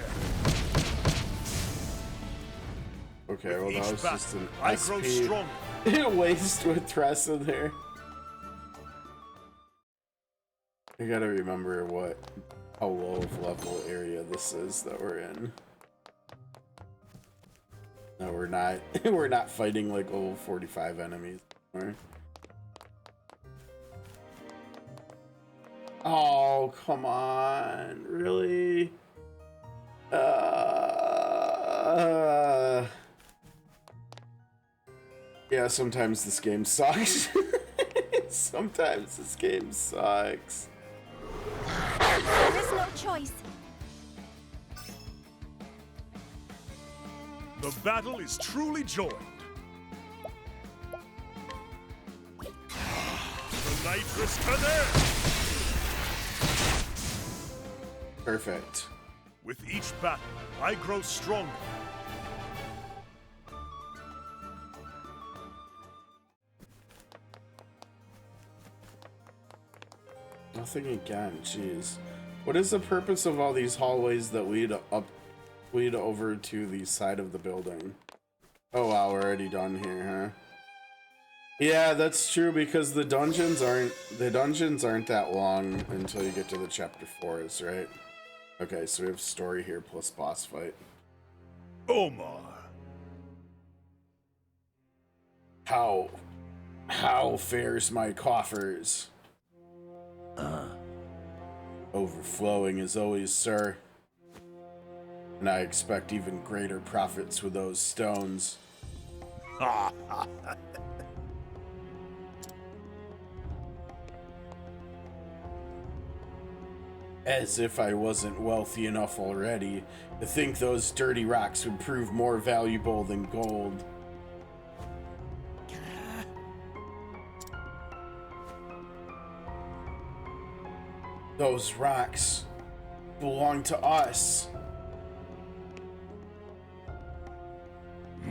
Okay, well that was just an I grow SP strong. waste with Tressa there. I gotta remember how low of level area this is that we're in. No, we're not. We're not fighting like level 45 enemies anymore. Oh, come on. Really? Yeah, sometimes this game sucks. Sometimes this game sucks. There is no choice. The battle is truly joined. The nitrous cannon! Perfect. With each battle, I grow stronger. Nothing again, jeez. What is the purpose of all these hallways that lead over to the side of the building? Oh wow, we're already done here, huh? Yeah, that's true because the dungeons aren't that long until you get to the chapter 4s, right? Okay, so we have story here plus boss fight. Omar. How fares my coffers? Overflowing as always, sir. And I expect even greater profits with those stones. As if I wasn't wealthy enough already to think those dirty rocks would prove more valuable than gold. Those rocks belong to us.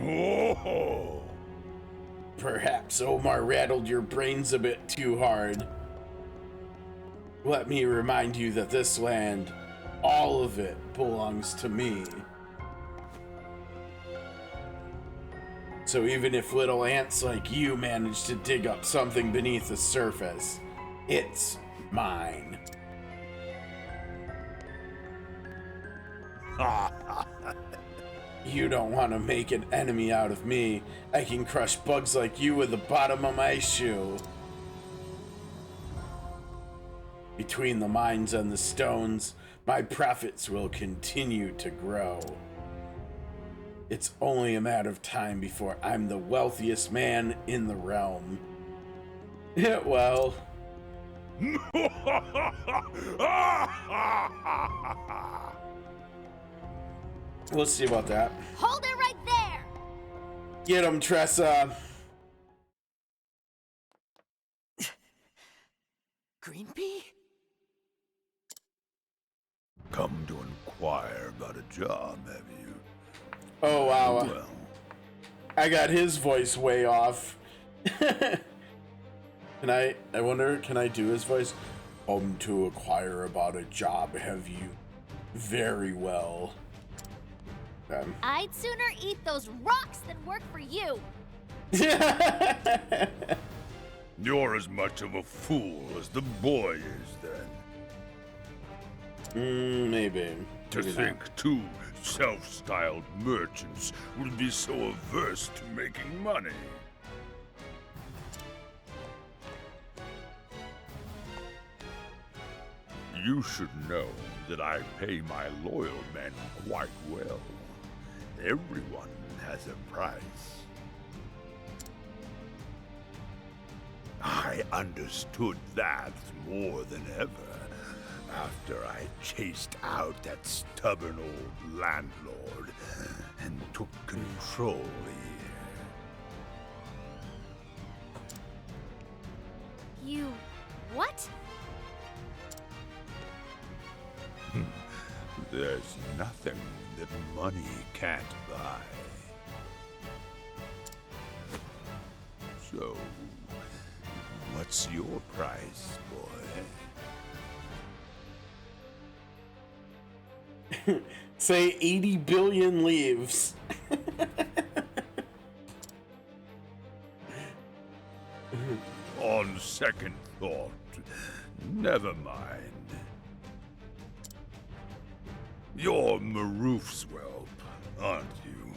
Oh. Perhaps Omar rattled your brains a bit too hard. Let me remind you that this land, all of it, belongs to me. So even if little ants like you manage to dig up something beneath the surface, it's mine. You don't want to make an enemy out of me. I can crush bugs like you with the bottom of my shoe. Between the mines and the stones, my profits will continue to grow. It's only a matter of time before I'm the wealthiest man in the realm. Yeah, well. We'll see about that. Hold it right there! Get him, Tressa. Green pea? Come to inquire about a job, have you? Oh, wow. Well, I got his voice way off. I wonder, can I do his voice? Come to inquire about a job, have you? Very well. I'd sooner eat those rocks than work for you. you're as much of a fool as the boy is, then. Maybe. To think two self-styled merchants would be so averse to making money. You should know that I pay my loyal men quite well. Everyone has a price. I understood that more than ever after I chased out that stubborn old landlord and took control here. You... what? There's nothing that money can't buy. So, what's your price, boy? Say 80 billion leaves. On second thought, never mind. You're Maruf's whelp, aren't you?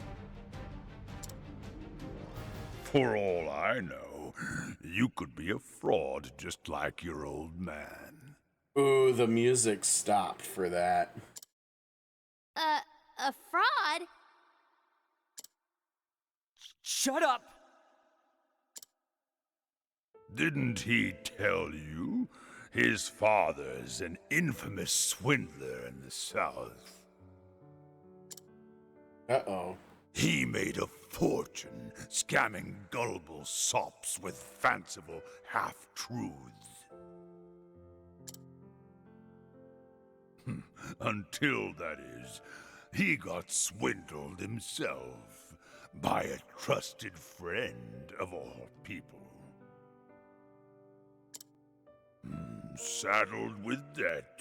For all I know, you could be a fraud just like your old man. Ooh, the music stopped for that. A fraud? Shut up! Didn't he tell you? His father's an infamous swindler in the South. Uh-oh. He made a fortune scamming gullible sops with fanciful half-truths. Until, that is, he got swindled himself by a trusted friend of all people. Saddled with debt,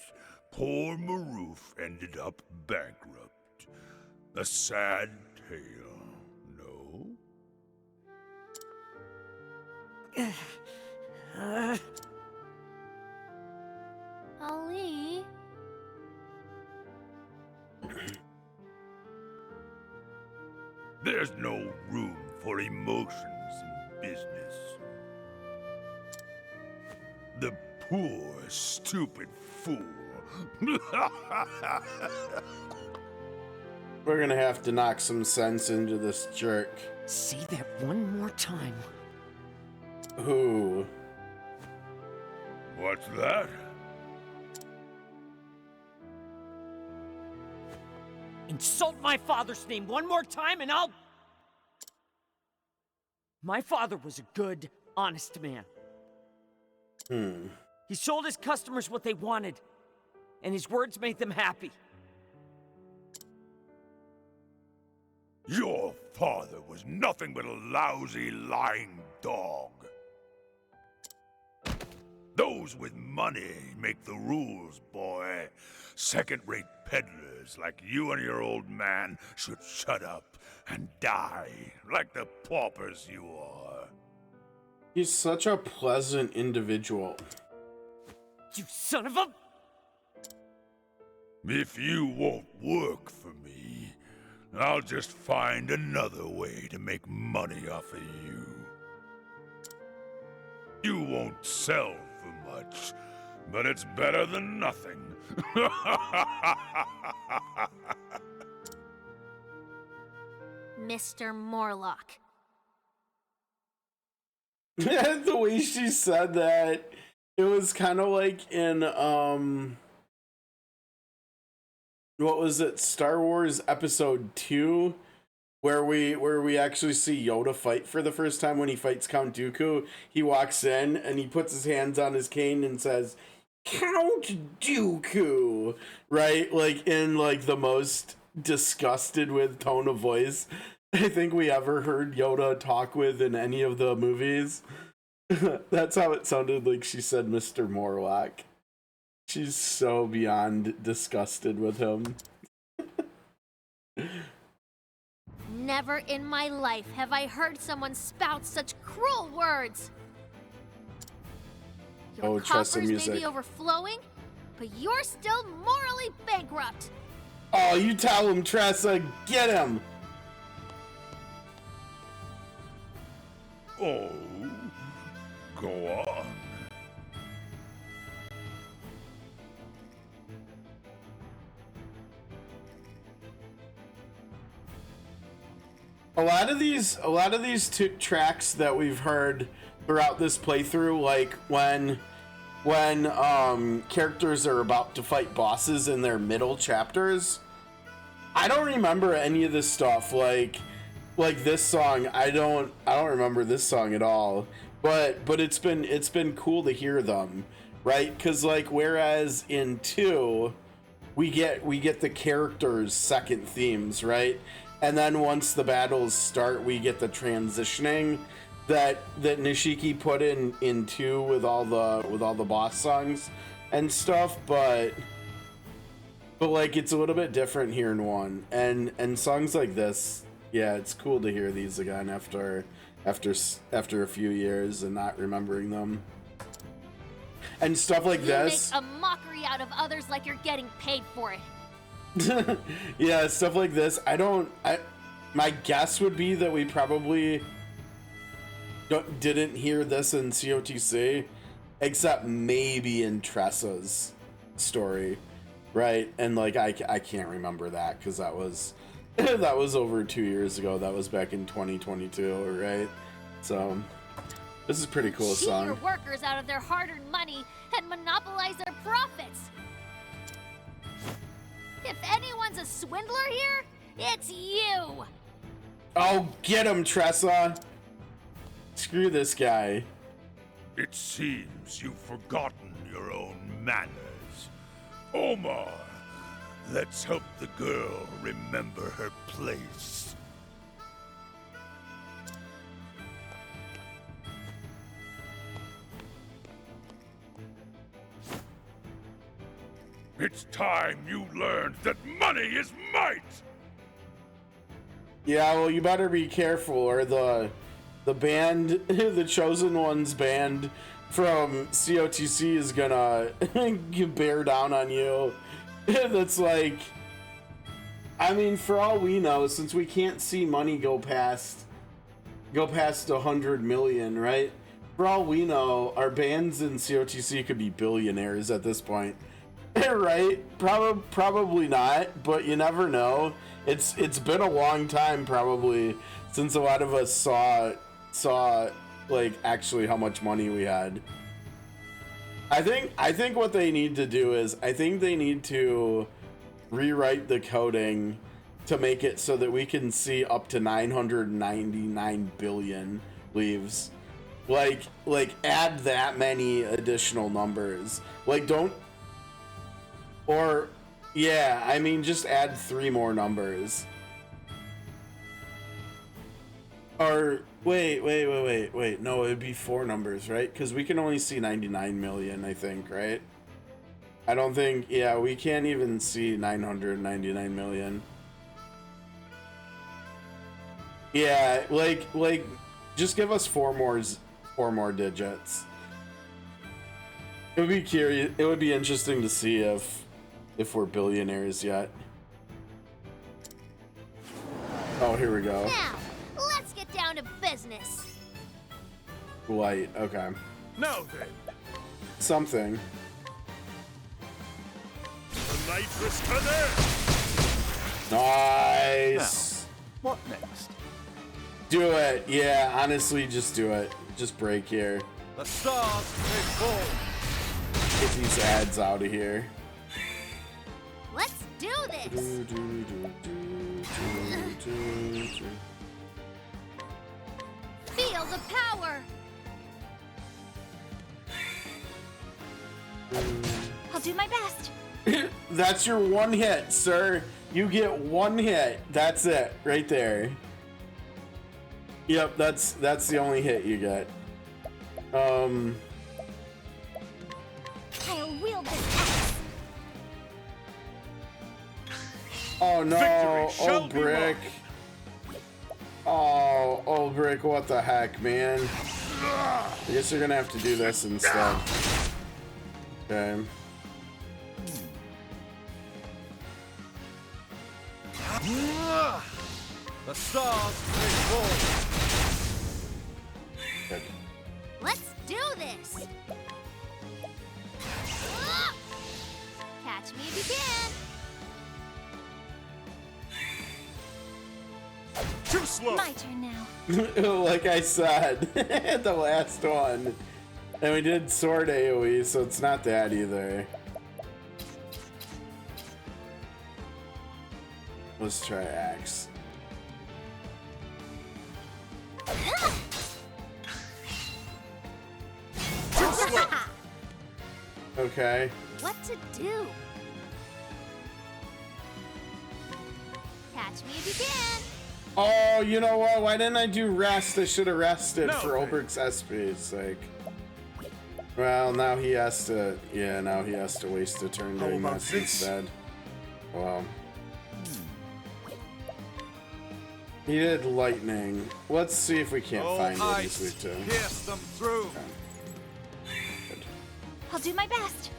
poor Maroof ended up bankrupt. A sad tale, no? Ali? There's no room for emotions in business. The poor, stupid fool. We're gonna have to knock some sense into this jerk. Say that one more time. Who? What's that? Insult my father's name one more time and I'll... My father was a good, honest man. He sold his customers what they wanted, and his words made them happy. Your father was nothing but a lousy, lying dog. Those with money make the rules, boy. Second-rate peddlers like you and your old man should shut up and die like the paupers you are. He's such a pleasant individual. You son of a... If you won't work for me, I'll just find another way to make money off of you. You won't sell for much, but it's better than nothing. Mr. Morlock. The way she said that, it was kind of like in what was it, Star Wars Episode 2, where we actually see Yoda fight for the first time. When he fights Count Dooku, he walks in and he puts his hands on his cane and says, "Count Dooku," right? Like in like the most disgusted with tone of voice I think we ever heard Yoda talk with in any of the movies. That's how it sounded like she said Mr. Morlock. She's so beyond disgusted with him. Never in my life have I heard someone spout such cruel words. Your Tressa coffers may music. be overflowing, but you're still morally bankrupt. Oh, you tell him, Tressa. Get him. Oh, go on. A lot of these two tracks that we've heard throughout this playthrough, like when characters are about to fight bosses in their middle chapters, I don't remember any of this stuff. Like this song, I don't remember this song at all. But it's been cool to hear them, right? Because like whereas in 2, we get the characters' second themes, right? And then once the battles start, we get the transitioning that Nishiki put in 2 with all the boss songs and stuff, but like it's a little bit different here in 1. And songs like this, yeah, it's cool to hear these again after a few years and not remembering them. And stuff like this. You make a mockery out of others like you're getting paid for it. Yeah, stuff like this. My guess would be that we probably didn't hear this in COTC, except maybe in Tressa's. story, right? And like I can't remember that because that was that was over 2 years ago. That was back in 2022, right? So this is a pretty cool Cheat song. your workers out of their hard-earned money and monopolize their profits. If anyone's a swindler here, it's you. Oh, get him, Tressa! Screw this guy. It seems you've forgotten your own manners. Omar, let's help the girl remember her place. It's time you learned that money is might! Yeah, well, you better be careful, or the band, the Chosen Ones band from COTC is gonna bear down on you. That's like, I mean, for all we know, since we can't see money go past 100 million, right? For all we know, our bands in COTC could be billionaires at this point. Right? Probably not, but you never know. It's been a long time probably since a lot of us saw like actually how much money we had. I think what they need to do is I think they need to rewrite the coding to make it so that we can see up to 999 billion leaves. Like add that many additional numbers. Like don't. Or, yeah, I mean, just add 3 more numbers. Or, wait. No, it'd be 4 numbers, right? Because we can only see 99 million, I think, right? I don't think, yeah, we can't even see 999 million. Yeah, like, just give us 4 more digits. It would be curious. It would be interesting to see if we're billionaires yet. Oh, here we go. Now, let's get down to business. Light, okay. Now then. Something. The nitrous cannon! Nice. Now, what next? Do it. Yeah, honestly, just do it. Just break here. The stars may fall. Get these ads out of here. Let's do this. Feel the power. I'll do my best. That's your 1 hit, sir. You get 1 hit. That's it, right there. Yep, that's the only hit you get. I'll wield this axe. Oh no, Olberic. Oh, Olberic, what the heck, man? I guess you're gonna have to do this instead. Okay. The stars may fall. Good. Let's do this. Catch me if you can. Too slow. My turn now. Like I said, the last one. And we did sword AoE, so it's not that either. Let's try axe. Okay. What to do? Catch me if you can. Oh, you know what? Why didn't I do rest? I should have rested for Olberic's SP's sake. Well, now he has to. Yeah, now he has to waste a turn doing that instead. Well. He did lightning. Let's see if we can't find what he's weak to. Pierce them through. Good. I'll do my best.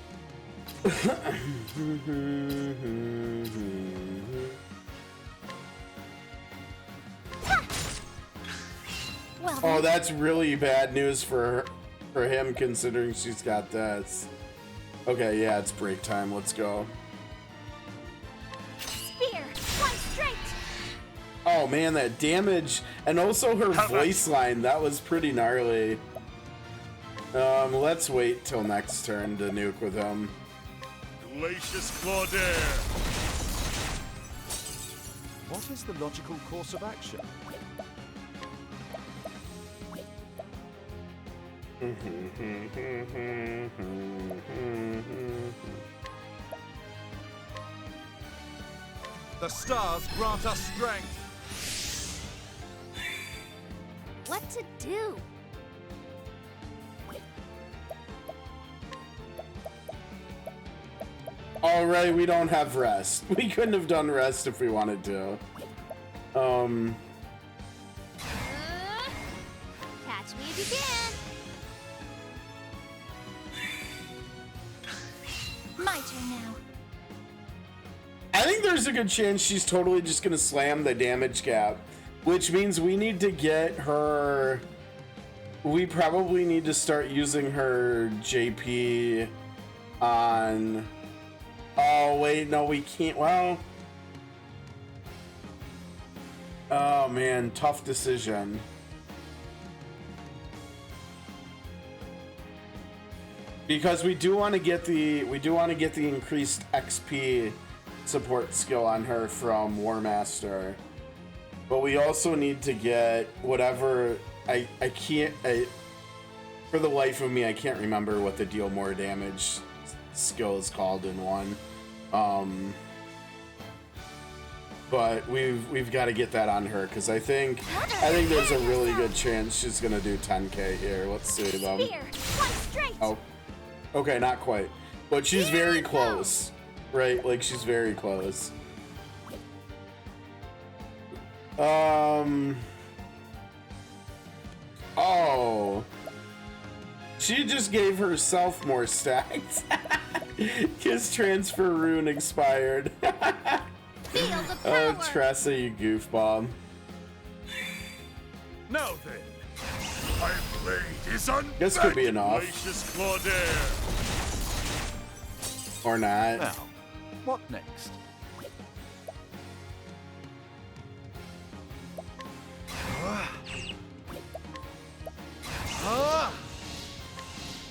Well, Oh, that's really bad news for him, considering she's got this. Okay, yeah, it's break time. Let's go. Spear, fly straight. Oh man, that damage, and also her voice line, that was pretty gnarly. Let's wait till next turn to nuke with him. Glacius Claudaire. What is the logical course of action? The stars grant us strength. What to do? Alright, we don't have rest. We couldn't have done rest if we wanted to. Catch me if you can. My turn now. I think there's a good chance she's totally just gonna slam the damage cap, which means we need to get her. We probably need to start using her JP on. Oh wait, no, we can't. Well, oh man, tough decision. Because we do want to get the increased XP support skill on her from War Master, but we also need to get whatever. I can't. For the life of me, I can't remember what the deal more damage skill is called in one. But we've got to get that on her because I think there's a really good chance she's gonna do 10k here. Let's see them. Oh, okay, not quite, but she's very close, right? Like she's very close. Oh, she just gave herself more stacks. His transfer rune expired. Oh, Tressa, you goofball. Now then, my blade is on. This could be enough. Glacius Claudaire. Or not. Now, what next?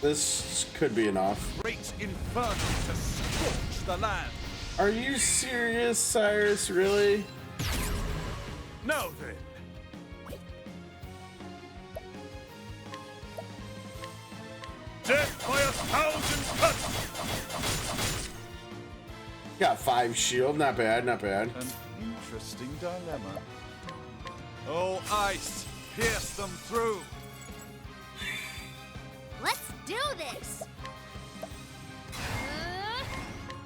This could be enough. Great inferno to scorch the land. Are you serious, Cyrus? Really? Now then. Death by 1,000 cuts. Got 5 shield. Not bad. Not bad. An interesting dilemma. Oh, ice, pierce them through. Let's do this.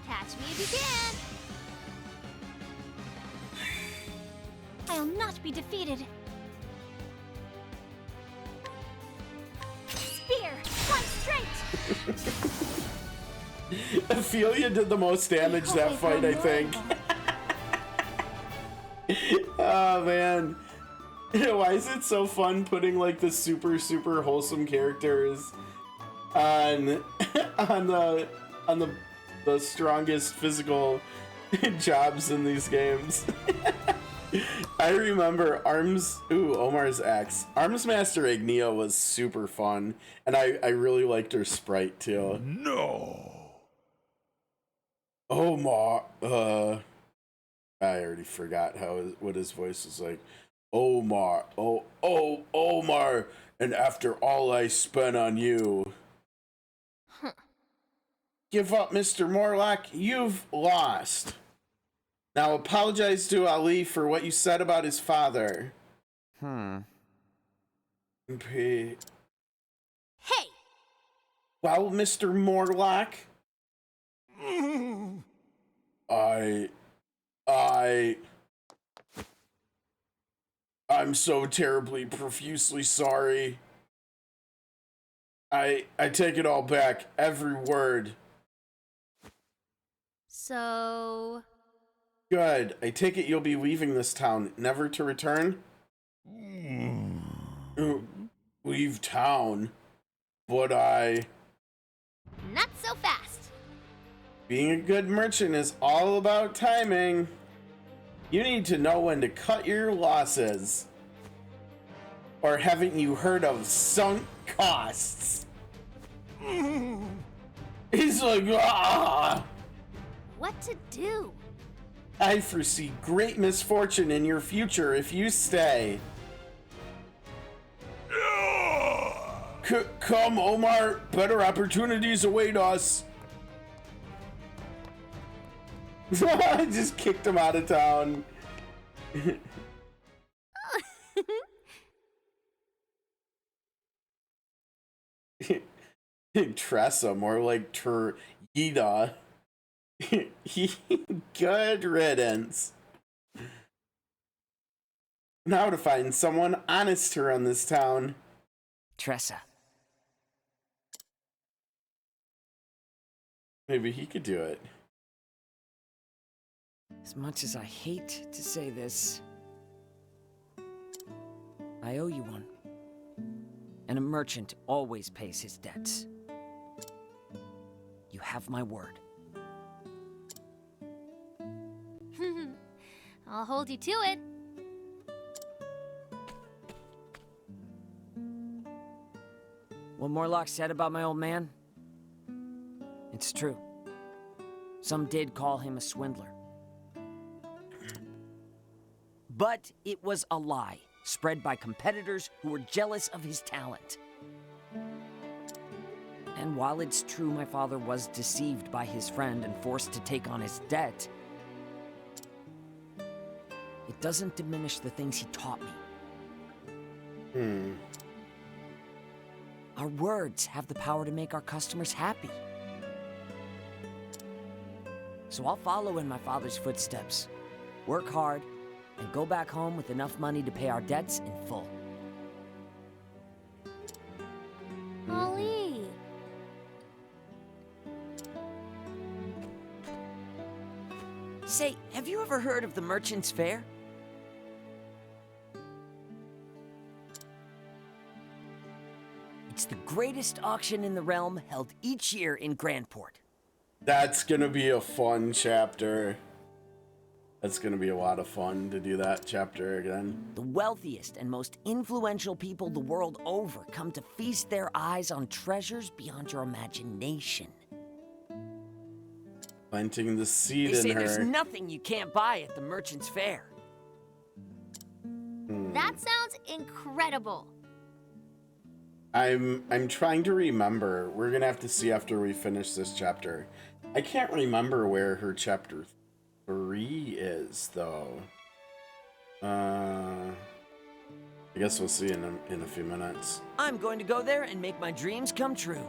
Catch me if you can. I'll not be defeated. Spear, fly straight. Ophelia did the most damage that fight, I think. Oh man, why is it so fun putting like the super wholesome characters on the strongest physical jobs in these games? I remember Omar's ex. Arms Master Igneo was super fun, and I really liked her sprite too. No. Omar, I already forgot what his voice was like. Omar, Omar, and after all I spent on you. Huh. Give up, Mr. Morlock. You've lost. Now apologize to Ali for what you said about his father. Hey! Well, Mr. Morlock. I'm so terribly profusely sorry. I take it all back, every word. So... Good. I take it you'll be leaving this town, never to return? Leave town? But Not so fast. Being a good merchant is all about timing. You need to know when to cut your losses. Or haven't you heard of sunk costs? He's like, ah! What to do? I foresee great misfortune in your future if you stay. Come, Omar. Better opportunities await us. I just kicked him out of town. Tressa, more like Yida. Good riddance. Now to find someone honest to run this town. Tressa. Maybe he could do it. As much as I hate to say this, I owe you one. And a merchant always pays his debts. You have my word. I'll hold you to it. What Morlock said about my old man? It's true. Some did call him a swindler. But it was a lie, spread by competitors who were jealous of his talent. And while it's true my father was deceived by his friend and forced to take on his debt, it doesn't diminish the things he taught me. Our words have the power to make our customers happy. So I'll follow in my father's footsteps, work hard, and go back home with enough money to pay our debts in full. Ollie. Say, have you ever heard of the Merchant's Fair? It's the greatest auction in the realm, held each year in Grandport. That's gonna be a fun chapter. That's gonna be a lot of fun to do that chapter again. The wealthiest and most influential people the world over come to feast their eyes on treasures beyond your imagination. Planting the seed They say in her. there's nothing you can't buy at the Merchant's Fair. That sounds incredible. I'm trying to remember. We're gonna have to see after we finish this chapter. I can't remember where her chapter 3 is though. I guess we'll see in a few minutes. I'm going to go there and make my dreams come true.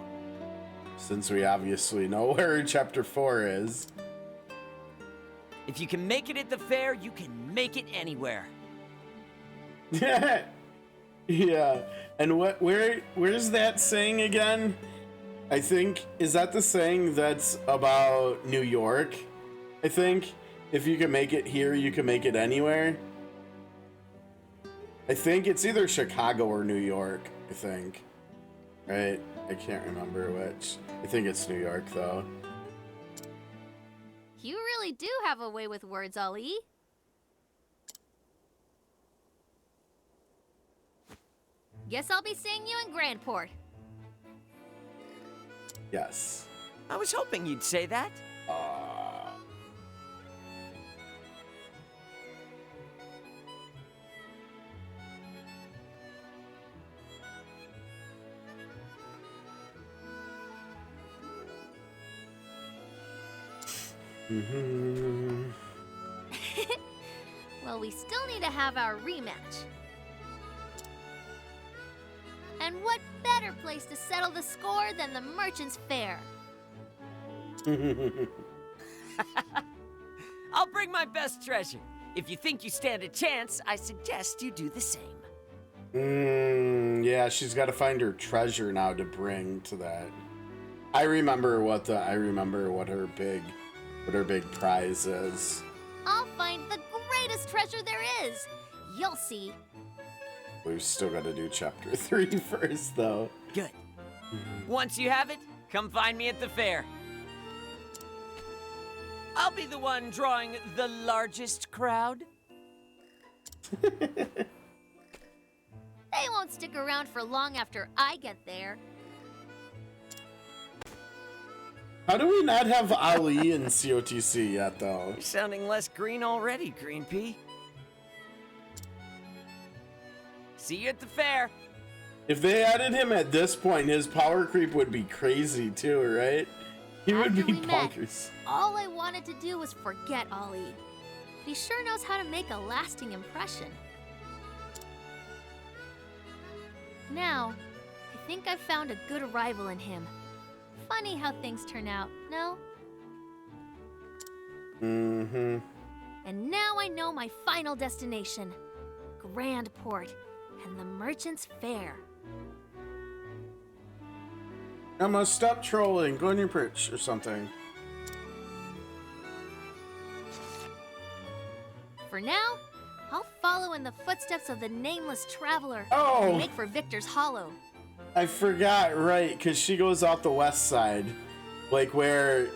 Since we obviously know where chapter 4 is. If you can make it at the fair, you can make it anywhere. Yeah. And where's that saying again? I think, is that the saying that's about New York? I think if you can make it here, you can make it anywhere. I think it's either Chicago or New York, I think. Right? I can't remember which. I think it's New York though. You really do have a way with words, Ollie. Guess I'll be seeing you in Grandport. Yes. I was hoping you'd say that. Well, we still need to have our rematch. And what better place to settle the score than the Merchant's Fair? I'll bring my best treasure. If you think you stand a chance, I suggest you do the same. Yeah, she's got to find her treasure now to bring to that. I remember what her big prize is. I'll find the greatest treasure there is. You'll see. We've still got to do chapter 3 first, though. Good. Once you have it, come find me at the fair. I'll be the one drawing the largest crowd. They won't stick around for long after I get there. How do we not have Ali in COTC yet, though? You're sounding less green already, Green Pea. See you at the fair. If they added him at this point, his power creep would be crazy too, right? He would be bonkers. All I wanted to do was forget Ali. But he sure knows how to make a lasting impression. Now, I think I've found a good rival in him. Funny how things turn out, no? Mm-hmm. And now I know my final destination. Grand Port and the Merchant's Fair. Emma, stop trolling. Go on your perch or something. For now, I'll follow in the footsteps of the nameless traveler Oh! and make for Victor's Hollow. I forgot, right, because she goes out the west side. Like where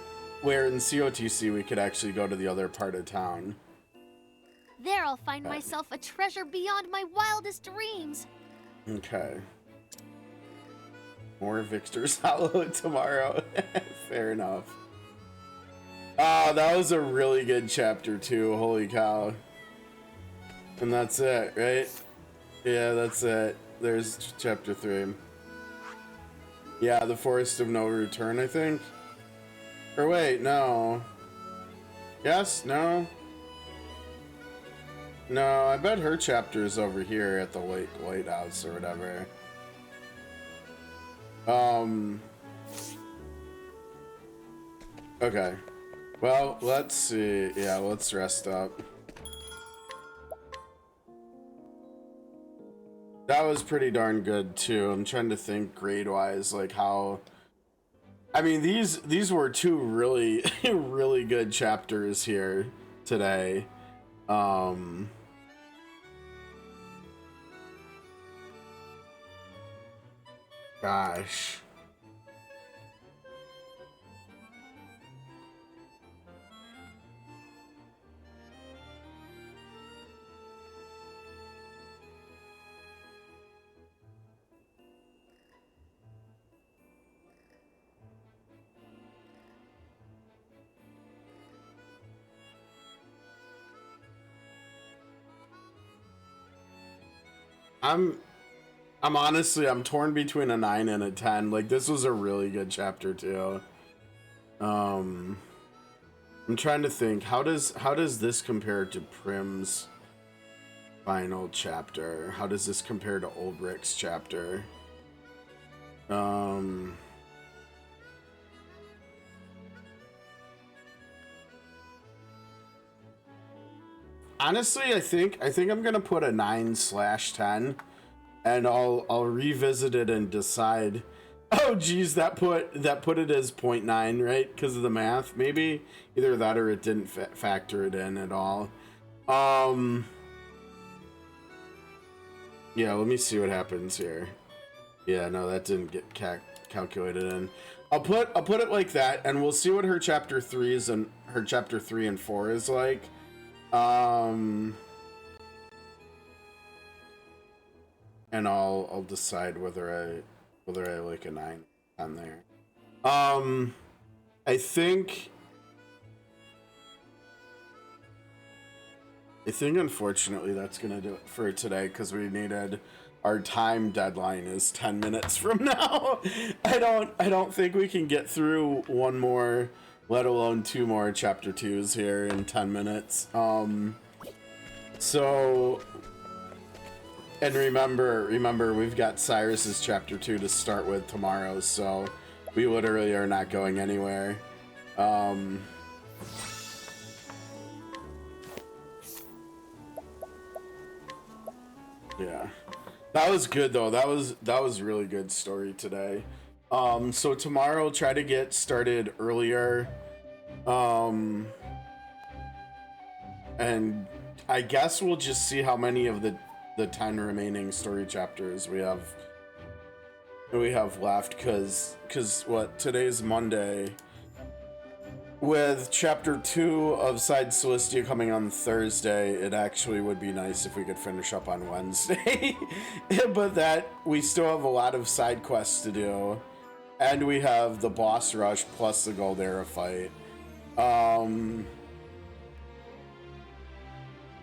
in COTC we could actually go to the other part of town. There I'll find myself a treasure beyond my wildest dreams. Okay. More Victor's Hollow tomorrow. Fair enough. Oh, that was a really good chapter too. Holy cow. And that's it, right? Yeah, that's it. There's chapter 3. Yeah, the Forest of No Return, I think. Or wait, no. Yes? No? No, I bet her chapter is over here at the lighthouse or whatever. Okay. Well, let's see. Yeah, let's rest up. That was pretty darn good too. I'm trying to think grade-wise, like how. I mean, these were two really, really good chapters here today. Gosh. I'm honestly, I'm torn between a 9 and a 10. Like, this was a really good chapter too. I'm trying to think, how does this compare to Prim's final chapter? How does this compare to Olberic's chapter? Honestly, I think I'm gonna put a 9/10, and I'll revisit it and decide. Oh, geez, that put it as 0.9, right? Because of the math, maybe either that or it didn't factor it in at all. Yeah, let me see what happens here. Yeah, no, that didn't get calculated in. I'll put it like that, and we'll see what her chapter 3 is and her chapter 3 and 4 is like. And I'll decide whether I like a 9 on there. I think unfortunately that's gonna do it for today because we needed our time deadline is 10 minutes from now. I don't think we can get through one more, let alone 2 more chapter 2s here in 10 minutes. So, and remember we've got Cyrus's chapter 2 to start with tomorrow, so we literally are not going anywhere. Yeah. That was good though. That was really good story today. So tomorrow try to get started earlier. And I guess we'll just see how many of the 10 remaining story chapters we have left, cuz what, today's Monday. with chapter 2 of Side Celestia coming on Thursday, it actually would be nice if we could finish up on Wednesday. But that, we still have a lot of side quests to do. And we have the boss rush plus the Goldera fight.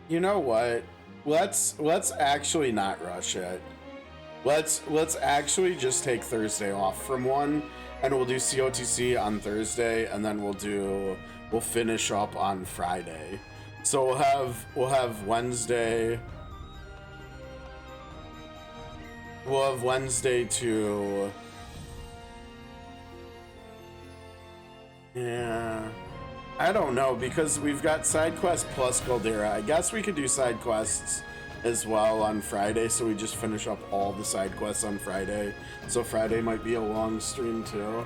You know what? Let's actually not rush it. Let's actually just take Thursday off from 1, and we'll do COTC on Thursday, and then we'll finish up on Friday. So we'll have Wednesday. We'll have Wednesday to. Yeah, I don't know, because we've got side quests plus Goldera. I guess we could do side quests as well on Friday, so we just finish up all the side quests on Friday. So Friday might be a long stream too.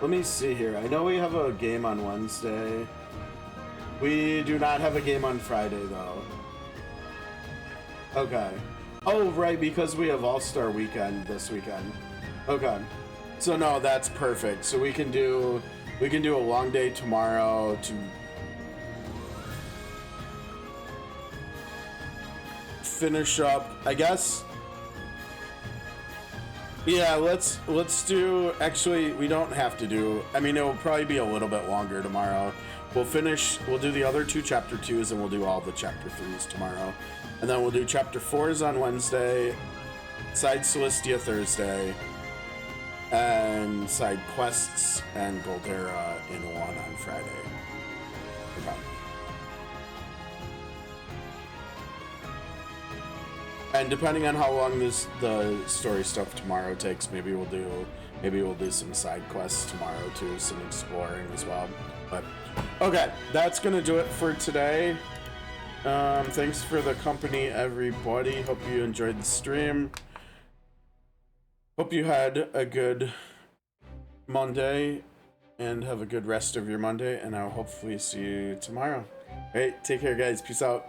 Let me see here. I know we have a game on Wednesday. We do not have a game on Friday though. Okay. Oh, right, because we have All-Star Weekend this weekend. Okay. So no, that's perfect. So we can do a long day tomorrow to finish up, I guess. Yeah, let's do, actually, we don't have to do, I mean, it will probably be a little bit longer tomorrow. We'll do the other 2 chapter 2s, and we'll do all the chapter 3s tomorrow. And then we'll do chapter 4s on Wednesday, Side Celestia Thursday, and side quests and Goldera in 1 on Friday. Okay. And depending on how long the story stuff tomorrow takes, maybe we'll do some side quests tomorrow too, some exploring as well. But okay, that's gonna do it for today. Thanks for the company, everybody. Hope you enjoyed the stream. Hope you had a good Monday and have a good rest of your Monday, and I'll hopefully see you tomorrow. All right, take care, guys. Peace out.